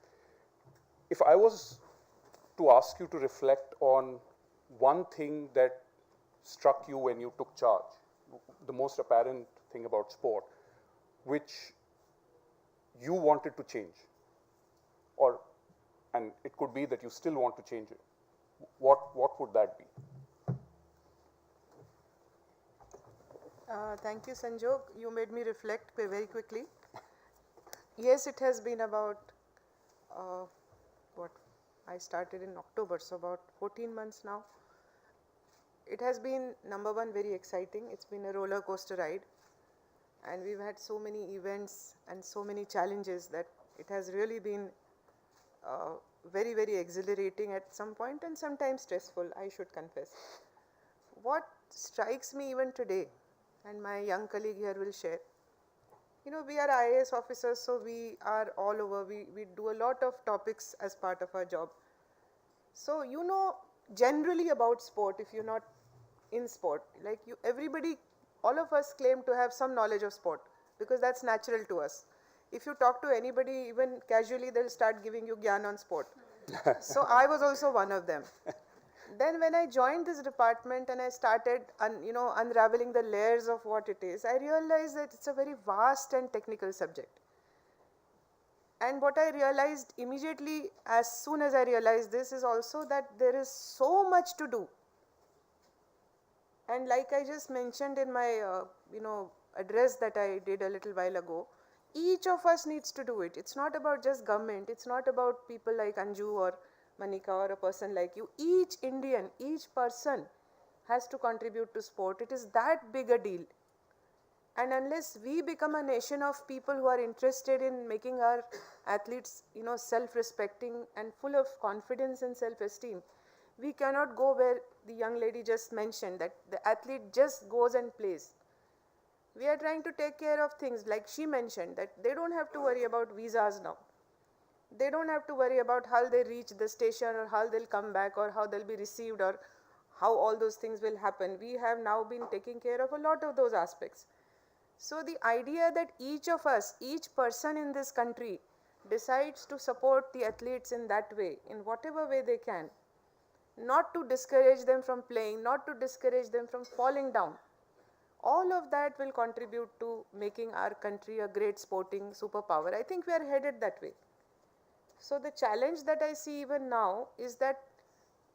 If I was to ask you to reflect on one thing that struck you when you took charge, the most apparent thing about sport, which you wanted to change, and it could be that you still want to change it, what would that be? Thank you, Sanjog. You made me reflect very quickly. Yes, it has been about, I started in October, so about 14 months now. It has been, number one, very exciting. It's been a roller coaster ride. And we've had so many events and so many challenges that it has really been very, very exhilarating at some point and sometimes stressful, I should confess. What strikes me even today, and my young colleague here will share, you know, we are IAS officers, so we are all over. We do a lot of topics as part of our job. So you know generally about sport if you're not in sport. Like everybody, all of us claim to have some knowledge of sport because that's natural to us. If you talk to anybody, even casually, they'll start giving you gyan on sport. So I was also one of them. Then when I joined this department and I started unraveling the layers of what it is, I realized that it's a very vast and technical subject. And what I realized immediately, as soon as I realized this, is also that there is so much to do. And like I just mentioned in my address that I did a little while ago, each of us needs to do it. It's not about just government. It's not about people like Anju or Manika or a person like you. Each Indian, each person has to contribute to sport. It is that big a deal. And unless we become a nation of people who are interested in making our athletes, self-respecting and full of confidence and self-esteem, we cannot go where the young lady just mentioned, that the athlete just goes and plays. We are trying to take care of things like she mentioned, that they don't have to worry about visas now. They don't have to worry about how they reach the station or how they'll come back or how they'll be received or how all those things will happen. We have now been taking care of a lot of those aspects. So the idea that each of us, each person in this country decides to support the athletes in that way, in whatever way they can, not to discourage them from playing, not to discourage them from falling down, all of that will contribute to making our country a great sporting superpower. I think we are headed that way. So the challenge that I see even now is that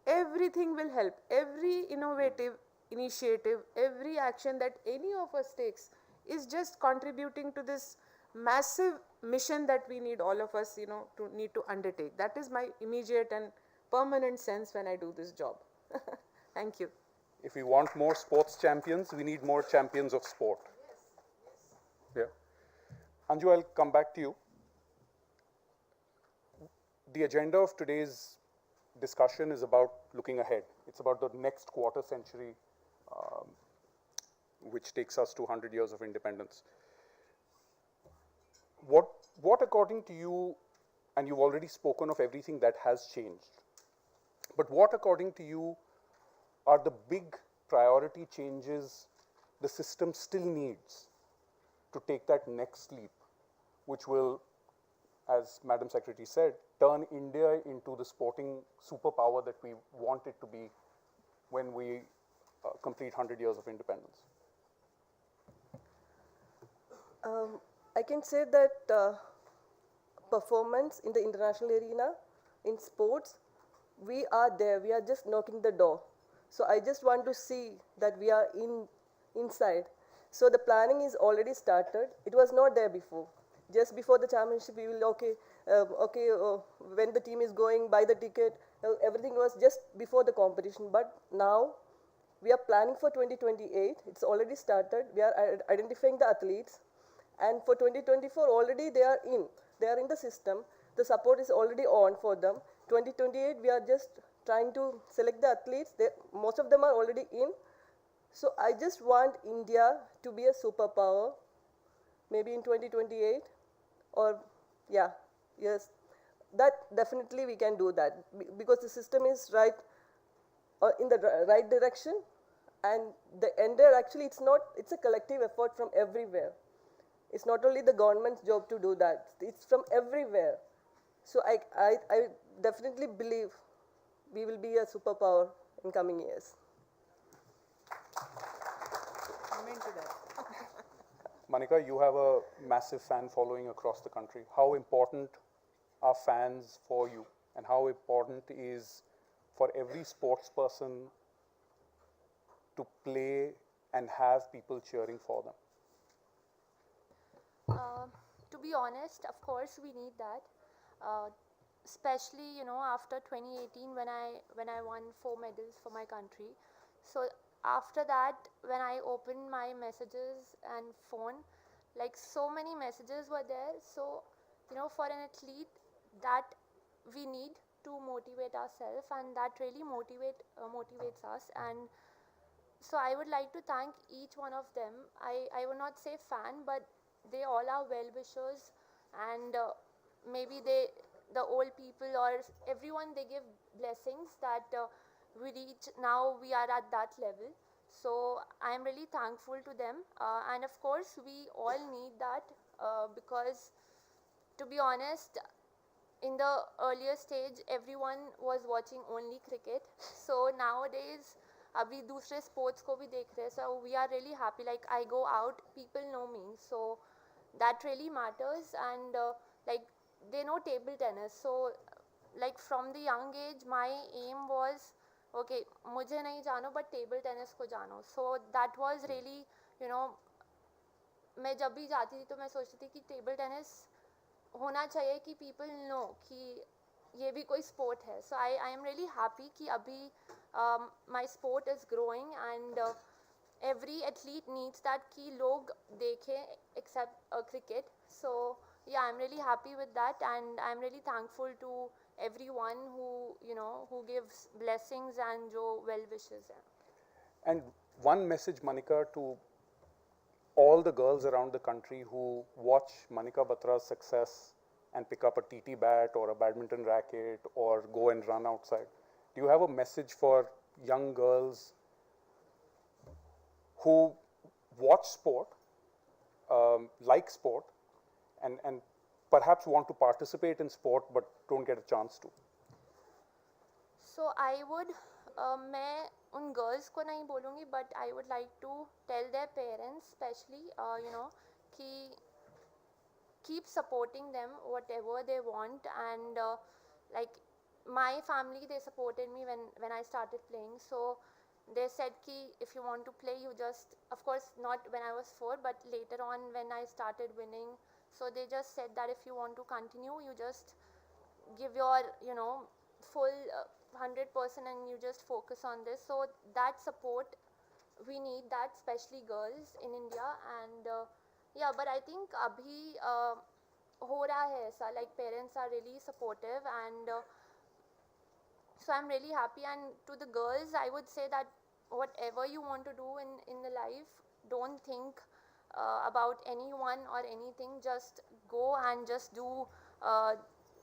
everything will help. Every innovative initiative, every action that any of us takes is just contributing to this massive mission that we need, all of us, to undertake. That is my immediate and permanent sense when I do this job. Thank you. If we want more sports champions, we need more champions of sport. Yes. Yeah. Anju, I'll come back to you. The agenda of today's discussion is about looking ahead. It's about the next quarter century, which takes us to 100 years of independence. What according to you, and you've already spoken of everything that has changed, but what according to you are the big priority changes the system still needs to take that next leap, which will, as Madam Secretary said, turn India into the sporting superpower that we want it to be when we complete 100 years of independence? I can say that performance in the international arena, in sports, we are there. We are just knocking the door. So I just want to see that we are inside. So the planning is already started. It was not there before. Just before the championship, we will, when the team is going, buy the ticket. Everything was just before the competition. But now, we are planning for 2028. It's already started. We are identifying the athletes. And for 2024, already they are in. They are in the system. The support is already on for them. 2028, we are just trying to select the athletes. Most of them are already in. So I just want India to be a superpower, maybe in 2028, or yeah, yes, that definitely we can do that because the system is right in the right direction, and the entire actually it's a collective effort from everywhere. It's not only the government's job to do that; it's from everywhere. So I definitely believe we will be a superpower in coming years. Amen to that. Monica, you have a massive fan following across the country. How important are fans for you, and how important is for every sports person to play and have people cheering for them? To be honest, of course we need that, especially after 2018 when I won 4 medals for my country. So after that, when I opened my messages and phone, like so many messages were there. So for an athlete, that we need to motivate ourselves, and that really motivates us. And so I would like to thank each one of them. I would not say fan, but they all are well-wishers, and maybe the old people or everyone, they give blessings that we reach. Now we are at that level. So I'm really thankful to them, and of course we all need that because, to be honest, in the earlier stage everyone was watching only cricket. So nowadays abhi dusre sports ko bhi dekh rahe. So we are really happy. Like I go out, people know me, so that really matters. And like they know table tennis. So like from the young age my aim was, okay, mujhe nahi jano but table tennis ko jano. So that was really, मैं जब भी जाती थी तो मैं सोचती थी कि टेबल टेनिस होना चाहिए कि people know कि ये भी कोई sport है. So I am really happy कि अभी my sport is growing, and every athlete needs that कि लोग देखें except cricket. So yeah, I'm really happy with that, and I'm really thankful to everyone who who gives blessings and jo well wishes. And one message, Monica, to all the girls around the country who watch Monica Batra's success and pick up a TT bat or a badminton racket or go and run outside. Do you have a message for young girls who watch sport, like sport, and perhaps want to participate in sport but don't get a chance to? So I would, मैं उन girls को नहीं बोलूँगी, but I would like to tell their parents, especially, कि keep supporting them whatever they want. And like my family, they supported me when I started playing. So they said कि if you want to play, you just, of course not when I was 4, but later on when I started winning. So they just said that if you want to continue, you just give your full 100% and you just focus on this. So that support, we need that, especially girls in India. And yeah, but I think abhi ho raha hai aisa, like parents are really supportive, and so I'm really happy. And to the girls, I would say that whatever you want to do in the life, don't think about anyone or anything. Just go and just do,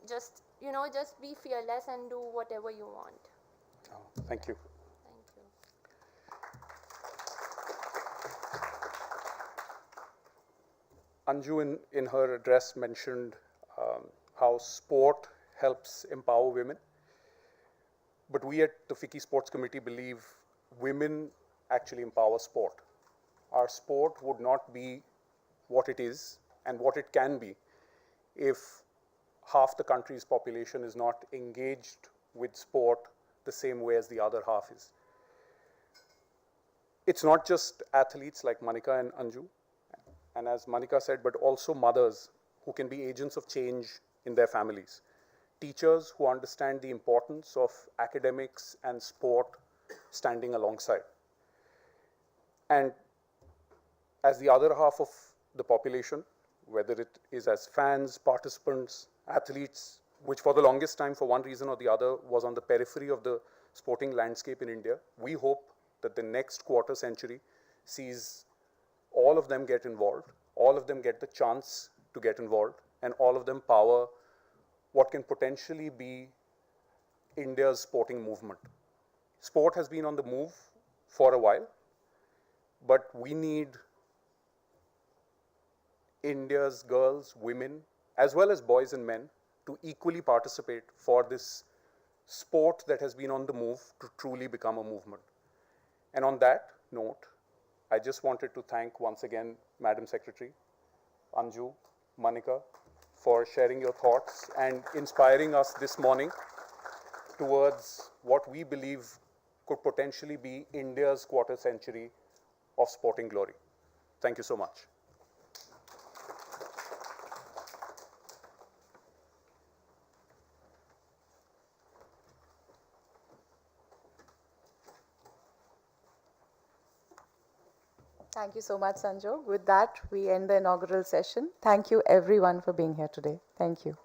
just be fearless and do whatever you want. Oh, thank you. Thank you. Anju in her address mentioned how sport helps empower women. But we at the FICCI Sports Committee believe women actually empower sport. Our sport would not be what it is and what it can be if half the country's population is not engaged with sport the same way as the other half is. It's not just athletes like Monica and Anju, and as Monica said, but also mothers who can be agents of change in their families. Teachers who understand the importance of academics and sport standing alongside. And as the other half of the population, whether it is as fans, participants, athletes, which for the longest time, for one reason or the other, was on the periphery of the sporting landscape in India. We hope that the next quarter century sees all of them get involved, all of them get the chance to get involved, and all of them power what can potentially be India's sporting movement. Sport has been on the move for a while, but we need India's girls, women, as well as boys and men to equally participate for this sport that has been on the move to truly become a movement. And on that note, I just wanted to thank once again Madam Secretary, Anju, Manika, for sharing your thoughts and inspiring us this morning towards what we believe could potentially be India's quarter century of sporting glory. Thank you so much. Thank you so much, Sanjog. With that, we end the inaugural session. Thank you everyone for being here today. Thank you.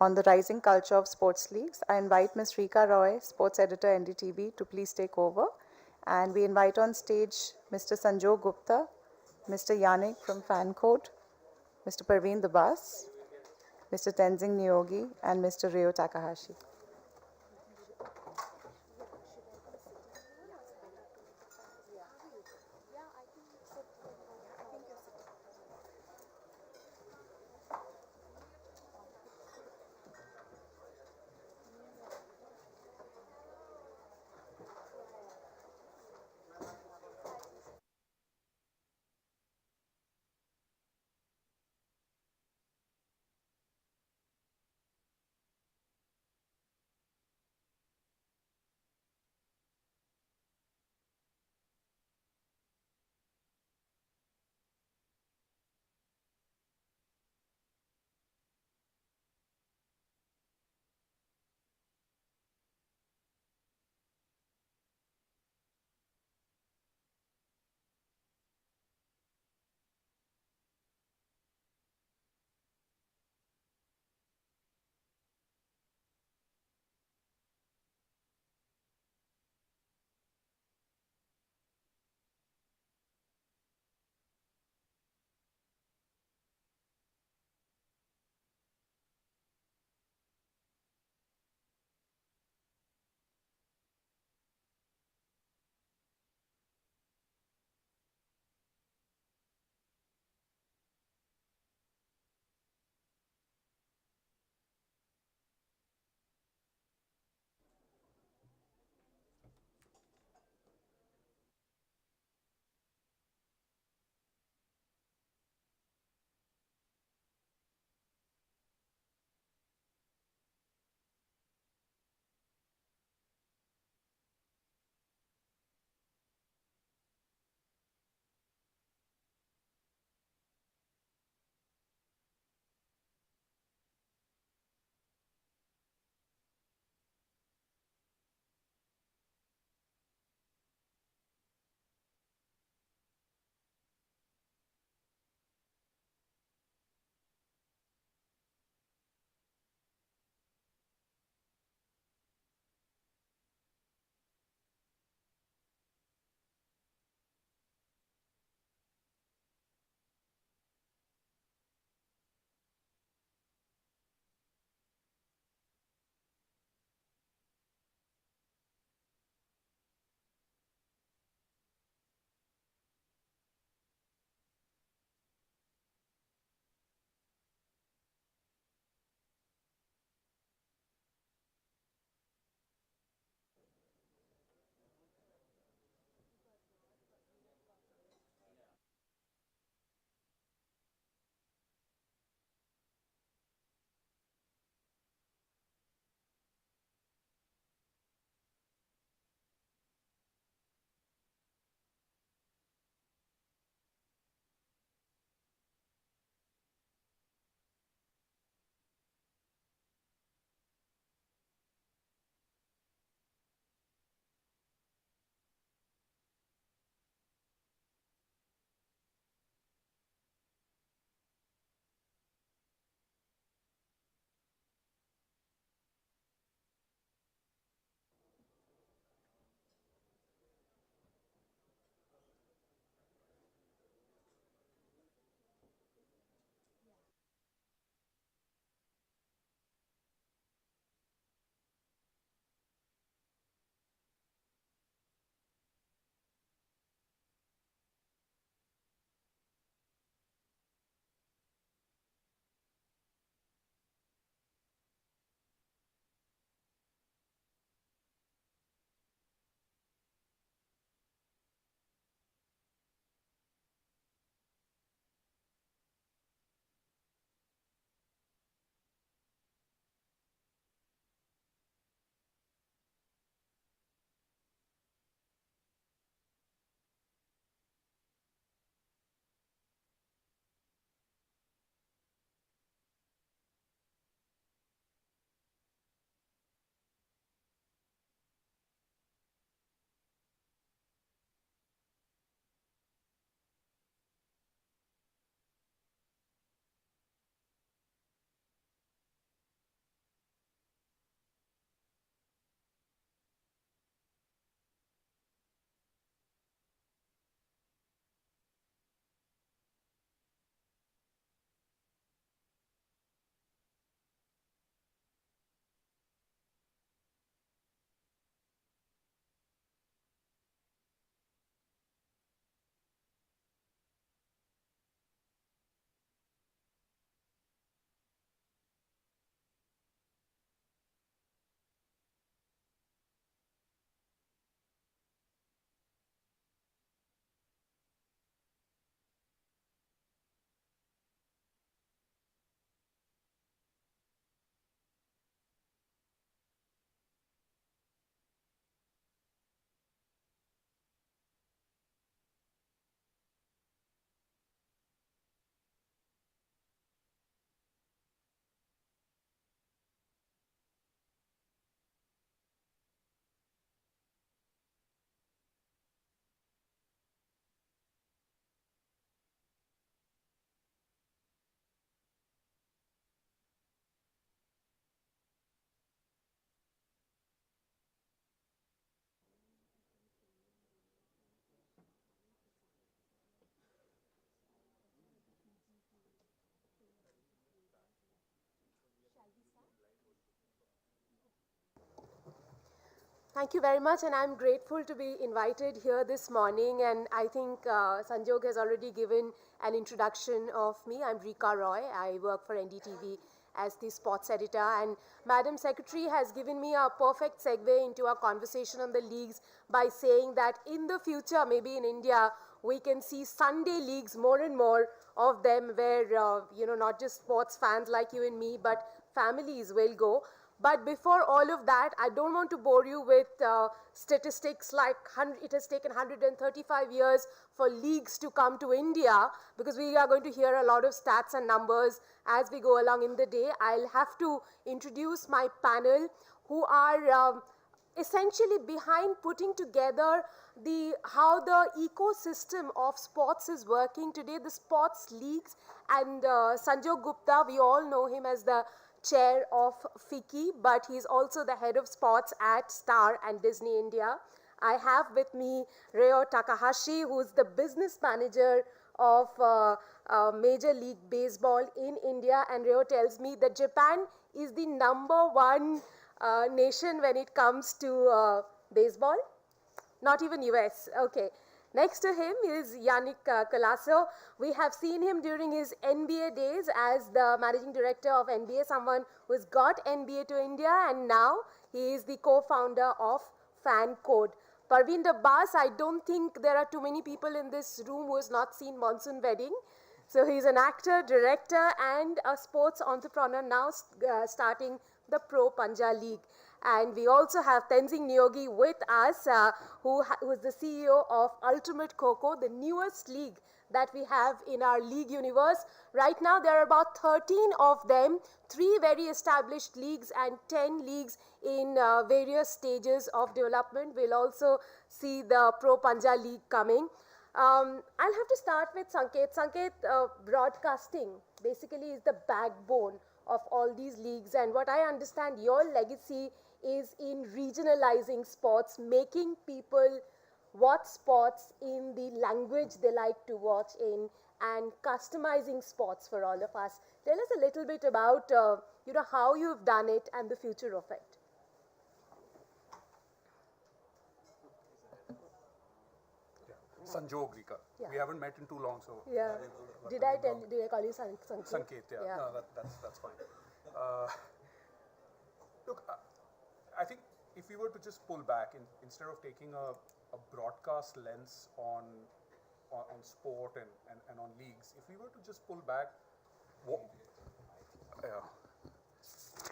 On the rising culture of sports leagues, I invite Ms. Rika Roy, Sports Editor, NDTV, to please take over. And we invite on stage Mr. Sanjog Gupta, Mr. Yannick from Fan Code, Mr. Parveen Dabas, Mr. Tenzing Nyogi, and Mr. Ryo Takahashi. Thank you very much, and I'm grateful to be invited here this morning. And I think Sanjog has already given an introduction of me. I'm Rika Roy. I work for NDTV as the sports editor, and Madam Secretary has given me a perfect segue into our conversation on the leagues by saying that in the future, maybe in India, we can see Sunday leagues, more and more of them, where not just sports fans like you and me, but families will go. But before all of that, I don't want to bore you with statistics like it has taken 135 years for leagues to come to India, because we are going to hear a lot of stats and numbers as we go along in the day. I'll have to introduce my panel, who are essentially behind putting together how the ecosystem of sports is working today, the sports leagues. And Sanjog Gupta, we all know him as the chair of FICCI, but he's also the head of sports at Star and Disney India. I have with me Ryo Takahashi, who's the business manager of Major League Baseball in India. And Ryo tells me that Japan is the #1 nation when it comes to baseball. Not even US. Okay. Next to him is Yannick Colasso. We have seen him during his NBA days as the managing director of NBA, someone who has got NBA to India, and now he is the co-founder of Fan Code. Parvinder Bas, I don't think there are too many people in this room who has not seen Monsoon Wedding. So he's an actor, director, and a sports entrepreneur, now starting the Pro Panja League. And we also have Tenzing Nyogi with us, who is the CEO of Ultimate Coco, the newest league that we have in our league universe. Right now, there are about 13 of them, 3 very established leagues and 10 leagues in various stages of development. We'll also see the Pro Panja League coming. I'll have to start with Sanket. Sanket, broadcasting basically is the backbone of all these leagues, and what I understand your legacy is in regionalizing sports, making people watch sports in the language they like to watch in, and customizing sports for all of us. Tell us a little bit about how you've done it and the future of it. Sanjog, Rika. Yeah. We haven't met in too long, so. Yeah. Did I call you Sanket? Sanket, yeah. No, that's fine. Look, I think if we were to just pull back, instead of taking a broadcast lens on sport and on leagues, if we were to just pull back,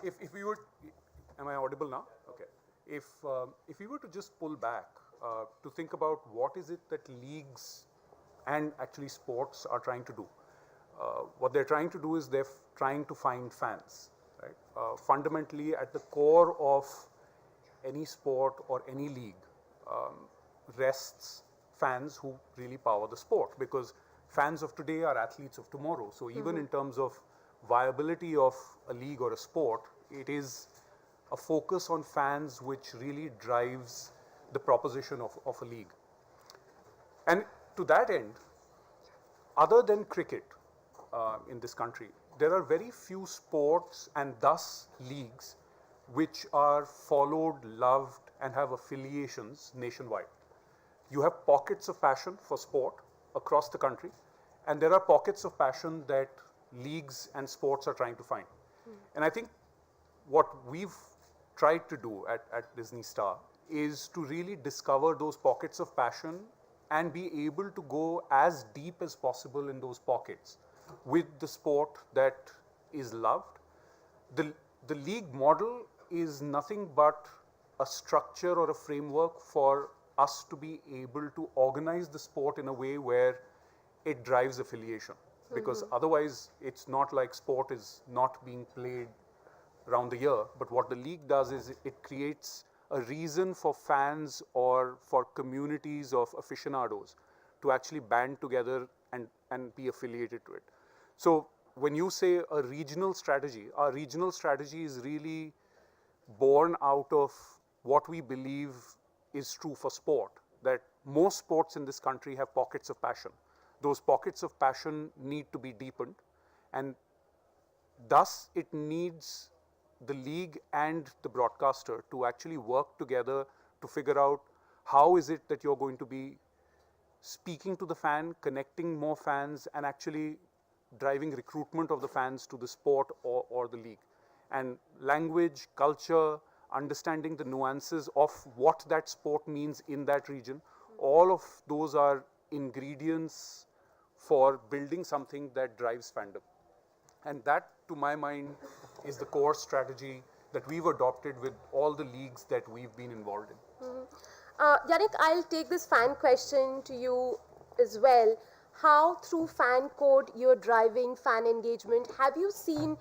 if we were, am I audible now? Okay. If we were to just pull back to think about what is it that leagues and actually sports are trying to do. What they're trying to do is they're trying to find fans, right? Fundamentally, at the core of any sport or any league rests fans who really power the sport, because fans of today are athletes of tomorrow. So even in terms of viability of a league or a sport, it is a focus on fans which really drives the proposition of a league. And to that end, other than cricket in this country, there are very few sports and thus leagues which are followed, loved, and have affiliations nationwide. You have pockets of passion for sport across the country, and there are pockets of passion that leagues and sports are trying to find. And I think what we've tried to do at Disney Star is to really discover those pockets of passion and be able to go as deep as possible in those pockets with the sport that is loved. The league model is nothing but a structure or a framework for us to be able to organize the sport in a way where it drives affiliation. Because otherwise, it's not like sport is not being played around the year, but what the league does is it creates a reason for fans or for communities of aficionados to actually band together and be affiliated to it. So when you say a regional strategy, our regional strategy is really born out of what we believe is true for sport, that most sports in this country have pockets of passion. Those pockets of passion need to be deepened, and thus it needs the league and the broadcaster to actually work together to figure out how is it that you're going to be speaking to the fan, connecting more fans, and actually driving recruitment of the fans to the sport or the league. And language, culture, understanding the nuances of what that sport means in that region, all of those are ingredients for building something that drives fandom. And that, to my mind, is the core strategy that we've adopted with all the leagues that we've been involved in. Yannick, I'll take this fan question to you as well. How, through fan code, you're driving fan engagement? Have you seen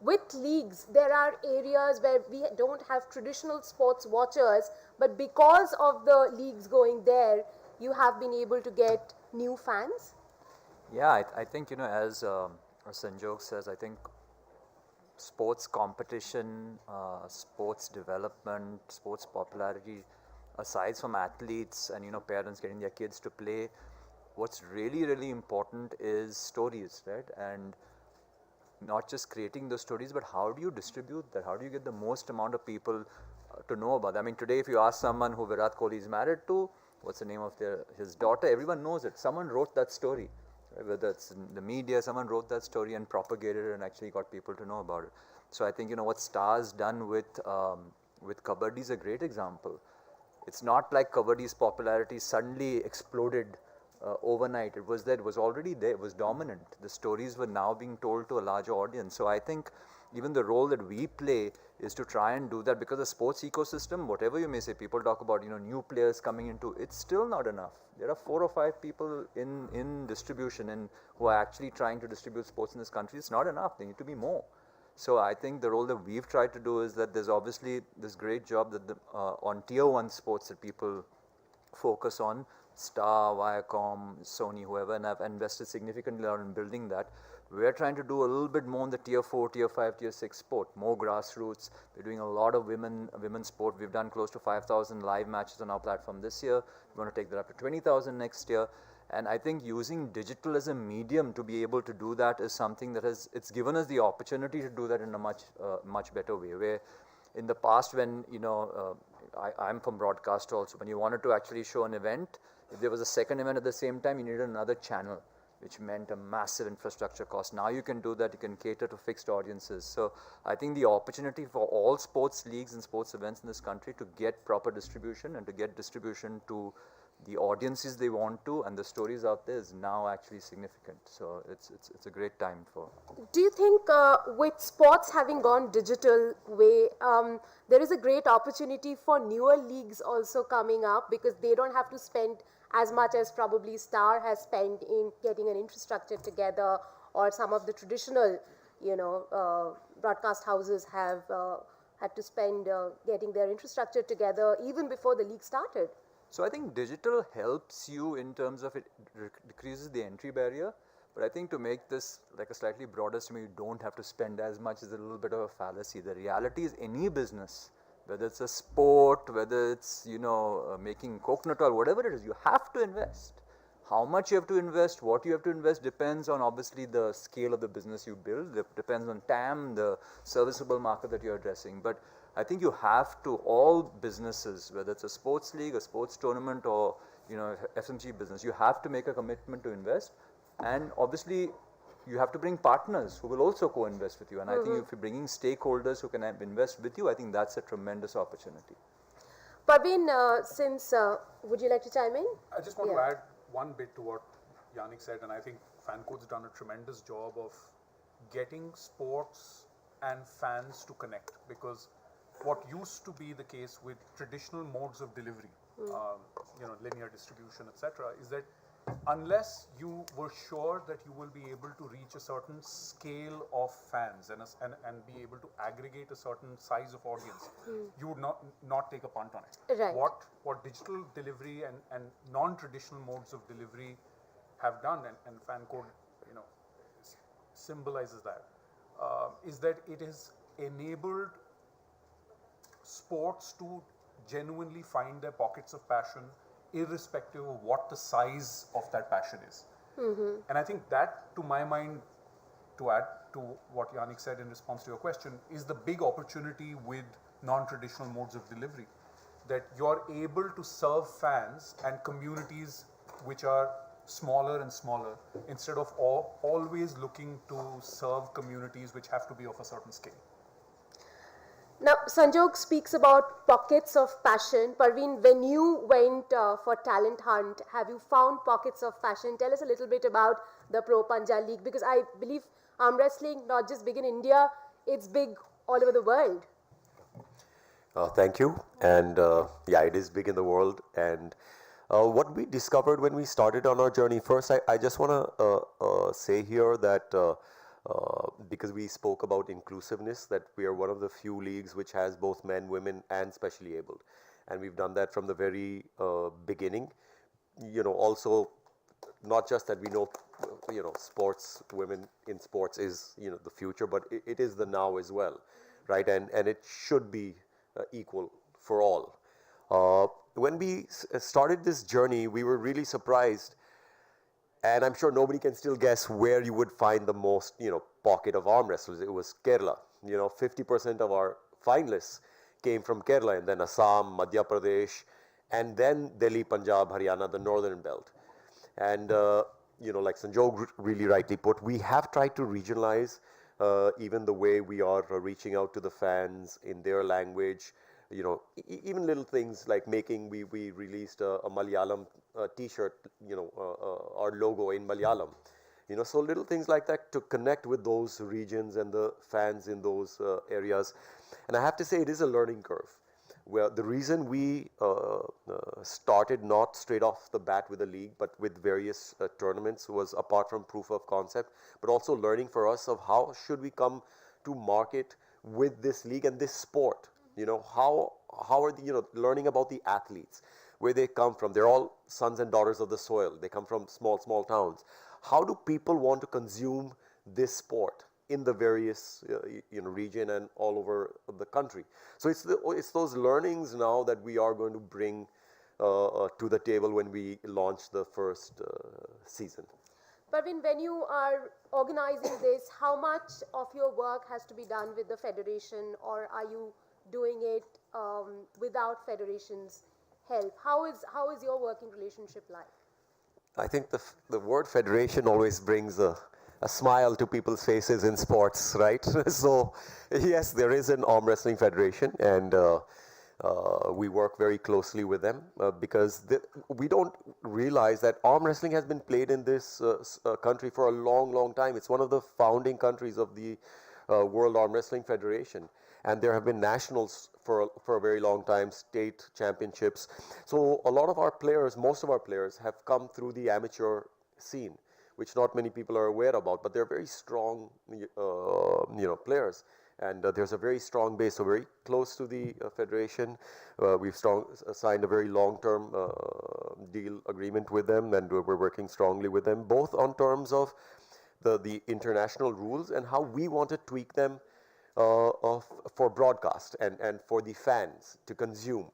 with leagues, there are areas where we don't have traditional sports watchers, but because of the leagues going there, you have been able to get new fans? Yeah, I think, as Sanjog says, I think sports competition, sports development, sports popularity, aside from athletes and, parents getting their kids to play, what's really, really important is stories, right? And not just creating those stories, but how do you distribute that? How do you get the most amount of people to know about that? I mean, today if you ask someone who Virat Kohli is married to, what's the name of his daughter, everyone knows it. Someone wrote that story. Right? Whether it's in the media, someone wrote that story and propagated it and actually got people to know about it. So I think, what Star's done with Kabaddi is a great example. It's not like Kabaddi's popularity suddenly exploded overnight. It was there, it was already there, it was dominant. The stories were now being told to a larger audience. So I think even the role that we play is to try and do that, because the sports ecosystem, whatever you may say, people talk about, new players coming into, it's still not enough. There are 4 or 5 people in distribution and who are actually trying to distribute sports in this country. It's not enough. There need to be more. So I think the role that we've tried to do is that there's obviously this great job that on tier 1 sports that people focus on, Star, Viacom, Sony, whoever, and I've invested significantly in building that. We're trying to do a little bit more in the tier 4, tier 5, tier 6 sport, more grassroots. We're doing a lot of women's sport. We've done close to 5,000 live matches on our platform this year. We want to take that up to 20,000 next year. And I think using digital as a medium to be able to do that is something that it's given us the opportunity to do that in a much better way. Where in the past, when, I'm from broadcast also, when you wanted to actually show an event, if there was a second event at the same time, you needed another channel, which meant a massive infrastructure cost. Now you can do that, you can cater to fixed audiences. So I think the opportunity for all sports leagues and sports events in this country to get proper distribution and to get distribution to the audiences they want to and the stories out there is now actually significant. So it's a great time for. Do you think with sports having gone digital way, there is a great opportunity for newer leagues also coming up, because they don't have to spend as much as probably Star has spent in getting an infrastructure together, or some of the traditional, broadcast houses have had to spend getting their infrastructure together even before the league started? So I think digital helps you in terms of it decreases the entry barrier, but I think to make this like a slightly broader statement, you don't have to spend as much is a little bit of a fallacy. The reality is any business, whether it's a sport, whether it's, making coconut oil, whatever it is, you have to invest. How much you have to invest, what you have to invest depends on obviously the scale of the business you build. It depends on TAM, the serviceable market that you're addressing. But I think you have to, all businesses, whether it's a sports league, a sports tournament, or FMG business, you have to make a commitment to invest. And obviously, you have to bring partners who will also co-invest with you. And I think if you're bringing stakeholders who can invest with you, I think that's a tremendous opportunity. Parveen, would you like to chime in? I just want to add one bit to what Yannick said, and I think FanCode's done a tremendous job of getting sports and fans to connect, because what used to be the case with traditional modes of delivery, linear distribution, etc., is that unless you were sure that you will be able to reach a certain scale of fans and be able to aggregate a certain size of audience, you would not take a punt on it. Right. What digital delivery and non-traditional modes of delivery have done, and FanCode symbolizes that, is that it has enabled sports to genuinely find their pockets of passion, irrespective of what the size of that passion is. And I think that, to my mind, to add to what Yannick said in response to your question, is the big opportunity with non-traditional modes of delivery. that you're able to serve fans and communities which are smaller and smaller instead of always looking to serve communities which have to be of a certain scale. Now, Sanjog speaks about pockets of passion. Parveen, when you went for talent hunt, have you found pockets of passion? Tell us a little bit about the Pro Punjab League, because I believe arm wrestling not just big in India, it's big all over the world. Thank you. And yeah, it is big in the world. And what we discovered when we started on our journey, first, I just want to say here that because we spoke about inclusiveness, that we are one of the few leagues which has both men, women, and specially abled. And we've done that from the very beginning. You know, also, not just that we know, you know, sports, women in sports is, you know, the future, but it is the now as well, right? And it should be equal for all. When we started this journey, we were really surprised, and I'm sure nobody can still guess where you would find the most, you know, pocket of arm wrestlers. It was Kerala. You know, 50% of our finalists came from Kerala, and then Assam, Madhya Pradesh, and then Delhi, Punjab, Haryana, the northern belt. And, you know, like Sanjog really rightly put, we have tried to regionalize even the way we are reaching out to the fans in their language. You know, even little things like making, we released a Malayalam t-shirt, you know, our logo in Malayalam. You know, so little things like that to connect with those regions and the fans in those areas. And I have to say, it is a learning curve. Well, the reason we started not straight off the bat with a league, but with various tournaments was apart from proof of concept, but also learning for us of how should we come to market with this league and this sport. You know, how are the, you know, learning about the athletes, where they come from. They're all sons and daughters of the soil. They come from small towns. How do people want to consume this sport in the various you know, region and all over the country? So it's those learnings now that we are going to bring to the table when we launch the first season. Parveen, when you are organizing this, how much of your work has to be done with the federation, or are you doing it without federation's help? How is your working relationship like? I think the word federation always brings a smile to people's faces in sports, right? So yes, there is an arm wrestling federation, and we work very closely with them because we don't realize that arm wrestling has been played in this country for a long time. It's one of the founding countries of the World Arm Wrestling Federation. And there have been nationals for a very long time, state championships. So a lot of our players, most of our players, have come through the amateur scene, which not many people are aware about, but they're very strong, you know, players. And there's a very strong base, so very close to the federation. We've signed a very long-term deal agreement with them, and we're working strongly with them, both on terms of the international rules and how we want to tweak them for broadcast and for the fans to consume,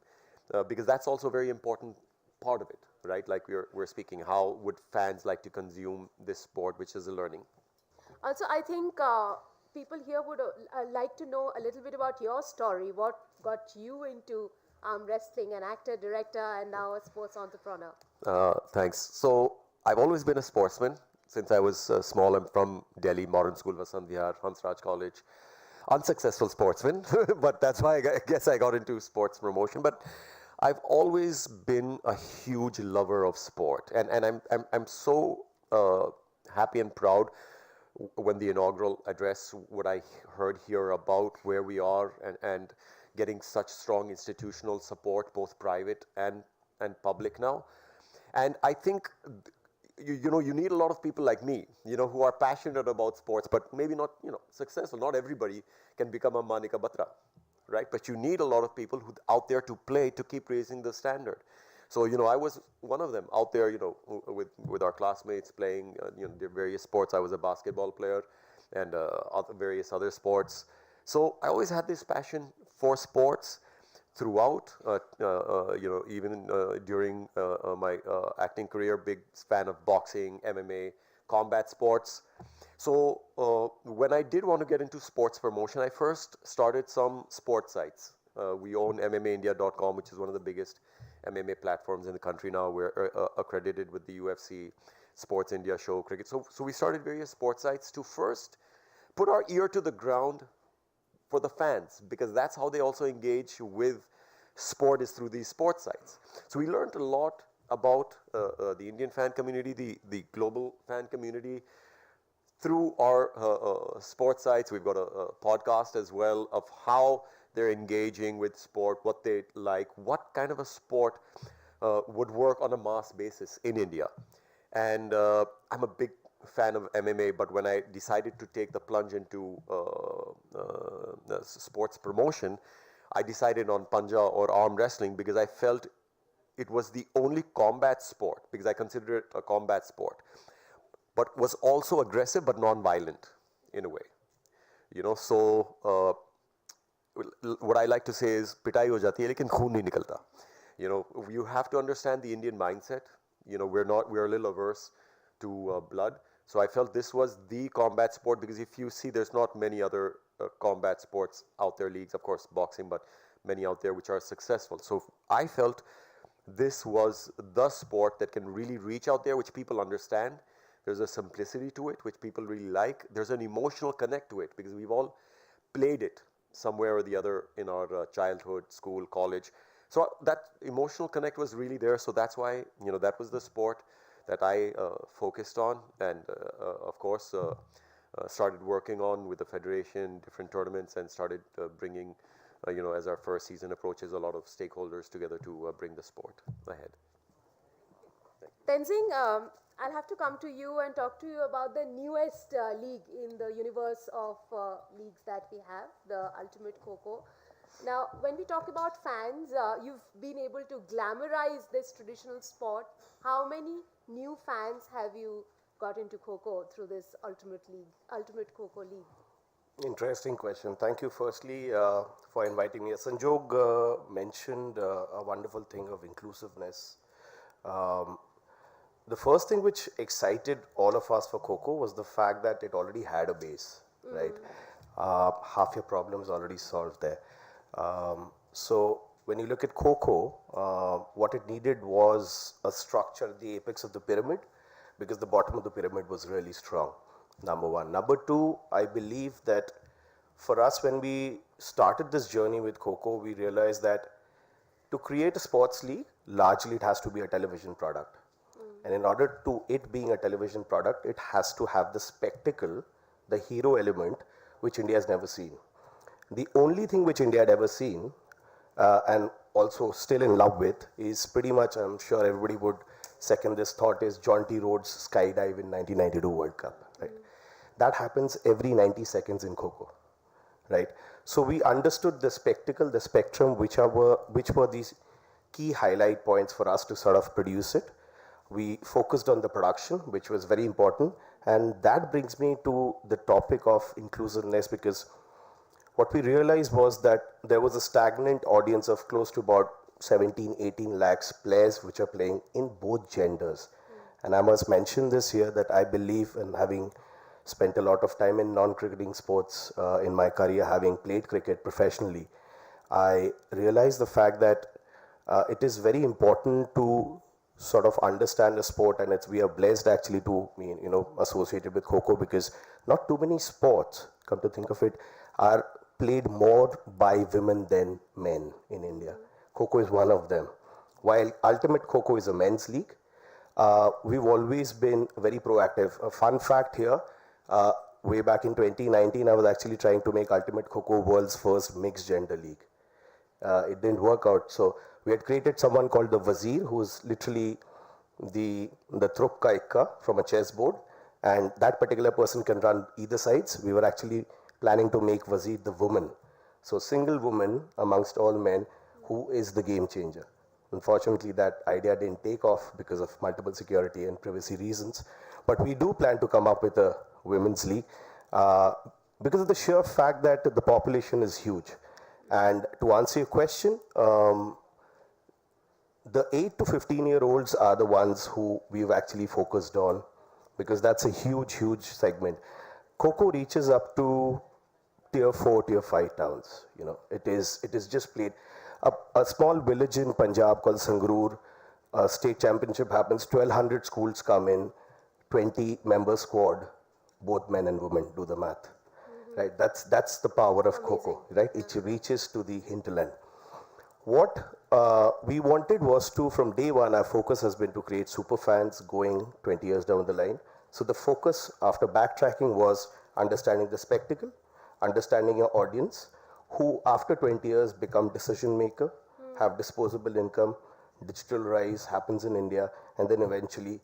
because that's also a very important part of it, right? Like we're speaking, how would fans like to consume this sport, which is a learning. Also, I think people here would like to know a little bit about your story. What got you into wrestling, an actor, director, and now a sports entrepreneur? Thanks. So I've always been a sportsman since I was small. I'm from Delhi, Modern School, Vasant Vihar, Hansraj College. Unsuccessful sportsman, but that's why I guess I got into sports promotion. But I've always been a huge lover of sport, and I'm so happy and proud when the inaugural address, what I heard here about where we are and getting such strong institutional support, both private and public now. And I think you know, you need a lot of people like me, you know, who are passionate about sports, but maybe not, you know, successful. Not everybody can become a Manika Batra, right? But you need a lot of people who out there to play, to keep raising the standard. So, you know, I was one of them out there, you know, with our classmates playing, you know, the various sports. I was a basketball player and various other sports. So I always had this passion for sports throughout, you know, even during my acting career, big fan of boxing, MMA, combat sports. So when I did want to get into sports promotion, I first started some sports sites, We own MMAindia.com, which is one of the biggest MMA platforms in the country now. We're accredited with the UFC, Sports India Show, cricket. So we started various sports sites to first put our ear to the ground for the fans, because that's how they also engage with sport, is through these sports sites. So we learned a lot about the Indian fan community, the global fan community, through our sports sites. We've got a podcast as well of how they're engaging with sport, what they like, what kind of a sport would work on a mass basis in India. And I'm a big fan of MMA, but when I decided to take the plunge into sports promotion, I decided on Panja or arm wrestling, because I felt it was the only combat sport, because I consider it a combat sport, but was also aggressive but non-violent in a way. You know, so what I like to say is, pitai ho jati hai, lekin khoon nahi nikalta. You know, you have to understand the Indian mindset. You know, we're a little averse to blood. So I felt this was the combat sport, because if you see, there's not many other combat sports out there, leagues, of course, boxing, but many out there which are successful. So I felt this was the sport that can really reach out there, which people understand. There's a simplicity to it, which people really like. There's an emotional connect to it, because we've all played it somewhere or the other in our childhood, school, college. So that emotional connect was really there. So that's why, you know, that was the sport that I focused on, and of course started working on with the federation, different tournaments, and started bringing, you know, as our first season approaches, a lot of stakeholders together to bring the sport ahead. Tenzing, I'll have to come to you and talk to you about the newest league in the universe of leagues that we have, the Ultimate Kho-Kho. Now, when we talk about fans, you've been able to glamorize this traditional sport. How many new fans have you got into Kho-Kho through this Ultimate Kho-Kho League? Interesting question. Thank you firstly for inviting me. Sanjog mentioned a wonderful thing of inclusiveness. The first thing which excited all of us for Kho-Kho was the fact that it already had a base, right? Half your problems already solved there. So when you look at Kho-Kho, what it needed was a structure at the apex of the pyramid, because the bottom of the pyramid was really strong, number one. Number two, I believe that for us, when we started this journey with Kho-Kho, we realized that to create a sports league, largely it has to be a television product. And in order to it being a television product, it has to have the spectacle, the hero element, which India has never seen. The only thing which India had ever seen, and also still in love with, is pretty much, I'm sure everybody would second this thought, is John T. Rhodes' skydive in 1992 World Cup, right? That happens every 90 seconds in Kho-Kho, right? So we understood the spectacle, the spectrum, which were these key highlight points for us to sort of produce it. We focused on the production, which was very important. And that brings me to the topic of inclusiveness, because what we realized was that there was a stagnant audience of close to about 17, 18 lakhs players which are playing in both genders. And I must mention this here, that I believe, and having spent a lot of time in non-cricketing sports in my career, having played cricket professionally, I realized the fact that it is very important to sort of understand the sport, and we are blessed actually to be, you know, associated with Kho-Kho, because not too many sports, come to think of it, are played more by women than men in India. Kho-Kho is one of them. While Ultimate Kho-Kho is a men's league, we've always been very proactive. A fun fact here, way back in 2019, I was actually trying to make Ultimate Kho-Kho world's first mixed gender league. It didn't work out. So we had created someone called the Wazir, who's literally the Trupka Ikka from a chessboard, and that particular person can run either sides. We were actually planning to make Wazir the woman. So single woman amongst all men, who is the game changer. Unfortunately, that idea didn't take off because of multiple security and privacy reasons. But we do plan to come up with a women's league because of the sheer fact that the population is huge. And to answer your question, the 8 to 15-year-olds are the ones who we've actually focused on, because that's a huge, huge segment. Kho-Kho reaches up to tier 4, tier 5 towns. You know, it is just played. A small village in Punjab called Sangrur, a state championship happens, 1,200 schools come in, 20-member squad, both men and women, do the math. Right, that's the power of Kho-Kho, right? It reaches to the hinterland. What we wanted was to, from day one, our focus has been to create super fans going 20 years down the line. So the focus after backtracking was understanding the spectacle, understanding your audience, who after 20 years become decision maker, have disposable income, digital rise happens in India, and then eventually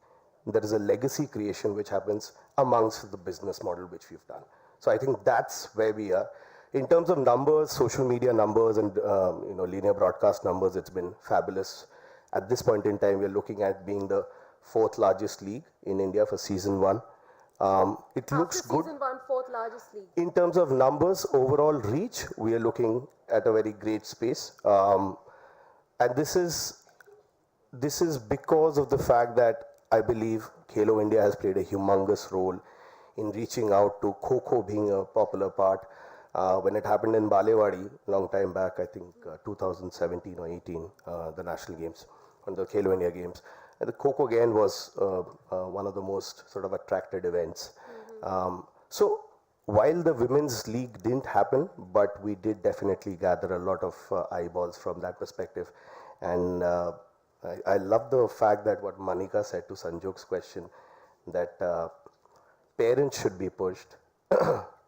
there is a legacy creation which happens amongst the business model which we've done. So I think that's where we are. In terms of numbers, social media numbers and linear broadcast numbers, it's been fabulous. At this point in time, we're looking at being the 4th largest league in India for season 1. It looks good. Season 1, 4th largest league. In terms of numbers, overall reach, we are looking at a very great space. And this is because of the fact that I believe Khelo India has played a humongous role in reaching out to Kho-Kho being a popular part. When it happened in Balewadi, long time back, I think 2017 or 18, the national games, on the Khelo India games. And the Kho-Kho again was one of the most sort of attracted events. So while the women's league didn't happen, but we did definitely gather a lot of eyeballs from that perspective. And I love the fact that what Manika said to Sanjog's question, that parents should be pushed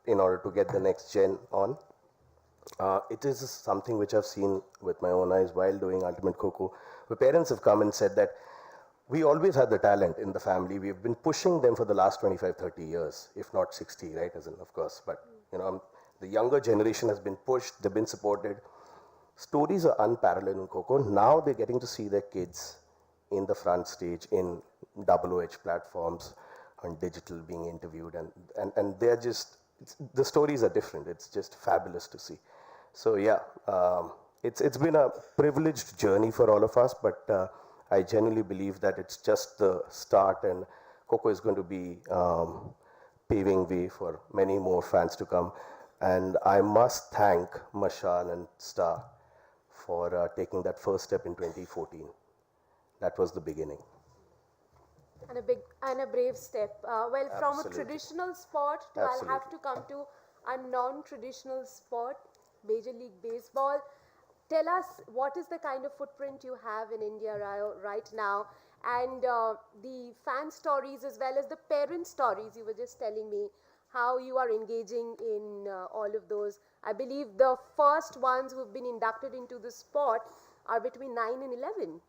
in order to get the next gen on. It is something which I've seen with my own eyes while doing Ultimate Kho-Kho, where parents have come and said that we always had the talent in the family. We've been pushing them for the last 25, 30 years, if not 60, right? As in, of course, but the younger generation has been pushed, they've been supported. Stories are unparalleled in Kho-Kho. Now they're getting to see their kids in the front stage, in OOH platforms, on digital, being interviewed, and they're just, the stories are different. It's just fabulous to see. So yeah, it's been a privileged journey for all of us, but I genuinely believe that it's just the start, and Kho-Kho is going to be paving way for many more fans to come. And I must thank Mashal and Star for taking that first step in 2014. That was the beginning. And a brave step. Well, from a Absolutely. traditional sport to I'll have to come to a non-traditional sport, Major League Baseball. Tell us, what is the kind of footprint you have in India right now, and the fan stories as well as the parent stories. You were just telling me how you are engaging in all of those. I believe the first ones who have been inducted into the sport are between 9 and 11.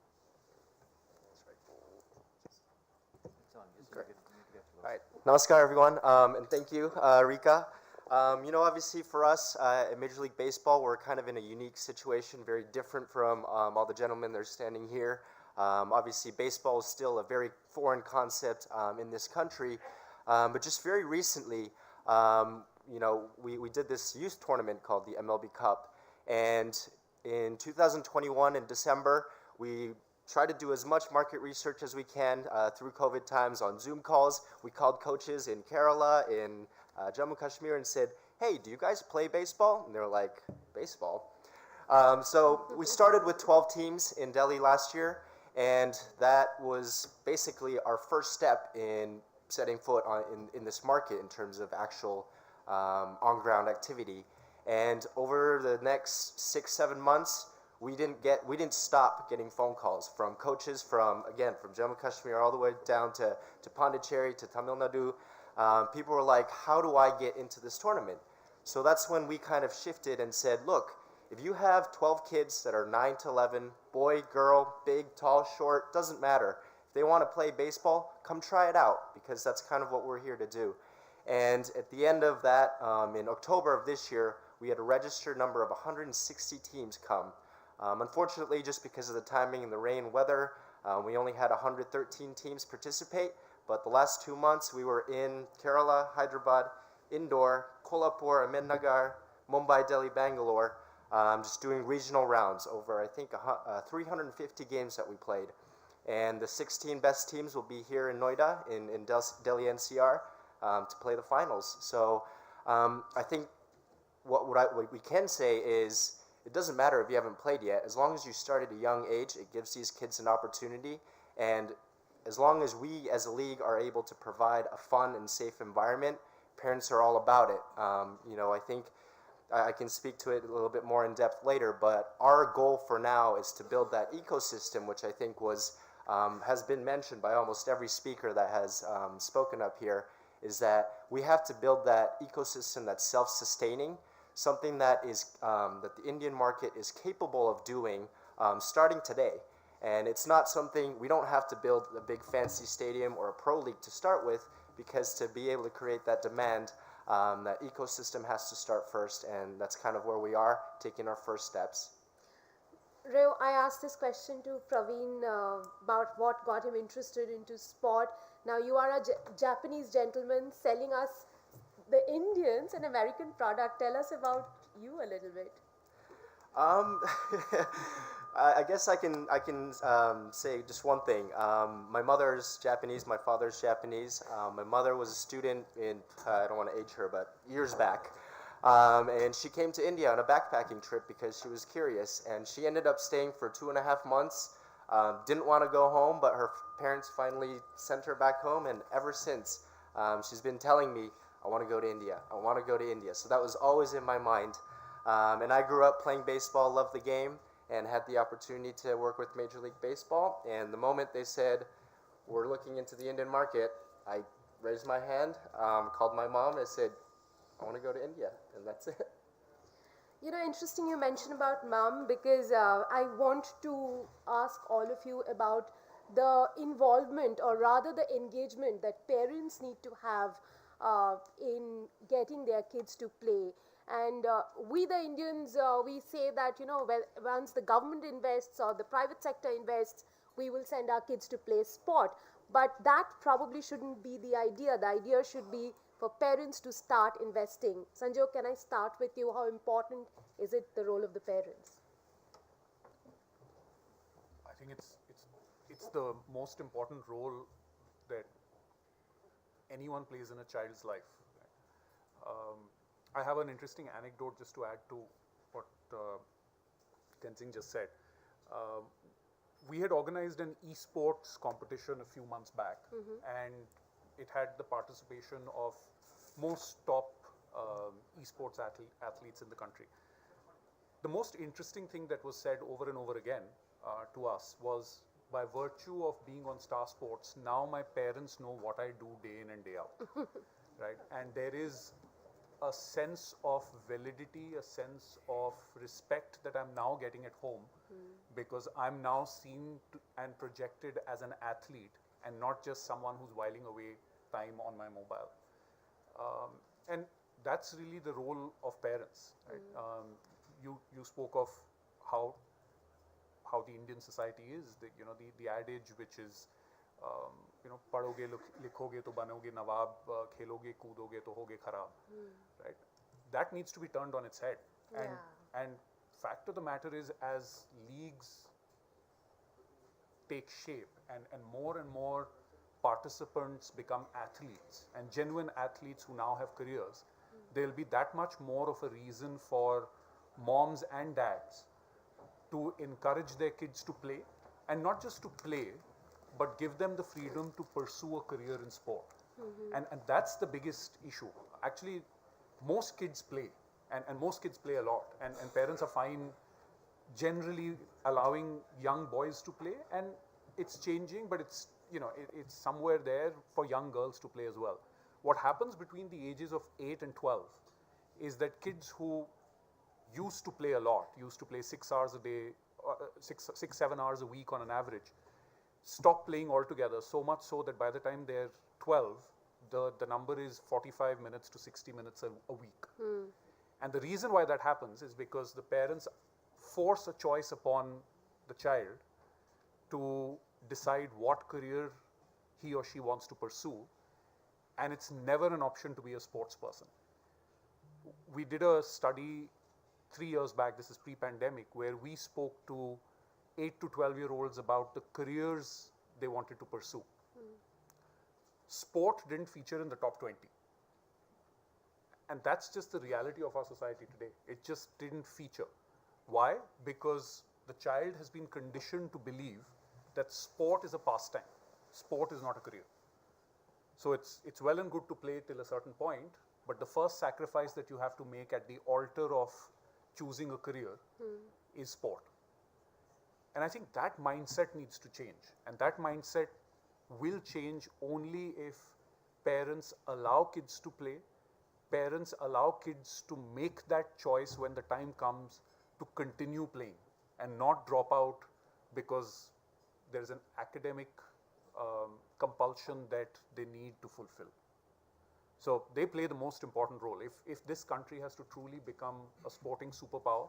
All right, namaskar everyone, and thank you, Rika. Obviously for us at Major League Baseball, we're kind of in a unique situation, very different from all the gentlemen that are standing here. Obviously baseball is still a very foreign concept in this country, but just very recently, we did this youth tournament called the MLB Cup, and in 2021 in December, we try to do as much market research as we can through COVID times on Zoom calls. We called coaches in Kerala, in Jammu Kashmir, and said, hey, do you guys play baseball? And they're like, baseball? So we started with 12 teams in Delhi last year, and that was basically our first step in setting foot in this market in terms of actual on-ground activity. And over the next 6-7 months, we didn't stop getting phone calls from coaches from Jammu Kashmir all the way down to Pondicherry, to Tamil Nadu. People were like, how do I get into this tournament? So that's when we kind of shifted and said, look, if you have 12 kids that are 9 to 11, boy, girl, big, tall, short, doesn't matter. If they want to play baseball, come try it out, because that's kind of what we're here to do. And at the end of that, in October of this year, we had a registered number of 160 teams come. Unfortunately, just because of the timing and the rain weather, we only had 113 teams participate, but the last 2 months we were in Kerala, Hyderabad, Indore, Kolhapur, Ahmednagar, Mumbai, Delhi, Bangalore, just doing regional rounds over, I think, 350 games that we played. And the 16 best teams will be here in Noida, in Delhi NCR, to play the finals. So I think what we can say is it doesn't matter if you haven't played yet. As long as you start at a young age, it gives these kids an opportunity. And as long as we as a league are able to provide a fun and safe environment, parents are all about it. I think I can speak to it a little bit more in depth later, but our goal for now is to build that ecosystem, which I think has been mentioned by almost every speaker that has spoken up here, is that we have to build that ecosystem that's self-sustaining, something that that the Indian market is capable of doing starting today. And it's not something, we don't have to build a big fancy stadium or a pro league to start with, because to be able to create that demand, that ecosystem has to start first, and that's kind of where we are, taking our first steps. Ray, I asked this question to Praveen about what got him interested into sport. Now you are a Japanese gentleman selling us, the Indians, an American product. Tell us about you a little bit. I guess I can say just one thing. My mother's Japanese, my father's Japanese. My mother was a student in, I don't want to age her, but years back. And she came to India on a backpacking trip because she was curious. And she ended up staying for 2.5 months. Didn't want to go home, but her parents finally sent her back home. And ever since, she's been telling me, I want to go to India. I want to go to India. So that was always in my mind. And I grew up playing baseball, loved the game, and had the opportunity to work with Major League Baseball. And the moment they said, we're looking into the Indian market, I raised my hand, called my mom, and said, I want to go to India, and that's it. You know, interesting you mentioned about mom, because I want to ask all of you about the involvement, or rather the engagement that parents need to have in getting their kids to play. And we the Indians, we say that, once the government invests or the private sector invests, we will send our kids to play sport. But that probably shouldn't be the idea. The idea should be for parents to start investing. Sanjay, can I start with you? How important is it, the role of the parents? I think it's the most important role that anyone plays in a child's life. I have an interesting anecdote just to add to what Tenzing just said. We had organized an esports competition a few months back, and it had the participation of most top esports athletes in the country. The most interesting thing that was said over and over again to us was, by virtue of being on Star Sports, now my parents know what I do day in and day out, right? And there is a sense of validity, a sense of respect that I'm now getting at home, because I'm now seen and projected as an athlete and not just someone who's whiling away time on my mobile. And that's really the role of parents, right? You spoke of how the Indian society is, the adage which is, padhoge likhoge to banoge nawab, kheloge koodoge to hoge kharab, right? That needs to be turned on its head. And fact of the matter is, as leagues take shape and more participants become athletes, and genuine athletes who now have careers, there'll be that much more of a reason for moms and dads to encourage their kids to play, and not just to play, but give them the freedom to pursue a career in sport. And that's the biggest issue. Actually, most kids play, and most kids play a lot, and parents are fine generally allowing young boys to play, and it's changing, but it's somewhere there for young girls to play as well. What happens between the ages of 8 and 12 is that kids who used to play a lot, used to play 6 hours a day, 7 hours a week on an average, stop playing altogether, so much so that by the time they're 12, the number is 45 minutes to 60 minutes a week. And the reason why that happens is because the parents force a choice upon the child to decide what career he or she wants to pursue, and it's never an option to be a sports person. We did a study 3 years back, this is pre-pandemic, where we spoke to 8 to 12-year-olds about the careers they wanted to pursue. Sport didn't feature in the top 20. And that's just the reality of our society today. It just didn't feature. Why? Because the child has been conditioned to believe that sport is a pastime. Sport is not a career. So it's well and good to play till a certain point, but the first sacrifice that you have to make at the altar of choosing a career is sport. And I think that mindset needs to change. And that mindset will change only if parents allow kids to play, parents allow kids to make that choice when the time comes to continue playing and not drop out because there's an academic compulsion that they need to fulfill. So they play the most important role. If this country has to truly become a sporting superpower,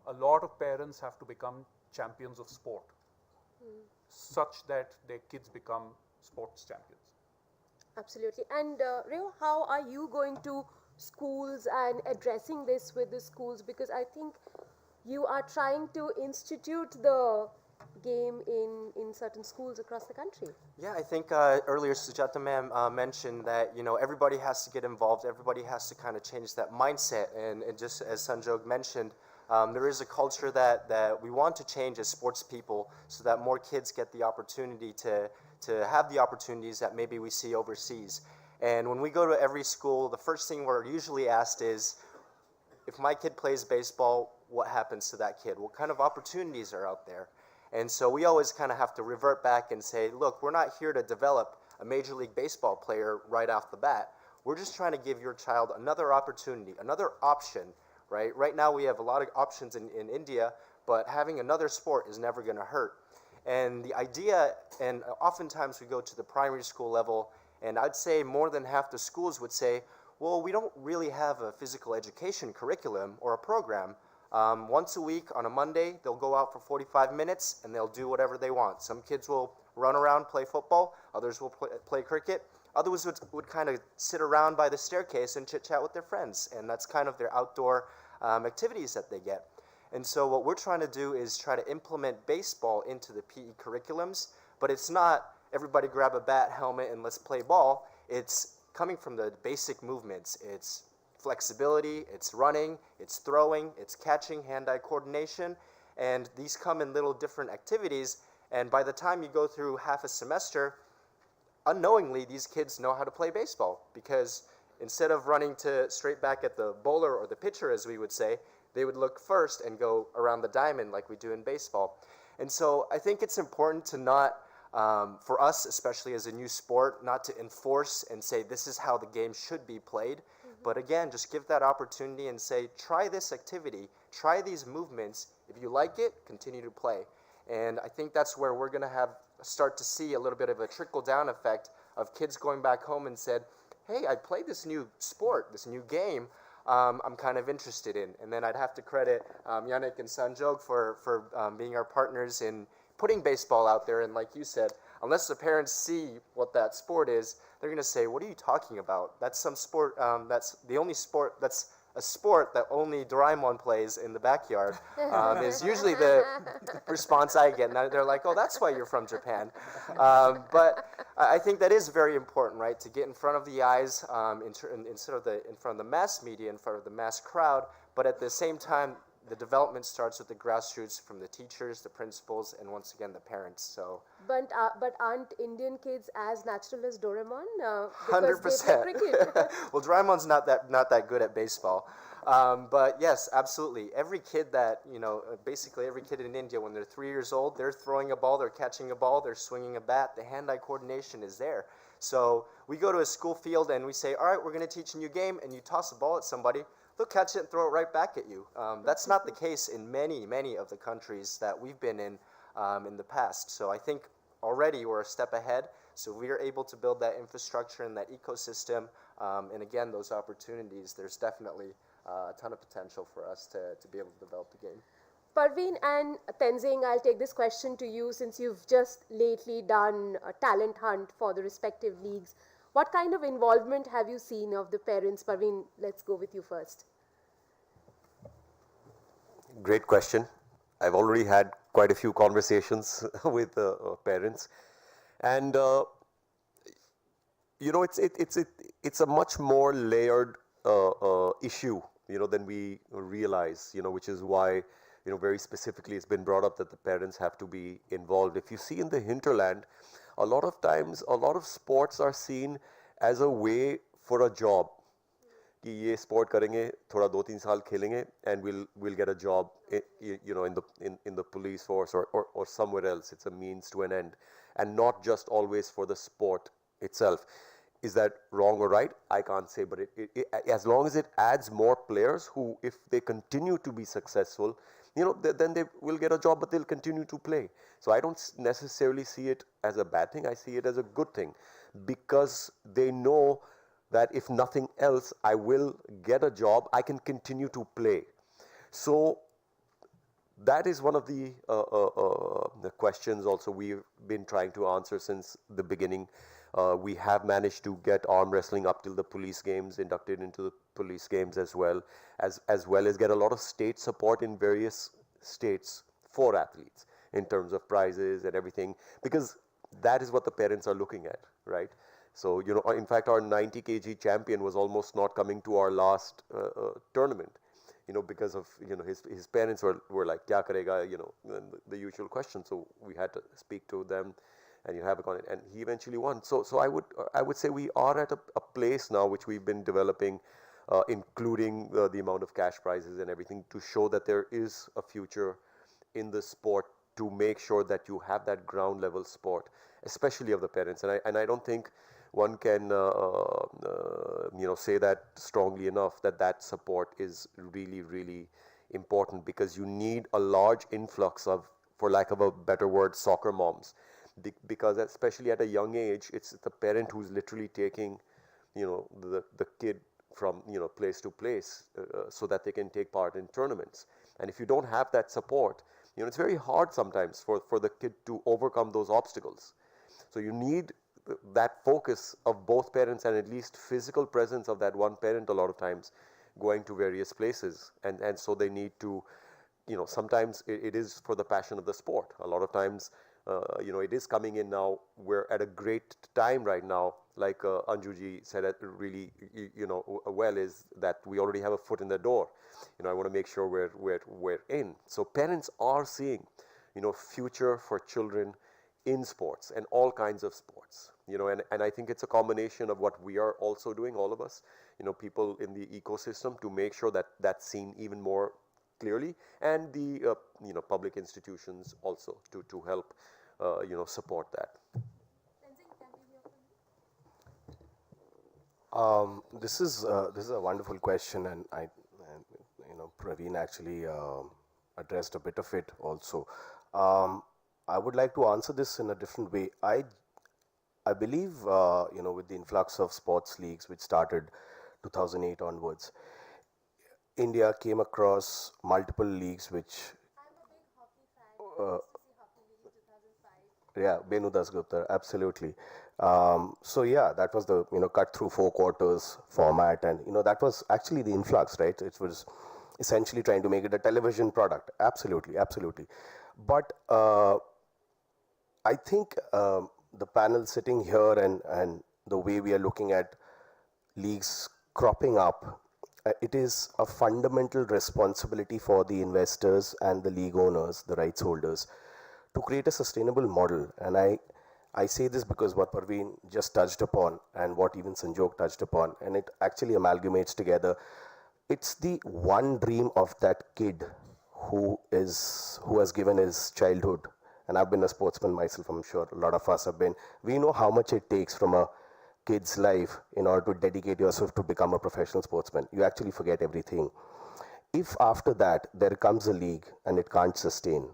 a lot of parents have to become champions of sport, such that their kids become sports champions. Absolutely. And Reo, how are you going to schools and addressing this with the schools? Because I think you are trying to institute the game in certain schools across the country. Yeah, I think earlier Sujata ma'am mentioned that, you know, everybody has to get involved, everybody has to kind of change that mindset, and just as Sanjog mentioned, there is a culture that we want to change as sports people so that more kids get the opportunity to have the opportunities that maybe we see overseas. And when we go to every school, the first thing we're usually asked is, if my kid plays baseball, what happens to that kid? What kind of opportunities are out there? And so we always kind of have to revert back and say, look, we're not here to develop a Major League Baseball player right off the bat. We're just trying to give your child another opportunity, another option, right? Right now we have a lot of options in India, but having another sport is never going to hurt. And the idea, and oftentimes we go to the primary school level, and I'd say more than half the schools would say, well, we don't really have a physical education curriculum or a program. Once a week on a Monday, they'll go out for 45 minutes and they'll do whatever they want. Some kids will run around, play football, others will play cricket. Others would kind of sit around by the staircase and chit-chat with their friends, and that's kind of their outdoor activities that they get. And so what we're trying to do is try to implement baseball into the PE curriculums, but it's not everybody grab a bat, helmet, and let's play ball. It's coming from the basic movements. It's flexibility, it's running, it's throwing, it's catching, hand-eye coordination, and these come in little different activities, and by the time you go through half a semester, unknowingly these kids know how to play baseball, because instead of running to straight back at the bowler or the pitcher, as we would say, they would look first and go around the diamond like we do in baseball. And so I think it's important to not, for us, especially as a new sport, not to enforce and say this is how the game should be played. But again, just give that opportunity and say, try this activity, try these movements. If you like it, continue to play. And I think that's where we're going to start to see a little bit of a trickle-down effect of kids going back home and said, hey, I played this new sport, this new game, I'm kind of interested in. And then I'd have to credit Yannick and Sanjog for being our partners in putting baseball out there. And like you said, unless the parents see what that sport is, they're going to say, what are you talking about? That's some sport, that's the only sport, that's a sport that only Doraemon plays in the backyard, is usually the response I get. And they're like, oh, that's why you're from Japan. But I think that is very important, right, to get in front of the eyes, instead of in front of the mass media, in front of the mass crowd, but at the same time, the development starts with the grassroots, from the teachers, the principals, and once again, the parents. So, but aren't Indian kids as natural as Doraemon? 100%. Well, Doraemon's not that good at baseball, but yes, absolutely. Every kid that, basically every kid in India, when they're 3 years old, they're throwing a ball, they're catching a ball, they're swinging a bat. The hand-eye coordination is there. So we go to a school field and we say, all right, we're going to teach a new game, and you toss a ball at somebody, they'll catch it and throw it right back at you. That's not the case in many of the countries that we've been in the past. So I think already we're a step ahead. So we are able to build that infrastructure and that ecosystem, and again, those opportunities, there's definitely a ton of potential for us to be able to develop the game. Parveen and Tenzing, I'll take this question to you, since you've just lately done a talent hunt for the respective leagues. What kind of involvement have you seen of the parents? Parveen, let's go with you first. Great question. I've already had quite a few conversations with parents, and it's a much more layered issue, than we realize, which is why, very specifically it's been brought up that the parents have to be involved. If you see in the hinterland, a lot of times, a lot of sports are seen as a way for a job. कि ये sport करेंगे, थोड़ा 2-3 साल खेलेंगे, and we'll get a job, in the police force or somewhere else. It's a means to an end, and not just always for the sport itself. Is that wrong or right? I can't say, but as long as it adds more players who, if they continue to be successful, then they will get a job, but they'll continue to play. So I don't necessarily see it as a bad thing. I see it as a good thing, because they know that if nothing else, I will get a job, I can continue to play. So that is one of the questions also we've been trying to answer since the beginning. We have managed to get arm wrestling up till the police games, inducted into the police games as well as get a lot of state support in various states for athletes in terms of prizes and everything, because that is what the parents are looking at, right? So, in fact, our 90 kg champion was almost not coming to our last tournament, because of, his parents were like, kya karega, the usual question. So we had to speak to them, and you have a and he eventually won. So I would say we are at a place now which we've been developing, including the amount of cash prizes and everything, to show that there is a future in the sport, to make sure that you have that ground level sport, especially of the parents. And I don't think one can say that strongly enough, that support is really, really important, because you need a large influx of, for lack of a better word, soccer moms, because especially at a young age, it's the parent who's literally taking, the kid from, place to place, so that they can take part in tournaments. And if you don't have that support, it's very hard sometimes for the kid to overcome those obstacles. So you need that focus of both parents, and at least physical presence of that one parent a lot of times, going to various places. And so they need to, sometimes it is for the passion of the sport. A lot of times, it is coming in now. We're at a great time right now, like Anjuji said it really, well, is that we already have a foot in the door. I want to make sure we're in. So parents are seeing, future for children in sports, and all kinds of sports, and I think it's a combination of what we are also doing, all of us, people in the ecosystem, to make sure that that's seen even more clearly, and the public institutions also to help support that. This is a wonderful question, and Praveen actually addressed a bit of it also. I would like to answer this in a different way. I believe, with the influx of sports leagues, which started 2008 onwards, India came across multiple leagues which... yeah, Benu Dasgupta, absolutely. So yeah, that was the, cut through 4 quarters format, and, that was actually the influx, right? It was essentially trying to make it a television product. Absolutely, absolutely. But I think the panel sitting here and the way we are looking at leagues cropping up, it is a fundamental responsibility for the investors and the league owners, the rights holders, to create a sustainable model. And I say this because what Parveen just touched upon, and what even Sanjog touched upon, and it actually amalgamates together. It's the one dream of that kid who has given his childhood. And I've been a sportsman myself, I'm sure a lot of us have been. We know how much it takes from a kid's life in order to dedicate yourself to become a professional sportsman. You actually forget everything. If after that there comes a league and it can't sustain,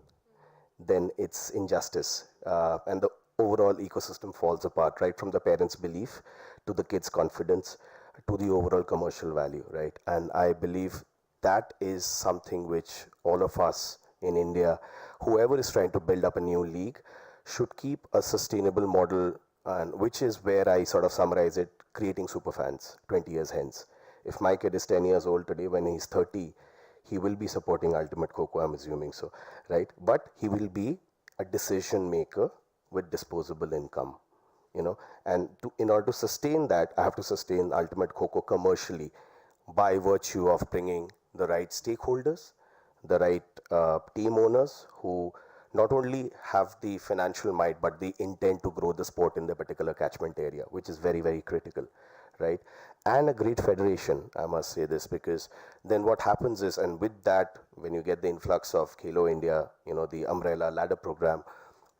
then it's injustice. And the overall ecosystem falls apart, right from the parents' belief to the kids' confidence to the overall commercial value, right? And I believe that is something which all of us in India, whoever is trying to build up a new league, should keep a sustainable model, and which is where I sort of summarize it, creating superfans 20 years hence. If my kid is 10 years old today, when he's 30, he will be supporting Ultimate Coco, I'm assuming so, right? But he will be a decision maker with disposable income, and in order to sustain that, I have to sustain Ultimate Coco commercially. by virtue of bringing the right stakeholders, the right team owners who not only have the financial might but the intent to grow the sport in the particular catchment area, which is very, very critical, right? And a great federation, I must say this, because then what happens is, and with that, when you get the influx of Khelo India, the umbrella ladder program,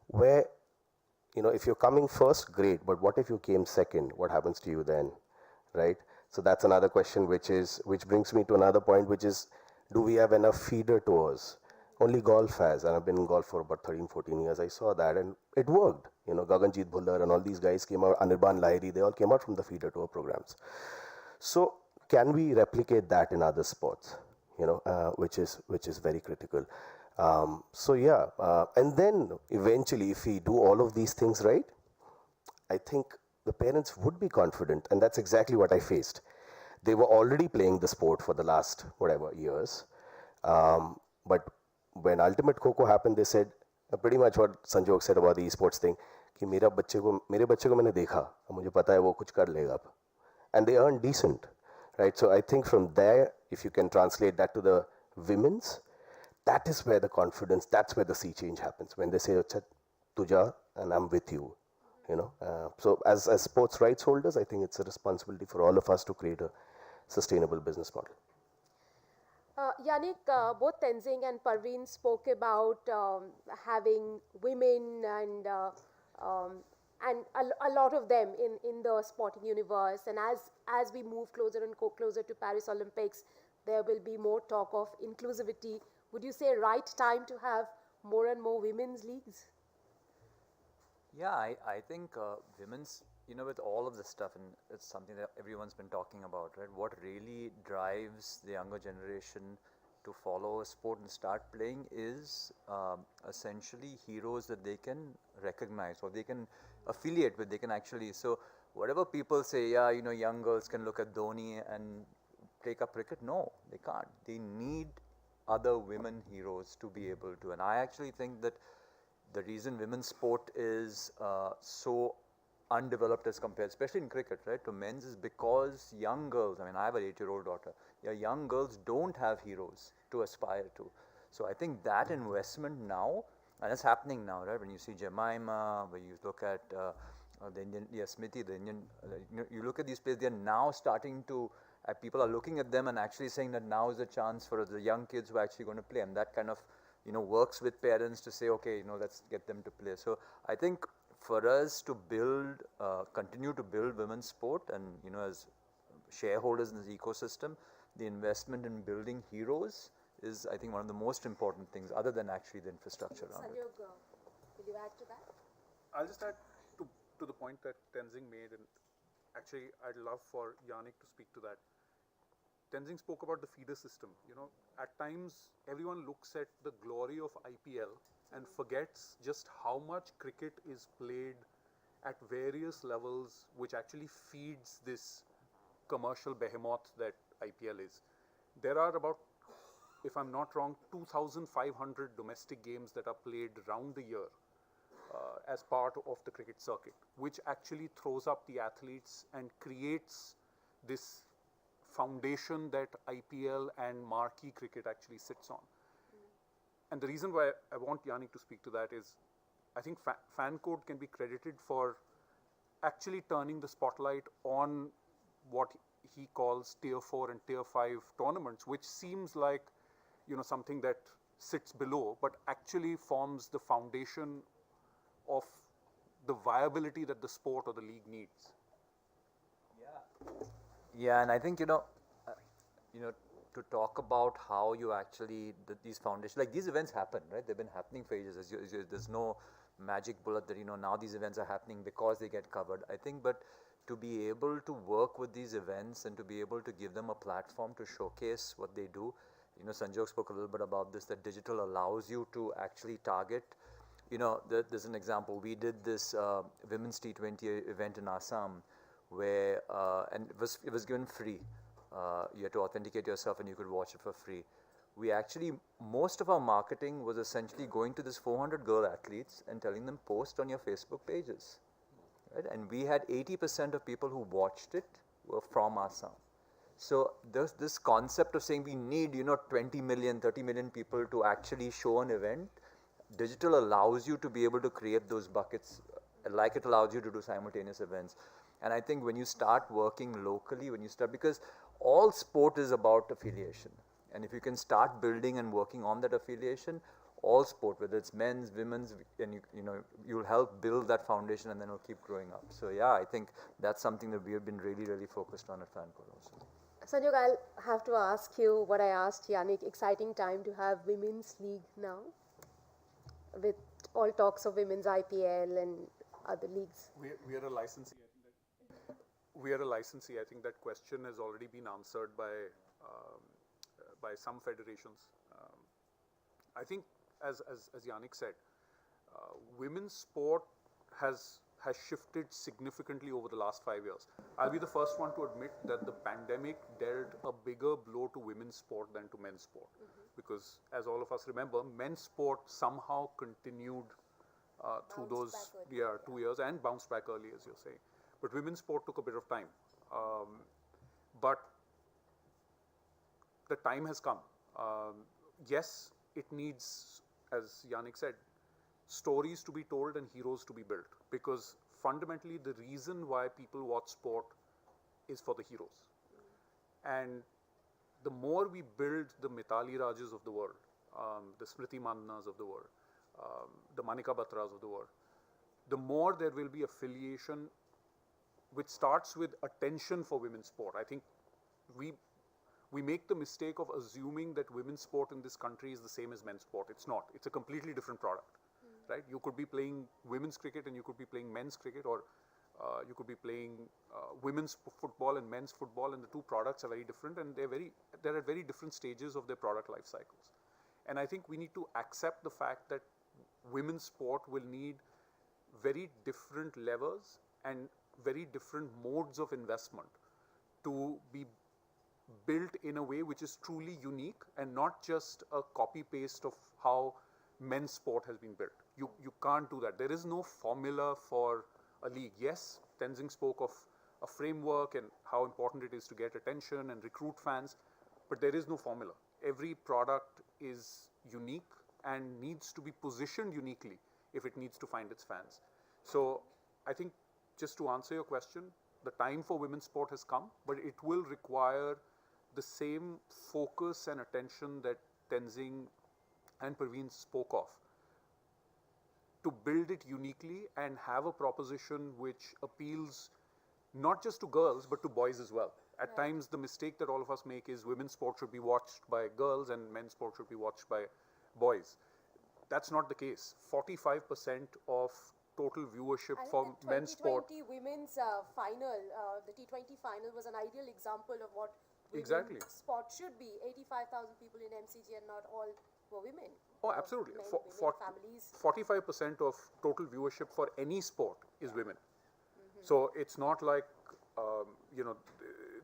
where, if you're coming first, great, but what if you came second? What happens to you then, right? So that's another question, which brings me to another point, which is, do we have enough feeder tours? Only golf has, and I've been in golf for about 13, 14 years. I saw that, and it worked. Gaganjeet Bhullar and all these guys came out, Anirban Lahiri, they all came out from the feeder tour programs. So can we replicate that in other sports, which is very critical. And then eventually, if we do all of these things right, I think the parents would be confident, and that's exactly what I faced. They were already playing the sport for the last, years, but when Ultimate Kho happened, they said, pretty much what Sanjog said about the esports thing, कि मेरे बच्चे को मैंने देखा, मुझे पता है वो कुछ कर लेगा अब. And they earn decent, right? So I think from there, if you can translate that to the women's, that is where the confidence, that's where the sea change happens. When they say, Acha, tuja, and I'm with you, So as sports rights holders, I think it's a responsibility for all of us to create a sustainable business model. Yannick, both Tenzing and Parveen spoke about having women and a lot of them in the sporting universe. And as we move closer and closer to Paris Olympics, there will be more talk of inclusivity. Would you say right time to have more and more women's leagues? Yeah, I think women's, with all of this stuff, and it's something that everyone's been talking about, right? What really drives the younger generation to follow a sport and start playing is essentially heroes that they can recognize or they can affiliate with. They can actually, so whatever people say, yeah, young girls can look at Dhoni and take up cricket. No, they can't. They need other women heroes to be able to. And I actually think that the reason women's sport is so undeveloped as compared, especially in cricket, right, to men's is because young girls, I mean, I have an 8-year-old daughter, young girls don't have heroes to aspire to. So I think that investment now, and it's happening now, right, when you see Jemima, when you look at the Indian, Smriti, the Indian, you look at these players, they're now starting to, people are looking at them and actually saying that now is a chance for the young kids who are actually going to play, and that kind of, works with parents to say, okay, let's get them to play. So I think for us to build, continue to build women's sport and, as shareholders in this ecosystem, the investment in building heroes is, I think, one of the most important things other than actually the infrastructure around it. Sanjog, will you add to that? I'll just add to the point that Tenzing made, and actually I'd love for Yannick to speak to that. Tenzing spoke about the feeder system. At times everyone looks at the glory of IPL and forgets just how much cricket is played at various levels, which actually feeds this commercial behemoth that IPL is. There are about, if I'm not wrong, 2,500 domestic games that are played round the year as part of the cricket circuit, which actually throws up the athletes and creates this foundation that IPL and marquee cricket actually sits on. And the reason why I want Yannick to speak to that is, I think Fan Code can be credited for actually turning the spotlight on what he calls Tier 4 and Tier 5 tournaments, which seems like, something that sits below, but actually forms the foundation of the viability that the sport or the league needs. Yeah, and I think, to talk about how you actually, these foundations, like these events happen, right? They've been happening for ages. There's no magic bullet that, now these events are happening because they get covered. I think, but to be able to work with these events and to be able to give them a platform to showcase what they do. Sanjog spoke a little bit about this, that digital allows you to actually target. There's an example. We did this women's T20 event in Assam where, and it was given free. You had to authenticate yourself and you could watch it for free. We actually, most of our marketing was essentially going to this 400 girl athletes and telling them post on your Facebook pages. Right? And we had 80% of people who watched it were from Assam. So there's this concept of saying we need, 20 million, 30 million people to actually show an event. Digital allows you to be able to create those buckets like it allows you to do simultaneous events. And I think when you start working locally, because all sport is about affiliation. And if you can start building and working on that affiliation, all sport, whether it's men's, women's, and you'll help build that foundation and then it'll keep growing up. So yeah, I think that's something that we have been really, really focused on at FanCode also. Sanjog, I'll have to ask you what I asked Yannick. Exciting time to have Women's League now, with all talks of Women's IPL and other leagues. We are a licensee. We are a licensee. I think that question has already been answered by some federations. I think, as Yannick said, women's sport has shifted significantly over the last 5 years. I'll be the first one to admit that the pandemic dealt a bigger blow to women's sport than to men's sport. Because as all of us remember, men's sport somehow continued through those 2 years and bounced back early, as you're saying. But women's sport took a bit of time. But the time has come. Yes, it needs, as Yannick said, stories to be told and heroes to be built. Because fundamentally, the reason why people watch sport is for the heroes. And the more we build the Mithali Rajas of the world, the Smriti Mandanas of the world, the Manika Batras of the world, the more there will be affiliation, which starts with attention for women's sport. I think we make the mistake of assuming that women's sport in this country is the same as men's sport. It's not. It's a completely different product, right? You could be playing women's cricket and you could be playing men's cricket, or you could be playing women's football and men's football, and the two products are very different, and they're at very different stages of their product life cycles. And I think we need to accept the fact that women's sport will need very different levels and very different modes of investment to be built in a way which is truly unique and not just a copy paste of how men's sport has been built. You can't do that. There is no formula for a league. Yes, Tenzing spoke of a framework and how important it is to get attention and recruit fans, but there is no formula. Every product is unique and needs to be positioned uniquely if it needs to find its fans. So I think, just to answer your question, the time for women's sport has come, but it will require the same focus and attention that Tenzing and Praveen spoke of, to build it uniquely and have a proposition which appeals not just to girls but to boys as well. At times the mistake that all of us make is women's sport should be watched by girls and men's sport should be watched by boys. That's not the case. 45% of total viewership for men's sport. The 2020 women's final, the T20 final was an ideal example of what Exactly. sport should be. 85,000 people in MCG and not all were women. Oh, absolutely. Men, families. 45% of total viewership for any sport is women. So it's not like,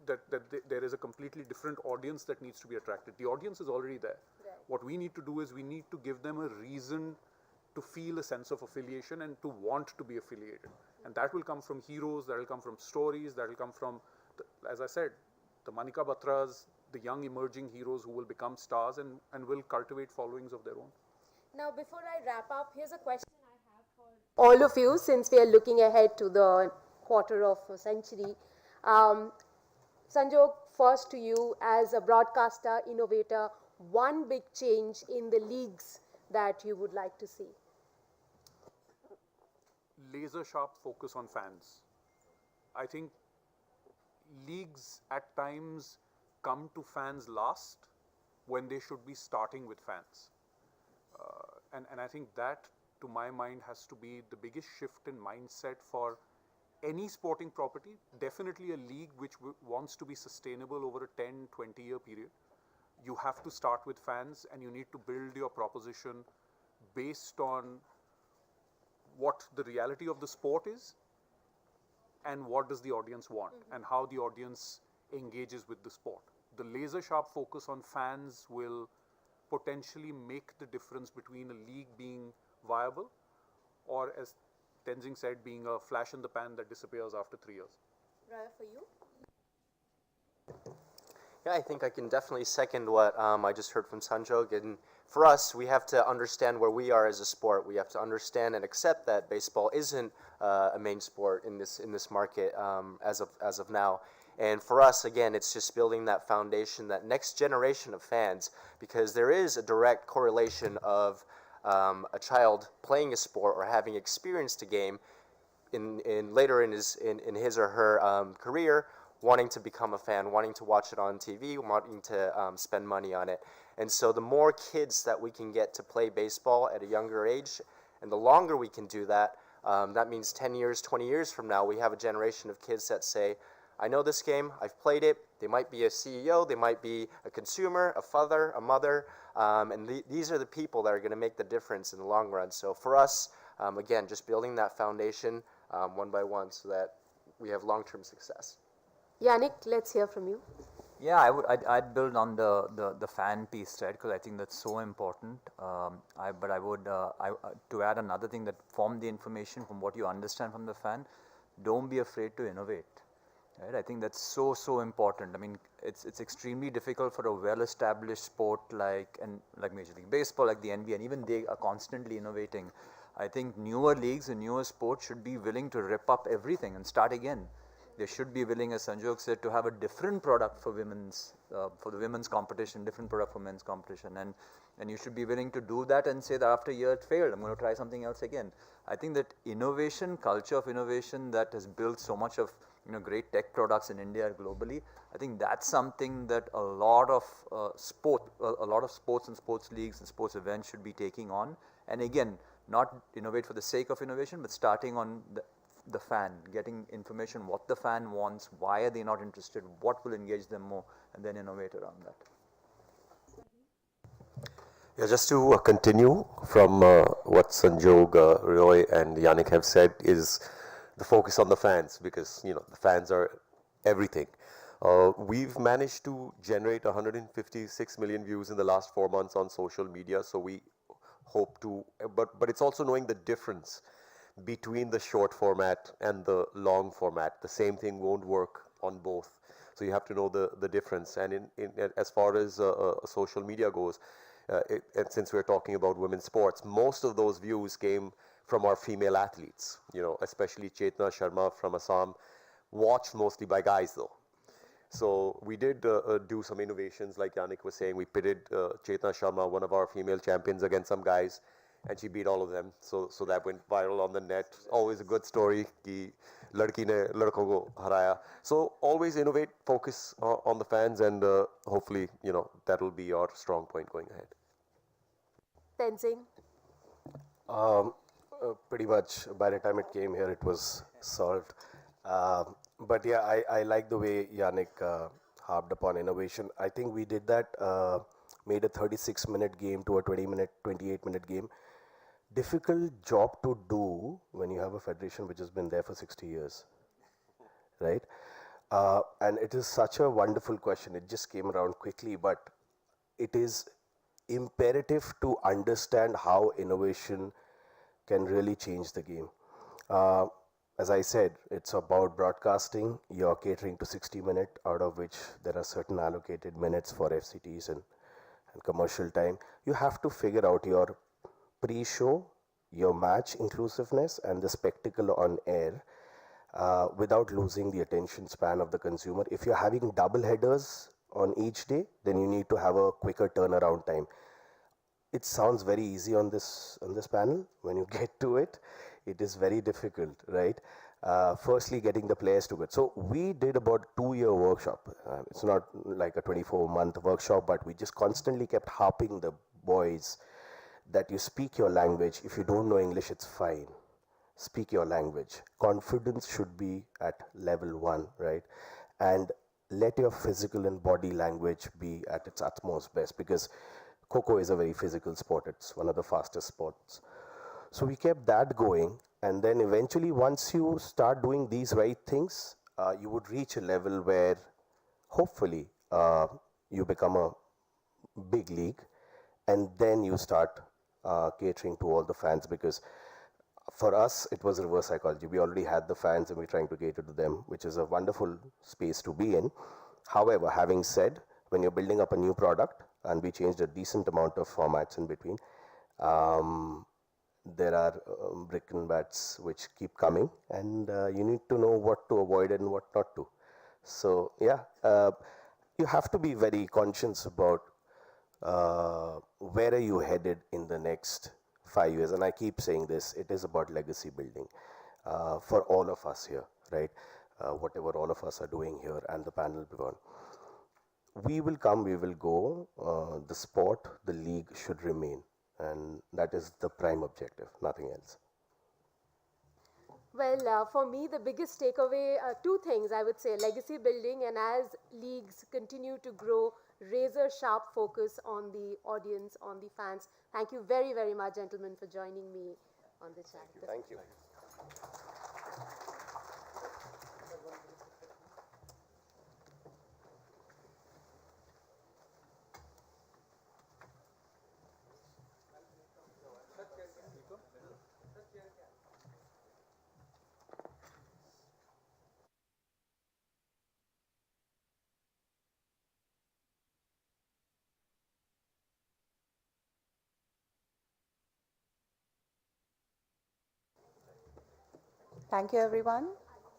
that there is a completely different audience that needs to be attracted. The audience is already there. Right. What we need to do is we need to give them a reason to feel a sense of affiliation and to want to be affiliated. And that will come from heroes, that will come from stories, that will come from, as I said, the Manika Batras, the young emerging heroes who will become stars and will cultivate followings of their own. Now, before I wrap up, here's a question I have for all of you, since we are looking ahead to the quarter of a century. Sanjog, first to you, as a broadcaster, innovator, one big change in the leagues that you would like to see? Laser sharp focus on fans. I think leagues at times come to fans last when they should be starting with fans. And I think that, to my mind, has to be the biggest shift in mindset for any sporting property, definitely a league which wants to be sustainable over a 10, 20-year period. You have to start with fans and you need to build your proposition based on what the reality of the sport is and what does the audience want and how the audience engages with the sport. The laser sharp focus on fans will potentially make the difference between a league being viable or, as Tenzing said, being a flash in the pan that disappears after 3 years. Raya, for you? Yeah, I think I can definitely second what I just heard from Sanjog. And for us, we have to understand where we are as a sport. We have to understand and accept that baseball isn't a main sport in this market as of now. And for us, again, it's just building that foundation, that next generation of fans, because there is a direct correlation of a child playing a sport or having experienced a game later in his or her career, wanting to become a fan, wanting to watch it on TV, wanting to spend money on it. And so the more kids that we can get to play baseball at a younger age, and the longer we can do that, that means 10 years, 20 years from now, we have a generation of kids that say, I know this game, I've played it. They might be a CEO, they might be a consumer, a father, a mother, and these are the people that are going to make the difference in the long run. So for us, again, just building that foundation one by one so that we have long-term success. Yannick, let's hear from you. Yeah, I'd build on the fan piece, right? Because I think that's so important. But I would to add another thing that from the information, from what you understand from the fan, don't be afraid to innovate. Right? I think that's so important. I mean, it's extremely difficult for a well-established sport like Major League Baseball, like the NBA, and even they are constantly innovating. I think newer leagues and newer sports should be willing to rip up everything and start again. They should be willing, as Sanjog said, to have a different product for the women's competition, different product for men's competition, and you should be willing to do that and say that after a year it failed, I'm going to try something else again. I think that innovation, culture of innovation that has built so much of great tech products in India globally, I think that's something that a lot of sports and sports leagues and sports events should be taking on. And again, not innovate for the sake of innovation, but starting on the fan, getting information, what the fan wants, why are they not interested, what will engage them more, and then innovate around that. Yeah, just to continue from what Sanjog, Roy, and Yannick have said is the focus on the fans, because the fans are everything. We've managed to generate 156 million views in the last 4 months on social media, so we hope to, but it's also knowing the difference between the short format and the long format. The same thing won't work on both, so you have to know the difference. And as far as social media goes, and since we're talking about women's sports, most of those views came from our female athletes, especially Chetna Sharma from Assam, watched mostly by guys though. So we did do some innovations, like Yannick was saying. We pitted Chetna Sharma, one of our female champions, against some guys, and she beat all of them. So that went viral on the net. Always a good story. Ki ladki ne ladko ko haraya. So always innovate, focus on the fans, and hopefully, that will be our strong point going ahead. Tenzing. Pretty much by the time it came here, it was solved. But yeah, I like the way Yannick harped upon innovation. I think we did that, made a 36-minute game to a 28-minute game. Difficult job to do when you have a federation which has been there for 60 years, right? And it is such a wonderful question. It just came around quickly, but it is imperative to understand how innovation can really change the game. As I said, it's about broadcasting. You're catering to 60 minutes, out of which there are certain allocated minutes for FCTs and commercial time. You have to figure out your pre-show, your match inclusiveness, and the spectacle on air without losing the attention span of the consumer. If you're having double headers on each day, then you need to have a quicker turnaround time. It sounds very easy on this panel. When you get to it, it is very difficult, right? Firstly, getting the players to it. So we did about 2-year workshop. It's not like a 24-month workshop, but we just constantly kept harping the boys that you speak your language. If you don't know English, it's fine. Speak your language. Confidence should be at level 1, right? And let your physical and body language be at its utmost best, because Kho-Kho is a very physical sport. It's one of the fastest sports. So we kept that going, and then eventually once you start doing these right things, you would reach a level where hopefully you become a big league, and then you start catering to all the fans, because for us it was reverse psychology. We already had the fans and we're trying to cater to them, which is a wonderful space to be in. However, having said, when you're building up a new product, and we changed a decent amount of formats in between, there are brick and bats which keep coming, and you need to know what to avoid and what not to. So yeah, you have to be very conscious about where are you headed in the next 5 years. And I keep saying this, it is about legacy building for all of us here, right? Whatever all of us are doing here and the panel beyond. We will come, we will go. The sport, the league should remain. And that is the prime objective, nothing else. Well, for me, the biggest takeaway, two things I would say: legacy building, and as leagues continue to grow, razor sharp focus on the audience, on the fans. Thank you very, very much, gentlemen, for joining me on the chat. Thank you. Thank you, everyone.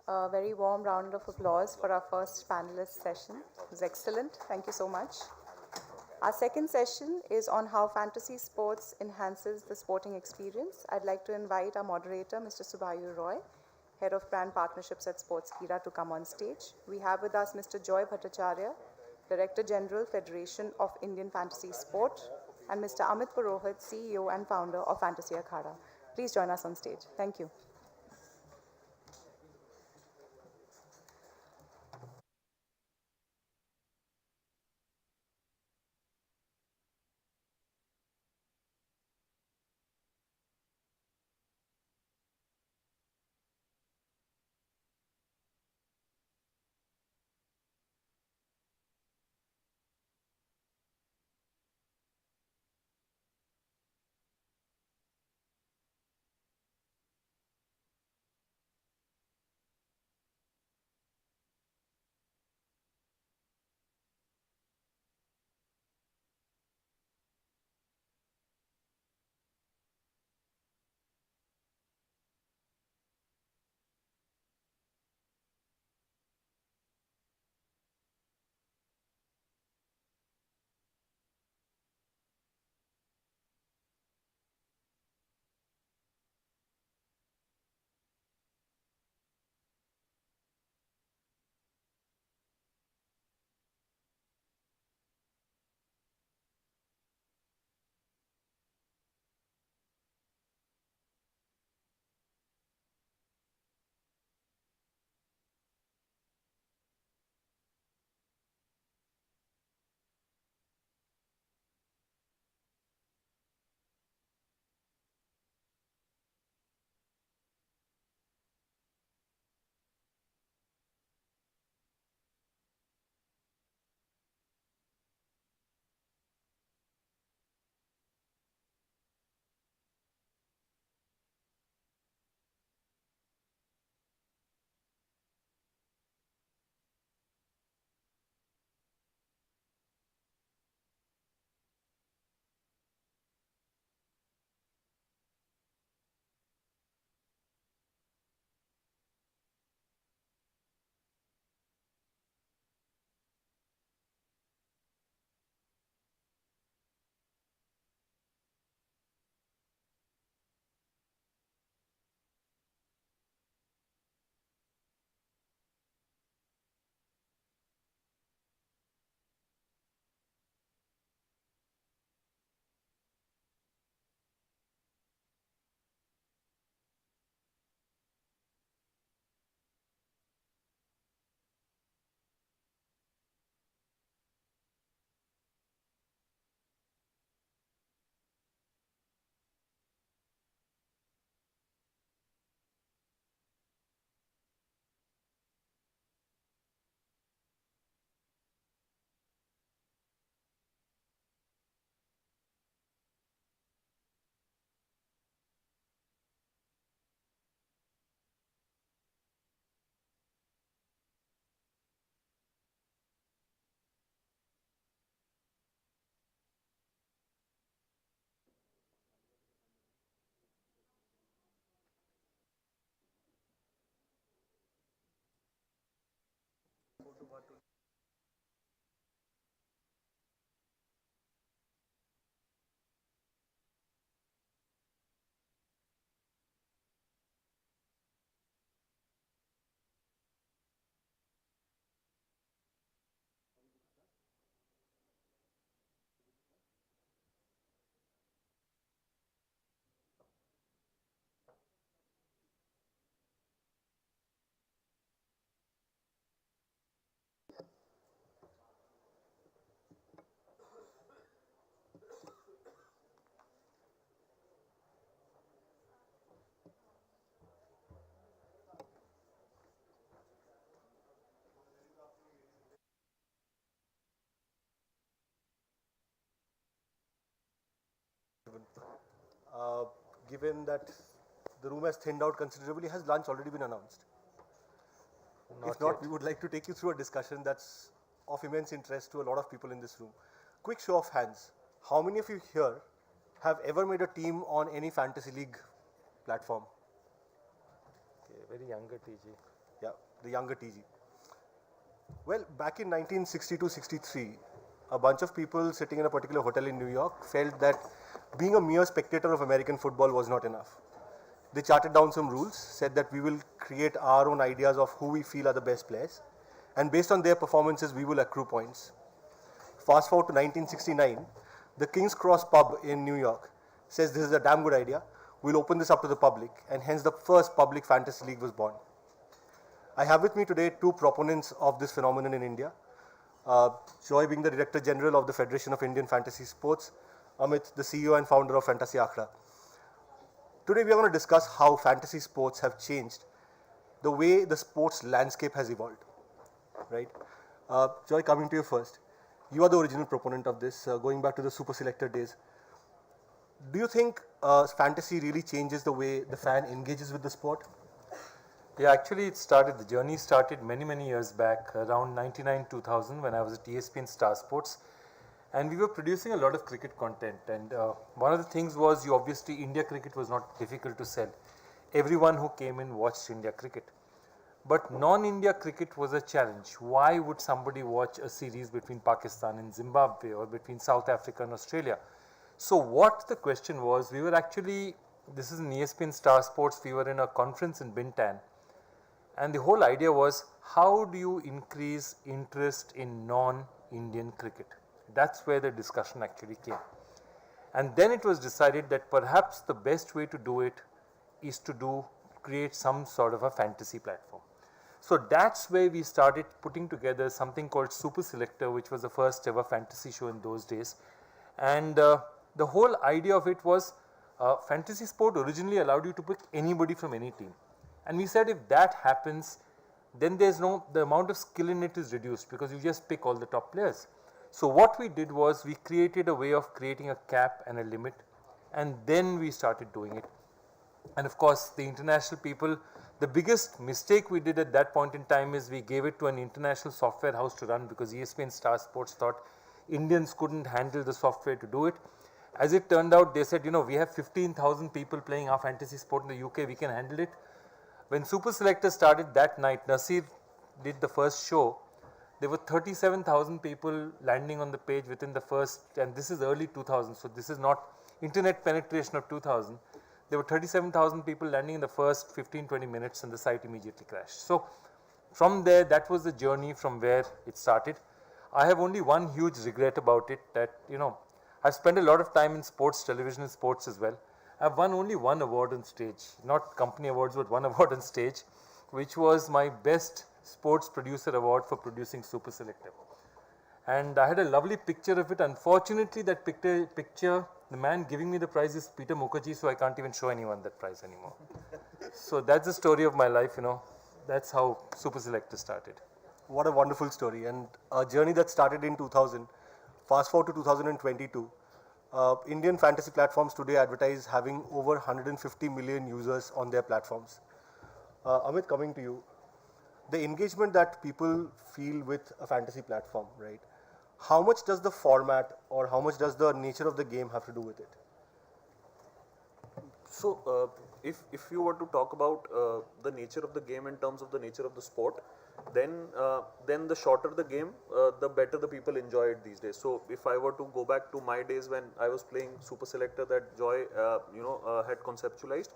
A very warm round of applause for our first panelist session. It was excellent. Thank you so much. Our second session is on how fantasy sports enhances the sporting experience. I'd like to invite our moderator, Mr. Subhayu Roy, Head of Brand Partnerships at Sportskeeda, to come on stage. We have with us Mr. Joy Bhattacharya, Director General, Federation of Indian Fantasy Sport, and Mr. Amit Purohit, CEO and founder of Fantasy Acharya. Please join us on stage. Thank you. Given that the room has thinned out considerably, has lunch already been announced? If not, we would like to take you through a discussion that's of immense interest to a lot of people in this room. Quick show of hands. How many of you here have ever made a team on any fantasy league platform? Okay, very younger TG. Yeah, the younger TG. Well, back in 1962-63, a bunch of people sitting in a particular hotel in New York felt that being a mere spectator of American football was not enough. They charted down some rules, said that we will create our own ideas of who we feel are the best players, and based on their performances, we will accrue points. Fast forward to 1969, the King's Cross pub in New York says this is a damn good idea. We'll open this up to the public, and hence the first public fantasy league was born. I have with me today two proponents of this phenomenon in India. Joy being the Director General of the Federation of Indian Fantasy Sports, Amit, the CEO and founder of Fantasy Acharya. Today we are going to discuss how fantasy sports have changed the way the sports landscape has evolved. Right? Joy, coming to you first. You are the original proponent of this, going back to the super selector days. Do you think fantasy really changes the way the fan engages with the sport? Yeah, actually the journey started many years back, around 99-2000 when I was at ESPN Star Sports. And we were producing a lot of cricket content, and one of the things was obviously India cricket was not difficult to sell. Everyone who came in watched India cricket. But non-India cricket was a challenge. Why would somebody watch a series between Pakistan and Zimbabwe or between South Africa and Australia? So what the question was, we were actually, this is in ESPN Star Sports, we were in a conference in Bintan. And the whole idea was, how do you increase interest in non-Indian cricket? That's where the discussion actually came. And then it was decided that perhaps the best way to do it is to create some sort of a fantasy platform. So that's where we started putting together something called Super Selector, which was the first ever fantasy show in those days. And the whole idea of it was, fantasy sport originally allowed you to pick anybody from any team. And we said if that happens, then the amount of skill in it is reduced because you just pick all the top players. So what we did was we created a way of creating a cap and a limit, and then we started doing it. And of course, the international people, the biggest mistake we did at that point in time is we gave it to an international software house to run because ESPN Star Sports thought Indians couldn't handle the software to do it. As it turned out, they said, we have 15,000 people playing our fantasy sport in the UK, we can handle it. When Super Selector started that night, Nasir did the first show. There were 37,000 people landing on the page within the first, and this is early 2000, so this is not internet penetration of 2000. There were 37,000 people landing in the first 15-20 minutes and the site immediately crashed. So from there, that was the journey from where it started. I have only one huge regret about it that, I've spent a lot of time in sports, television and sports as well. I've won only one award on stage, not company awards, but one award on stage, which was my best sports producer award for producing Super Selective. And I had a lovely picture of it. Unfortunately, that picture, the man giving me the prize is Peter Mukherjee, so I can't even show anyone that prize anymore. So that's the story of my life, That's how Super Selector started. What a wonderful story, and a journey that started in 2000. Fast forward to 2022. Indian fantasy platforms today advertise having over 150 million users on their platforms. Amit, coming to you. The engagement that people feel with a fantasy platform, right? How much does the format or how much does the nature of the game have to do with it? So, if you were to talk about the nature of the game in terms of the nature of the sport, then the shorter the game, the better the people enjoy it these days. So if I were to go back to my days when I was playing Super Selector that Joy had conceptualized,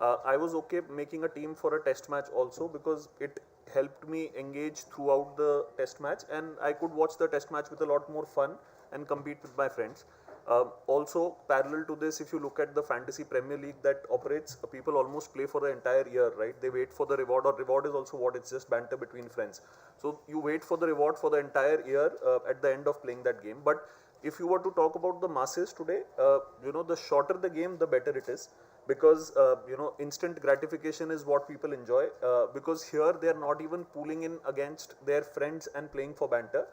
I was okay making a team for a test match also, because it helped me engage throughout the test match, and I could watch the test match with a lot more fun and compete with my friends. Also, parallel to this, if you look at the Fantasy Premier League that operates, people almost play for the entire year, right? They wait for the reward, or reward is also what, it's just banter between friends. So you wait for the reward for the entire year at the end of playing that game. But if you were to talk about the masses today, the shorter the game, the better it is, because instant gratification is what people enjoy, because here they are not even pulling in against their friends and playing for banter.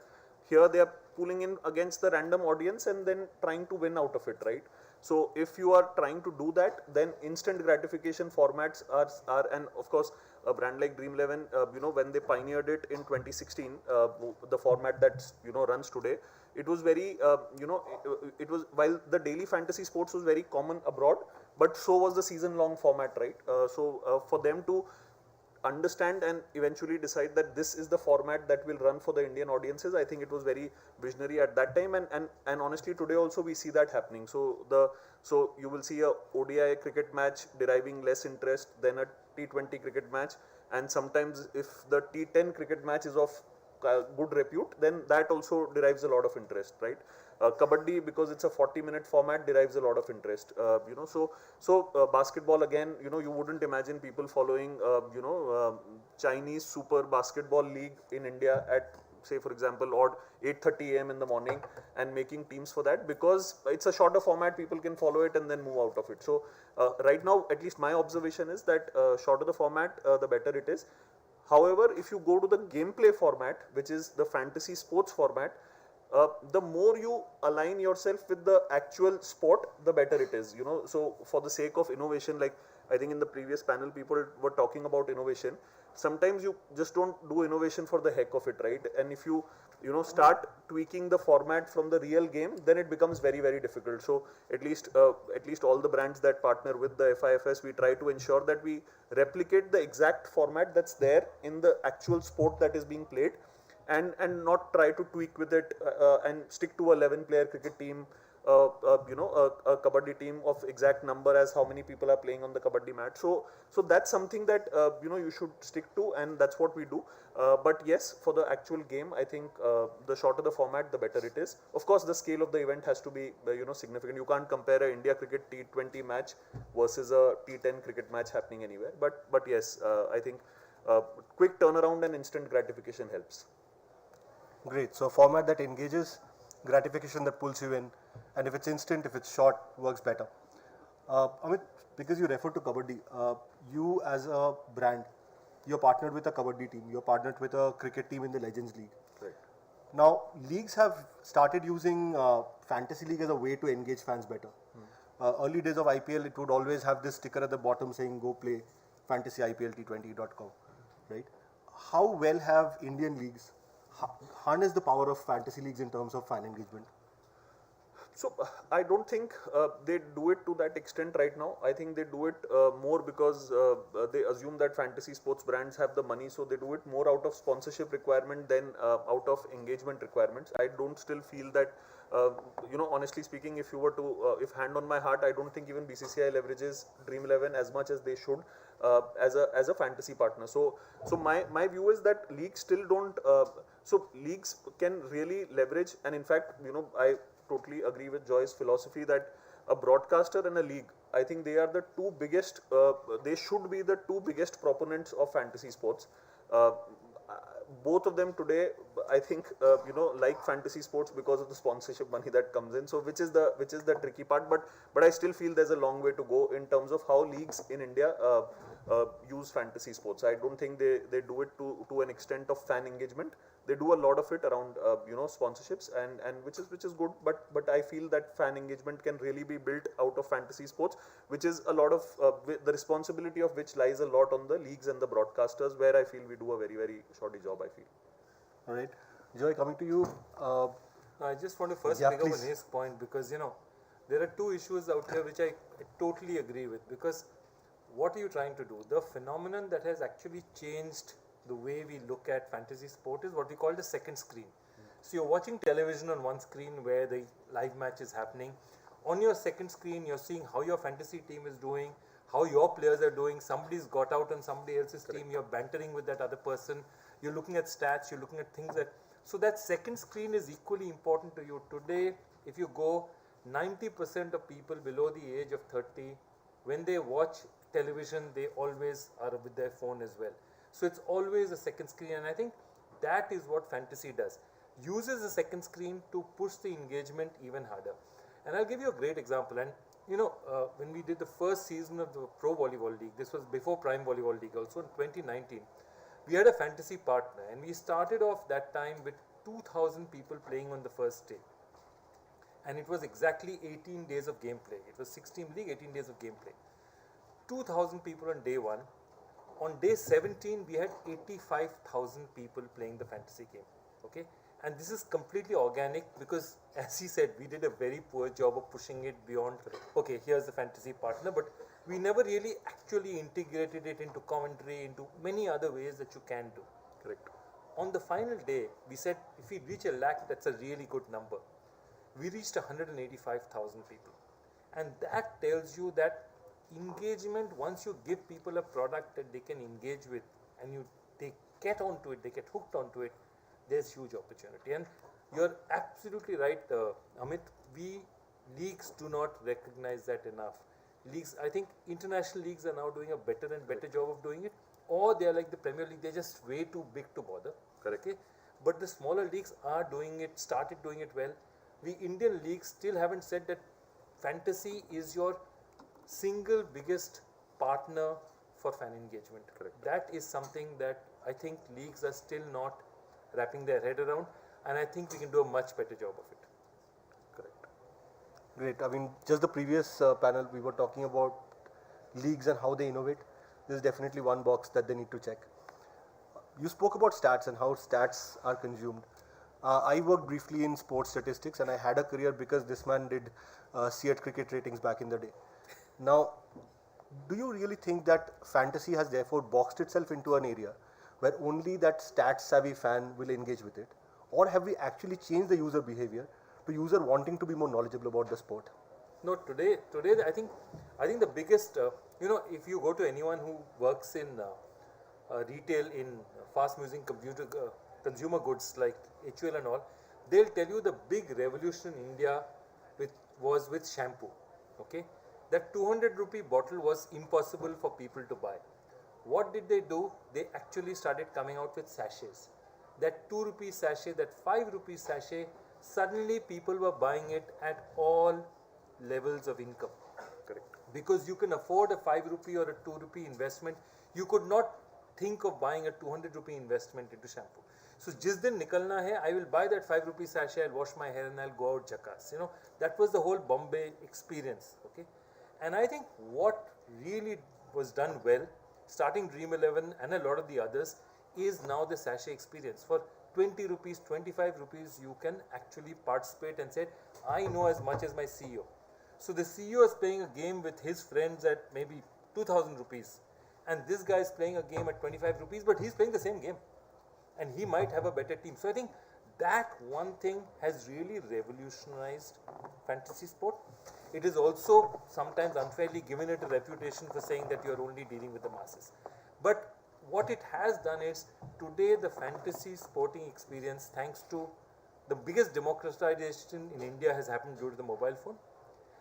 Here they are pulling in against the random audience and then trying to win out of it, right? So if you are trying to do that, then instant gratification formats are and of course a brand like Dream 11, when they pioneered it in 2016, the format that runs today, it was very, it was, while the daily fantasy sports was very common abroad, but so was the season-long format, right? So for them to understand and eventually decide that this is the format that will run for the Indian audiences, I think it was very visionary at that time, and honestly today also we see that happening. So you will see a ODI cricket match deriving less interest than a T20 cricket match, and sometimes if the T10 cricket match is of good repute, then that also derives a lot of interest, right? Kabaddi, because it's a 40-minute format, derives a lot of interest. So basketball again, you wouldn't imagine people following, Chinese Super Basketball League in India at, say for example, odd 8:30 a.m. in the morning, and making teams for that, because it's a shorter format, people can follow it and then move out of it. So right now, at least my observation is that shorter the format, the better it is. However, if you go to the gameplay format, which is the fantasy sports format, the more you align yourself with the actual sport, the better it is. So for the sake of innovation, like I think in the previous panel, people were talking about innovation. Sometimes you just don't do innovation for the heck of it, right? And if you start tweaking the format from the real game, then it becomes very, very difficult. So at least all the brands that partner with the FIFS, we try to ensure that we replicate the exact format that's there in the actual sport that is being played, and not try to tweak with it and stick to a 11-player cricket team, a kabaddi team of exact number as how many people are playing on the kabaddi mat. So that's something that you should stick to, and that's what we do. But yes, for the actual game, I think the shorter the format, the better it is. Of course, the scale of the event has to be significant. You can't compare a India cricket T20 match versus a T10 cricket match happening anywhere. But yes, I think quick turnaround and instant gratification helps. Great. So a format that engages, gratification that pulls you in, and if it's instant, if it's short, works better. Amit, because you referred to Kabaddi, you as a brand, you're partnered with a Kabaddi team, you're partnered with a cricket team in the Legends League. Right. Now, leagues have started using Fantasy League as a way to engage fans better. Early days of IPL, it would always have this sticker at the bottom saying, go play fantasyIPLT20.com, right? How well have Indian leagues harness the power of fantasy leagues in terms of fan engagement? So I don't think they do it to that extent right now. I think they do it more because they assume that fantasy sports brands have the money, so they do it more out of sponsorship requirement than out of engagement requirements. I don't still feel that, honestly speaking, if you were to, if hand on my heart, I don't think even BCCI leverages Dream 11 as much as they should as a fantasy partner. So my view is that leagues still don't. So leagues can really leverage, and in fact, I totally agree with Joy's philosophy that a broadcaster and a league, I think they are the two biggest, they should be the two biggest proponents of fantasy sports. Both of them today, I think, like fantasy sports because of the sponsorship money that comes in. So which is the tricky part, but I still feel there's a long way to go in terms of how leagues in India use fantasy sports. I don't think they do it to an extent of fan engagement. They do a lot of it around sponsorships, and which is good, but I feel that fan engagement can really be built out of fantasy sports, which is a lot of the responsibility of which lies a lot on the leagues and the broadcasters, where I feel we do a very, very shoddy job, I feel. All right. Joy, coming to you. I just want to first pick up on his point, because there are two issues out here which I totally agree with, because what are you trying to do? The phenomenon that has actually changed the way we look at fantasy sport is what we call the second screen. So you're watching television on one screen where the live match is happening. On your second screen, you're seeing how your fantasy team is doing, how your players are doing. Somebody's got out on somebody else's team. You're bantering with that other person. You're looking at stats. You're looking at things that. So that second screen is equally important to you. Today, if you go, 90% of people below the age of 30, when they watch television, they always are with their phone as well. So it's always a second screen, and I think that is what fantasy does. Uses the second screen to push the engagement even harder. And I'll give you a great example. And you know, when we did the first season of the Pro Volleyball League, this was before Prime Volleyball League also in 2019, we had a fantasy partner, and we started off that time with 2,000 people playing on the first day. And it was exactly 18 days of gameplay. It was 16 league, 18 days of gameplay. 2,000 people on day 1. On day 17, we had 85,000 people playing the fantasy game. Okay? And this is completely organic because, as he said, we did a very poor job of pushing it beyond, okay, here's the fantasy partner, but we never really actually integrated it into commentary, into many other ways that you can do. Correct. On the final day, we said if we reach 1 lakh, that's a really good number. We reached 185,000 people. And that tells you that engagement, once you give people a product that they can engage with and they get onto it, they get hooked onto it, there's huge opportunity. And you're absolutely right, Amit, leagues do not recognize that enough. Leagues, I think international leagues are now doing a better and better job of doing it, or they're like the Premier League, they're just way too big to bother. Correct. Okay? But the smaller leagues are doing it, started doing it well. We Indian leagues still haven't said that fantasy is your single biggest partner for fan engagement. Correct. That is something that I think leagues are still not wrapping their head around, and I think we can do a much better job of it. Correct. Great. I mean, just the previous panel, we were talking about leagues and how they innovate. This is definitely one box that they need to check. You spoke about stats and how stats are consumed. I worked briefly in sports statistics, and I had a career because this man did CET cricket ratings back in the day. Now, do you really think that fantasy has therefore boxed itself into an area where only that stats savvy fan will engage with it? Or have we actually changed the user behavior to user wanting to be more knowledgeable about the sport? No, today I think the biggest, if you go to anyone who works in retail in fast-moving consumer goods like HUL and all, they'll tell you the big revolution in India was with shampoo. Okay, that 200 rupee bottle was impossible for people to buy. What did they do? They actually started coming out with sachets. That 2 rupee sachet, that 5 rupee sachet, suddenly people were buying it at all levels of income. Correct. Because you can afford a 5 rupee or a 2 rupee investment. You could not think of buying a 200 rupee investment into shampoo. So, jis din nikalna hai, I will buy that 5 rupee sachet, I'll wash my hair and I'll go out jackass. That was the whole Bombay experience. Okay, and I think what really was done well, starting Dream 11 and a lot of the others, is now the sachet experience. For 20 rupees, 25 rupees, you can actually participate and say, I know as much as my CEO. So the CEO is playing a game with his friends at maybe 2,000 rupees. And this guy is playing a game at 25 rupees, but he's playing the same game. And he might have a better team. So I think that one thing has really revolutionized fantasy sport. It is also sometimes unfairly given it a reputation for saying that you are only dealing with the masses. But what it has done is, today the fantasy sporting experience, thanks to the biggest democratization in India, has happened due to the mobile phone.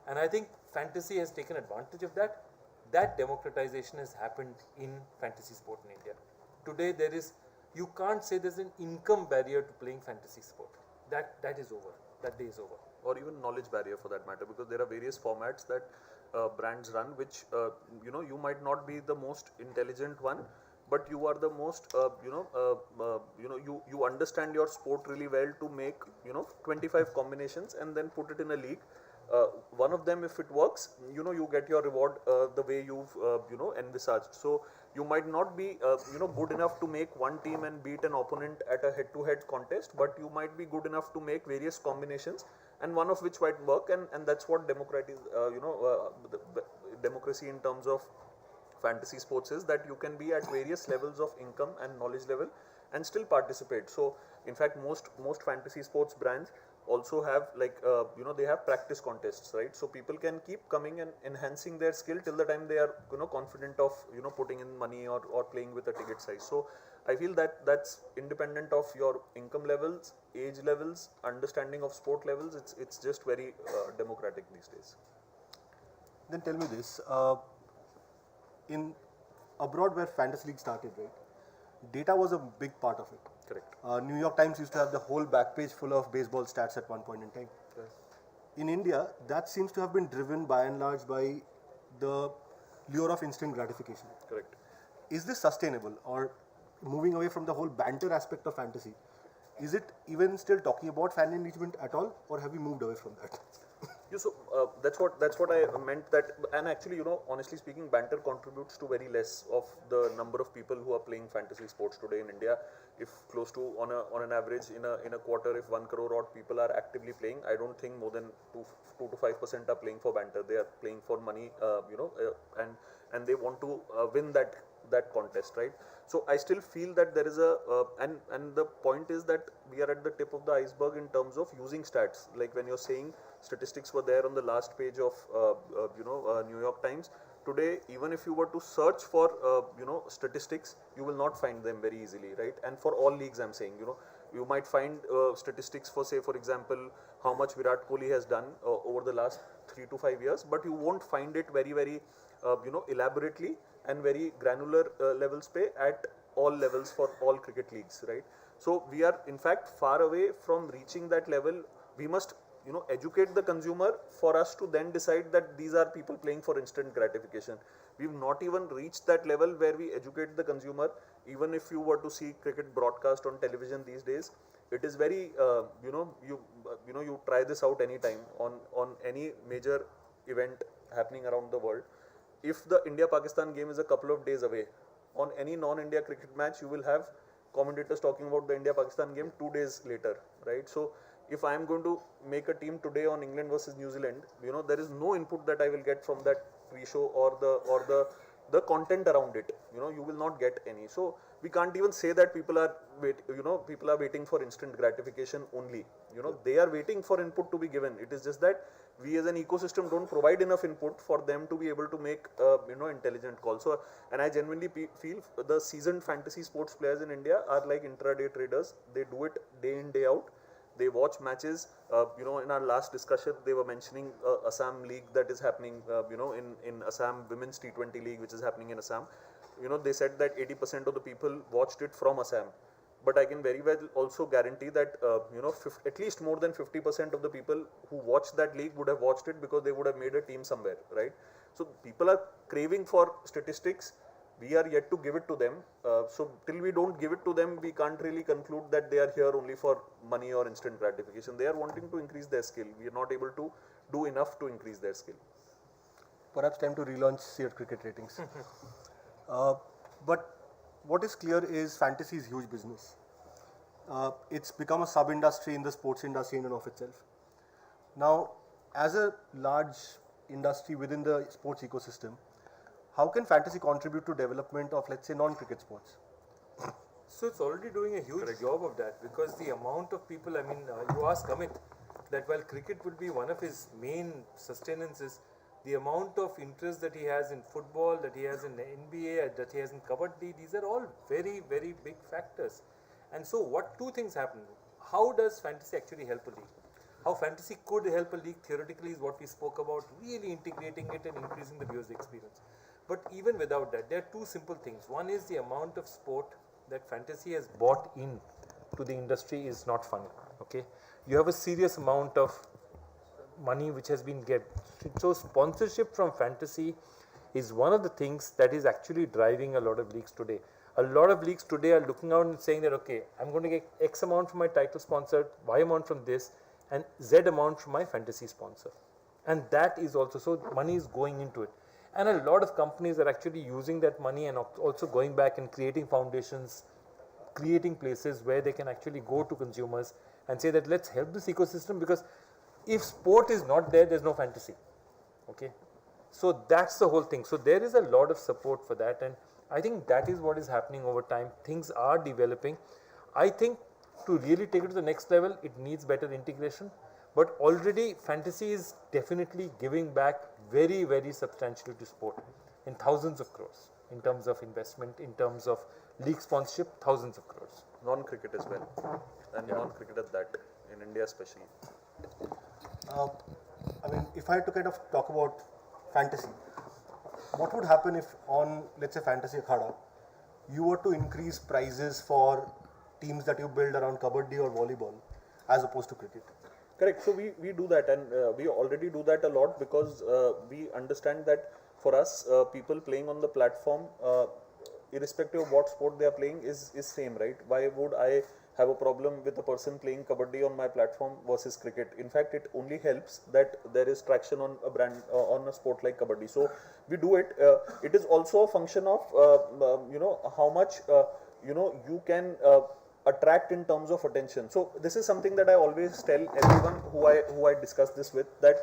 And I think fantasy has taken advantage of that. That democratization has happened in fantasy sport in India. Today you can't say there's an income barrier to playing fantasy sport. That is over. That day is over. Or even knowledge barrier for that matter, because there are various formats that brands run, which you might not be the most intelligent one, but you are the most you understand your sport really well to make 25 combinations and then put it in a league. One of them, if it works, you get your reward the way you've envisaged. So you might not be good enough to make one team and beat an opponent at a head-to-head contest, but you might be good enough to make various combinations, and one of which might work, and that's what democracy in terms of fantasy sports is that you can be at various levels of income and knowledge level and still participate. So in fact most fantasy sports brands also have like they have practice contests, right? So people can keep coming and enhancing their skill till the time they are confident of putting in money or playing with a ticket size. So I feel that that's independent of your income levels, age levels, understanding of sport levels. It's just very democratic these days. Then tell me this, in abroad where fantasy league started, right, data was a big part of it. Correct. New York Times used to have the whole back page full of baseball stats at one point in time. Yes. In India, that seems to have been driven by and large by the lure of instant gratification. Correct. Is this sustainable, or moving away from the whole banter aspect of fantasy, is it even still talking about fan engagement at all, or have we moved away from that? Yeah, so that's what I meant, that, and actually honestly speaking, banter contributes to very less of the number of people who are playing fantasy sports today in India. If close to on an average in a quarter, if 1 crore odd people are actively playing, I don't think more than 2 to 5% are playing for banter. They are playing for money, and they want to win that contest, right? So I still feel that there is and the point is that we are at the tip of the iceberg in terms of using stats. Like when you're saying statistics were there on the last page of New York Times. Today, even if you were to search for statistics, you will not find them very easily, right? And for all leagues, I'm saying, you might find statistics for, say, for example, how much Virat Kohli has done over the last 3 to 5 years, but you won't find it very, very elaborately and very granular levels pay at all levels for all cricket leagues, right? So we are in fact far away from reaching that level. We must educate the consumer for us to then decide that these are people playing for instant gratification. We've not even reached that level where we educate the consumer. Even if you were to see cricket broadcast on television these days, it is very you try this out anytime on any major event happening around the world. If the India-Pakistan game is a couple of days away, on any non-India cricket match, you will have commentators talking about the India-Pakistan game 2 days later, right? So if I am going to make a team today on England versus New Zealand, there is no input that I will get from that pre-show or the content around it. You will not get any. So we can't even say that people are waiting for instant gratification only. They are waiting for input to be given. It is just that we as an ecosystem don't provide enough input for them to be able to make intelligent calls. So, and I genuinely feel the seasoned fantasy sports players in India are like intraday traders. They do it day in, day out. They watch matches. In our last discussion, they were mentioning Assam League that is happening. In Assam Women's T20 League, which is happening in Assam. They said that 80% of the people watched it from Assam. But I can very well also guarantee that at least more than 50% of the people who watched that league would have watched it because they would have made a team somewhere, right? So people are craving for statistics. We are yet to give it to them. So till we don't give it to them, we can't really conclude that they are here only for money or instant gratification. They are wanting to increase their skill. We are not able to do enough to increase their skill. Perhaps time to relaunch your cricket ratings. But what is clear is fantasy is huge business. It's become a sub-industry in the sports industry in and of itself. Now, as a large industry within the sports ecosystem, how can fantasy contribute to development of, let's say, non-cricket sports? So it's already doing a huge job of that, because the amount of people, you ask Amit that while cricket would be one of his main sustenances, the amount of interest that he has in football, that he has in the NBA, that he has in Kabaddi, these are all very, very big factors. And so what two things happen? How does fantasy actually help a league? How fantasy could help a league theoretically is what we spoke about, really integrating it and increasing the viewer's experience. But even without that, there are two simple things. One is the amount of sport that fantasy has brought in to the industry is not funny. Okay, you have a serious amount of money which has been get. So sponsorship from fantasy is one of the things that is actually driving a lot of leagues today. A lot of leagues today are looking out and saying that, okay, I'm going to get X amount from my title sponsor, Y amount from this, and Z amount from my fantasy sponsor. And that is also, so money is going into it. And a lot of companies are actually using that money and also going back and creating foundations, creating places where they can actually go to consumers and say that let's help this ecosystem, because if sport is not there, there's no fantasy. Okay. So that's the whole thing. So there is a lot of support for that, and I think that is what is happening over time. Things are developing. I think to really take it to the next level, it needs better integration. But already fantasy is definitely giving back very, very substantially to sport in thousands of crores in terms of investment, in terms of league sponsorship, thousands of crores. Non-cricket as well, and non-cricket at that, in India especially. I mean, if I had to kind of talk about fantasy, what would happen if on, let's say, Fantasy Akhada, you were to increase prices for teams that you build around kabaddi or volleyball as opposed to cricket? Correct. So we do that, and we already do that a lot, because we understand that for us, people playing on the platform, irrespective of what sport they are playing, is same, right? Why would I have a problem with a person playing kabaddi on my platform versus cricket? In fact, it only helps that there is traction on a brand on a sport like kabaddi. So we do it. It is also a function of how much you can attract in terms of attention. So this is something that I always tell everyone who I discuss this with, that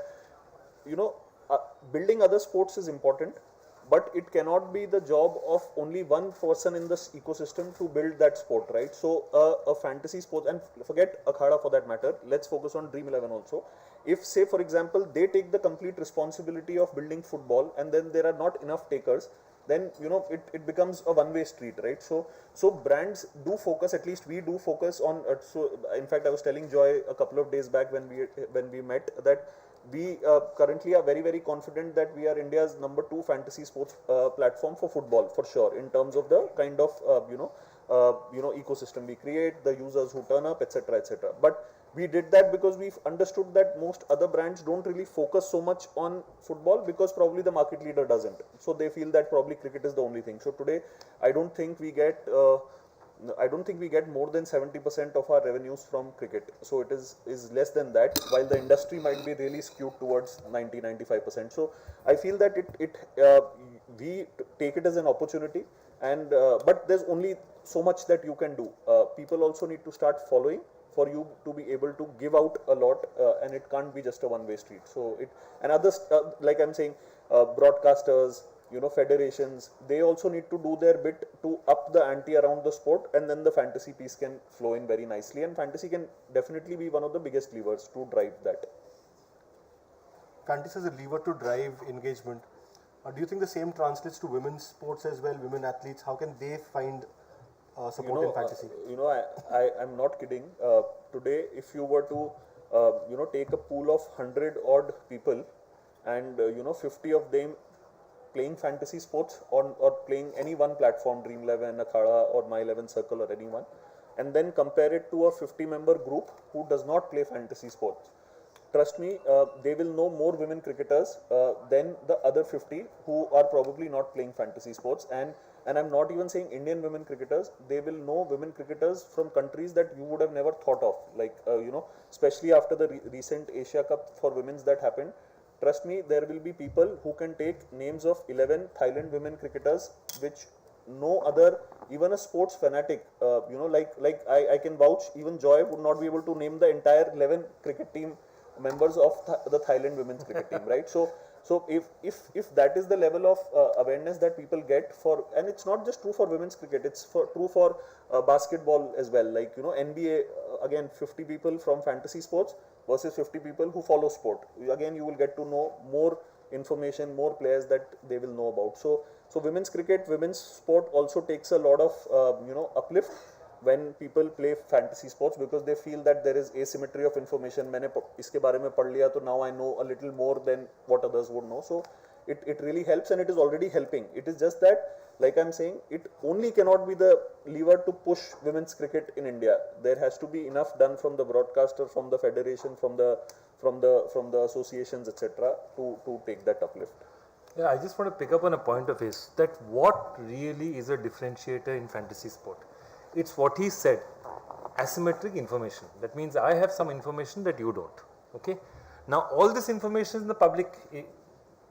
building other sports is important, but it cannot be the job of only one person in this ecosystem to build that sport, right? So a fantasy sport, and forget Akhada for that matter, let's focus on Dream 11 also. If, say for example, they take the complete responsibility of building football, and then there are not enough takers, then it becomes a one-way street, right? So brands do focus, at least we do focus on. So in fact, I was telling Joy a couple of days back when we met that we currently are very, very confident that we are India's #2 fantasy sports platform for football, for sure, in terms of the kind of ecosystem we create, the users who turn up, etc., etc. But we did that because we understood that most other brands don't really focus so much on football, because probably the market leader doesn't. So they feel that probably cricket is the only thing. So today, I don't think we get more than 70% of our revenues from cricket. So it is less than that, while the industry might be really skewed towards 90-95%. So I feel that we take it as an opportunity, and but there's only so much that you can do. People also need to start following for you to be able to give out a lot, and it can't be just a one-way street. So and others, like I'm saying, broadcasters, federations, they also need to do their bit to up the ante around the sport, and then the fantasy piece can flow in very nicely, and fantasy can definitely be one of the biggest levers to drive that. Fantasy is a lever to drive engagement. Do you think the same translates to women's sports as well, women athletes? How can they find support in fantasy? I'm not kidding. Today, if you were to take a pool of 100 odd people, and 50 of them playing fantasy sports or playing any one platform, Dream 11, Akhada, or My 11 Circle, or anyone, and then compare it to a 50-member group who does not play fantasy sports. Trust me, they will know more women cricketers than the other 50 who are probably not playing fantasy sports. And I'm not even saying Indian women cricketers. They will know women cricketers from countries that you would have never thought of, like especially after the recent Asia Cup for women's that happened. Trust me, there will be people who can take names of 11 Thailand women cricketers, which no other, even a sports fanatic, like I can vouch, even Joy would not be able to name the entire 11 cricket team members of the Thailand women's cricket team, right? So if that is the level of awareness that people get for, and it's not just true for women's cricket, it's true for basketball as well. Like NBA, again, 50 people from fantasy sports versus 50 people who follow sport. Again, you will get to know more information, more players that they will know about. So women's cricket, women's sport also takes a lot of uplift when people play fantasy sports, because they feel that there is asymmetry of information. मैंने इसके बारे में पढ़ लिया, तो now I know a little more than what others would know. So it really helps, and it is already helping. It is just that, like I'm saying, it only cannot be the lever to push women's cricket in India. There has to be enough done from the broadcaster, from the federation, from the associations, etc., to take that uplift. Yeah, I just want to pick up on a point of his, that what really is a differentiator in fantasy sport. It's what he said, asymmetric information. That means I have some information that you don't. Okay. Now all this information is in the public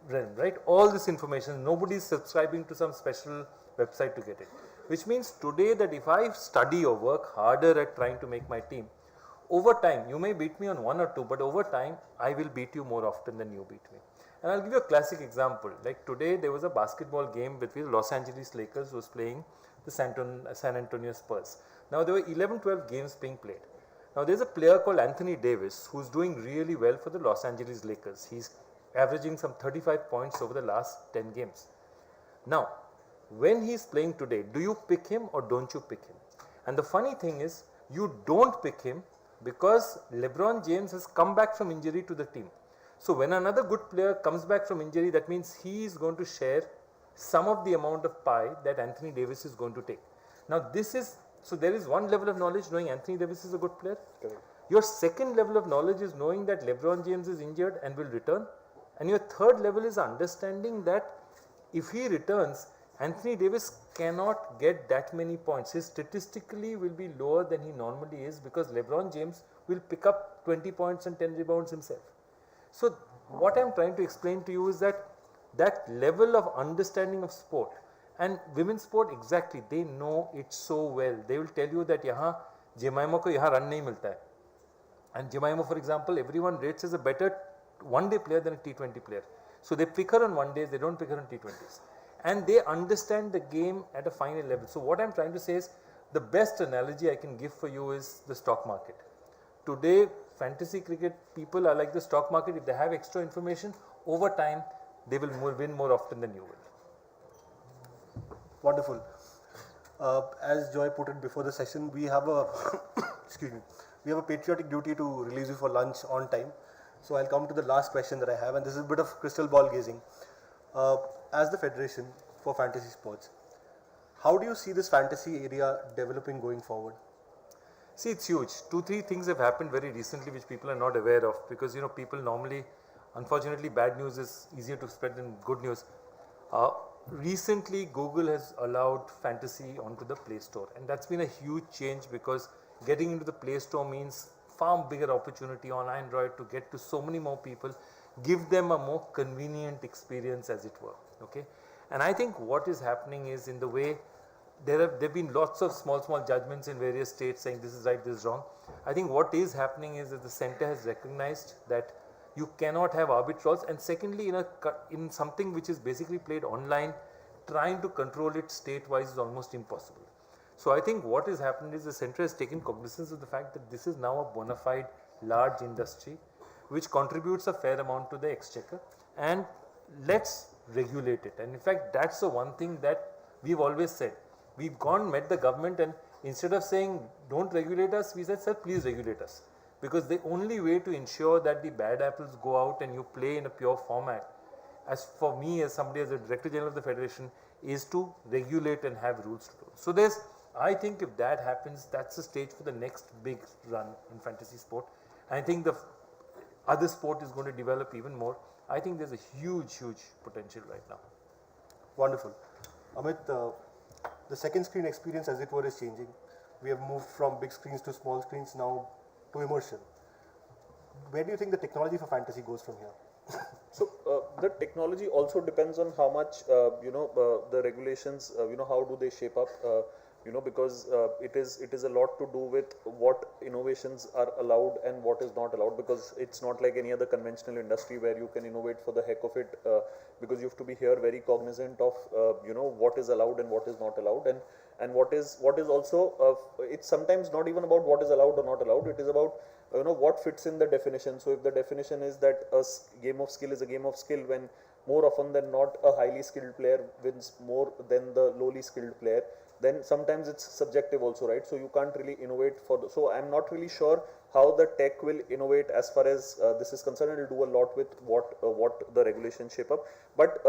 realm, right? All this information, nobody is subscribing to some special website to get it. Which means today that if I study or work harder at trying to make my team, over time, you may beat me on one or two, but over time, I will beat you more often than you beat me. And I'll give you a classic example. Like today, there was a basketball game between Los Angeles Lakers was playing the San Antonio Spurs. Now there were 11-12 games being played. Now there's a player called Anthony Davis who's doing really well for the Los Angeles Lakers. He's averaging some 35 points over the last 10 games. Now, when he's playing today, do you pick him or don't you pick him? And the funny thing is, you don't pick him because LeBron James has come back from injury to the team. So when another good player comes back from injury, that means he is going to share some of the amount of pie that Anthony Davis is going to take. Now so there is one level of knowledge knowing Anthony Davis is a good player. Correct. Your second level of knowledge is knowing that LeBron James is injured and will return. And your third level is understanding that if he returns, Anthony Davis cannot get that many points. He statistically will be lower than he normally is because LeBron James will pick up 20 points and 10 rebounds himself. So what I am trying to explain to you is that level of understanding of sport, and women's sport exactly, they know it so well. They will tell you that yahan Jemima ko yahan run nahi milta hai. And Jemima, for example, everyone rates as a better one-day player than a T20 player. So they pick her on one days, they don't pick her on T20s. And they understand the game at a finer level. So what I am trying to say is, the best analogy I can give for you is the stock market. Today, fantasy cricket people are like the stock market. If they have extra information, over time, they will win more often than you will. Wonderful. As Joy put it before the session, we have a excuse me, we have a patriotic duty to release you for lunch on time. So I'll come to the last question that I have, and this is a bit of crystal ball gazing. As the Federation for Fantasy Sports, how do you see this fantasy area developing going forward? See, it's huge. 2-3 things have happened very recently which people are not aware of, because people normally, unfortunately, bad news is easier to spread than good news. Recently, Google has allowed fantasy onto the Play Store, and that's been a huge change because getting into the Play Store means far bigger opportunity on Android to get to so many more people, give them a more convenient experience, as it were. Okay, and I think what is happening is, in the way there have been lots of small judgments in various states saying this is right, this is wrong. I think what is happening is that the center has recognized that you cannot have arbitrage, and secondly, in something which is basically played online, trying to control it state-wise is almost impossible. So I think what has happened is the center has taken cognizance of the fact that this is now a bona fide large industry which contributes a fair amount to the exchequer, and let's regulate it. And in fact, that's the one thing that we've always said. We've met the government, and instead of saying don't regulate us, we said, sir, please regulate us. Because the only way to ensure that the bad apples go out and you play in a pure format, as for me, as somebody, as a Director General of the Federation, is to regulate and have rules to do. So I think if that happens, that's the stage for the next big run in fantasy sport. I think the other sport is going to develop even more. I think there's a huge potential right now. Wonderful. Amit, the second screen experience, as it were, is changing. We have moved from big screens to small screens now to immersion. Where do you think the technology for fantasy goes from here? So the technology also depends on how much the regulations how do they shape up, because it is a lot to do with what innovations are allowed and what is not allowed, because it's not like any other conventional industry where you can innovate for the heck of it, because you have to be here very cognizant of what is allowed and what is not allowed, and what is also it's sometimes not even about what is allowed or not allowed. It is about what fits in the definition. So if the definition is that a game of skill is a game of skill, when more often than not a highly skilled player wins more than the lowly skilled player, then sometimes it's subjective also, right? So you can't really innovate so I'm not really sure how the tech will innovate as far as this is concerned. It will do a lot with what the regulations shape up. But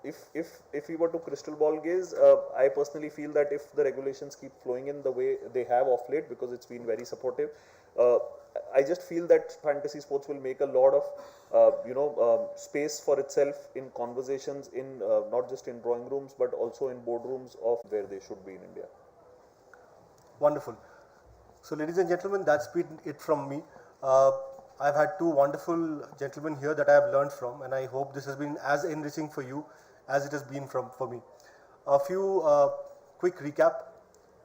if we were to crystal ball gaze, I personally feel that if the regulations keep flowing in the way they have of late, because it's been very supportive, I just feel that fantasy sports will make a lot of space for itself in conversations, in not just in drawing rooms but also in boardrooms of where they should be in India. Wonderful. So ladies and gentlemen, that's been it from me. I've had two wonderful gentlemen here that I have learned from, and I hope this has been as enriching for you as it has been for me. A few quick recap.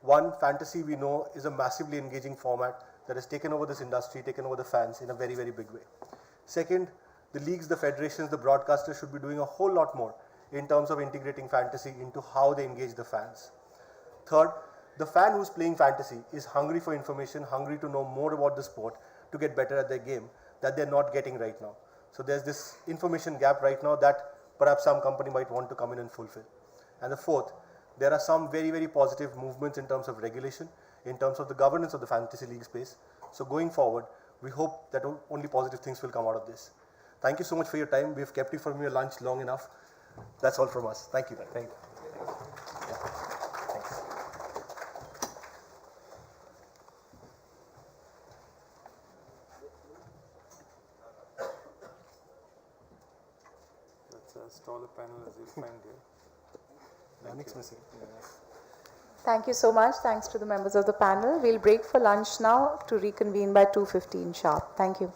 One, fantasy, we know, is a massively engaging format that has taken over this industry, taken over the fans in a very, very big way. Second, the leagues, the federations, the broadcasters should be doing a whole lot more in terms of integrating fantasy into how they engage the fans. Third, the fan who's playing fantasy is hungry for information, hungry to know more about the sport, to get better at their game, that they're not getting right now. So there's this information gap right now that perhaps some company might want to come in and fulfill. And the fourth, there are some very, very positive movements in terms of regulation, in terms of the governance of the fantasy league space. So going forward, we hope that only positive things will come out of this. Thank you so much for your time. We've kept you from your lunch long enough. That's all from us. Thank you. Thank you. That's as tall a panel as you'll find here. Missing. Thank you so much. Thanks to the members of the panel. We'll break for lunch now to reconvene by 2:15 sharp. Thank you.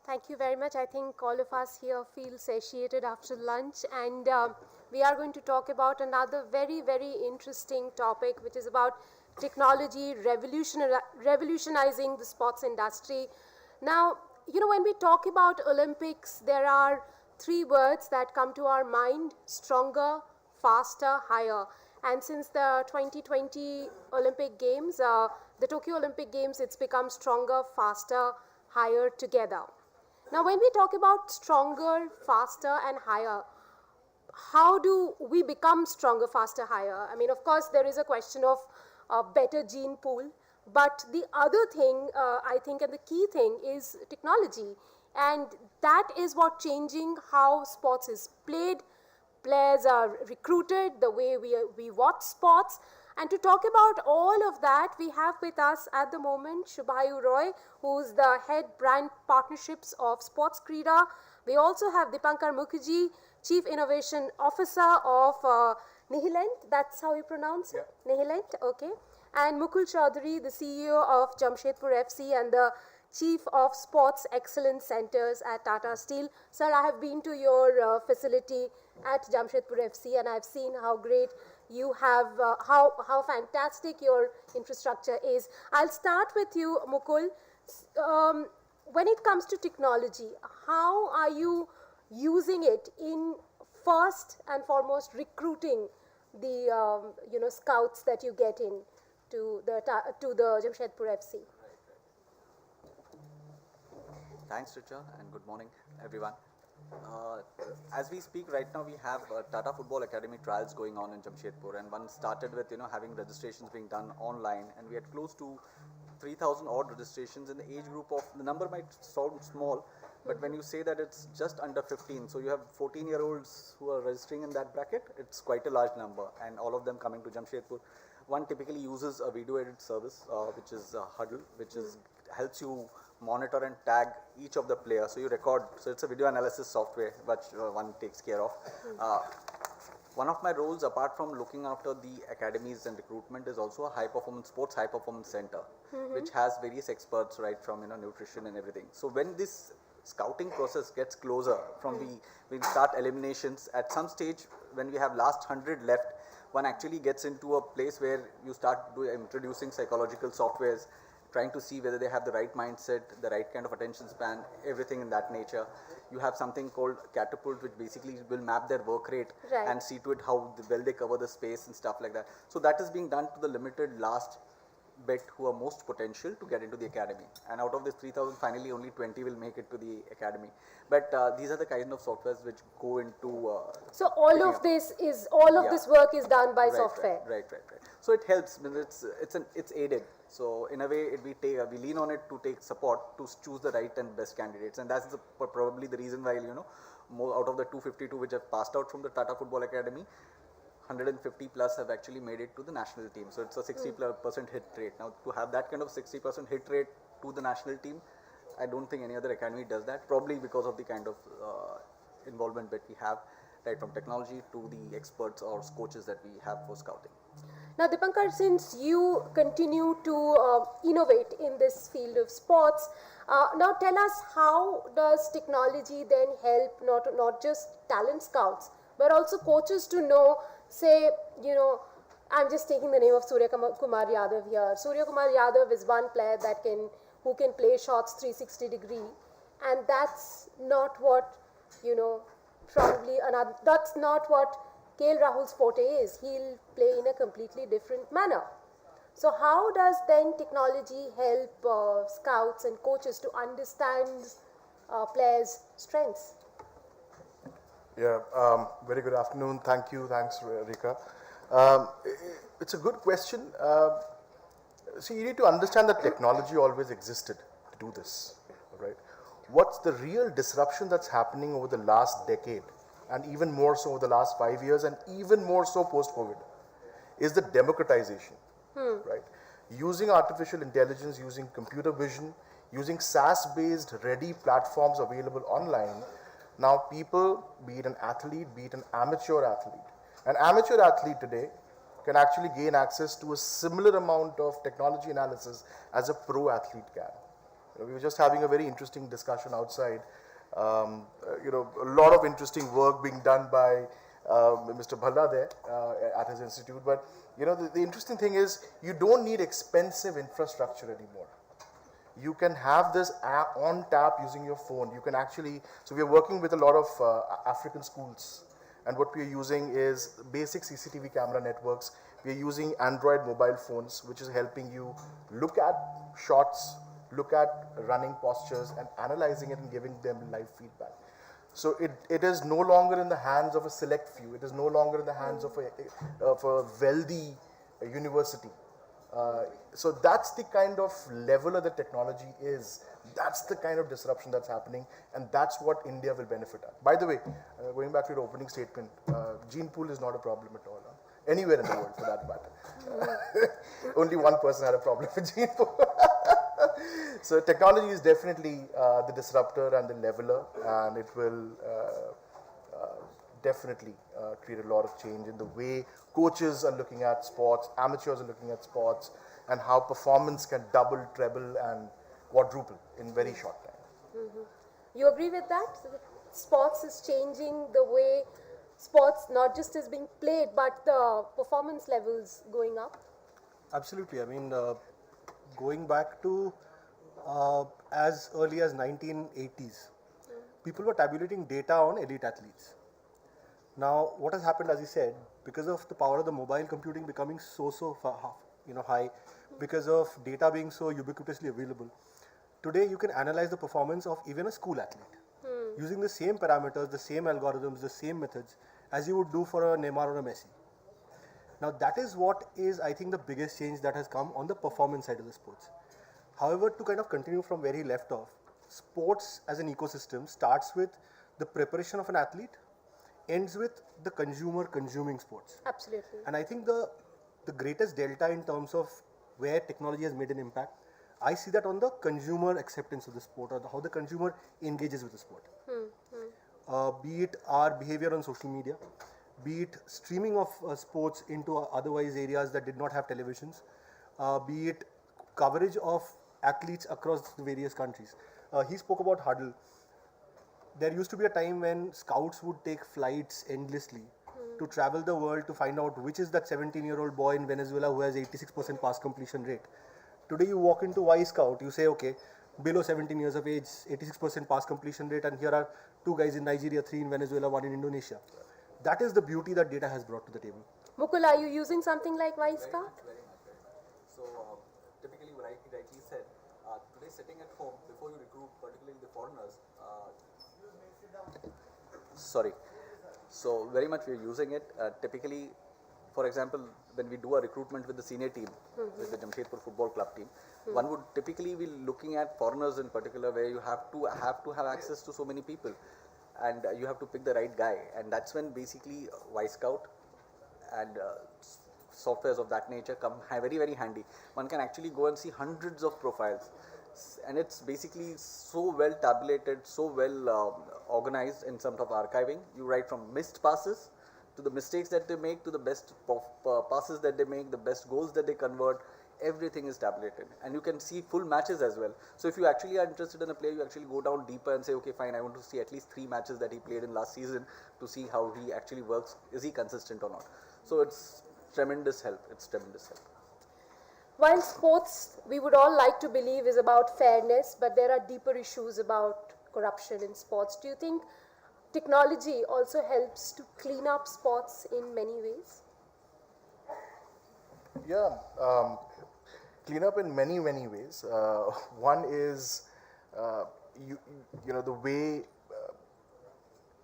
Thank you very much. I think all of us here feel satiated after lunch, and we are going to talk about another very, very interesting topic, which is about technology revolutionizing the sports industry. Now, you know, when we talk about Olympics, there are three words that come to our mind: stronger, faster, higher. And since the 2020 Olympic Games, the Tokyo Olympic Games, it's become stronger, faster, higher together. Now, when we talk about stronger, faster, and higher, how do we become stronger, faster, higher? I mean, of course, there is a question of a better gene pool, but the other thing, I think, and the key thing is technology. And that is what changing how sports is played. Players are recruited, the way we watch sports. And to talk about all of that, we have with us at the moment Shubhayu Roy, who's the head brand partnerships of Sports Krida. We also have Dipankar Mukherjee, Chief Innovation Officer of Nxlivetv, that's how you pronounce it? Yeah. Nxlivetv, okay. And Mukul Chaudhary, the CEO of Jamshedpur FC and the Chief of Sports Excellence Centers at Tata Steel. Sir, I have been to your facility at Jamshedpur FC, and I've seen how great you have, how fantastic your infrastructure is. I'll start with you, Mukul. When it comes to technology, how are you using it in first and foremost recruiting the scouts that you get in to the Jamshedpur FC? Thanks, Richa, and good morning, everyone. As we speak right now, we have Tata Football Academy trials going on in Jamshedpur, and one started with having registrations being done online, and we had close to 3,000 odd registrations in the age group of, the number might sound small, but when you say that it's just under 15, so you have 14-year-olds who are registering in that bracket, it's quite a large number, and all of them coming to Jamshedpur. One typically uses a video edit service, which is Huddle, which helps you monitor and tag each of the players. So you record, so it's a video analysis software which one takes care of. One of my roles, apart from looking after the academies and recruitment, is also a sports high performance center, which has various experts right from nutrition and everything. So when this scouting process gets closer, we start eliminations at some stage. When we have last 100 left, one actually gets into a place where you start introducing psychological softwares, trying to see whether they have the right mindset, the right kind of attention span, everything in that nature. You have something called Catapult, which basically will map their work rate and see to it how well they cover the space and stuff like that. So that is being done to the limited last bit who are most potential to get into the academy. And out of this 3,000, finally only 20 will make it to the academy. But these are the kind of softwares which go into... so all of this work is done by software? Right. So it helps, it's aided. So in a way, we lean on it to take support to choose the right and best candidates. And that's probably the reason why, more out of the 252 which have passed out from the Tata Football Academy, 150 plus have actually made it to the national team. So it's a 60% hit rate. Now to have that kind of 60% hit rate to the national team, I don't think any other academy does that, probably because of the kind of involvement that we have, right from technology to the experts or coaches that we have for scouting. Now, Dipankar, since you continue to innovate in this field of sports, now tell us, how does technology then help not just talent scouts, but also coaches to know, say, I'm just taking the name of Surya Kumar Yadav here. Surya Kumar Yadav is one player who can play shots 360 degree, and that's not what, that's not what KL Rahul's forte is. He'll play in a completely different manner. So how does then technology help scouts and coaches to understand players' strengths? Yeah, very good afternoon. Thanks, Rika. It's a good question. See, you need to understand that technology always existed to do this, right? What's the real disruption that's happening over the last decade, and even more so over the last 5 years, and even more so post-COVID, is the democratization, right? Using artificial intelligence, using computer vision, using SaaS-based ready platforms available online. Now people, be it an athlete, be it an amateur athlete today can actually gain access to a similar amount of technology analysis as a pro athlete can, We were just having a very interesting discussion outside. A lot of interesting work being done by Mr. Bhalla there at his institute. But the interesting thing is you don't need expensive infrastructure anymore. You can have this app on tap using your phone. You can actually, so we are working with a lot of African schools, and what we are using is basic CCTV camera networks. We are using Android mobile phones, which is helping you look at shots, look at running postures, and analyzing it and giving them live feedback. So it is no longer in the hands of a select few. It is no longer in the hands of a wealthy university. So that's the kind of level of the technology is. That's the kind of disruption that's happening, and that's what India will benefit at. By the way, going back to your opening statement, gene pool is not a problem at all. Anywhere in the world, for that matter. Only one person had a problem with gene pool. So technology is definitely the disruptor and the leveler, and it will definitely create a lot of change in the way coaches are looking at sports, amateurs are looking at sports, and how performance can double, treble, and quadruple in very short time. You agree with that? So that sports is changing the way sports not just is being played, but the performance levels going up? Absolutely. I mean, going back to as early as 1980s, people were tabulating data on elite athletes. Now, what has happened, as you said, because of the power of the mobile computing becoming so high, because of data being so ubiquitously available, today you can analyze the performance of even a school athlete using the same parameters, the same algorithms, the same methods as you would do for a Neymar or a Messi. Now, that is what is, I think, the biggest change that has come on the performance side of the sports. However, to kind of continue from where he left off, sports as an ecosystem starts with the preparation of an athlete, ends with the consumer consuming sports. Absolutely. And I think the greatest delta in terms of where technology has made an impact, I see that on the consumer acceptance of the sport, or how the consumer engages with the sport. Be it our behavior on social media, be it streaming of sports into otherwise areas that did not have televisions, be it coverage of athletes across the various countries. He spoke about hurdle. There used to be a time when scouts would take flights endlessly to travel the world to find out which is that 17-year-old boy in Venezuela who has 86% pass completion rate. Today you walk into Y Scout, you say, okay, below 17 years of age, 86% pass completion rate, and here are 2 guys in Nigeria, 3 in Venezuela, 1 in Indonesia. That is the beauty that data has brought to the table. Mukul, are you using something like Y Scout? Very much, very much. So, typically, what he rightly said, today sitting at home, before you recruit particularly the foreigners, sorry. So, very much we are using it. Typically, for example, when we do a recruitment with the senior team, with the Jamshedpur Football Club team, one would typically be looking at foreigners in particular, where you have to have access to so many people, and you have to pick the right guy, and that's when basically Y Scout and softwares of that nature come very, very handy. One can actually go and see hundreds of profiles, and it's basically so well tabulated, so well organized in terms of archiving. You write from missed passes to the mistakes that they make, to the best passes that they make, the best goals that they convert. Everything is tabulated, and you can see full matches as well. So if you actually are interested in a player, you actually go down deeper and say, okay, fine, I want to see at least 3 matches that he played in last season to see how he actually works. Is he consistent or not? So it's tremendous help. It's tremendous help. While sports, we would all like to believe, is about fairness, but there are deeper issues about corruption in sports. Do you think technology also helps to clean up sports in many ways? Yeah, clean up in many ways. One is, the way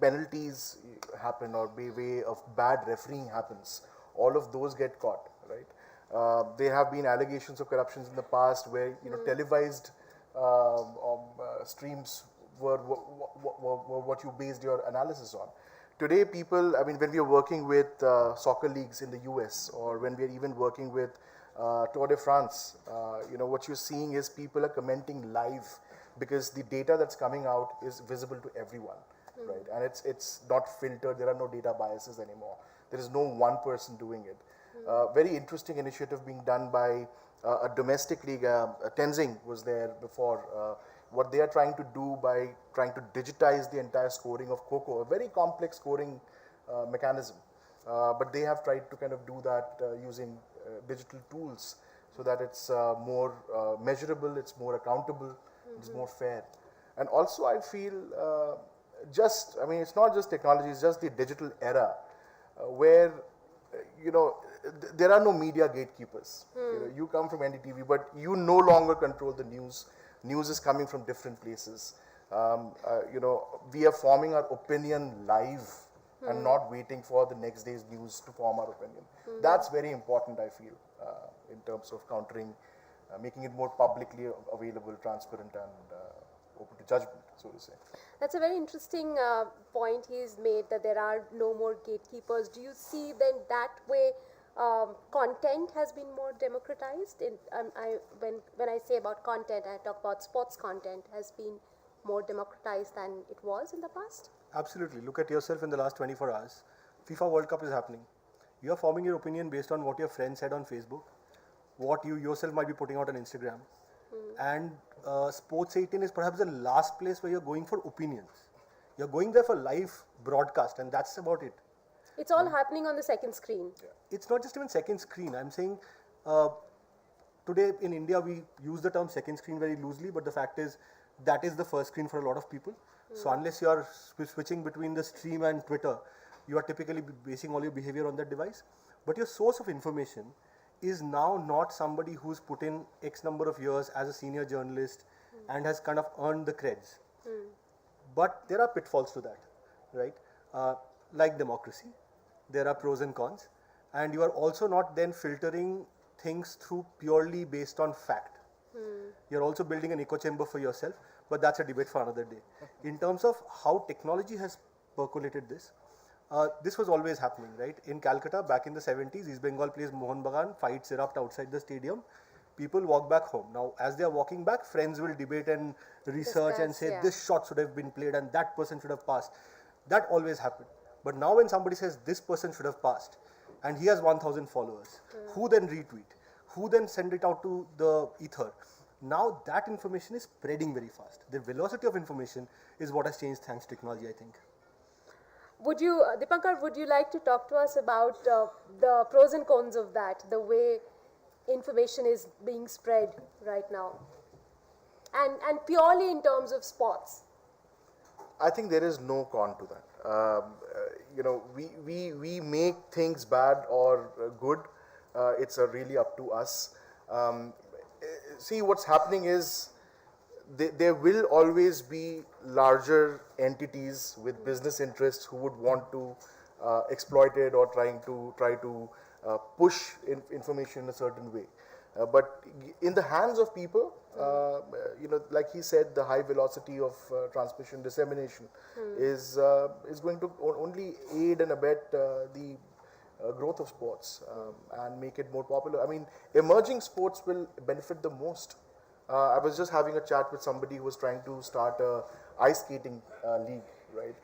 penalties happen, or way of bad refereeing happens. All of those get caught, right? There have been allegations of corruptions in the past where televised streams were what you based your analysis on. Today, people, I mean, when we are working with soccer leagues in the US, or when we are even working with Tour de France, what you're seeing is people are commenting live, because the data that's coming out is visible to everyone, right? And it's not filtered. There are no data biases anymore. There is no one person doing it. Very interesting initiative being done by a domestic league, Tenzing was there before. What they are trying to do by trying to digitize the entire scoring of Kho, a very complex scoring mechanism. But they have tried to kind of do that using digital tools so that it's more measurable, it's more accountable, it's more fair. And also I feel I mean, it's not just technology, it's just the digital era where, there are no media gatekeepers. You come from NDTV, but you no longer control the news. News is coming from different places. We are forming our opinion live and not waiting for the next day's news to form our opinion. That's very important, I feel, in terms of countering, making it more publicly available, transparent, and open to judgment, so to say. That's a very interesting point he's made, that there are no more gatekeepers. Do you see then that way content has been more democratized? When I say about content, I talk about sports content has been more democratized than it was in the past? Absolutely. Look at yourself in the last 24 hours. FIFA World Cup is happening. You are forming your opinion based on what your friend said on Facebook, what you yourself might be putting out on Instagram. And Sports 18 is perhaps the last place where you're going for opinions. You're going there for live broadcast, and that's about it. It's all happening on the second screen. It's not just even second screen. I'm saying today in India we use the term second screen very loosely, but the fact is that is the first screen for a lot of people. So unless you are switching between the stream and Twitter, you are typically basing all your behavior on that device. But your source of information is now not somebody who's put in X number of years as a senior journalist and has kind of earned the creds. But there are pitfalls to that, right? Like democracy, there are pros and cons, and you are also not then filtering things through purely based on fact. You're also building an echo chamber for yourself, but that's a debate for another day. In terms of how technology has percolated this, this was always happening, right? In Calcutta, back in the 70s, East Bengal plays Mohun Bagan, fights erupt outside the stadium, people walk back home. Now, as they are walking back, friends will debate and research and say, this shot should have been played and that person should have passed. That always happened. But now when somebody says, this person should have passed, and he has 1,000 followers, who then retweet? Who then send it out to the ether? Now that information is spreading very fast. The velocity of information is what has changed thanks to technology, I think. Would you, Dipankar, would you like to talk to us about the pros and cons of that, the way information is being spread right now? And purely in terms of sports. I think there is no con to that. We make things bad or good. It's really up to us. See, what's happening is there will always be larger entities with business interests who would want to exploit it or try to push information in a certain way. But in the hands of people, like he said, the high velocity of transmission dissemination is going to only aid and abet the growth of sports and make it more popular. I mean, emerging sports will benefit the most. I was just having a chat with somebody who was trying to start a ice skating league, right?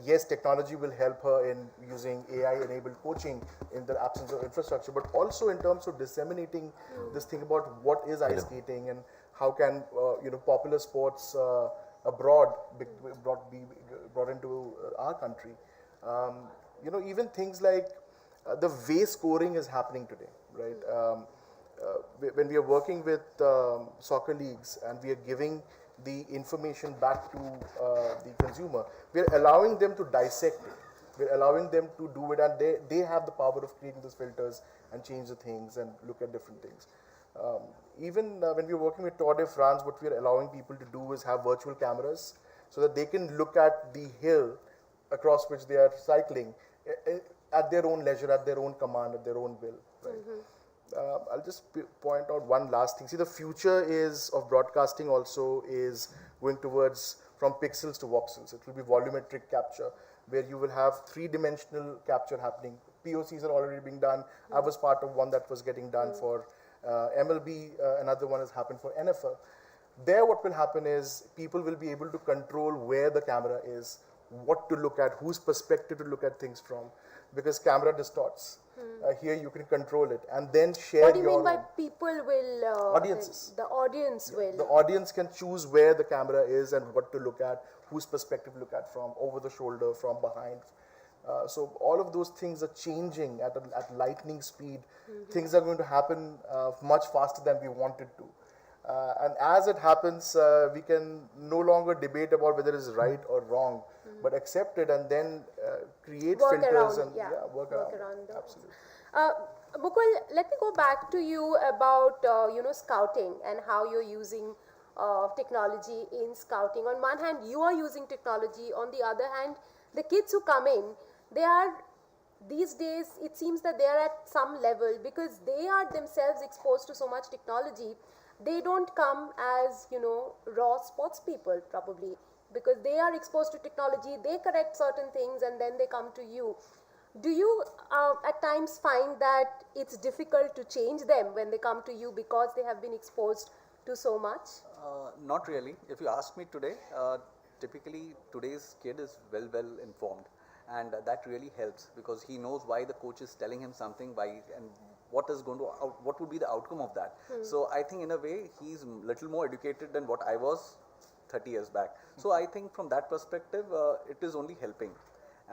Yes, technology will help her in using AI-enabled coaching in the absence of infrastructure, but also in terms of disseminating this thing about what is ice skating and how can popular sports abroad be brought into our country. Even things like the way scoring is happening today, right? When we are working with soccer leagues and we are giving the information back to the consumer, we are allowing them to dissect it. We're allowing them to do it, and they have the power of creating those filters and change the things and look at different things. Even when we're working with Tour de France, what we're allowing people to do is have virtual cameras so that they can look at the hill across which they are cycling at their own leisure, at their own command, at their own will. Right? I'll just point out one last thing. See, the future of broadcasting also is going towards from pixels to voxels. It will be volumetric capture, where you will have three-dimensional capture happening. POCs are already being done. I was part of one that was getting done for MLB. Another one has happened for NFL. There what will happen is people will be able to control where the camera is, what to look at, whose perspective to look at things from, because camera distorts. Here you can control it and then share What do you your mean by own. people will? Audiences. The audience will. The audience can choose where the camera is and what to look at, whose perspective to look at from, over the shoulder, from behind. So all of those things are changing at lightning speed. Things are going to happen much faster than we wanted to. And as it happens, we can no longer debate about whether it's right or wrong, but accept it and then create Work filters around, and yeah, work around. those. Absolutely. Mukul, let me go back to you about scouting and how you're using technology in scouting. On one hand, you are using technology. On the other hand, the kids who come in, they are these days. It seems that they are at some level because they are themselves exposed to so much technology. They don't come as raw sports people probably because they are exposed to technology. They correct certain things and then they come to you. Do you at times find that it's difficult to change them when they come to you because they have been exposed to so much? Not really. If you ask me today, typically today's kid is well informed, and that really helps because he knows why the coach is telling him something, and what would be the outcome of that. So I think in a way he's little more educated than what I was 30 years back. So I think from that perspective, it is only helping.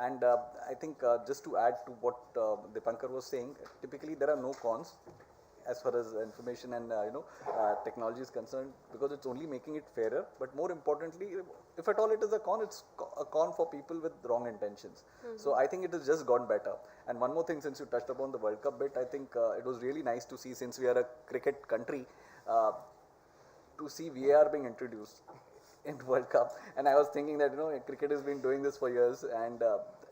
And I think just to add to what Dipankar was saying, typically there are no cons as far as information and technology is concerned, because it's only making it fairer. But more importantly, if at all it is a con, it's a con for people with wrong intentions. So I think it has just gone better. And one more thing, since you touched upon the World Cup bit, I think it was really nice to see, since we are a cricket country, to see VAR being introduced in World Cup. And I was thinking that cricket has been doing this for years, and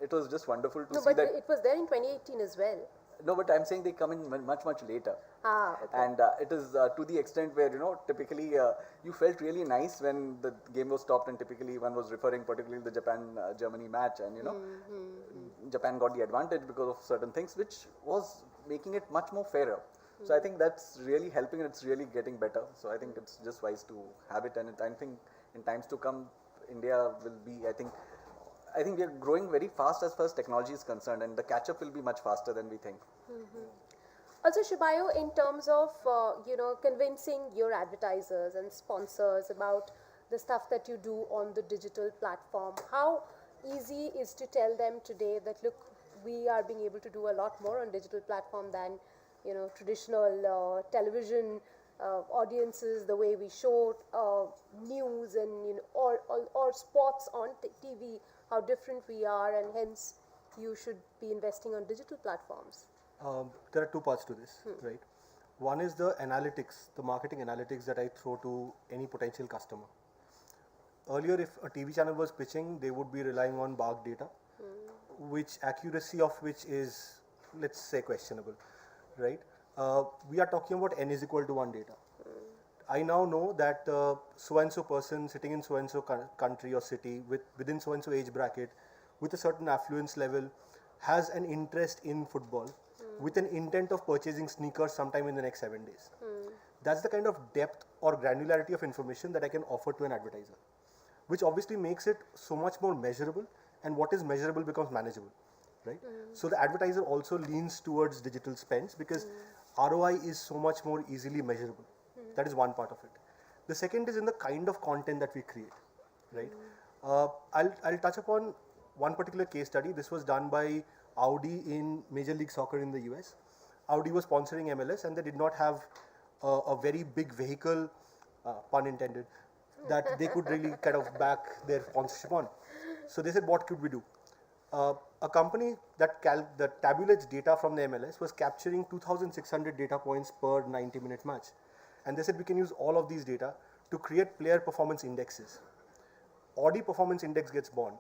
it was just wonderful to see that. But it was there in 2018 as well. No, but I'm saying they come in much later. Okay. And it is to the extent where typically you felt really nice when the game was stopped, and typically one was referring particularly the Japan-Germany match, and Japan got the advantage because of certain things, which was making it much more fairer. So I think that's really helping, and it's really getting better. So I think it's just wise to have it, and I think in times to come, India will be, I think we are growing very fast as far as technology is concerned, and the catch-up will be much faster than we think. Also, Shibayo, in terms of convincing your advertisers and sponsors about the stuff that you do on the digital platform, how easy is to tell them today that look, we are being able to do a lot more on digital platform than traditional television audiences, the way we show news and or sports on TV, how different we are, and hence you should be investing on digital platforms. There are two parts to this, right? One is the analytics, the marketing analytics that I throw to any potential customer. Earlier, if a TV channel was pitching, they would be relying on BARC data, which accuracy of which is, let's say, questionable, right? We are talking about n is equal to 1 data. I now know that so-and-so person sitting in so-and-so country or city within so-and-so age bracket with a certain affluence level has an interest in football with an intent of purchasing sneakers sometime in the next 7 days. That's the kind of depth or granularity of information that I can offer to an advertiser, which obviously makes it so much more measurable, and what is measurable becomes manageable, right? So the advertiser also leans towards digital spends because ROI is so much more easily measurable. That is one part of it. The second is in the kind of content that we create, right? I'll touch upon one particular case study. This was done by Audi in Major League Soccer in the US. Audi was sponsoring MLS, and they did not have a very big vehicle, pun intended, that they could really kind of back their sponsorship on. So they said, what could we do? A company that tabulates data from the MLS was capturing 2,600 data points per 90-minute match. And they said we can use all of these data to create player performance indexes. Audi Performance Index gets born.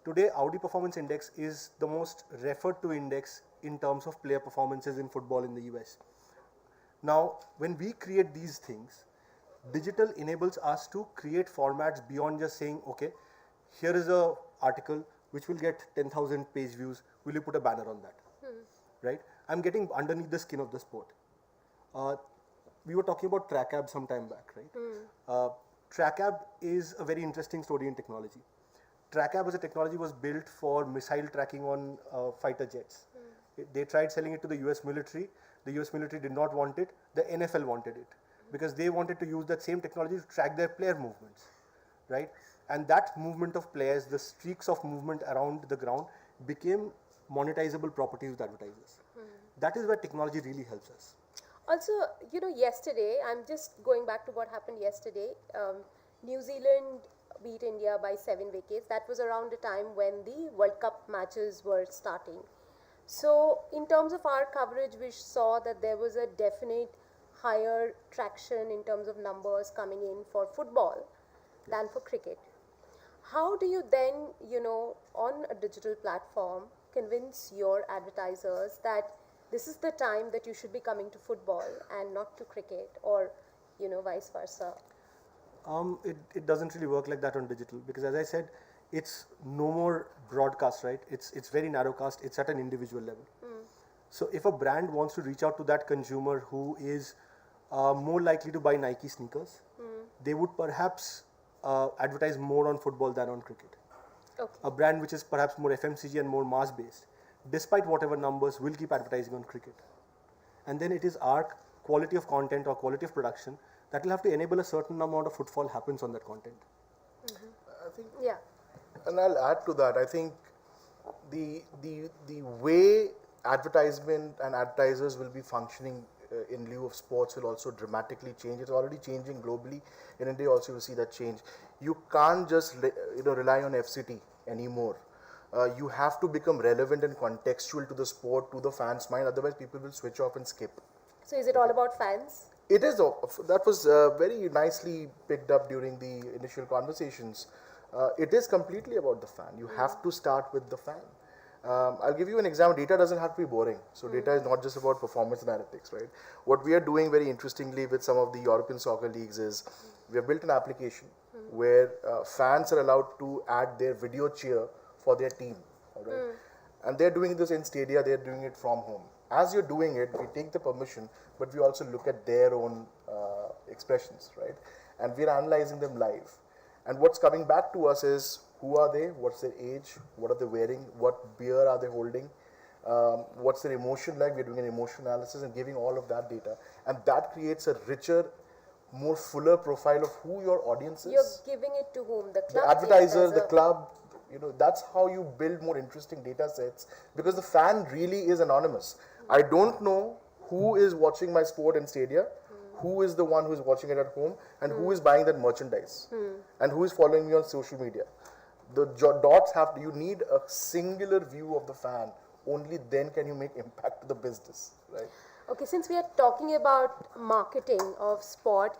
Today, Audi Performance Index is the most referred to index in terms of player performances in football in the US. Now, when we create these things, digital enables us to create formats beyond just saying, okay, here is an article which will get 10,000 page views. Will you put a banner on that? Right? I'm getting underneath the skin of the sport. We were talking about TrackAb some time back, right? TrackAb is a very interesting story in technology. TrackApp as a technology was built for missile tracking on fighter jets. They tried selling it to the US military. The US military did not want it. The NFL wanted it because they wanted to use that same technology to track their player movements, right? And that movement of players, the streaks of movement around the ground became monetizable properties with advertisers. That is where technology really helps us. Also, yesterday, I'm just going back to what happened yesterday. New Zealand beat India by 7 wickets. That was around the time when the World Cup matches were starting. So, in terms of our coverage, we saw that there was a definite higher traction in terms of numbers coming in for football than for cricket. How do you then, on a digital platform, convince your advertisers that this is the time that you should be coming to football and not to cricket, or, vice versa? It doesn't really work like that on digital because, as I said, it's no more broadcast, right? It's very narrowcast. It's at an individual level. So if a brand wants to reach out to that consumer who is more likely to buy Nike sneakers, they would perhaps advertise more on football than on cricket. Okay. A brand which is perhaps more FMCG and more mass based, despite whatever numbers, will keep advertising on cricket. And then it is our quality of content or quality of production that will have to enable a certain amount of footfall happens on that content. I think, yeah. And I'll add to that. I think the way advertisement and advertisers will be functioning in lieu of sports will also dramatically change. It's already changing globally. In India also you see that change. You can't just rely on FCT anymore. You have to become relevant and contextual to the sport, to the fans' mind. Otherwise, people will switch off and skip. So is it all about fans? It is. That was very nicely picked up during the initial conversations. It is completely about the fan. You have to start with the fan. I'll give you an example. Data doesn't have to be boring. So data is not just about performance analytics, right? What we are doing very interestingly with some of the European soccer leagues is we have built an application where fans are allowed to add their video cheer for their team, all right? And they're doing this in stadia, they're doing it from home. As you're doing it, we take the permission, but we also look at their own expressions, right? And we're analyzing them live. And what's coming back to us is who are they, what's their age, what are they wearing, what beer are they holding, what's their emotion like. We're doing an emotion analysis and giving all of that data. And that creates a richer, more fuller profile of who your audience is. You're giving it to whom? The club? The advertiser, the club. That's how you build more interesting data sets, because the fan really is anonymous. I don't know who is watching my sport in stadia, who is the one who is watching it at home, and who is buying that merchandise, and who is following me on social media. The dots you need a singular view of the fan. Only then can you make impact to the business, right? Okay, since we are talking about marketing of sport,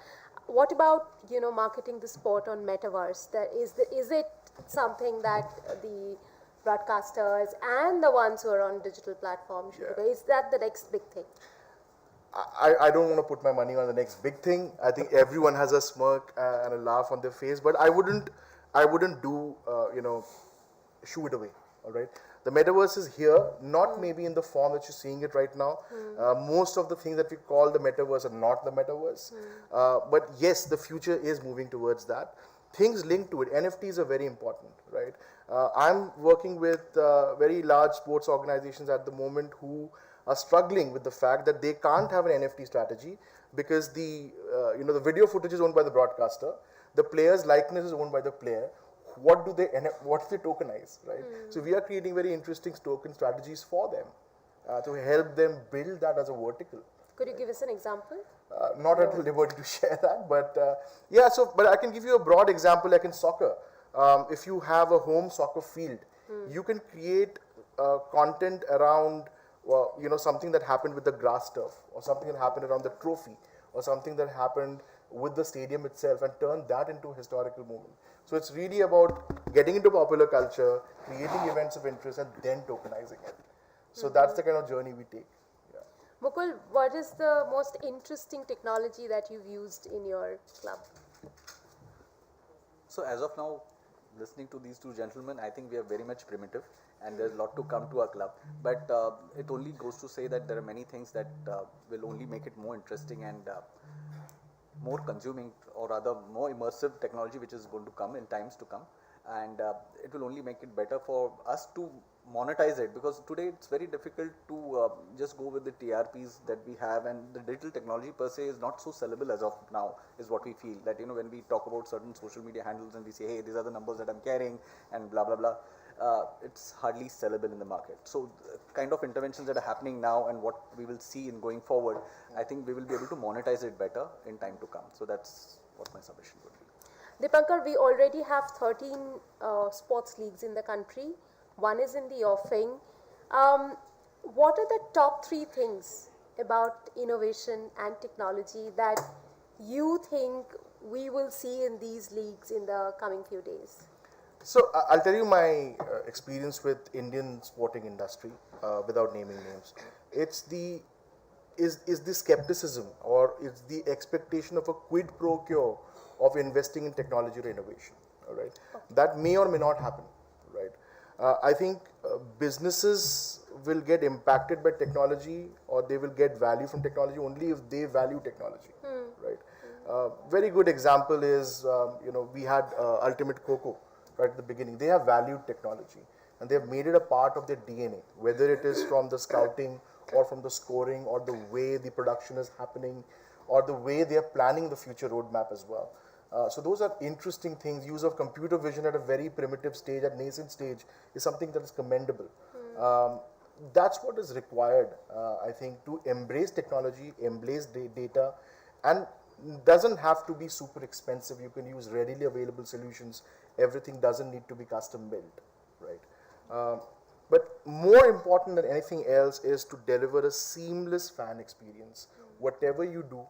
what about, marketing the sport on metaverse? Is it something that the broadcasters and the ones who are on digital platforms should do? Is that the next big thing? I don't want to put my money on the next big thing. I think everyone has a smirk and a laugh on their face, but I wouldn't do, shoo it away, all right? The metaverse is here, not maybe in the form that you're seeing it right now. Most of the things that we call the metaverse are not the metaverse. But yes, the future is moving towards that. Things linked to it. NFTs are very important, right? I'm working with very large sports organizations at the moment who are struggling with the fact that they can't have an NFT strategy because the video footage is owned by the broadcaster, the player's likeness is owned by the player. What do they tokenize, right? So we are creating very interesting token strategies for them to help them build that as a vertical. Could you give us an example? Not at liberty to share that, but but I can give you a broad example like in soccer. If you have a home soccer field, you can create content around something that happened with the grass turf, or something that happened around the trophy, or something that happened with the stadium itself, and turn that into a historical moment. So it's really about getting into popular culture, creating events of interest, and then tokenizing it. So that's the kind of journey we take. Mukul, what is the most interesting technology that you've used in your club? So as of now, listening to these two gentlemen, I think we are very much primitive, and there's a lot to come to our club. But it only goes to say that there are many things that will only make it more interesting and more consuming, or rather more immersive technology which is going to come in times to come. and it will only make it better for us to monetize it, because today it's very difficult to just go with the TRPs that we have, and the digital technology per se is not so sellable as of now, is what we feel. That when we talk about certain social media handles and we say, hey, these are the numbers that I'm carrying and blah blah blah, it's hardly sellable in the market. So the kind of interventions that are happening now and what we will see in going forward, I think we will be able to monetize it better in time to come. So that's what my submission would be. Dipankar, we already have 13 sports leagues in the country. One is in the offing. What are the top 3 things about innovation and technology that you think we will see in these leagues in the coming few days? So I'll tell you my experience with Indian sporting industry without naming names. It's the skepticism, or it's the expectation of a quid pro quo of investing in technology or innovation. All right, that may or may not happen. Right, I think businesses will get impacted by technology, or they will get value from technology only if they value technology. Right. Very good example is we had Ultimate Coco. Right at the beginning, they have valued technology and they have made it a part of their DNA, whether it is from the scouting or from the scoring or the way the production is happening or the way they are planning the future roadmap as well. So those are interesting things. Use of computer vision at a very primitive stage, at nascent stage, is something that is commendable. That's what is required, I think, to embrace technology, embrace data, and doesn't have to be super expensive. You can use readily available solutions. Everything doesn't need to be custom built, right? But more important than anything else is to deliver a seamless fan experience. Whatever you do,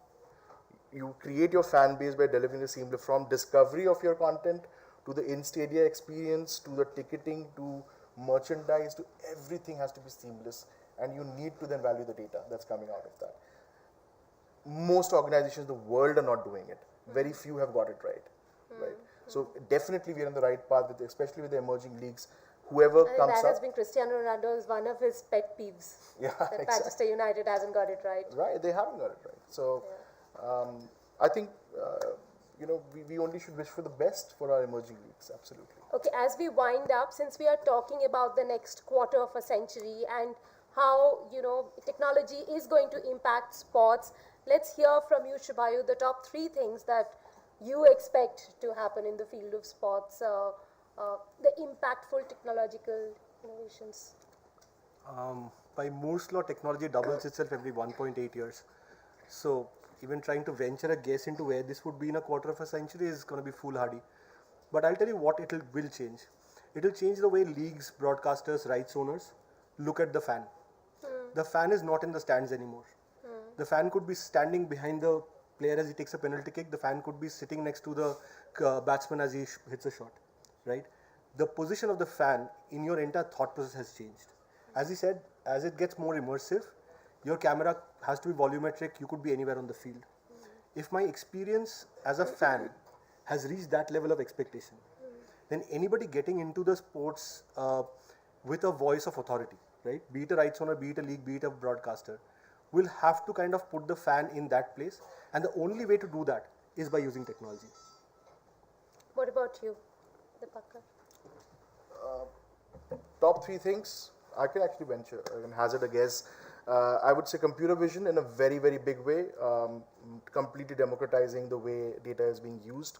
you create your fan base by delivering a seamless, from discovery of your content to the in-stadia experience, to the ticketing, to merchandise, to everything has to be seamless, and you need to then value the data that's coming out of that. Most organizations in the world are not doing it. Very few have got it right. Right. So definitely we are on the right path, especially with the emerging leagues. Whoever comes up. That has been Cristiano Ronaldo's one of his pet peeves. Yeah, that exactly. Manchester United hasn't got it right. Right, they haven't got it right. So I think we only should wish for the best for our emerging leagues. Absolutely. Okay, as we wind up, since we are talking about the next quarter of a century and how technology is going to impact sports, let's hear from you, Shubhayu, the top 3 things that you expect to happen in the field of sports, the impactful technological innovations. By Moore's law, technology doubles itself every 1.8 years. So even trying to venture a guess into where this would be in a quarter of a century is going to be foolhardy. But I'll tell you what will change. It will change the way leagues, broadcasters, rights owners look at the fan. The fan is not in the stands anymore. The fan could be standing behind the player as he takes a penalty kick. The fan could be sitting next to the batsman as he hits a shot, right? The position of the fan in your entire thought process has changed. As he said, as it gets more immersive, your camera has to be volumetric. You could be anywhere on the field. If my experience as a fan has reached that level of expectation, then anybody getting into the sports with a voice of authority, right? Be it a rights owner, be it a league, be it a broadcaster, will have to kind of put the fan in that place, and the only way to do that is by using technology. What about you, Dipankar? Top 3 things, I can actually venture, I can hazard a guess. I would say computer vision in a very, very big way, completely democratizing the way data is being used.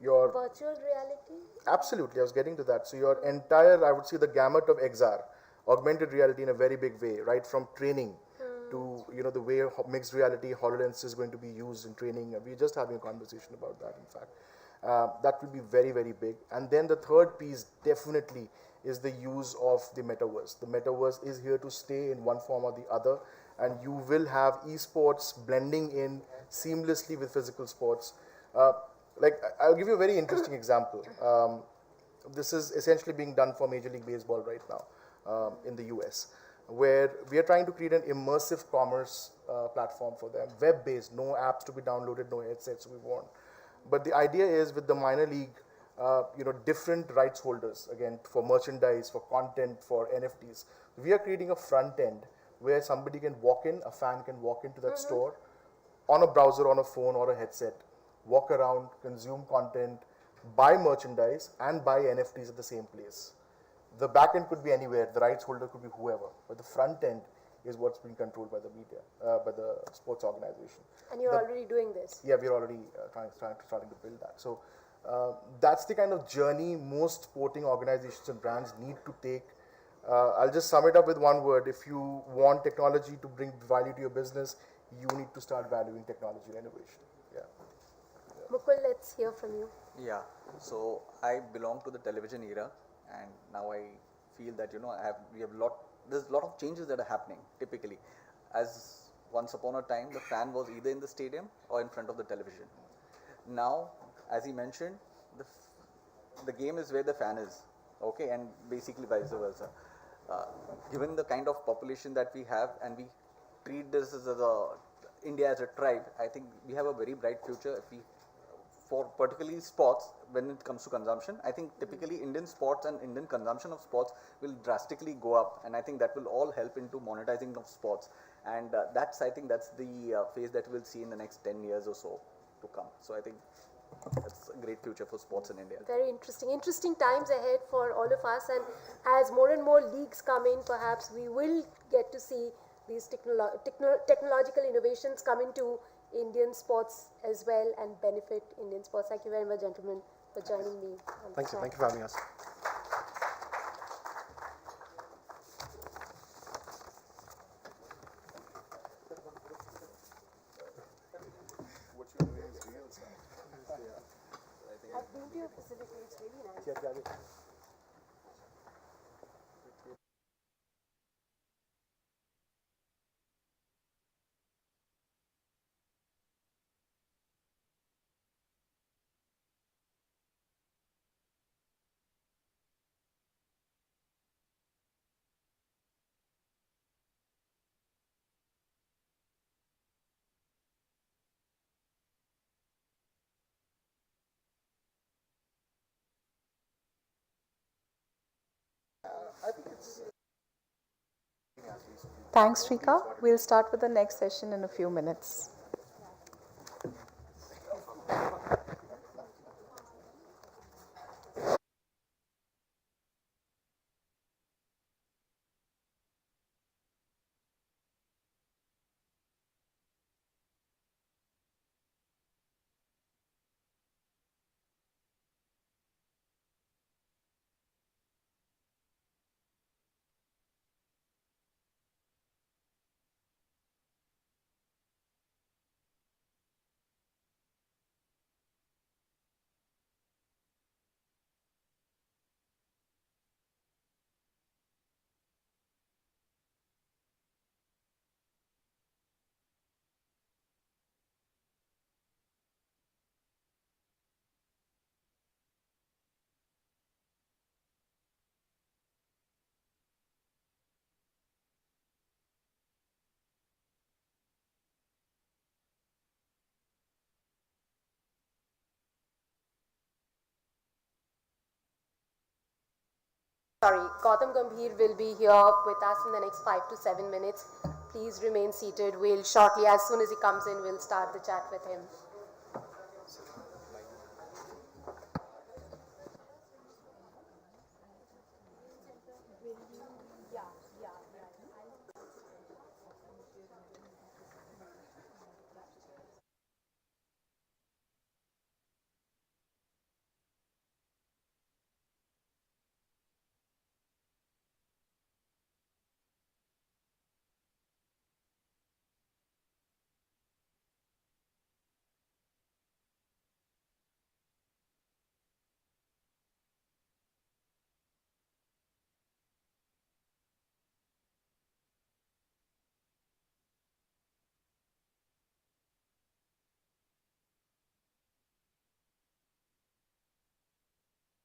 Your virtual reality? Absolutely, I was getting to that. So your entire, I would say, the gamut of XR, augmented reality in a very big way, right from training to the way mixed reality, HoloLens is going to be used in training. We're just having a conversation about that, in fact. That will be very, very big. And then the third piece definitely is the use of the metaverse. The metaverse is here to stay in one form or the other, and you will have esports blending in seamlessly with physical sports. I'll give you a very interesting example. This is essentially being done for Major League Baseball right now in the US, where we are trying to create an immersive commerce platform for them, web-based, no apps to be downloaded, no headsets we want. But the idea is with the minor league, different rights holders, again, for merchandise, for content, for NFTs. We are creating a front end where somebody can walk in, a fan can walk into that store on a browser, on a phone or a headset, walk around, consume content, buy merchandise and buy NFTs at the same place. The back end could be anywhere, the rights holder could be whoever, but the front end is what's being controlled by the media, by the sports organization. And you're already doing this? Yeah, we're already starting to build that. So that's the kind of journey most sporting organizations and brands need to take. I'll just sum it up with one word. If you want technology to bring value to your business, you need to start valuing technology and innovation. Yeah. Mukul, let's hear from you. Yeah, so I belong to the television era, and now I feel that there's a lot of changes that are happening. Typically, as once upon a time, the fan was either in the stadium or in front of the television. Now, as he mentioned, the game is where the fan is. Okay, and basically vice versa. Given the kind of population that we have, and we treat this as India as a tribe, I think we have a very bright future for particularly sports when it comes to consumption. I think typically Indian sports and Indian consumption of sports will drastically go up, and I think that will all help into monetizing of sports. And I think that's the phase that we'll see in the next 10 years or so to come. So I think that's a great future for sports in India. Very interesting. Interesting times ahead for all of us, and as more and more leagues come in, perhaps we will get to see these technological innovations come into Indian sports as well and benefit Indian sports. Thank you very much, gentlemen, for joining me. Thank you. Thank you for having us. I've been to your facility. It's really nice. Thanks, Rika. We'll start with the next session in a few minutes. Gautam Gambhir will be here with us in the next 5 to 7 minutes. Please remain seated. We'll shortly, as soon as he comes in, we'll start the chat with him.